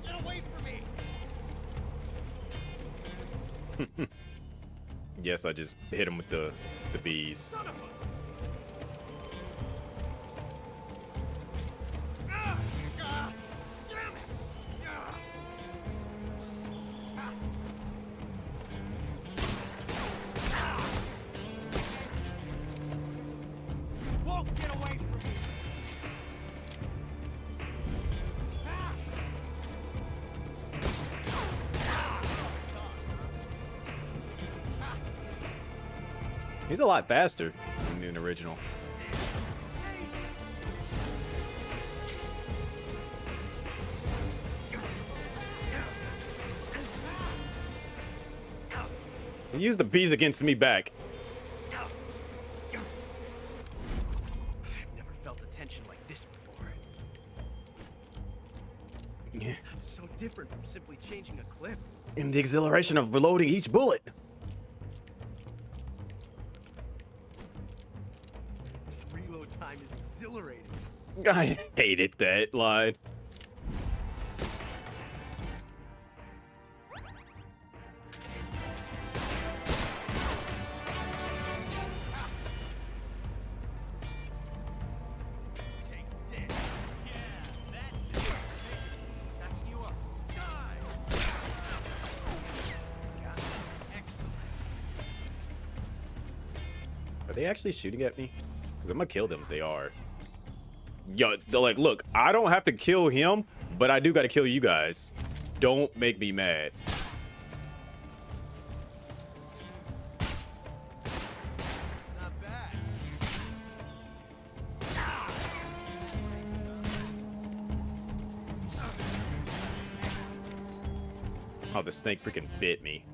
Get away from me! Yes, I just hit him with the bees. Son of a... Damn it! Won't get away from me! He's a lot faster than the original. He used the bees against me back. I've never felt a tension like this before. Yeah. It's so different from simply changing a clip. And the exhilaration of reloading each bullet. This reload time is exhilarating. I hated that line. Are they actually shooting at me? Because I'm gonna kill them if they are. Yo, they're like, look, I don't have to kill him, but I do gotta kill you guys. Don't make me mad. Not bad. Oh, the snake freaking bit me.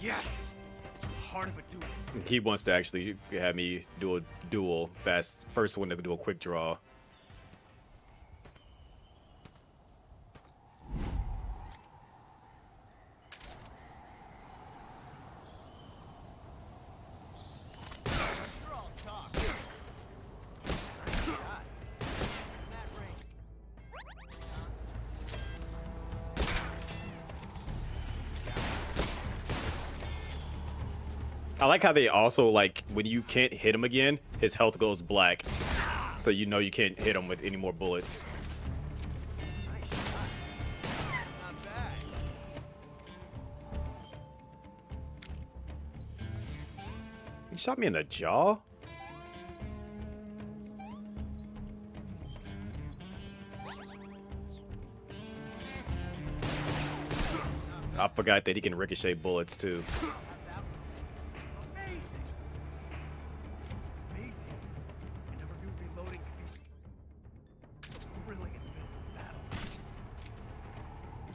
Yes! It's the heart of a duel. He wants to actually have me do a duel. Fast. First one to do a quick draw. I like how they also, like, when you can't hit him again, his health goes black. So you know you can't hit him with any more bullets. He shot me in the jaw? I forgot that he can ricochet bullets too.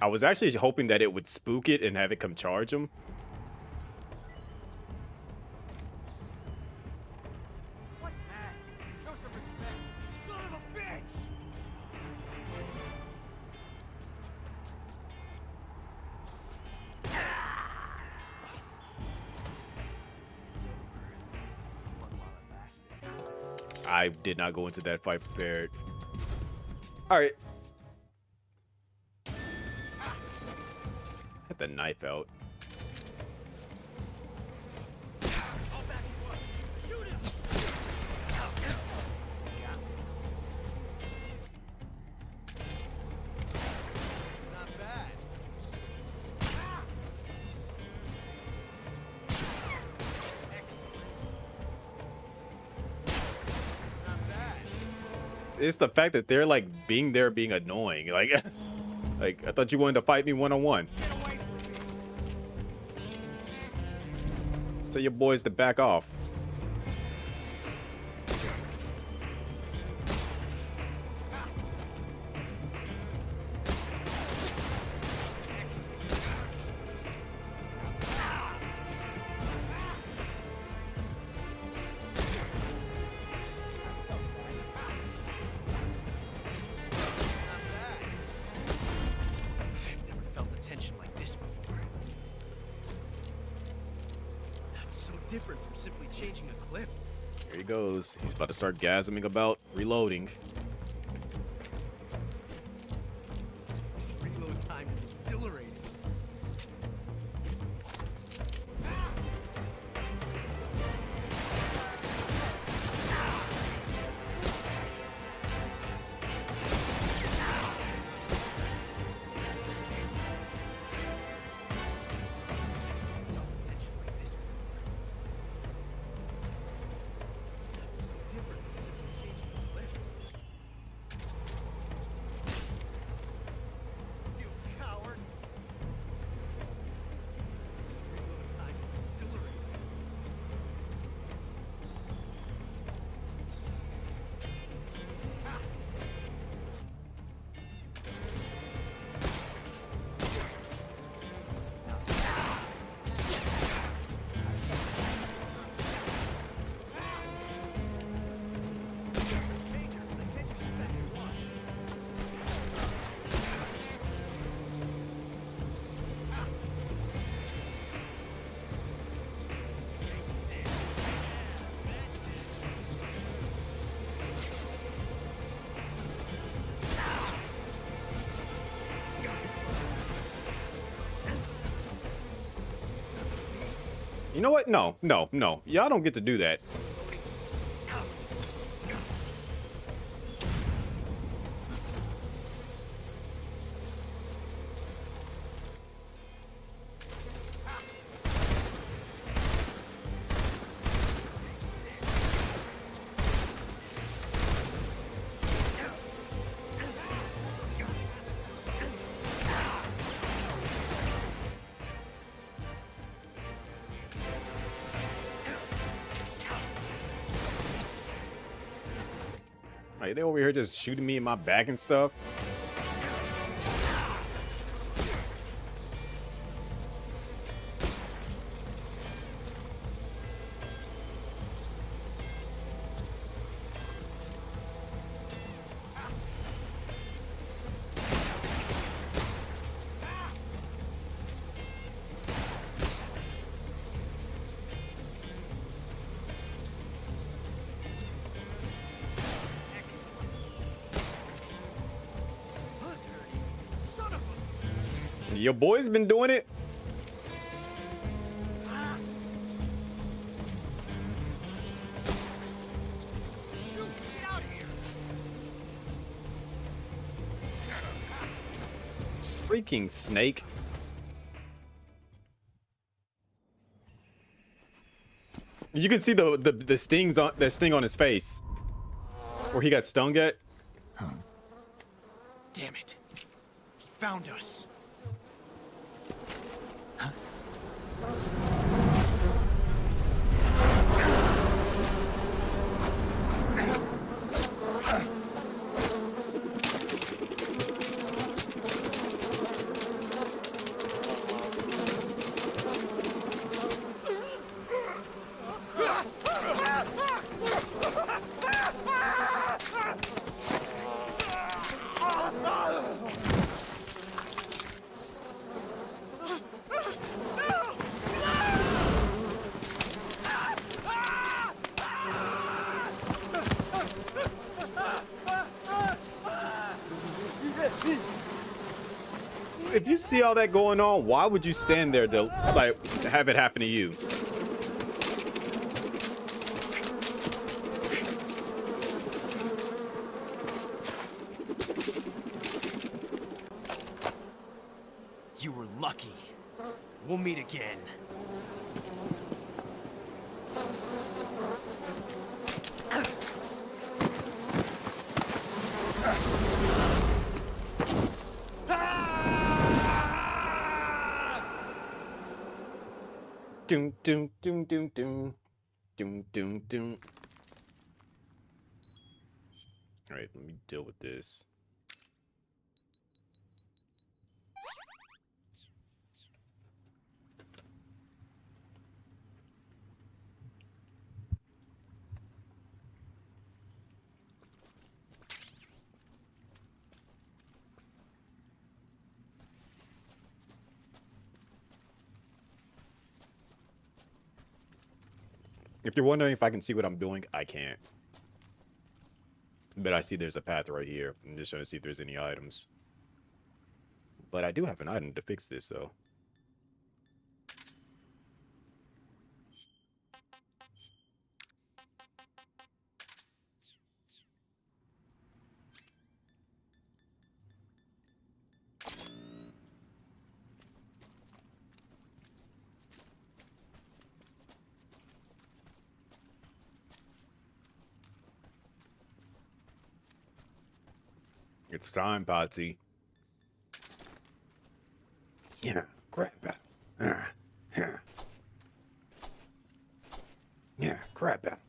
I was actually hoping that it would spook it and have it come charge him. What's that? Show some respect. Son of a bitch! I did not go into that fight prepared. All right. Get the knife out. It's the fact that they're like being annoying. Like, like I thought you wanted to fight me one-on-one. Tell your boys to back off. Different from simply changing a clip. Here he goes. He's about to start gasming about reloading. This reload time is exhilarating. You know what? No, no, no. Y'all don't get to do that. Like, they over here just shooting me in my back and stuff. Your boy's been doing it. Freaking snake. You can see the stings on the sting on his face, where he got stung at. Damn it. He found us. If you see all that going on, why would you stand there to like have it happen to you? You were lucky. We'll meet again. Doom doom doom doom doom doom doom doom. All right, let me deal with this. If you're wondering if I can see what I'm doing, I can't. But I see there's a path right here. I'm just trying to see if there's any items. But I do have an item to fix this, though. It's time, Patsy. Yeah, crap battle. Yeah, crap battle.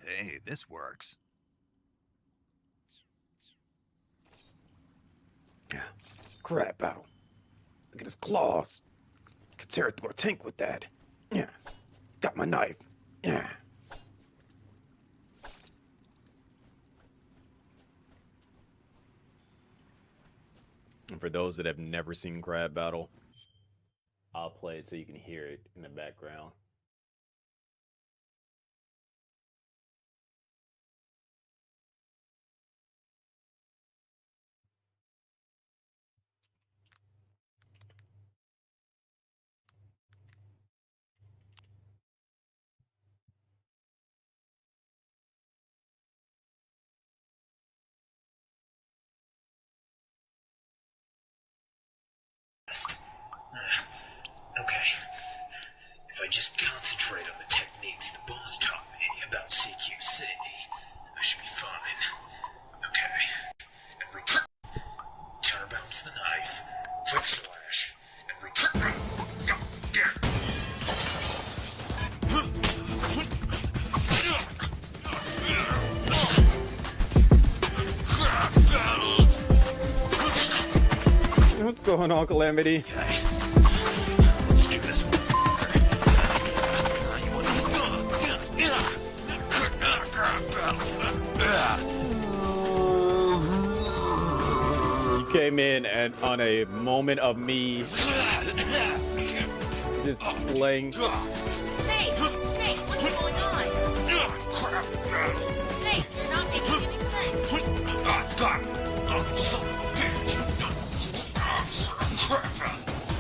Hey, this works. Yeah, crap battle. Look at his claws. Could tear through a tank with that. Yeah, got my knife. Yeah. And for those that have never seen Crab Battle, I'll play it so you can hear it in the background. Okay. If I just concentrate on the techniques the boss taught me about CQC, I should be fine. Okay. And return. Counterbalance the knife. Quick slash. And return. What's going on, Calamity? Okay. Let's do this one. You came in and on a moment of me just playing. Snake! Snake, what's going on? Snake, you're not making any sense.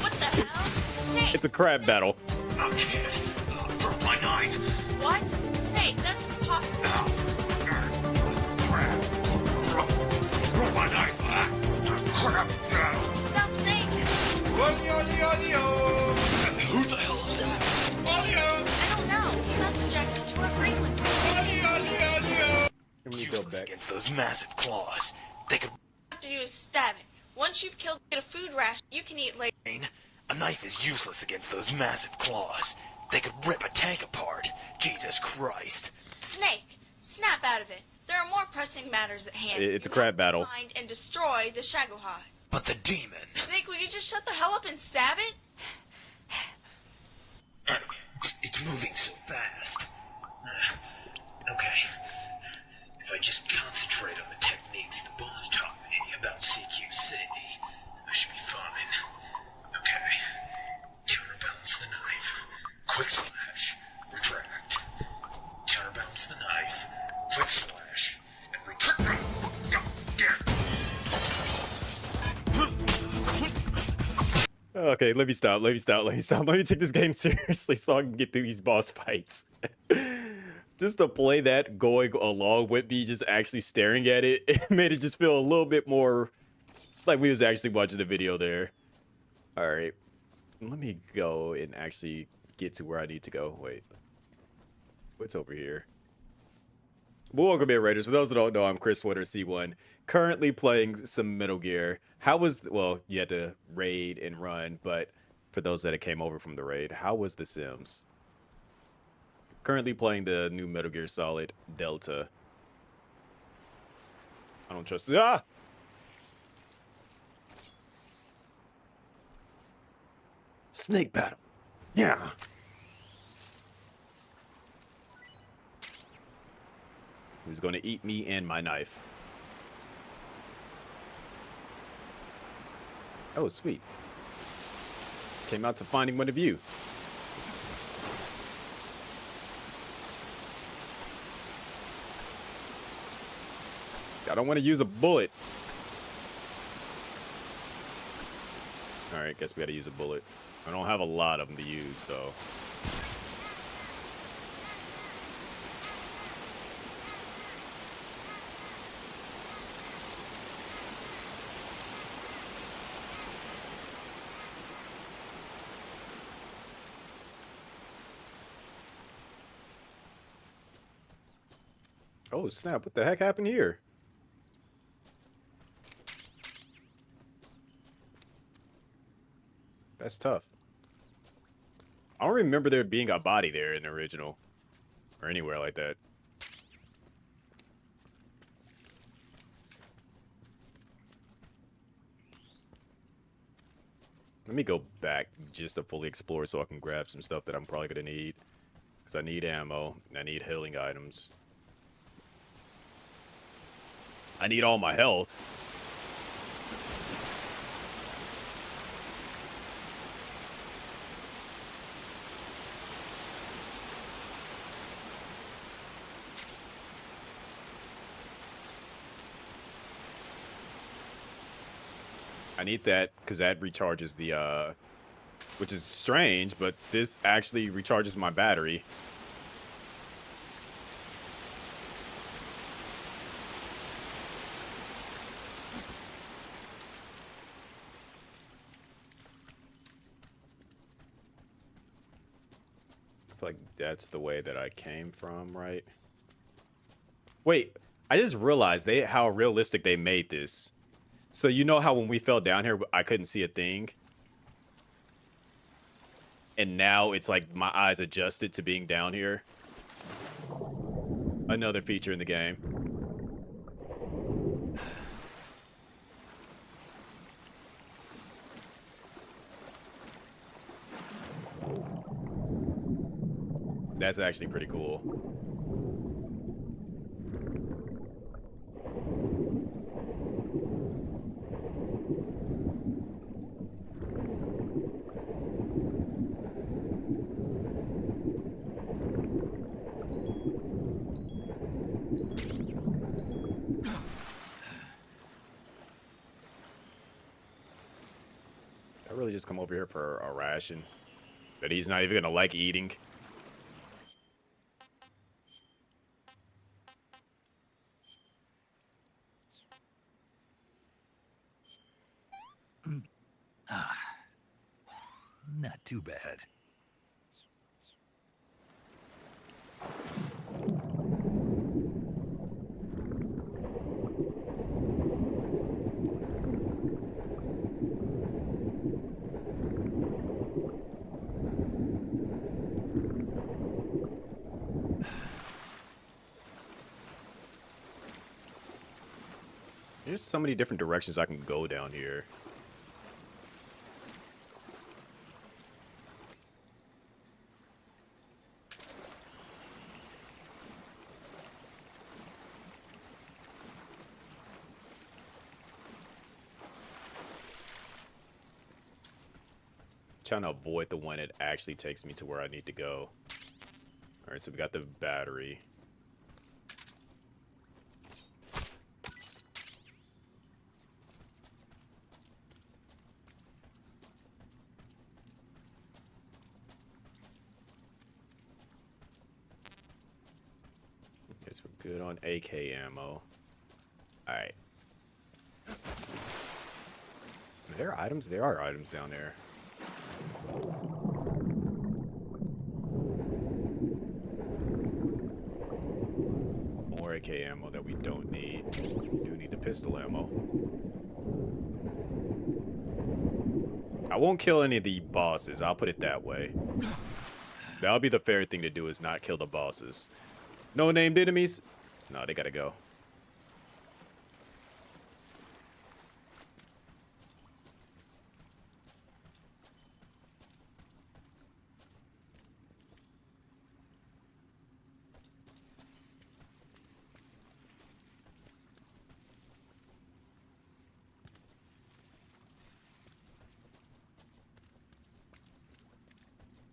What the hell? Snake! It's a crab battle. Oh shit. Broke my knife. What? Snake, back. Against those massive claws. They could... All you have to do is stab it. Once you've killed it, get a food ration you can eat later. A knife is useless against those massive claws. They could rip a tank apart. Jesus Christ. Snake, snap out of it. There are more pressing matters at hand. It's a crap battle. Find and destroy the Shagohai. But the demon... Snake, will you just shut the hell up and stab it? It's moving so fast. Okay. If I just concentrate on the techniques the boss taught me about CQC, I should be fine. Okay. Counterbalance the knife. Quick slash. Retract. Counterbalance the knife. Quick slash. And retract. Okay, let me stop. Let me take this game seriously so I can get through these boss fights. Just to play that going along with me just actually staring at it, it made it just feel a little bit more like we was actually watching the video there. Alright, let me go and actually get to where I need to go. Wait, what's over here? Well, welcome in, Raiders. For those that don't know, I'm Chris Winter, C1. Currently playing some Metal Gear. How was... Well, you had to raid and run, but for those that came over from the raid, how was The Sims? Currently playing the new Metal Gear Solid Delta. I don't trust... Ah! Snake battle. Yeah. Who's going to eat me and my knife? Oh, sweet. Came out to finding one of you. I don't want to use a bullet. Alright, guess we gotta use a bullet. I don't have a lot of them to use, though. Oh, snap. What the heck happened here? That's tough. I don't remember there being a body there in the original. Or anywhere like that. Let me go back just to fully explore so I can grab some stuff that I'm probably going to need. Because I need ammo. And I need healing items. I need all my health. I need that because that recharges the, which is strange, but this actually recharges my battery. I feel like that's the way that I came from, right? Wait, I just realized how realistic they made this. So you know how when we fell down here, I couldn't see a thing? And now it's like my eyes adjusted to being down here. Another feature in the game. That's actually pretty cool. I really just come over here for a ration that he's not even gonna like eating. Not too bad. There's so many different directions I can go down here. Trying to avoid the one that actually takes me to where I need to go. Alright, so we got the battery. Guess we're good on AK ammo. Alright. Are there items? There are items down there. More AK ammo that we don't need. We do need the pistol ammo. I won't kill any of the bosses, I'll put it that way. That'll be the fair thing to do, is not kill the bosses. No named enemies? No, they gotta go.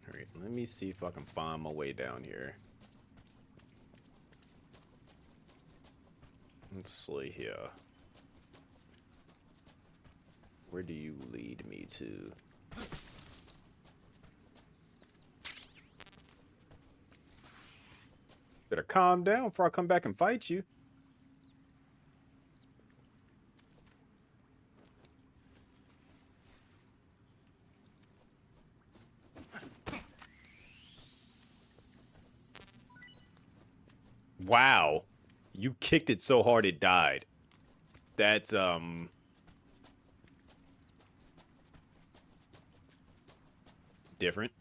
Alright, let me see if I can find my way down here. Let's see here. Where do you lead me to? Better calm down before I come back and fight you. Wow. You kicked it so hard it died. That's, different.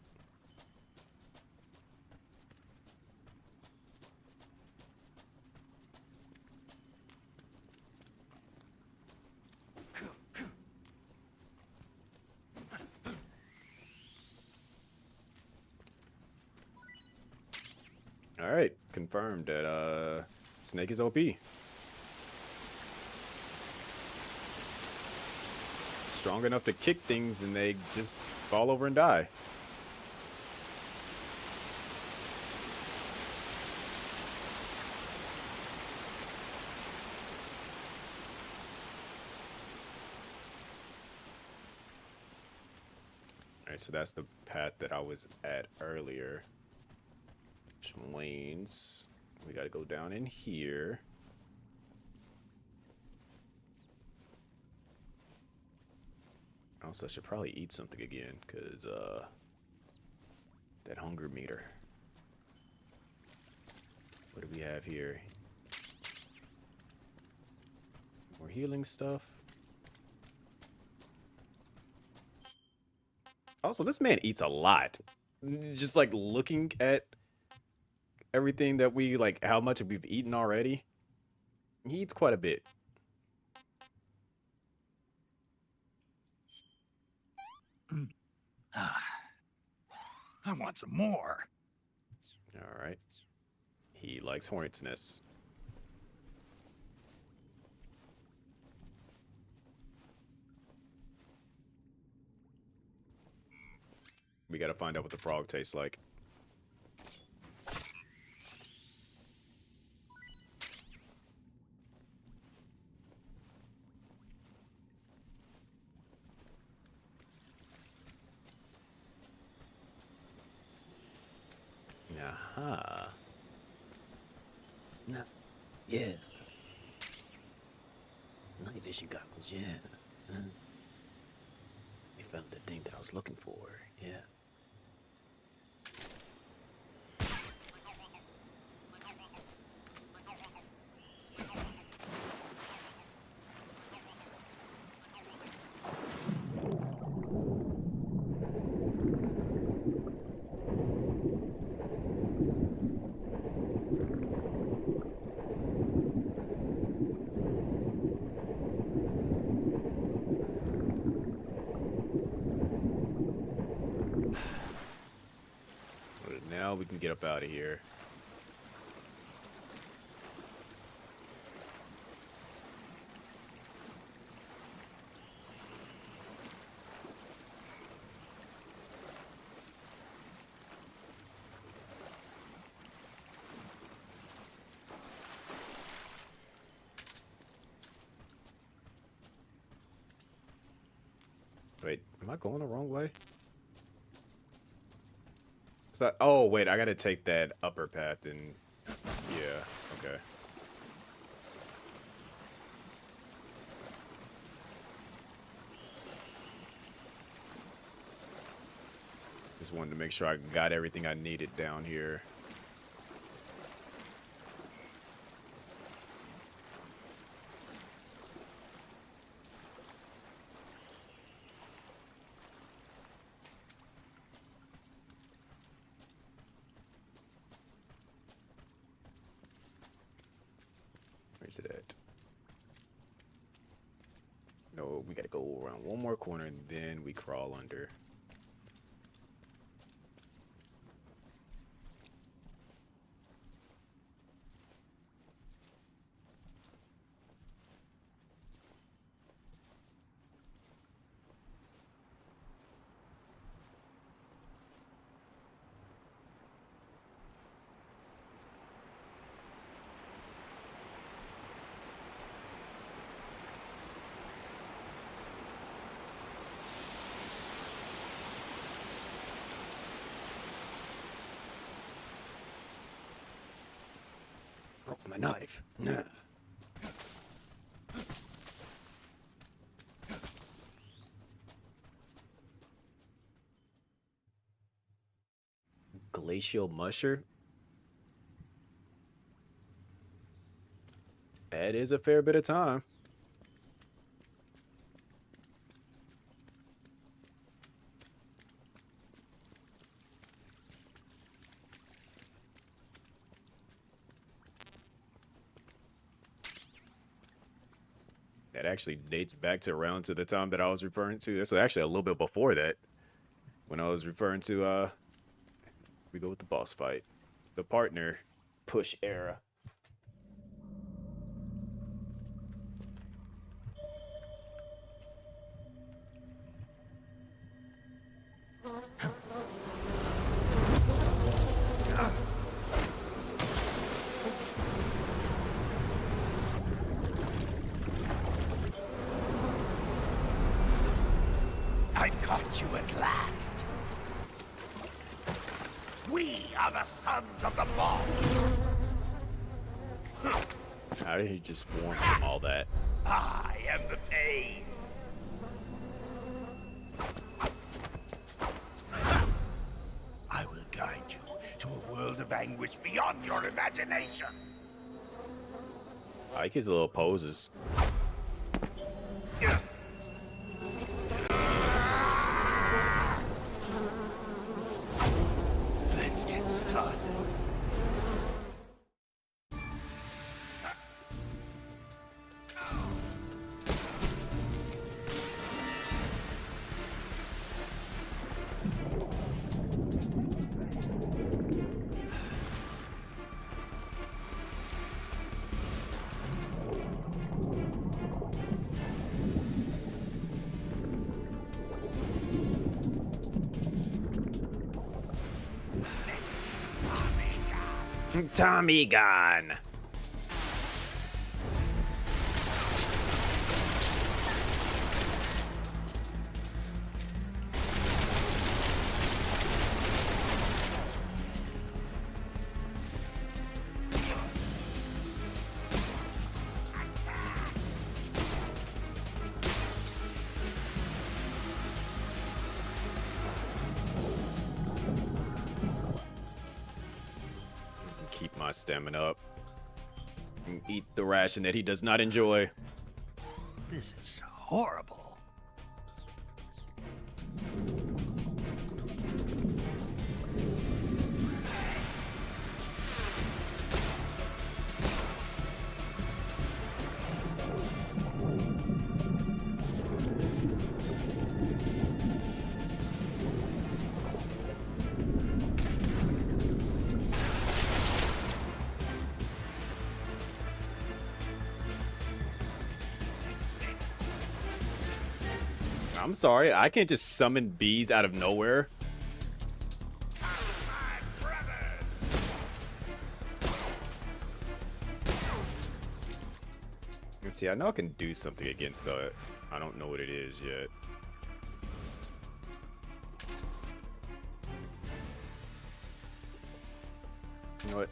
All right, confirmed that Snake is OP. Strong enough to kick things and they just fall over and die. All right, so that's the path that I was at earlier. Which means we gotta go down in here. Also, I should probably eat something again, because, that hunger meter. What do we have here? More healing stuff. Also, this man eats a lot. Just, like, looking at everything that we, like, how much we've eaten already. He eats quite a bit. I want some more. All right. He likes hornet's nests. We gotta find out what the frog tastes like. Aha. No. Yeah. Night vision goggles, yeah. We found the thing that I was looking for, yeah. me get up out of here. Wait, am I going the wrong way? Oh, wait, I gotta take that upper path and... Yeah, okay. Just wanted to make sure I got everything I needed down here. Where's it at? No, we gotta go around one more corner and then we crawl under. Broke my knife. Nah. Glacial musher? That is a fair bit of time. That actually dates back to around to the time that I was referring to. This is actually a little bit before that. When I was referring to, we go with the boss fight. The partner push era. I've caught you at last. We are the sons of the boss. How did he just warn from all that? I am the pain. I will guide you to a world of anguish beyond your imagination. I like his little poses. Let's get started. Tommy gun. Keep my stamina up. And eat the ration that he does not enjoy. This is horrible. I'm sorry, I can't just summon bees out of nowhere. Let's see, I know I can do something against that. I don't know what it is yet. You know what?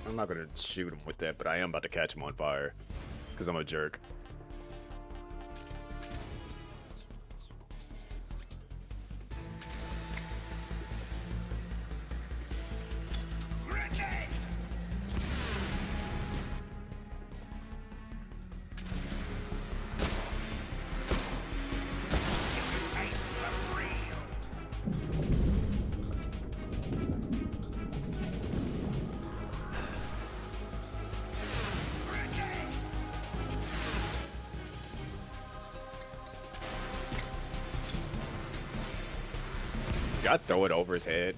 I'm not gonna shoot him with that, but I am about to catch him on fire. Because I'm a jerk. I throw it over his head.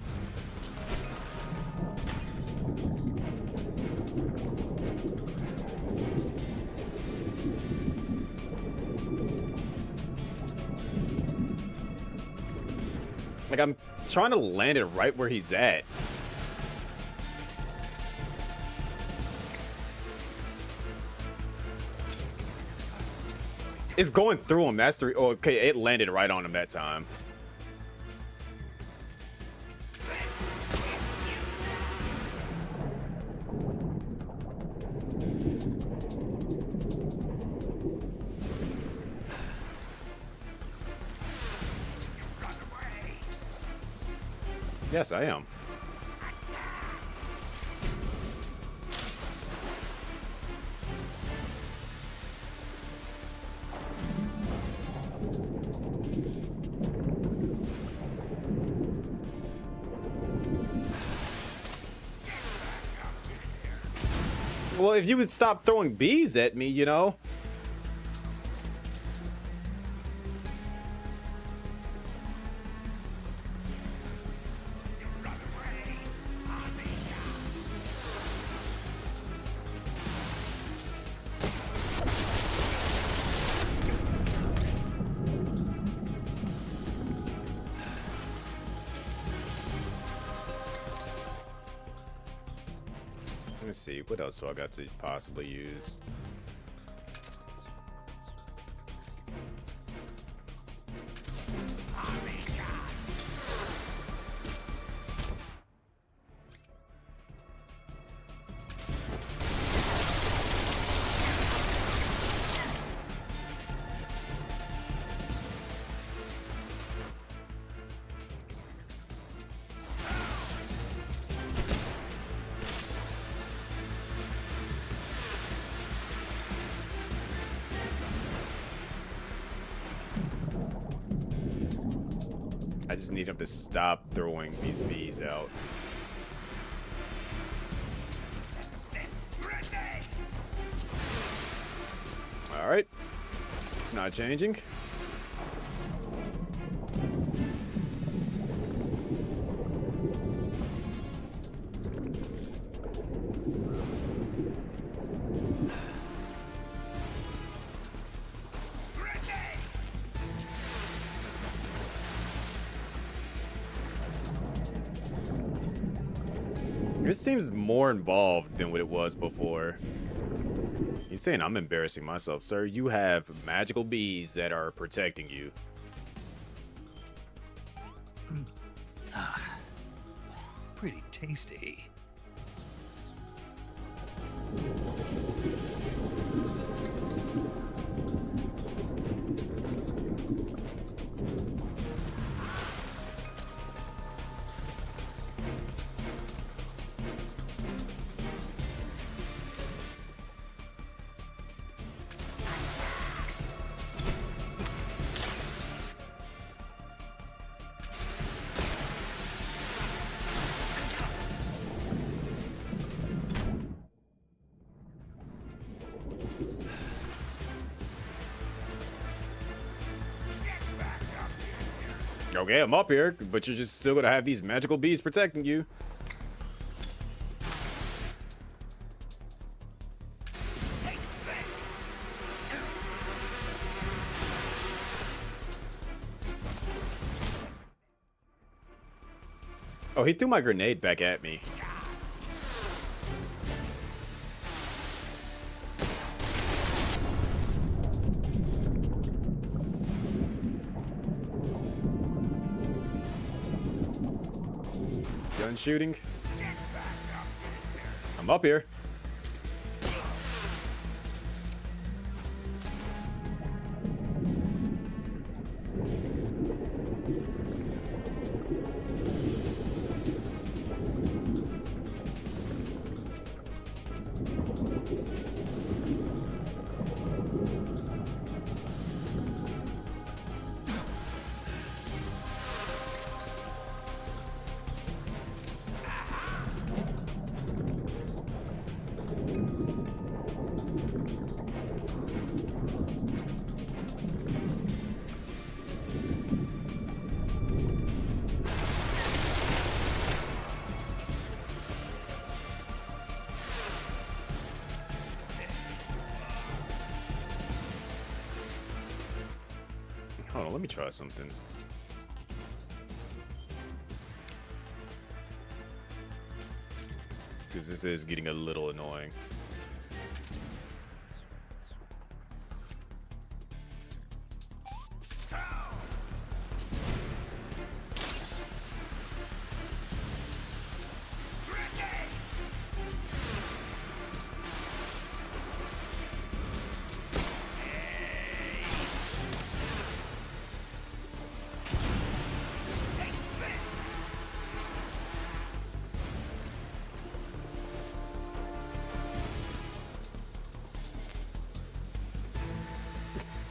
Like, I'm trying to land it right where he's at. It's going through him. That's the... Oh, okay, it landed right on him that time. Yes, I am. Well, if you would stop throwing bees at me, you know. Let's see, what else do I got to possibly use? I just need him to stop throwing these bees out. Alright. It's not changing. This seems more involved than what it was before. He's saying I'm embarrassing myself. Sir, you have magical bees that are protecting you. Pretty tasty. Okay, I'm up here, but you're just still gonna have these magical bees protecting you. Oh, he threw my grenade back at me. Gun shooting. I'm up here. Hold on, let me try something. Because this is getting a little annoying.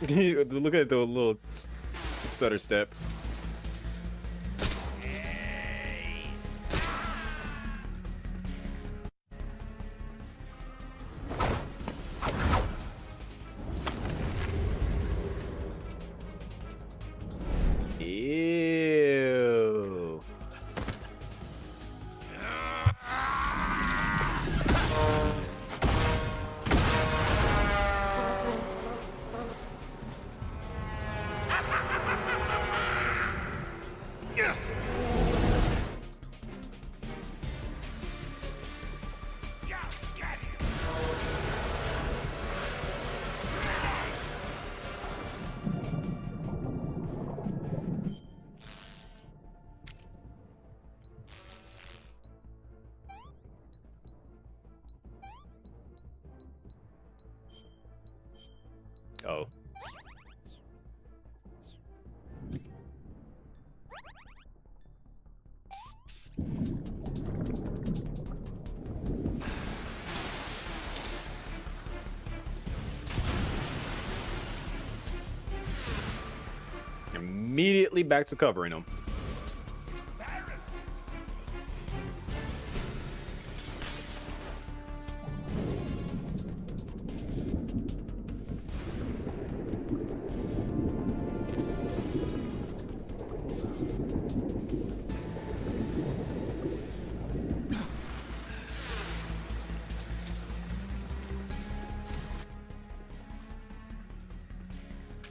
Look at the little stutter step. Ew. Oh. Immediately back to covering him.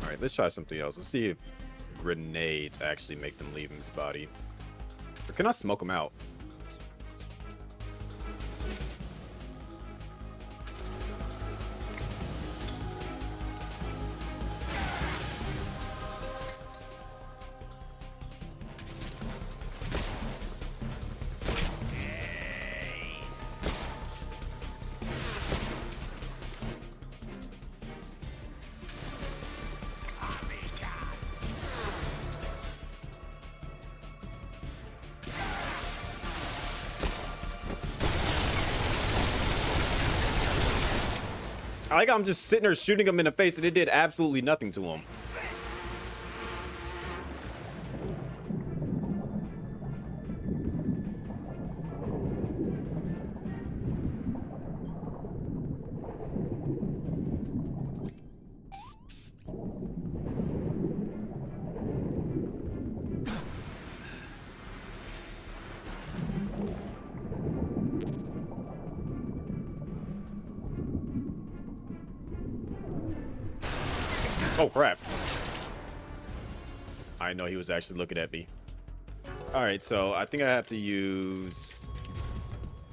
Alright, let's try something else. Let's see if grenades actually make them leave his body. Or can I smoke him out? I like how I'm just sitting there shooting him in the face and it did absolutely nothing to him. Oh crap. I know he was actually looking at me. Alright, so I think I have to use,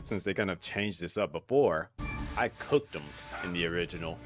since they kind of changed this up before, I cooked them in the original.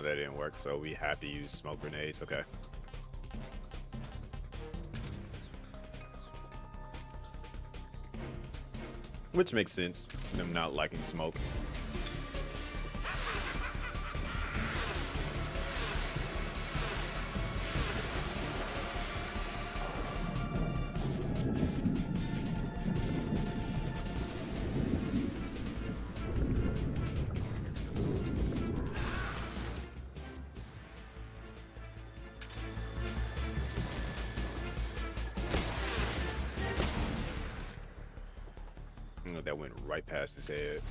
That didn't work, so we have to use smoke grenades. Okay. Which makes sense, them not liking smoke. That went right past his head.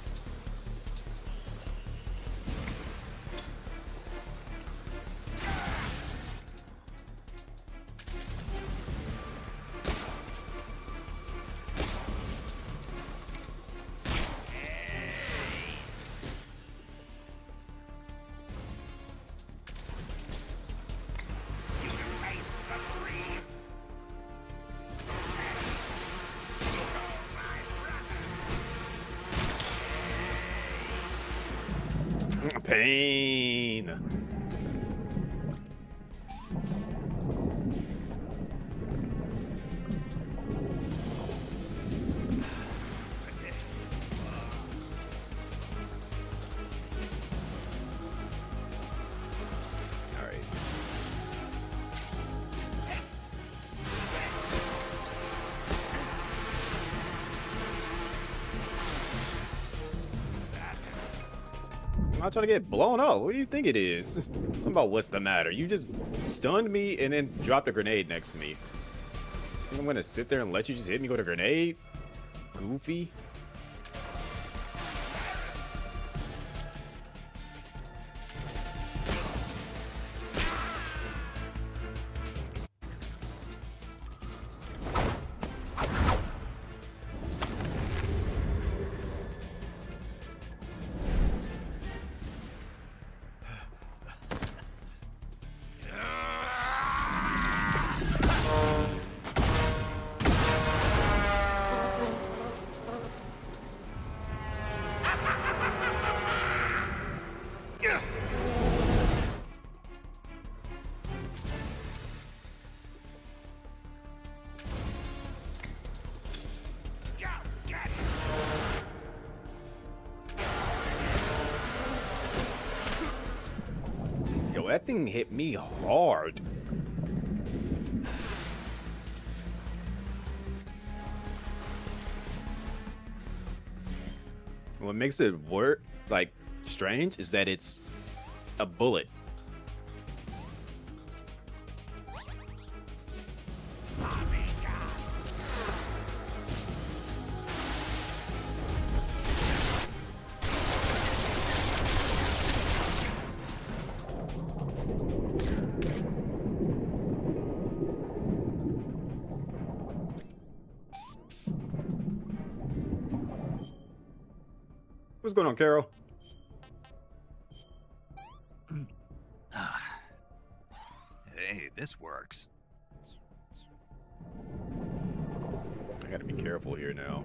Pain. All right. I'm not trying to get blown up. What do you think it is? Something about what's the matter. You just stunned me and then dropped a grenade next to me. Think I'm gonna sit there and let you just hit me with a grenade? Goofy. That thing hit me hard. What makes it work, like, strange, is that it's a bullet. What's going on, Carol? Hey, this works. I gotta be careful here now.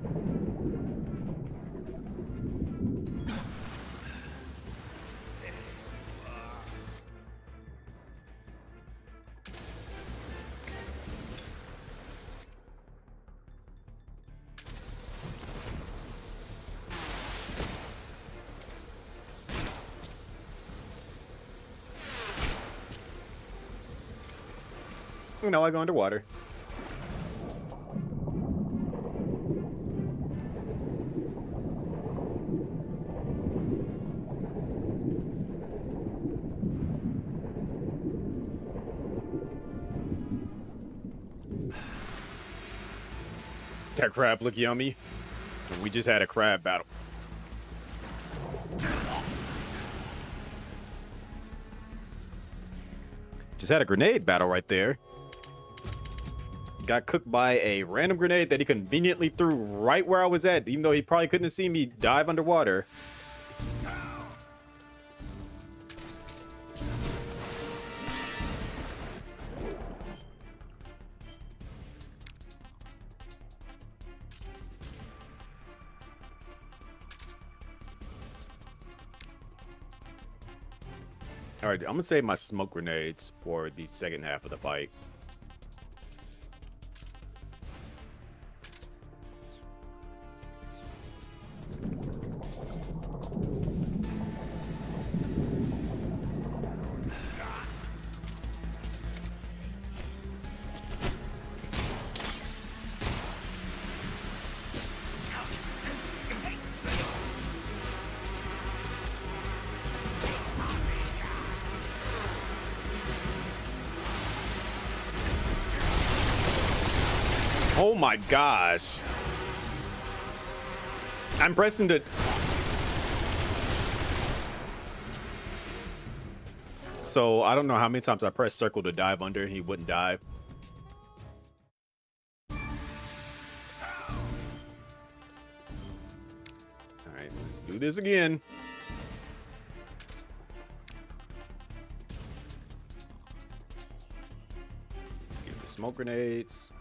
You know, I go underwater. That crab look yummy. We just had a crab battle. Just had a grenade battle right there. Got cooked by a random grenade that he conveniently threw right where I was at, even though he probably couldn't have seen me dive underwater. All right, I'm gonna save my smoke grenades for the second half of the fight. Oh my gosh. I'm pressing the... So, I don't know how many times I pressed circle to dive under. He wouldn't dive. Alright, let's do this again. Let's get the smoke grenades.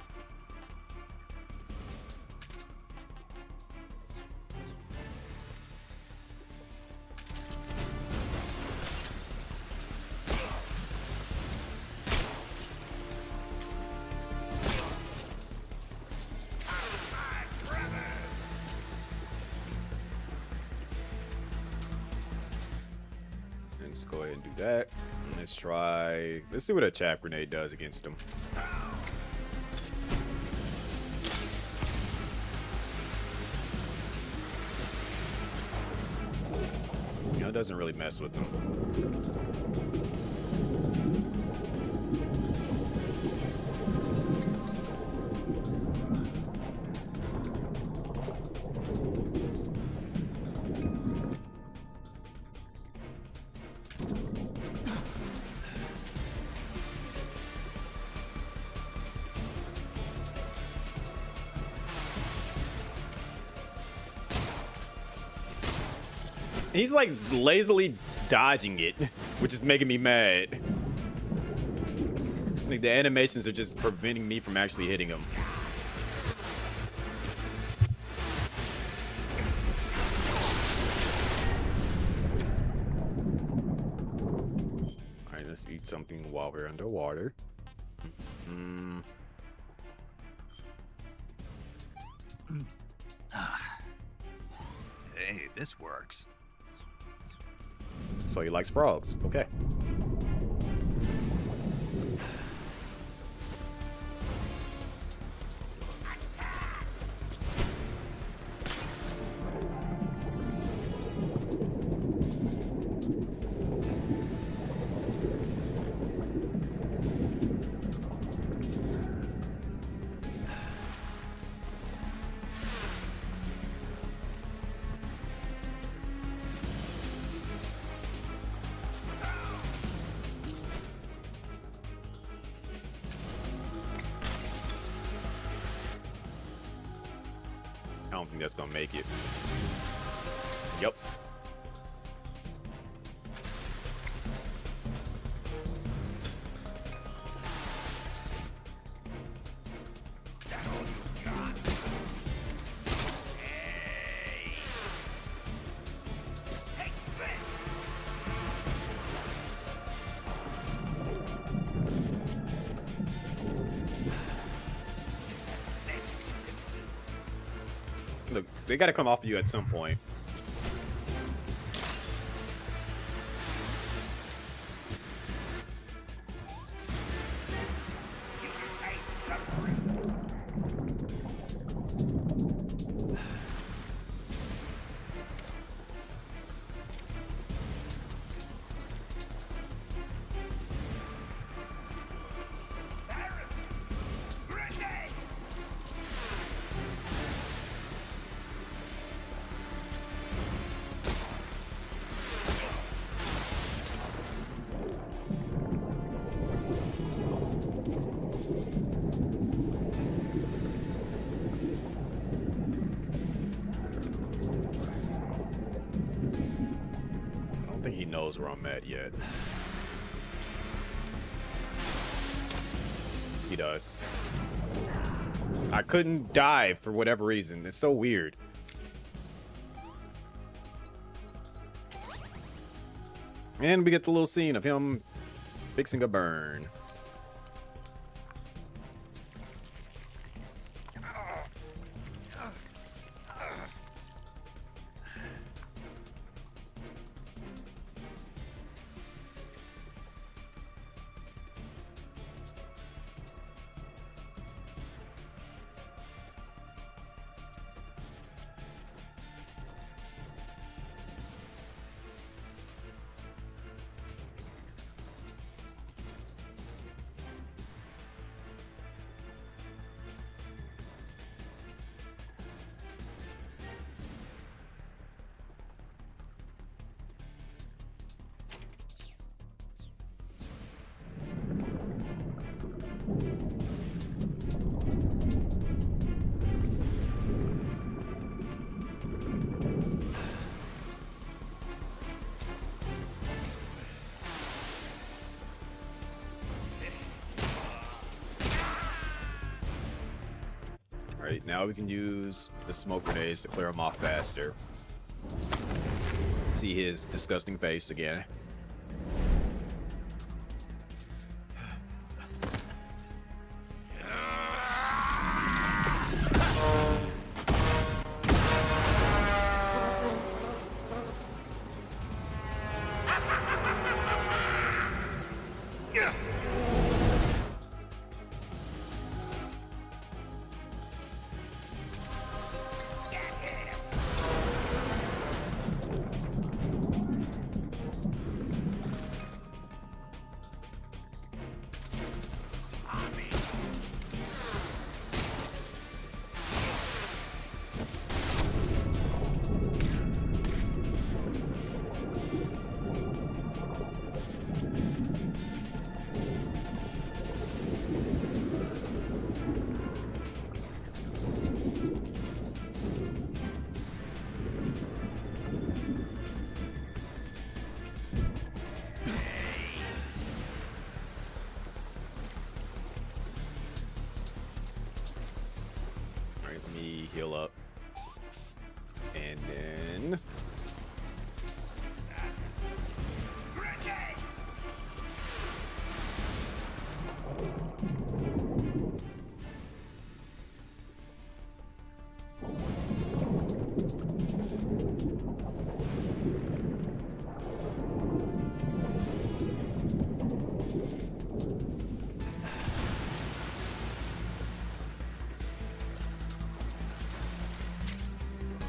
Let's go ahead and do that. And let's try... Let's see what a chaff grenade does against him. You know, it doesn't really mess with them. He's like lazily dodging it, which is making me mad. Like the animations are just preventing me from actually hitting him. Alright, let's eat something while we're underwater. Hey, this works. So he likes frogs. Okay. I don't think that's gonna make it. Yep. Look, they gotta come off of you at some point. knows where I'm at yet. He does. I couldn't dive for whatever reason. It's so weird. And we get the little scene of him fixing a burn. Alright, now we can use the smoke grenades to clear him off faster. See his disgusting face again. Heal up. And then...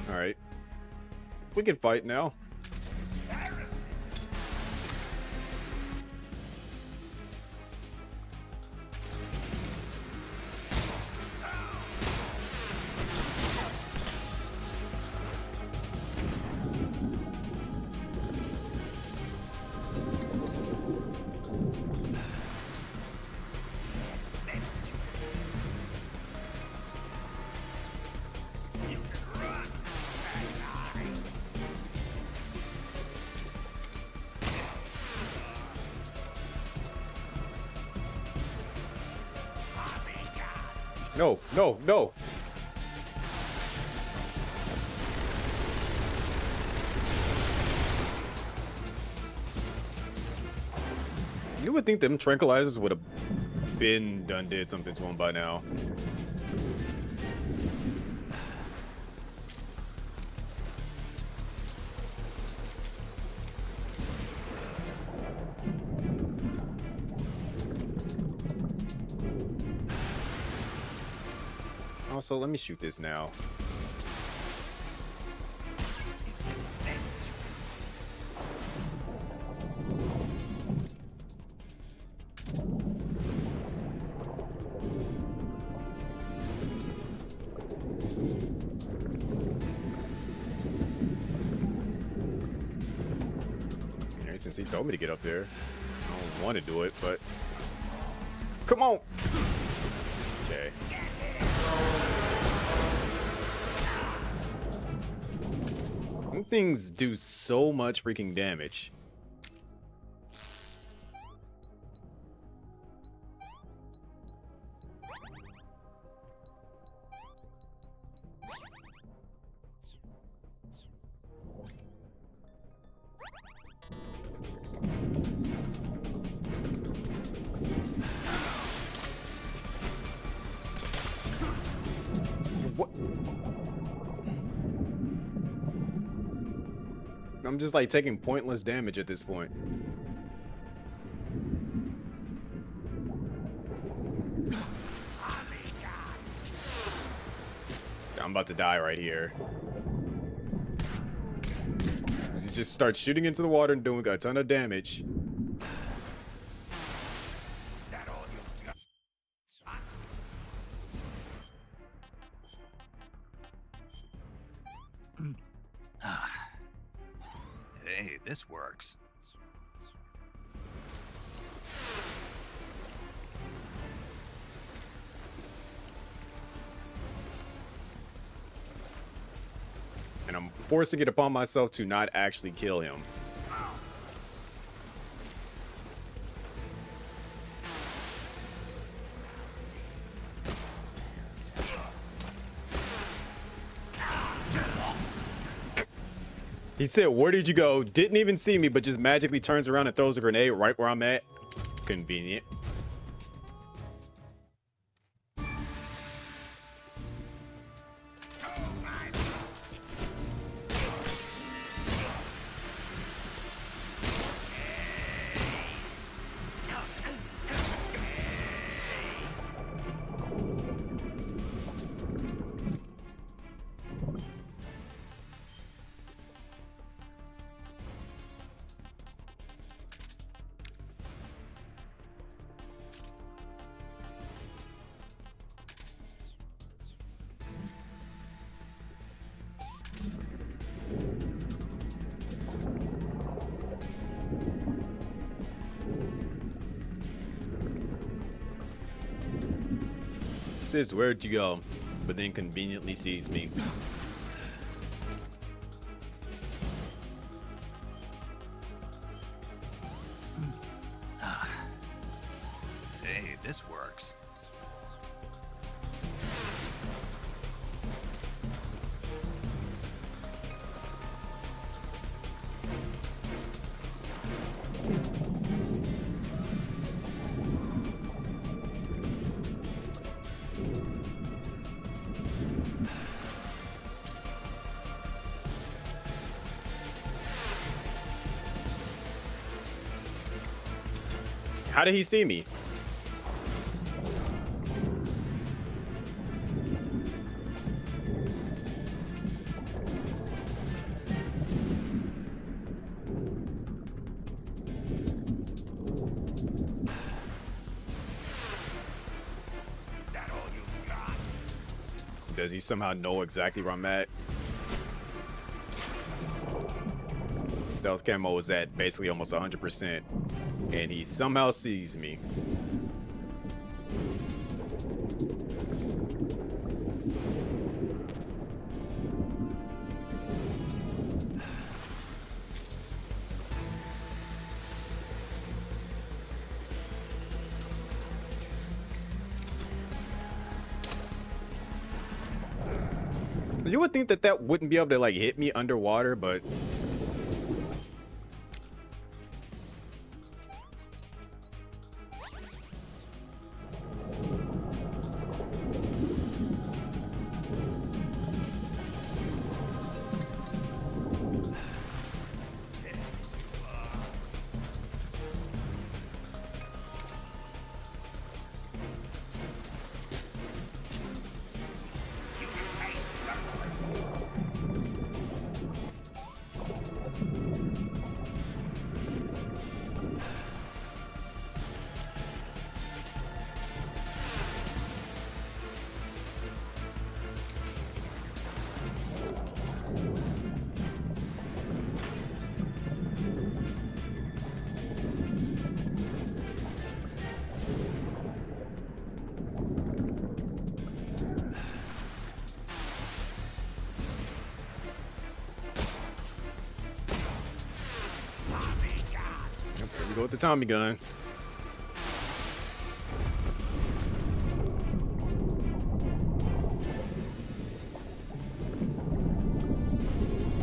Alright. We can fight now. No, no, no. You would think them tranquilizers would have been did something to him by now. Also, let me shoot this now. Alright, since he told me to get up there, I don't want to do it, but... Come on! Okay. Things do so much freaking damage. I'm just like taking pointless damage at this point. I'm about to die right here. He just starts shooting into the water and doing a ton of damage. Hey, this works. And I'm forcing it upon myself to not actually kill him. He said, "Where did you go?" Didn't even see me, but just magically turns around and throws a grenade right where I'm at. Convenient. Says, "Where'd you go?" But then conveniently sees me. Hey, this works. How did he see me? Does he somehow know exactly where I'm at? Stealth camo is at basically almost 100%, and he somehow sees me. You would think that that wouldn't be able to like hit me underwater, but here we go with the Tommy gun.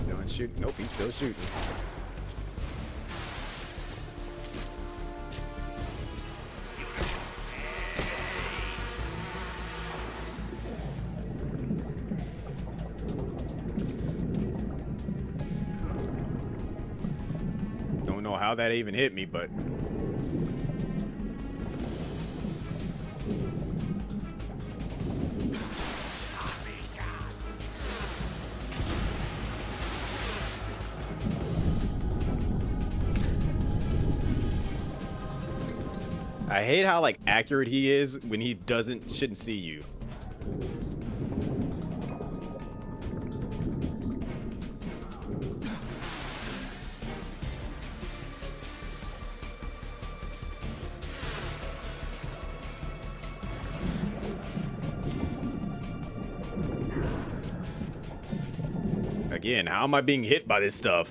Done shooting. Nope, he's still shooting. how that even hit me, but I hate how like accurate he is when he shouldn't see you. Again, how am I being hit by this stuff?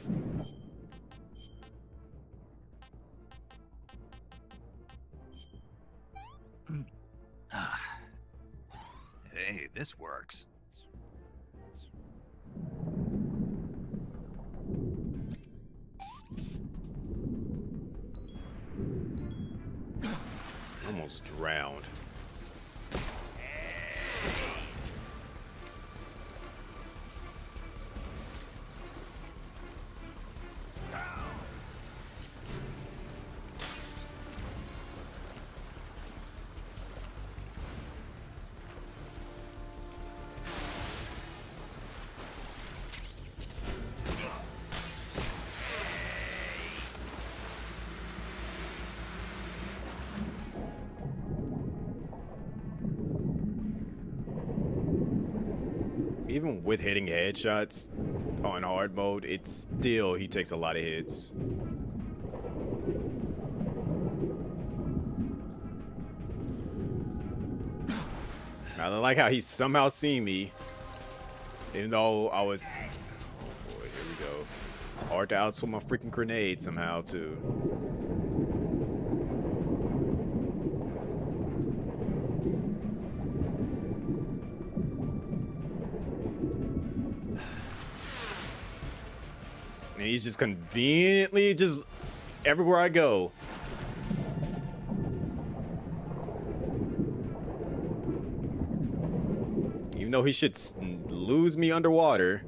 Hey, this works. Almost drowned. Even with hitting headshots on hard mode, it's still, he takes a lot of hits. I like how he somehow seen me, even though I was, oh boy, here we go. It's hard to outswim my freaking grenade somehow too. And he's just conveniently just everywhere I go. Even though he should lose me underwater.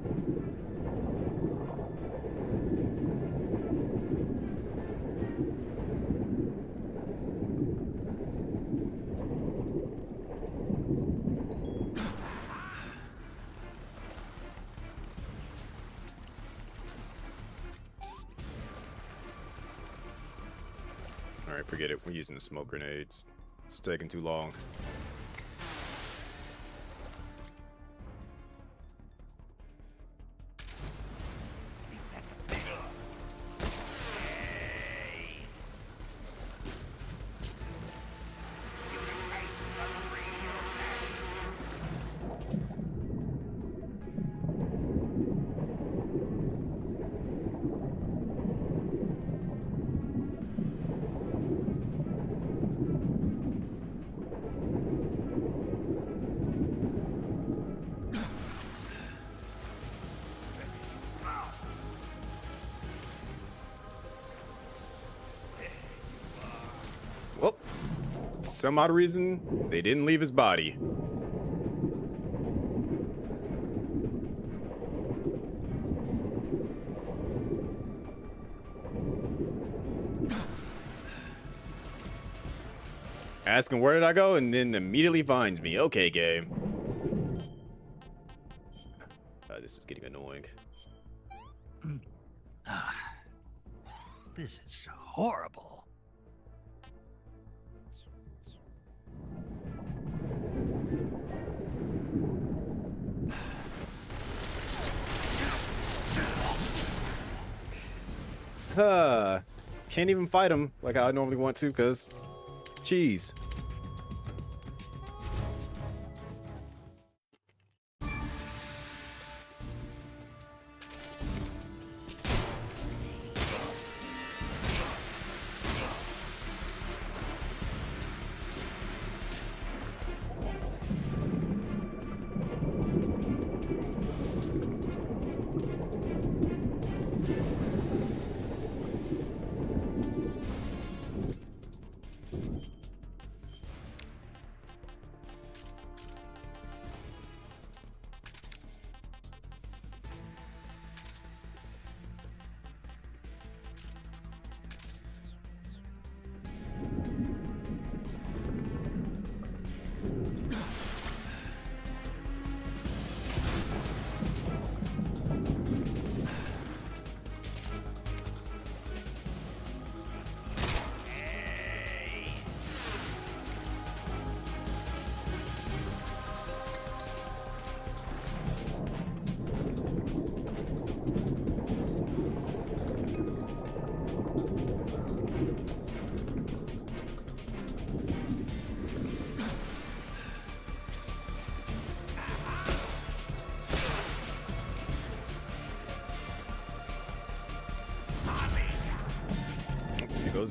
Alright, forget it. We're using the smoke grenades. It's taking too long. Well, some odd reason, they didn't leave his body. Asking where did I go, and then immediately finds me. Okay, game. This is getting annoying. This is horrible. Can't even fight him like I normally want to, because cheese.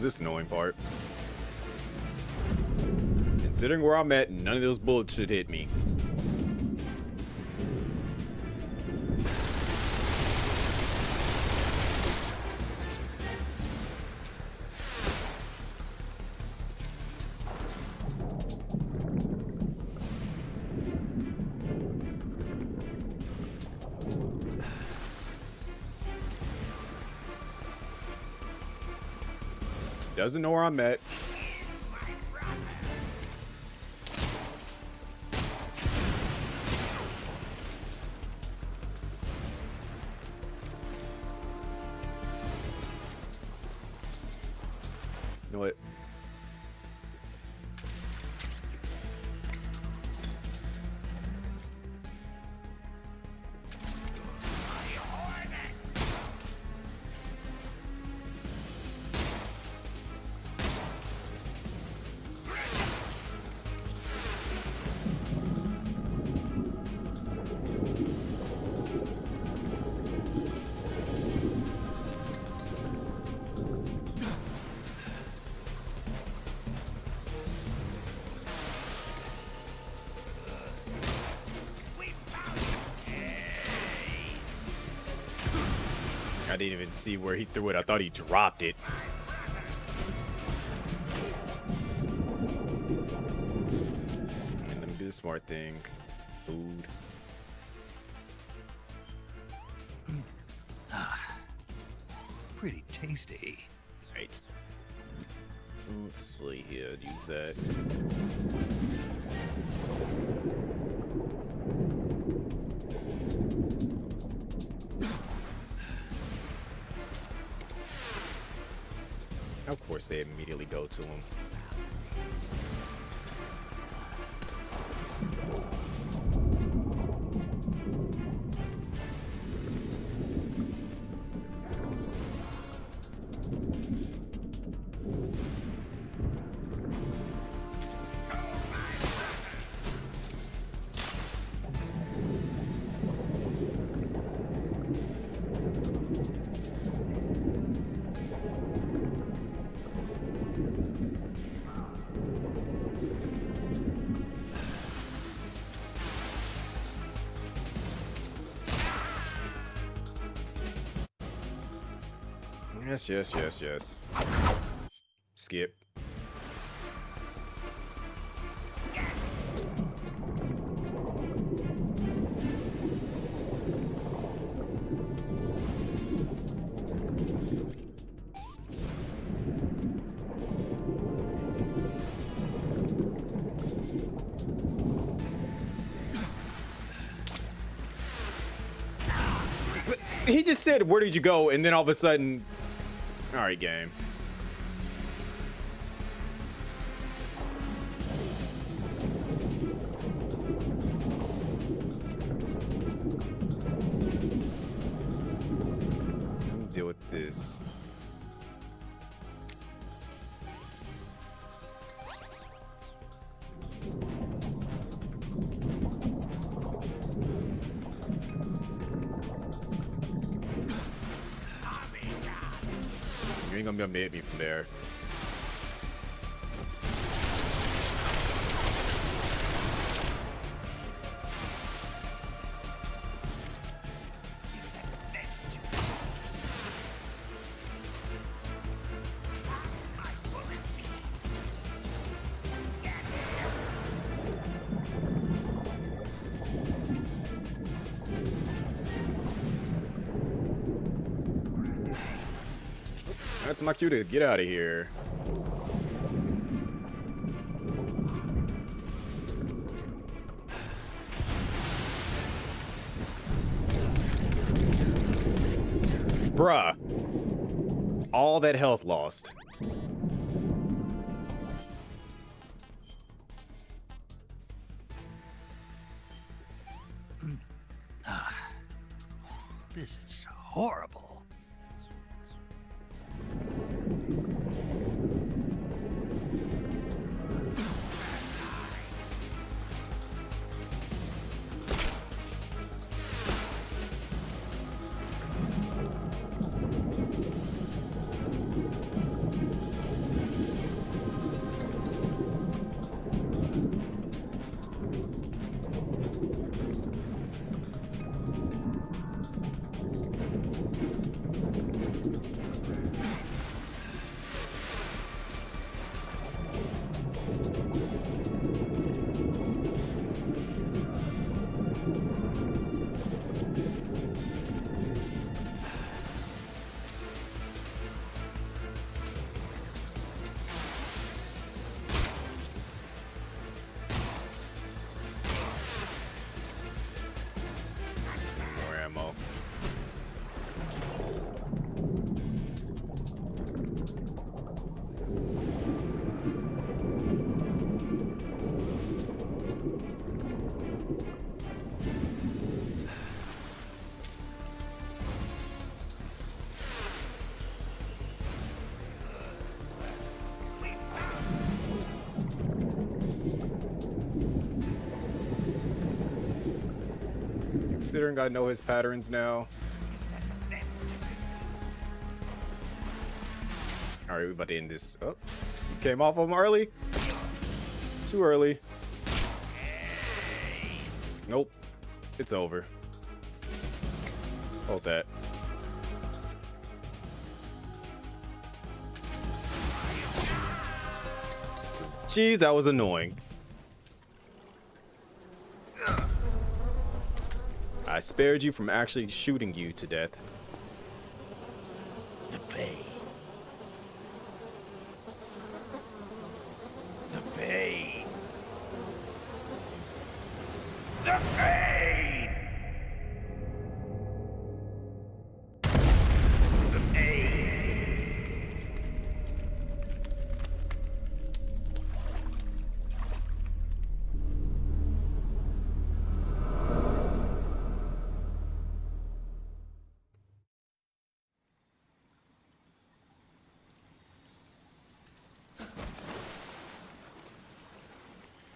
this annoying part. Considering where I'm at, none of those bullets should hit me. Doesn't know where I'm at. You know what? I didn't even see where he threw it. I thought he dropped it. And let me do the smart thing. Food. Pretty tasty. Right. Let's see here. Use that. Of course, they immediately go to him. Yes, yes, yes, yes. Skip. He just said, "Where did you go?" And then all of a sudden, all right, game. Let me deal with this. You ain't gonna be able to hit me from there. That's my cue to get out of here. Bruh. All that health lost. This is horrible. considering I know his patterns now. Alright, we're about to end this. Oh, you came off of him early? Too early. Nope. It's over. Hold that. Jeez, that was annoying. I spared you from actually shooting you to death. The pain. The pain. The pain. The pain.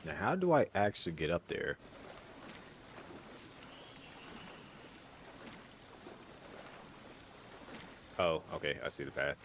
Now, how do I actually get up there? Oh, okay, I see the path.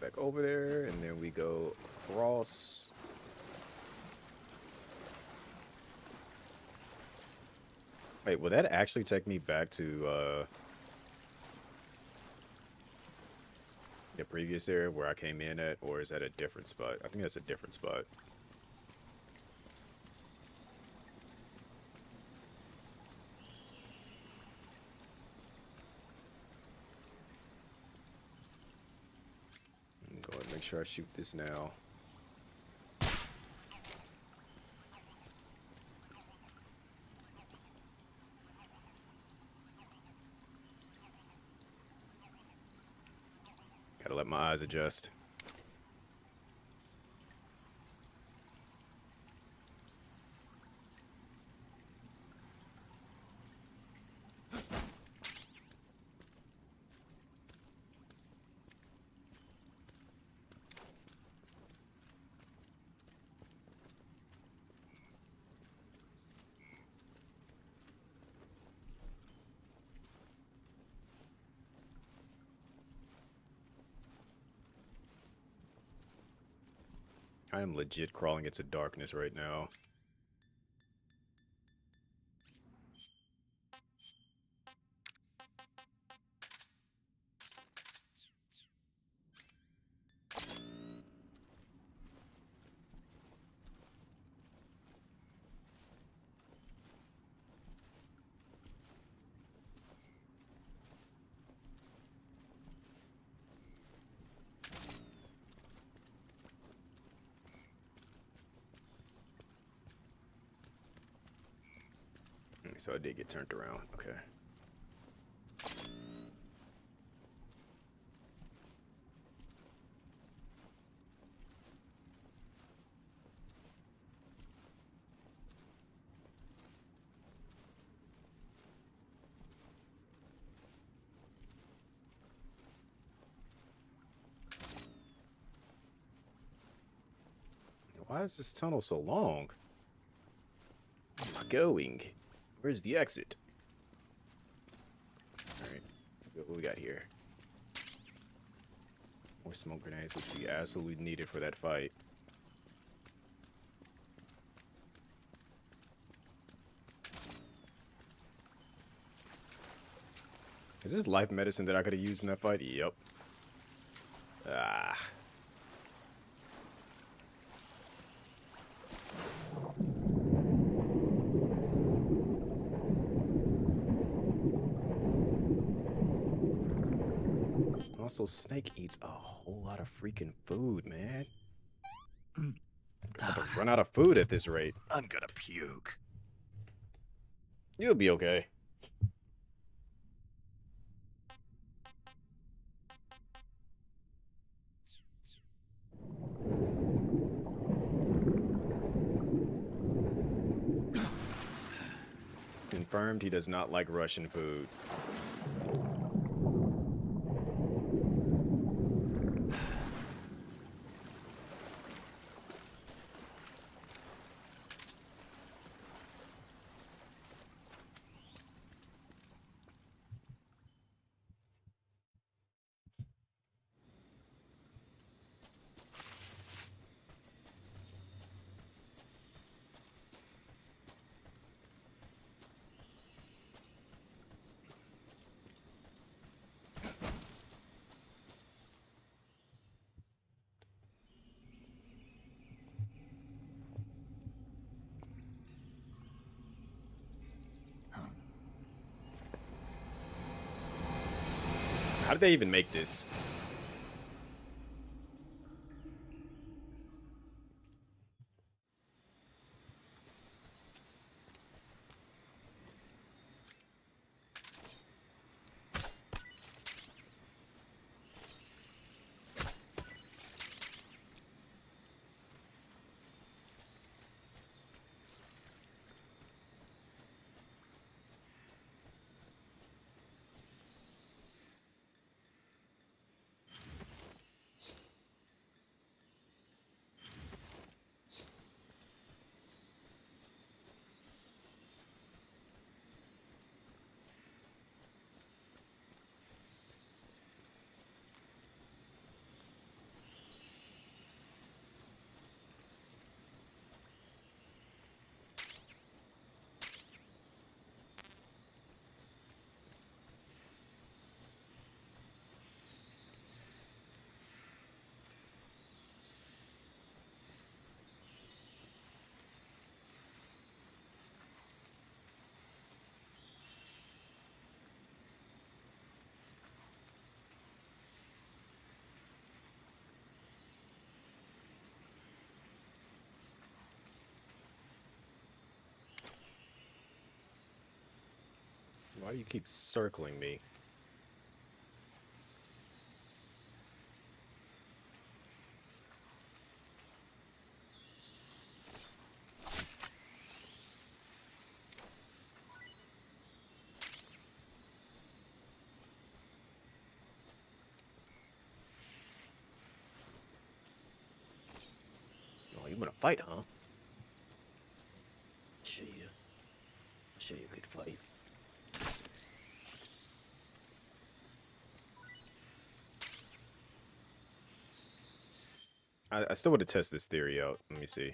Back over there, and then we go across. Wait, will that actually take me back to the previous area where I came in at, or is that a different spot? I think that's a different spot. Go ahead and make sure I shoot this now. Gotta let my eyes adjust. I am legit crawling into darkness right now. So I did get turned around. Okay. Why is this tunnel so long? Where am I going? Where's the exit? Alright, what we got here? More smoke grenades, which we absolutely needed for that fight. Is this life medicine that I could have used in that fight? Yep. Ah. Also, Snake eats a whole lot of freaking food, man. I'm about to run out of food at this rate. I'm gonna puke. You'll be okay. Confirmed he does not like Russian food. How did they even make this? Why do you keep circling me? Oh, you wanna fight, huh? Show you. Show you a good fight. I still want to test this theory out. Let me see.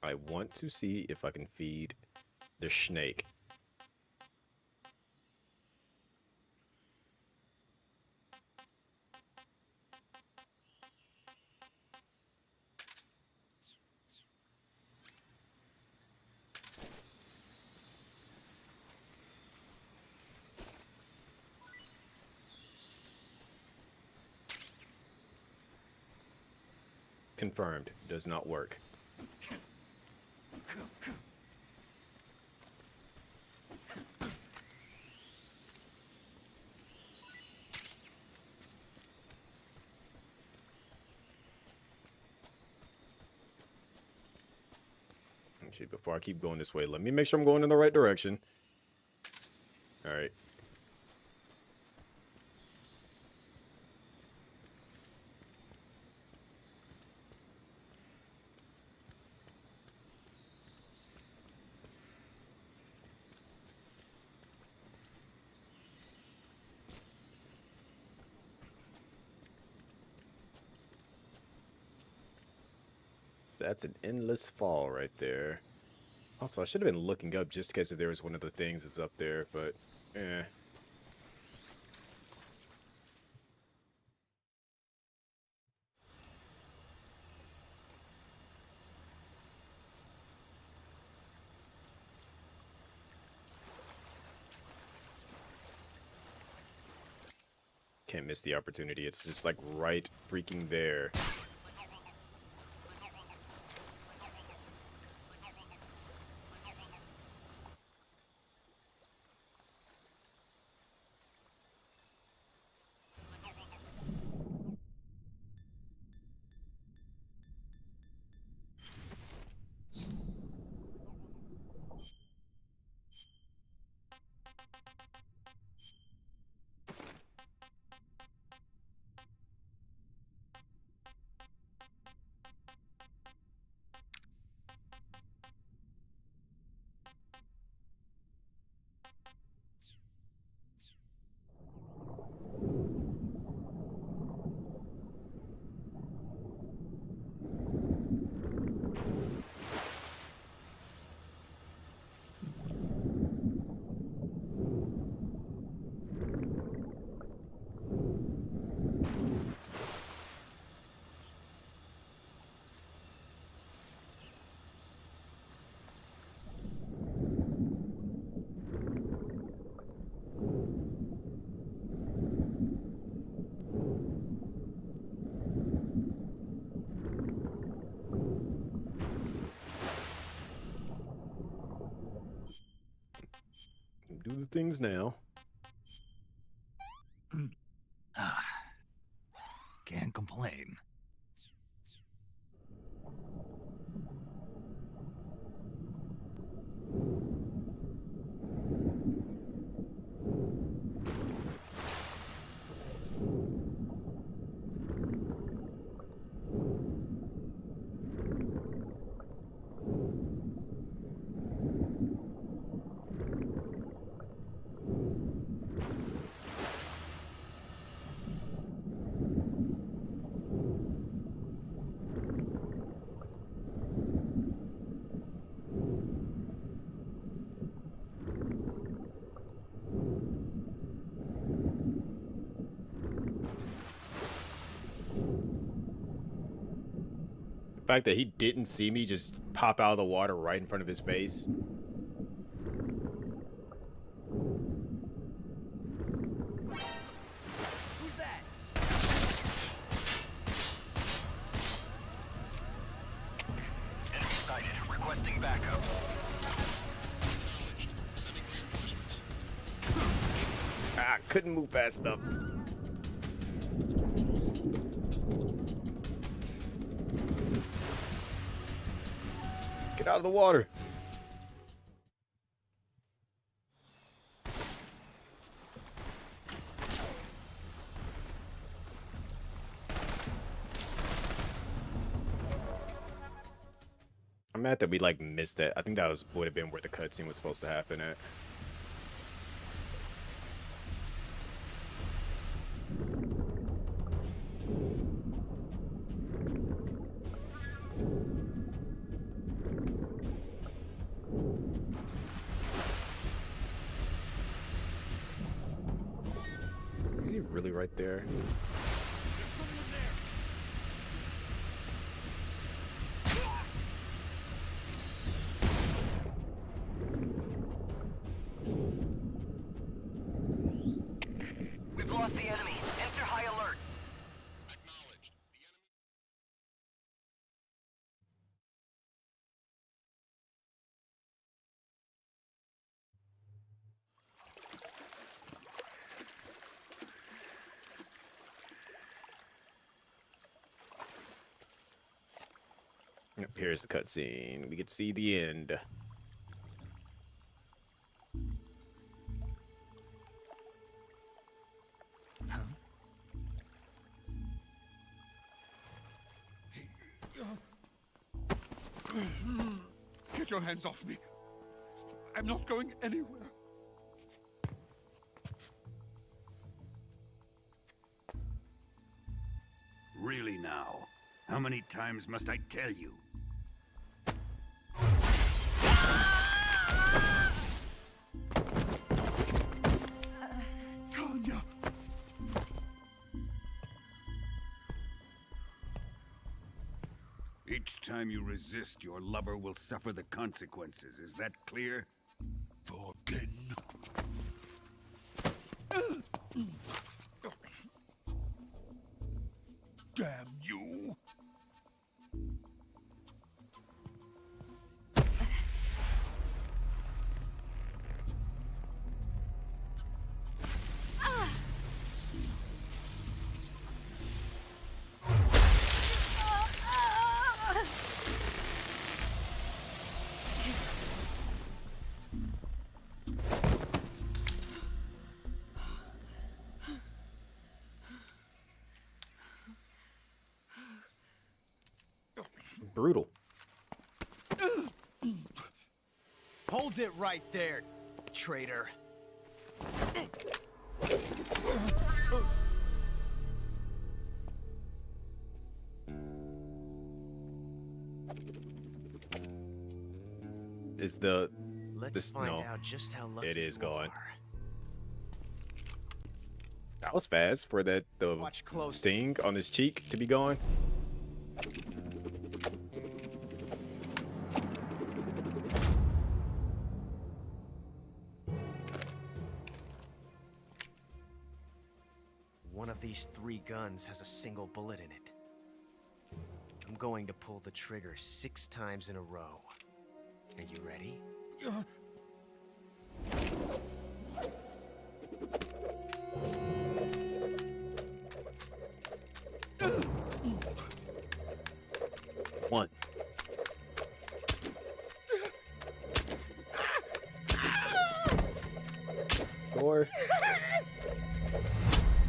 I want to see if I can feed the snake. Confirmed. Does not work. Actually, before I keep going this way, let me make sure I'm going in the right direction. All right. So that's an endless fall right there. Also, I should have been looking up just in case if there was one of the things that's up there, but eh. can't miss the opportunity. It's just like right freaking there. Do the things now. Can't complain. The fact that he didn't see me just pop out of the water right in front of his face. Who's that? Enemy sighted. Requesting backup. Ah, couldn't move fast enough. Get out of the water. I'm mad that we like missed that. I think that would have been where the cutscene was supposed to happen at. Is he really right there? We've lost the enemy. Enter high alert. Yep, here's the cutscene. We get to see the end. Get your hands off me. I'm not going anywhere. Really now? How many times must I tell you? Tanya! Each time you resist, your lover will suffer the consequences. Is that clear? Again. Damn you! Brutal. Hold it right there, traitor. Is the Let's find out just how lucky it is you going. are. That was fast for the sting on his cheek to be gone. One of these 3 guns has a single bullet in it. I'm going to pull the trigger 6 times in a row. Are you ready? One. Four.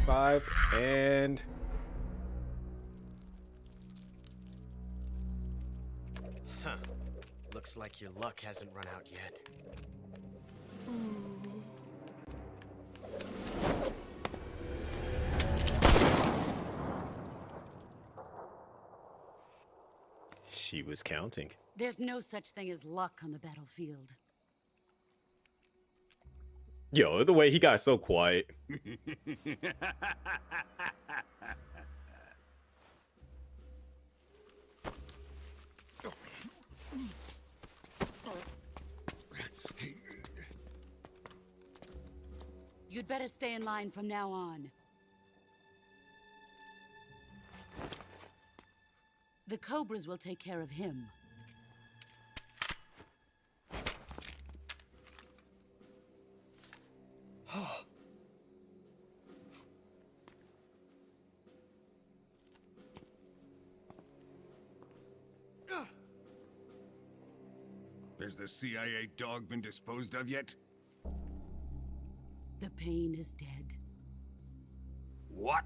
5 and Huh. Looks like your luck hasn't run out yet. she was counting. There's no such thing as luck on the battlefield. Yo, the way he got so quiet. You'd better stay in line from now on. The Cobras will take care of him. Has the CIA dog been disposed of yet? The pain is dead. What?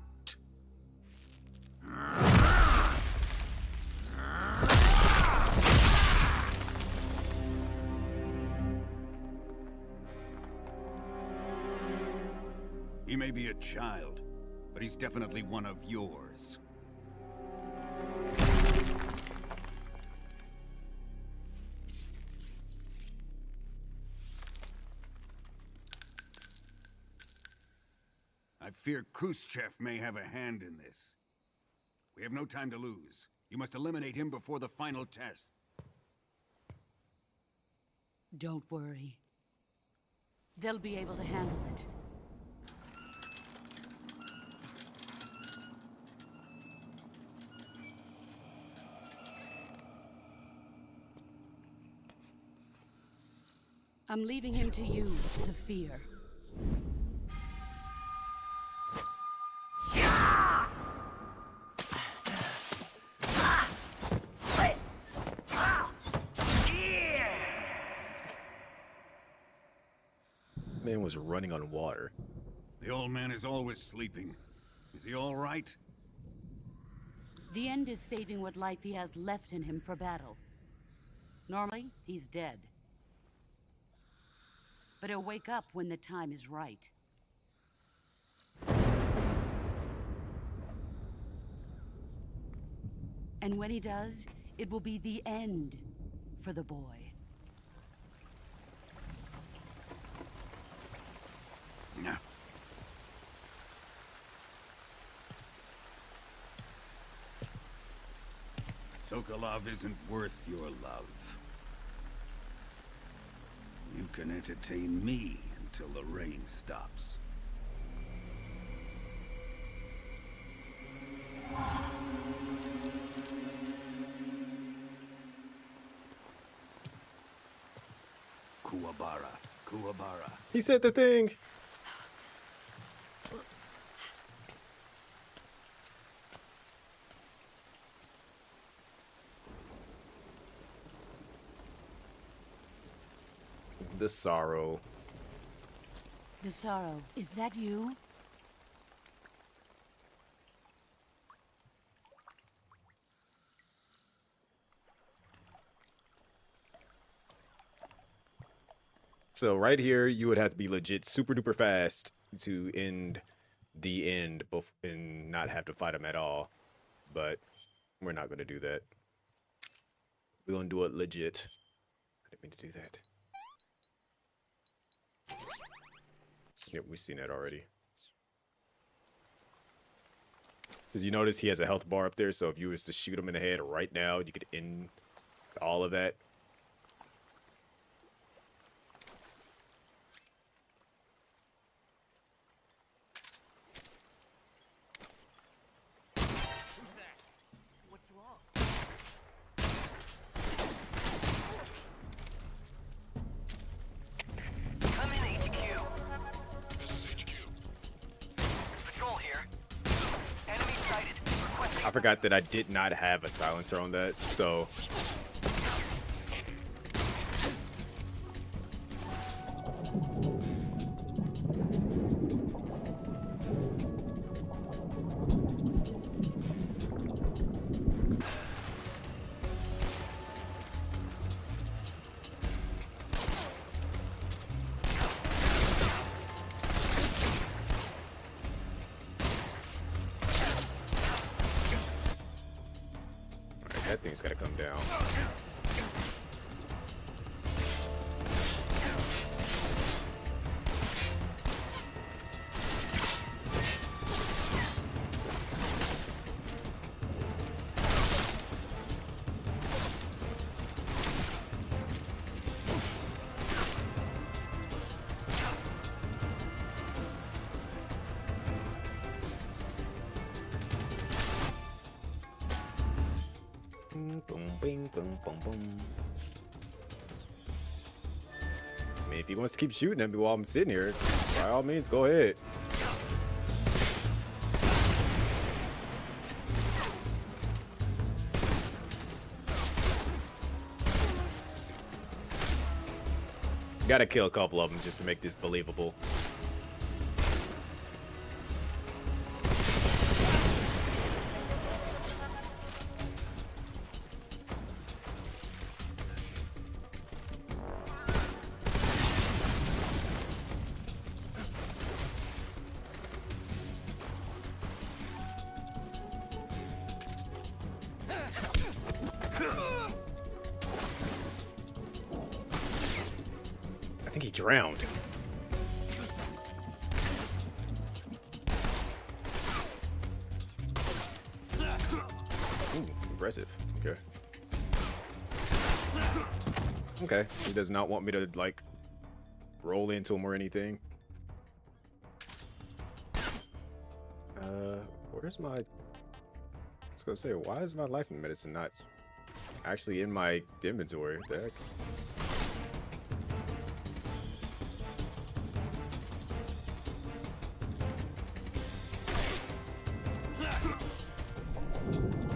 He may be a child, but he's definitely one of yours. I fear Khrushchev may have a hand in this. We have no time to lose. You must eliminate him before the final test. Don't worry. They'll be able to handle it. I'm leaving him to you, the fear. Man was running on water. The old man is always sleeping. Is he all right? The end is saving what life he has left in him for battle. Normally, he's dead. But he'll wake up when the time is right. And when he does, it will be the end for the boy. No. Sokolov isn't worth your love. You can entertain me until the rain stops. Kuwabara. Kuwabara. He said the thing. The sorrow. The sorrow. Is that you? So right here, you would have to be legit super duper fast to end the end and not have to fight him at all. But we're not going to do that. We're going to do it legit. I didn't mean to do that. Yep, we've seen that already. Because you notice he has a health bar up there, so if you was to shoot him in the head right now, you could end all of that. Come in, HQ. This is HQ. Patrol here. Enemy sighted. Requesting. I forgot that I did not have a silencer on that, so... That thing's gotta come down. Boom, bing, boom, boom, boom. I mean, if he wants to keep shooting at me while I'm sitting here, by all means, go ahead. Gotta kill a couple of them just to make this believable. I think he drowned. Ooh, impressive. Okay. Okay. He does not want me to, like, roll into him or anything. Where's my... I was gonna say, why is my life and medicine not actually in my inventory? What the heck?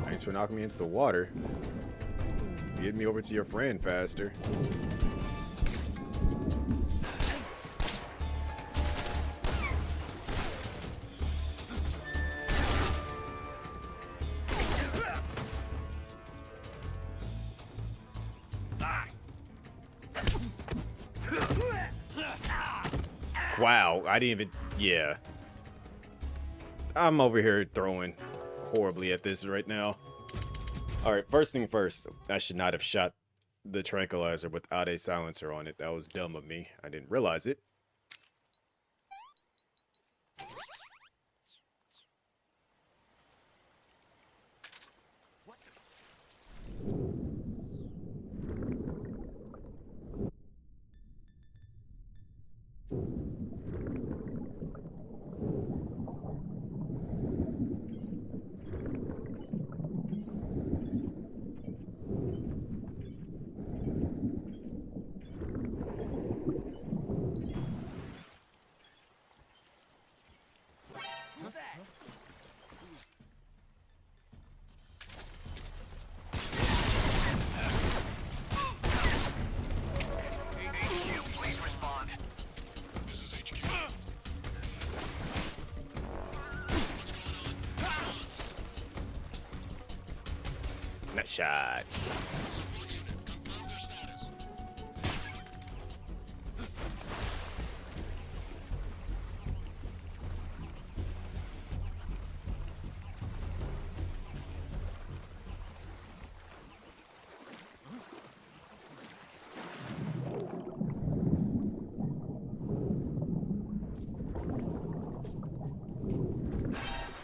Thanks for knocking me into the water. Get me over to your friend faster. Wow, I didn't even... Yeah. I'm over here throwing horribly at this right now. Alright, first thing first. I should not have shot the tranquilizer without a silencer on it. That was dumb of me. I didn't realize it. That shot.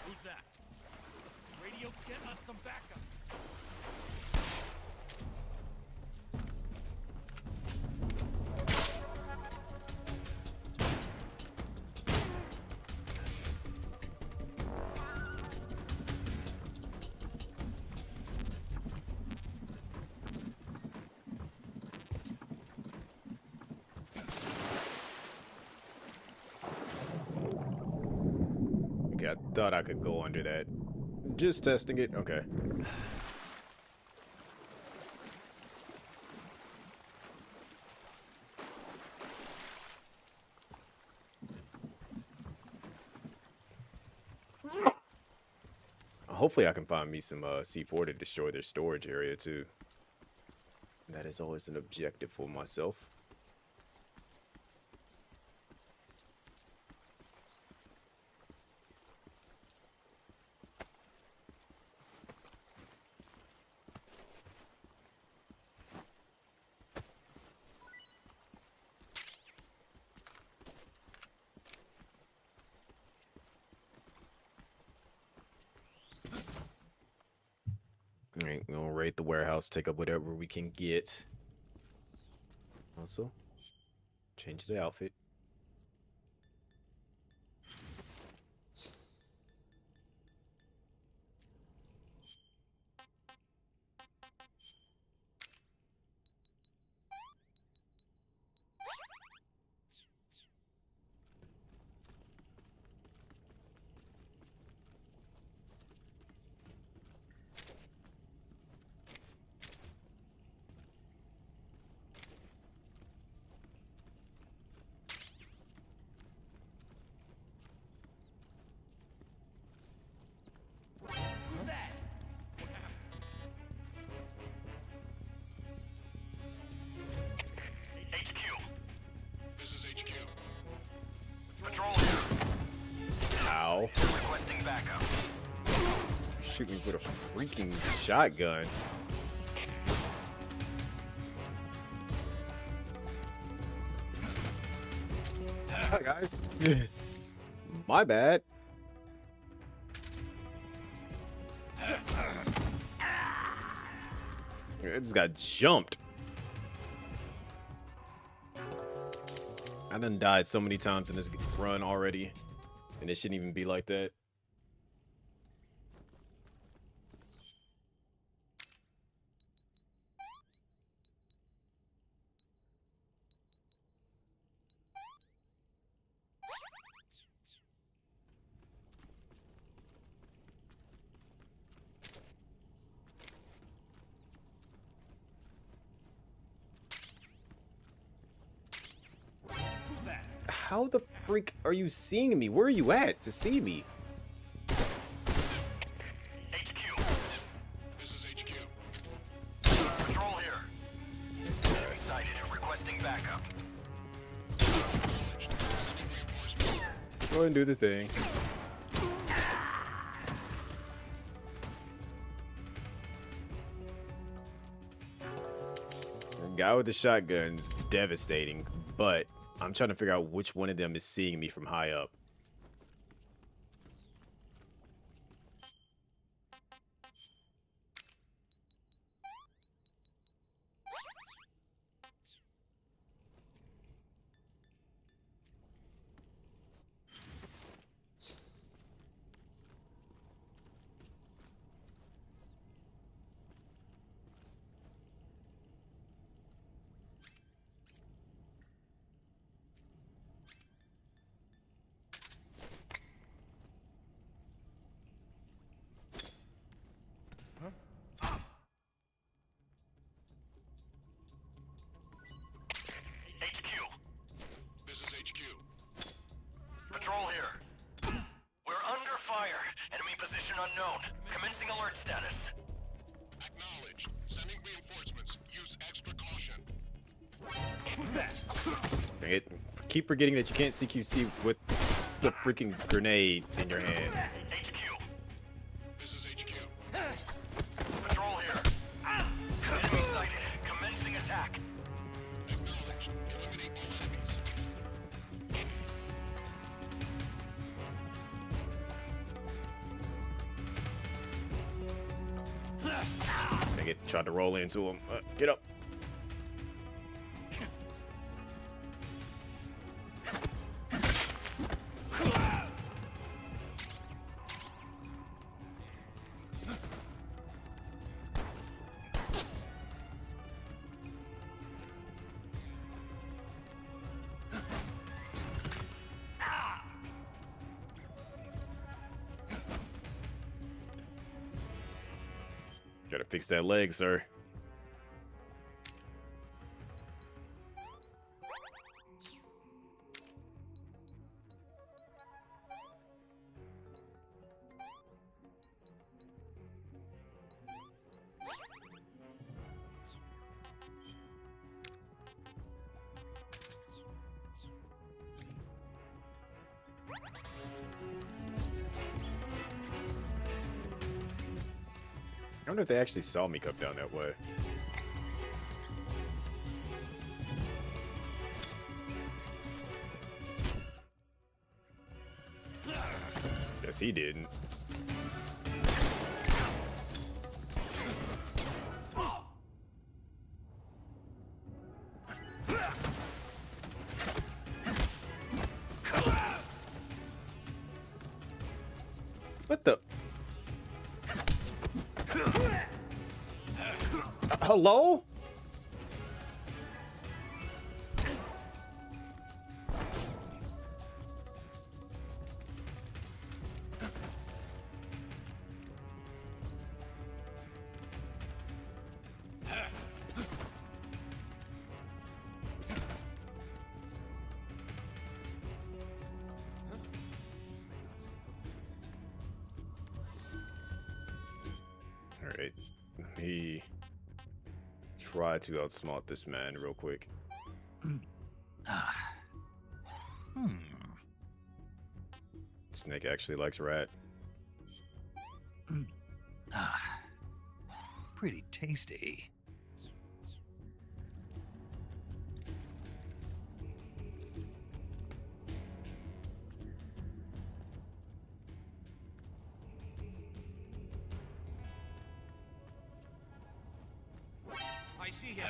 Who's that? Radio, get us some backup. Okay, I thought I could go under that. Just testing it. Okay. Hopefully I can find me some C4 to destroy their storage area too. That is always an objective for myself. Alright, we're gonna raid the warehouse, take up whatever we can get. Also, change the outfit. Who's that? HQ. This is HQ. Patrol here. Ow. Requesting backup. Shoot me with a freaking shotgun. Hi guys. My bad. I just got jumped. I done died so many times in this run already, and it shouldn't even be like that. Who's that? How the freak are you seeing me? Where are you at to see me? HQ. This is HQ. Patrol here. Enemy sighted. Requesting backup. Go ahead and do the thing. The guy with the shotgun's devastating, but I'm trying to figure out which one of them is seeing me from high up. HQ. This is HQ. Patrol here. We're under fire. Enemy position unknown. Commencing alert status. Acknowledged. Dang it. Keep forgetting that you can't CQC with the freaking grenade in your hand. HQ. This is HQ. Patrol here. Enemy sighted. Commencing attack. Acknowledged. Eliminate all enemies. Dang it. Tried to roll into him. Get up. Gotta fix that leg, sir. I wonder if they actually saw me come down that way. Guess he didn't. What the? Hello? All right, let me try to outsmart this man real quick. Snake actually likes rat. Pretty tasty. I see him.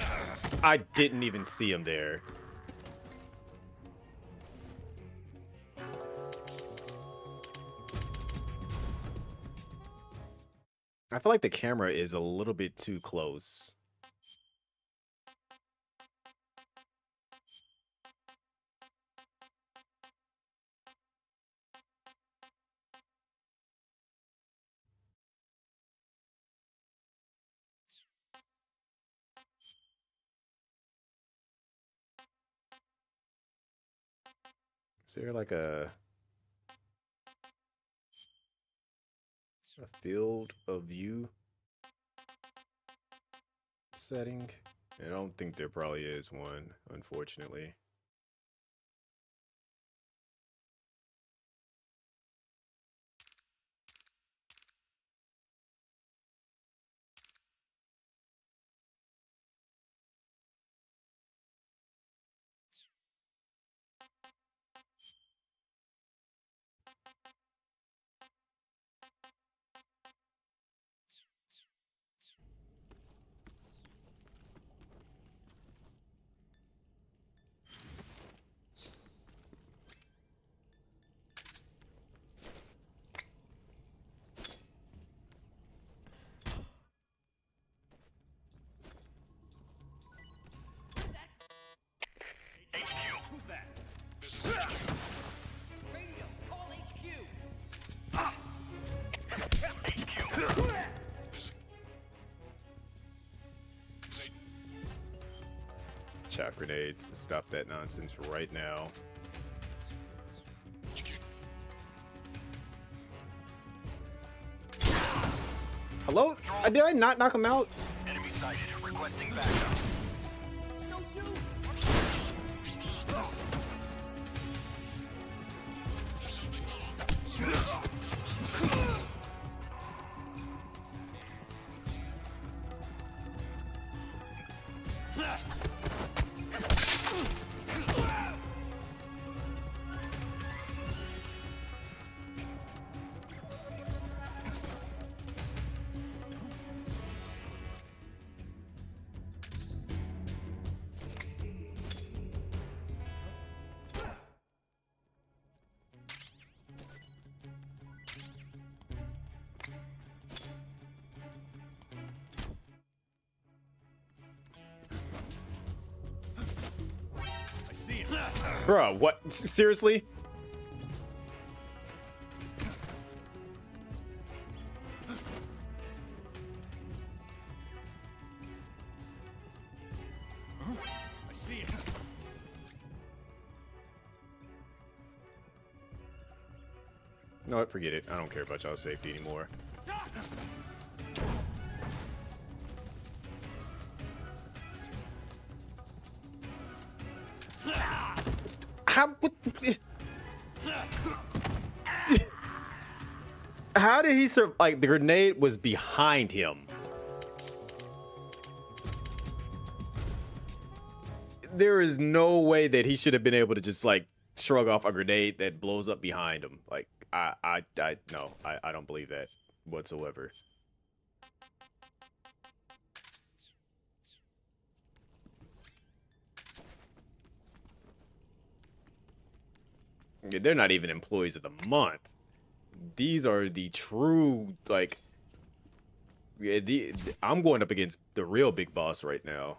I didn't even see him there. I feel like the camera is a little bit too close. Is there like a field of view setting? I don't think there probably is one, unfortunately. Who's that? This is HQ. Radio, call HQ. Chop grenades. Stop that nonsense right now. Hello? Did I not knock him out? Enemy sighted. Requesting backup. Bruh, what? Seriously? I see it. No, forget it. I don't care about y'all's safety anymore. How did he survive? Like, the grenade was behind him. There is no way that he should have been able to just, like, shrug off a grenade that blows up behind him. Like, I don't believe that whatsoever. They're not even employees of the month. These are the true, like, I'm going up against the real big boss right now.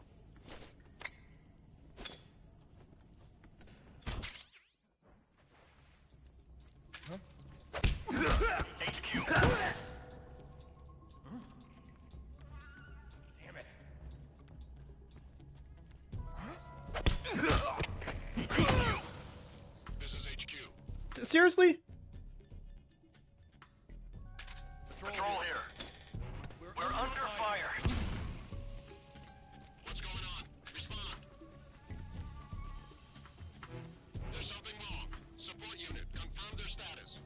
Seriously? Patrol here. We're under fire. What's going on? Respond. There's something wrong. Support unit, confirm their status.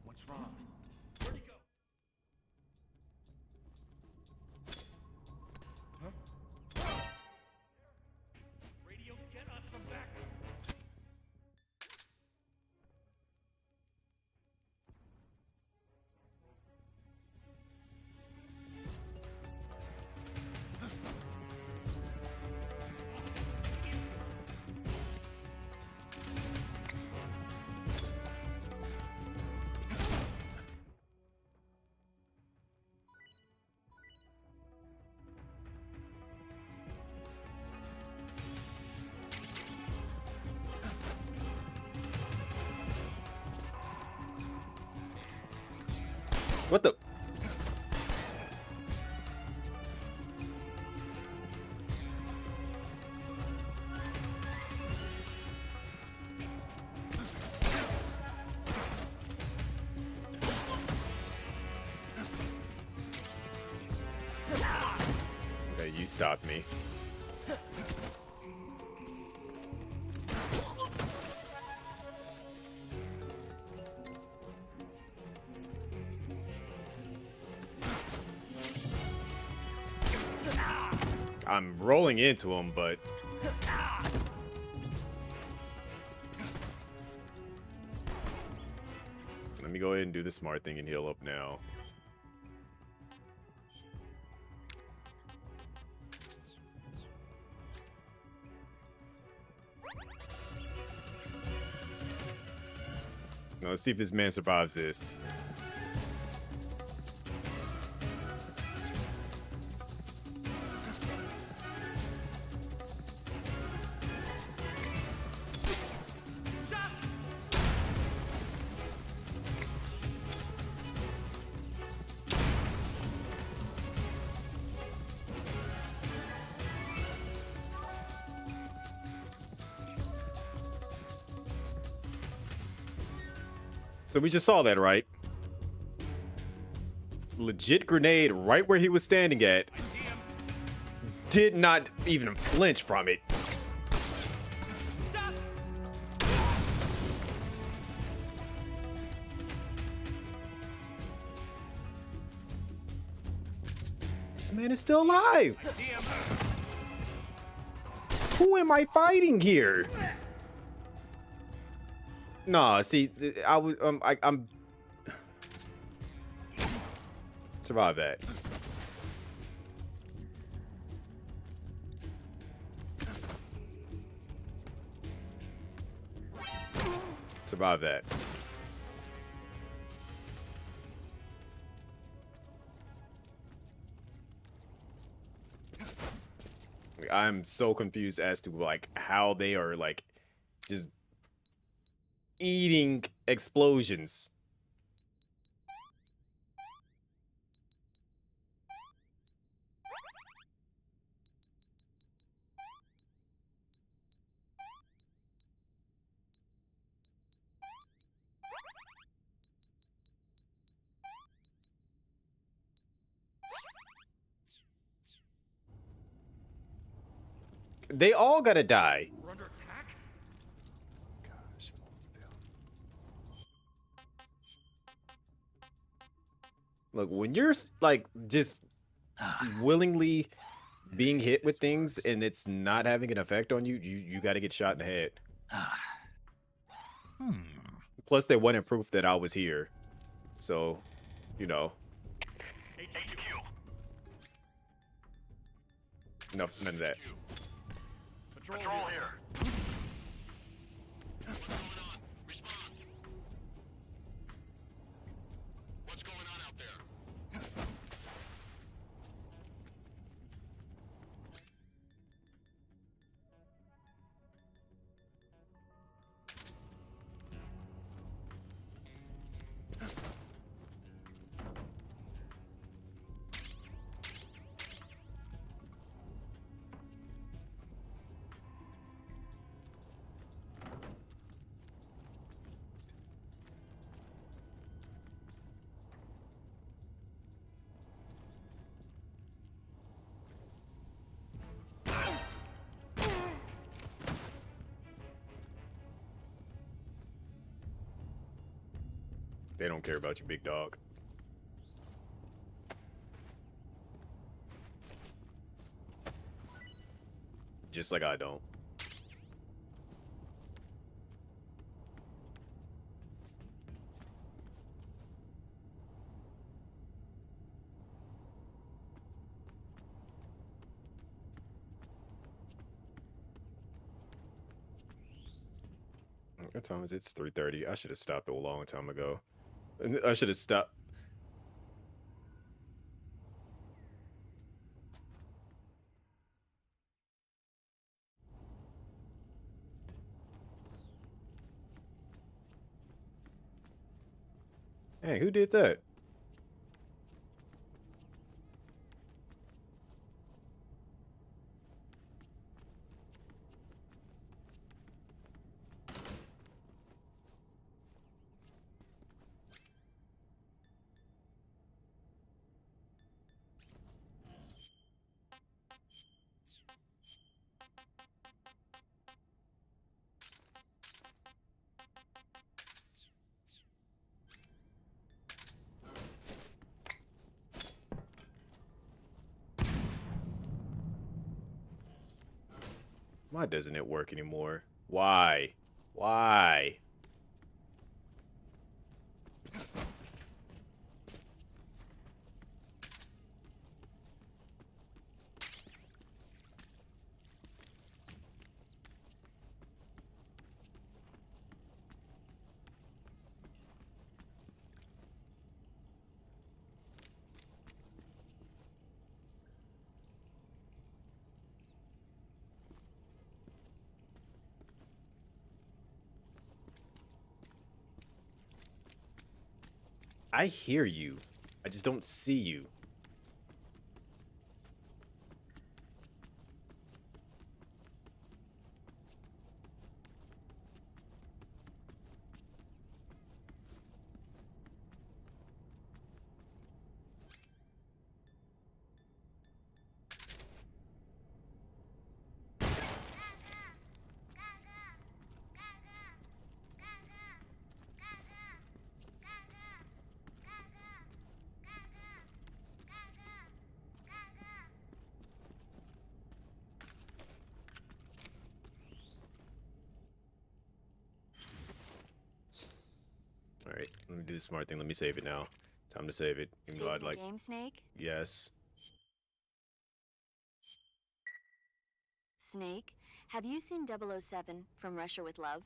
What's wrong? Where'd he go? Radio, get us some backup. What the? Okay, you stopped me. I'm rolling into him, but let me go ahead and do the smart thing and heal up now. Now let's see if this man survives this. So we just saw that, right? Legit grenade right where he was standing at. Did not even flinch from it. This man is still alive. Who am I fighting here? Nah, see, I'm Survive that. Survive that. I'm so confused as to like how they are like just eating explosions. They all gotta die. We're under attack? Gosh. Look, when you're like just willingly being hit with things and it's not having an effect on you, you got to get shot in the head. Plus, they wanted proof that I was here, so you know. No, none of that. Patrol here. What's going on out there? They don't care about you, big dog. Just like I don't. What time is it? It's 3:30. I should have stopped a long time ago. I should have stopped. Hey, who did that? Why doesn't it work anymore? Why? Why? I hear you. I just don't see you. Alright, let me do the smart thing. Let me save it now. Time to save it. Even though I'd Saving the like. game, Snake? Yes. Snake, have you seen 007 From Russia with Love?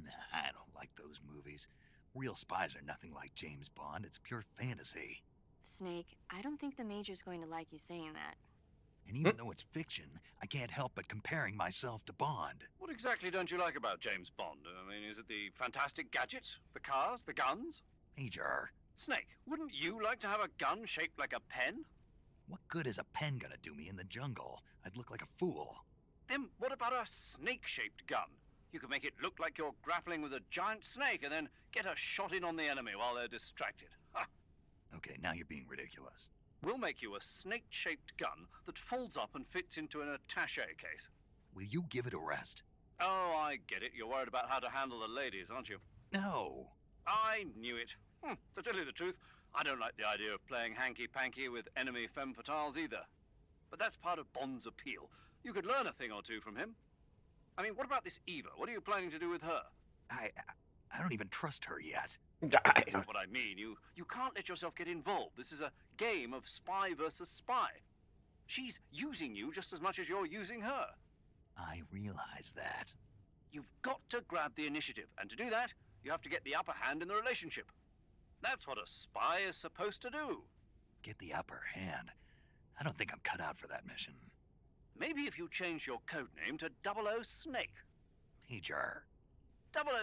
Nah, I don't like those movies. Real spies are nothing like James Bond. It's pure fantasy. Snake, I don't think the Major's going to like you saying that. And even though it's fiction, I can't help but comparing myself to Bond. What exactly don't you like about James Bond? I mean, is it the fantastic gadgets? The cars? The guns? Major. Snake, wouldn't you like to have a gun shaped like a pen? What good is a pen gonna do me in the jungle? I'd look like a fool. Then what about a snake-shaped gun? You could make it look like you're grappling with a giant snake and then get a shot in on the enemy while they're distracted. Ha! Okay, now you're being ridiculous. We'll make you a snake-shaped gun that folds up and fits into an attaché case. Will you give it a rest? Oh, I get it. You're worried about how to handle the ladies, aren't you? No. I knew it. To tell you the truth, I don't like the idea of playing hanky-panky with enemy femme fatales either. But that's part of Bond's appeal. You could learn a thing or two from him. I mean, what about this Eva? What are you planning to do with her? I don't even trust her yet. That's not what I mean. You can't let yourself get involved. This is a game of spy versus spy. She's using you just as much as you're using her. I realize that. You've got to grab the initiative, and to do that, you have to get the upper hand in the relationship. That's what a spy is supposed to do. Get the upper hand? I don't think I'm cut out for that mission. Maybe if you change your code name to 00 Snake. Major.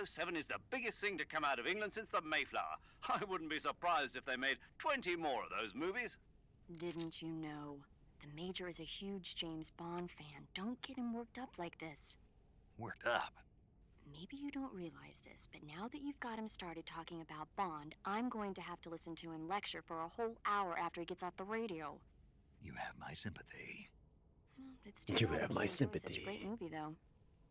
007 is the biggest thing to come out of England since the Mayflower. I wouldn't be surprised if they made 20 more of those movies. Didn't you know? The Major is a huge James Bond fan. Don't get him worked up like this. Worked up? Maybe you don't realize this, but now that you've got him started talking about Bond, I'm going to have to listen to him lecture for a whole hour after he gets off the radio. You have my sympathy. It's too You bad have you my can't enjoy Such a sympathy. great movie, though.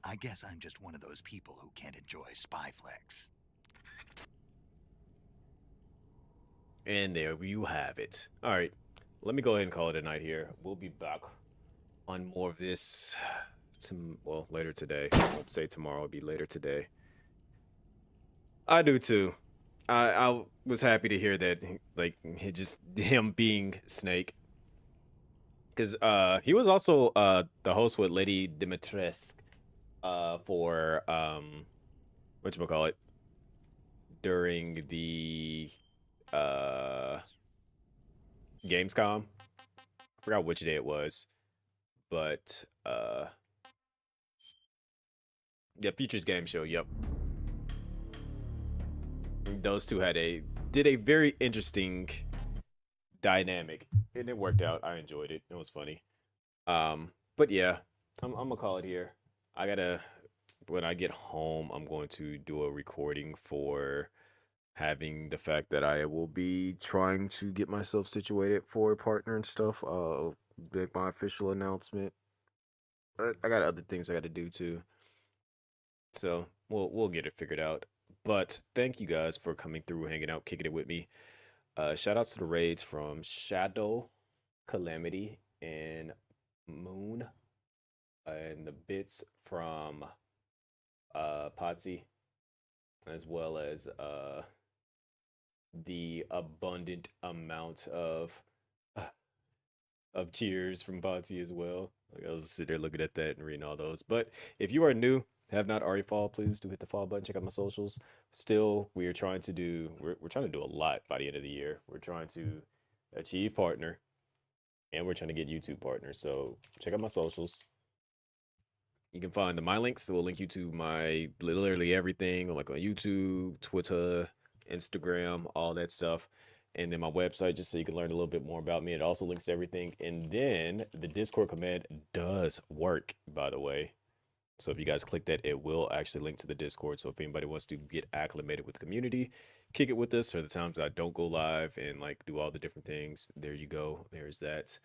I guess I'm just one of those people who can't enjoy spy flicks. And there you have it. All right, let me go ahead and call it a night here. We'll be back on more of this, well, later today. I won't say tomorrow, it'll be later today. I do too. I was happy to hear that, like, him being Snake. Because he was also the host with Lady Dimitrescu for, whatchamacallit, during the Gamescom. I forgot which day it was, but yeah, Futures Game Show. Yep, those two did a very interesting dynamic, and it worked out. I enjoyed it. It was funny. But yeah, I'm gonna call it here. When I get home, I'm going to do a recording for having the fact that I will be trying to get myself situated for a partner and stuff. Make my official announcement. But I got other things I got to do too. So we'll get it figured out. But thank you guys for coming through, hanging out, kicking it with me. Shout outs to the raids from Shadow, Calamity, and Moon, and the bits from Potsy, as well as the abundant amount of cheers from Potsy as well. Like, I was sitting there looking at that and reading all those. But if you are new, have not already followed, please do hit the follow button. Check out my socials. Still, we're trying to do a lot by the end of the year. We're trying to achieve partner, and we're trying to get YouTube partners. So check out my socials. You can find my links. It will link you to my literally everything, like on YouTube, Twitter, Instagram, all that stuff. And then my website, just so you can learn a little bit more about me. It also links to everything. And then the Discord command does work, by the way. So if you guys click that, it will actually link to the Discord. So if anybody wants to get acclimated with the community, kick it with us, or the times I don't go live and like do all the different things, there you go. There's that.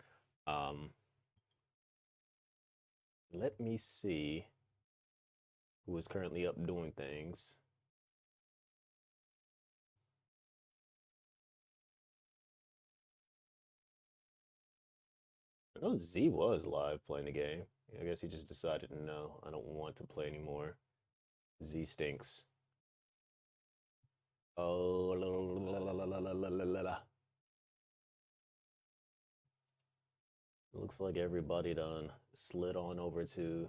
Let me see who is currently up doing things. I know Z was live playing the game. I guess he just decided, no, I don't want to play anymore. Z stinks. Oh, la, la, la, la, la, la, la, la, la. Looks like everybody done slid on over to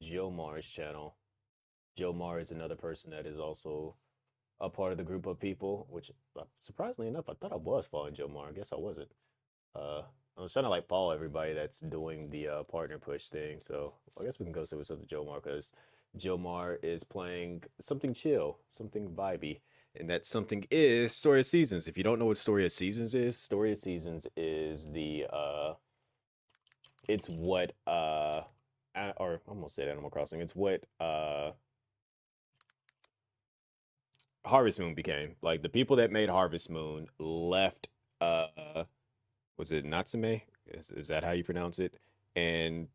Joe Mar's channel. Joe Mar is another person that is also a part of the group of people, which surprisingly enough, I thought I was following Joe Mar. I guess I wasn't. I was trying to like follow everybody that's doing the partner push thing. So I guess we can go see what's up with Joe Mar because Joe Mar is playing something chill, something vibey. And that something is Story of Seasons. If you don't know what Story of Seasons is, Story of Seasons is the it's what or I almost said Animal Crossing. It's what Harvest Moon became. Like the people that made Harvest Moon left was it Natsume? Is that how you pronounce it? And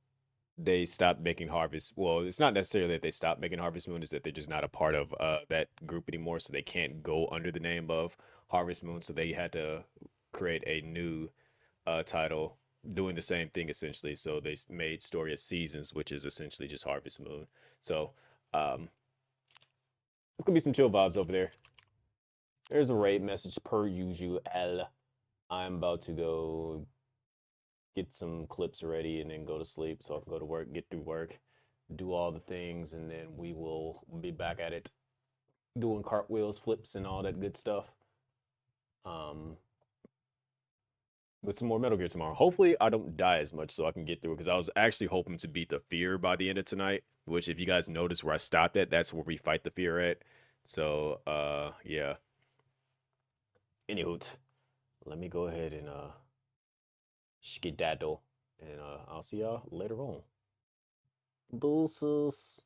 they stopped making Harvest. Well, it's not necessarily that they stopped making Harvest Moon, is that they're just not a part of that group anymore, so they can't go under the name of Harvest Moon. So they had to create a new title doing the same thing essentially. So they made Story of Seasons, which is essentially just Harvest Moon. So it's gonna be some chill vibes over there. There's a raid message per usual. I'm about to go get some clips ready and then go to sleep so I can go to work, get through work, do all the things, and then we will be back at it doing cartwheels, flips, and all that good stuff. With some more Metal Gear tomorrow. Hopefully I don't die as much so I can get through it because I was actually hoping to beat the fear by the end of tonight, which if you guys notice where I stopped at, that's where we fight the fear at. So yeah. Anywho, let me go ahead and skedaddle and I'll see y'all later on. Deuces.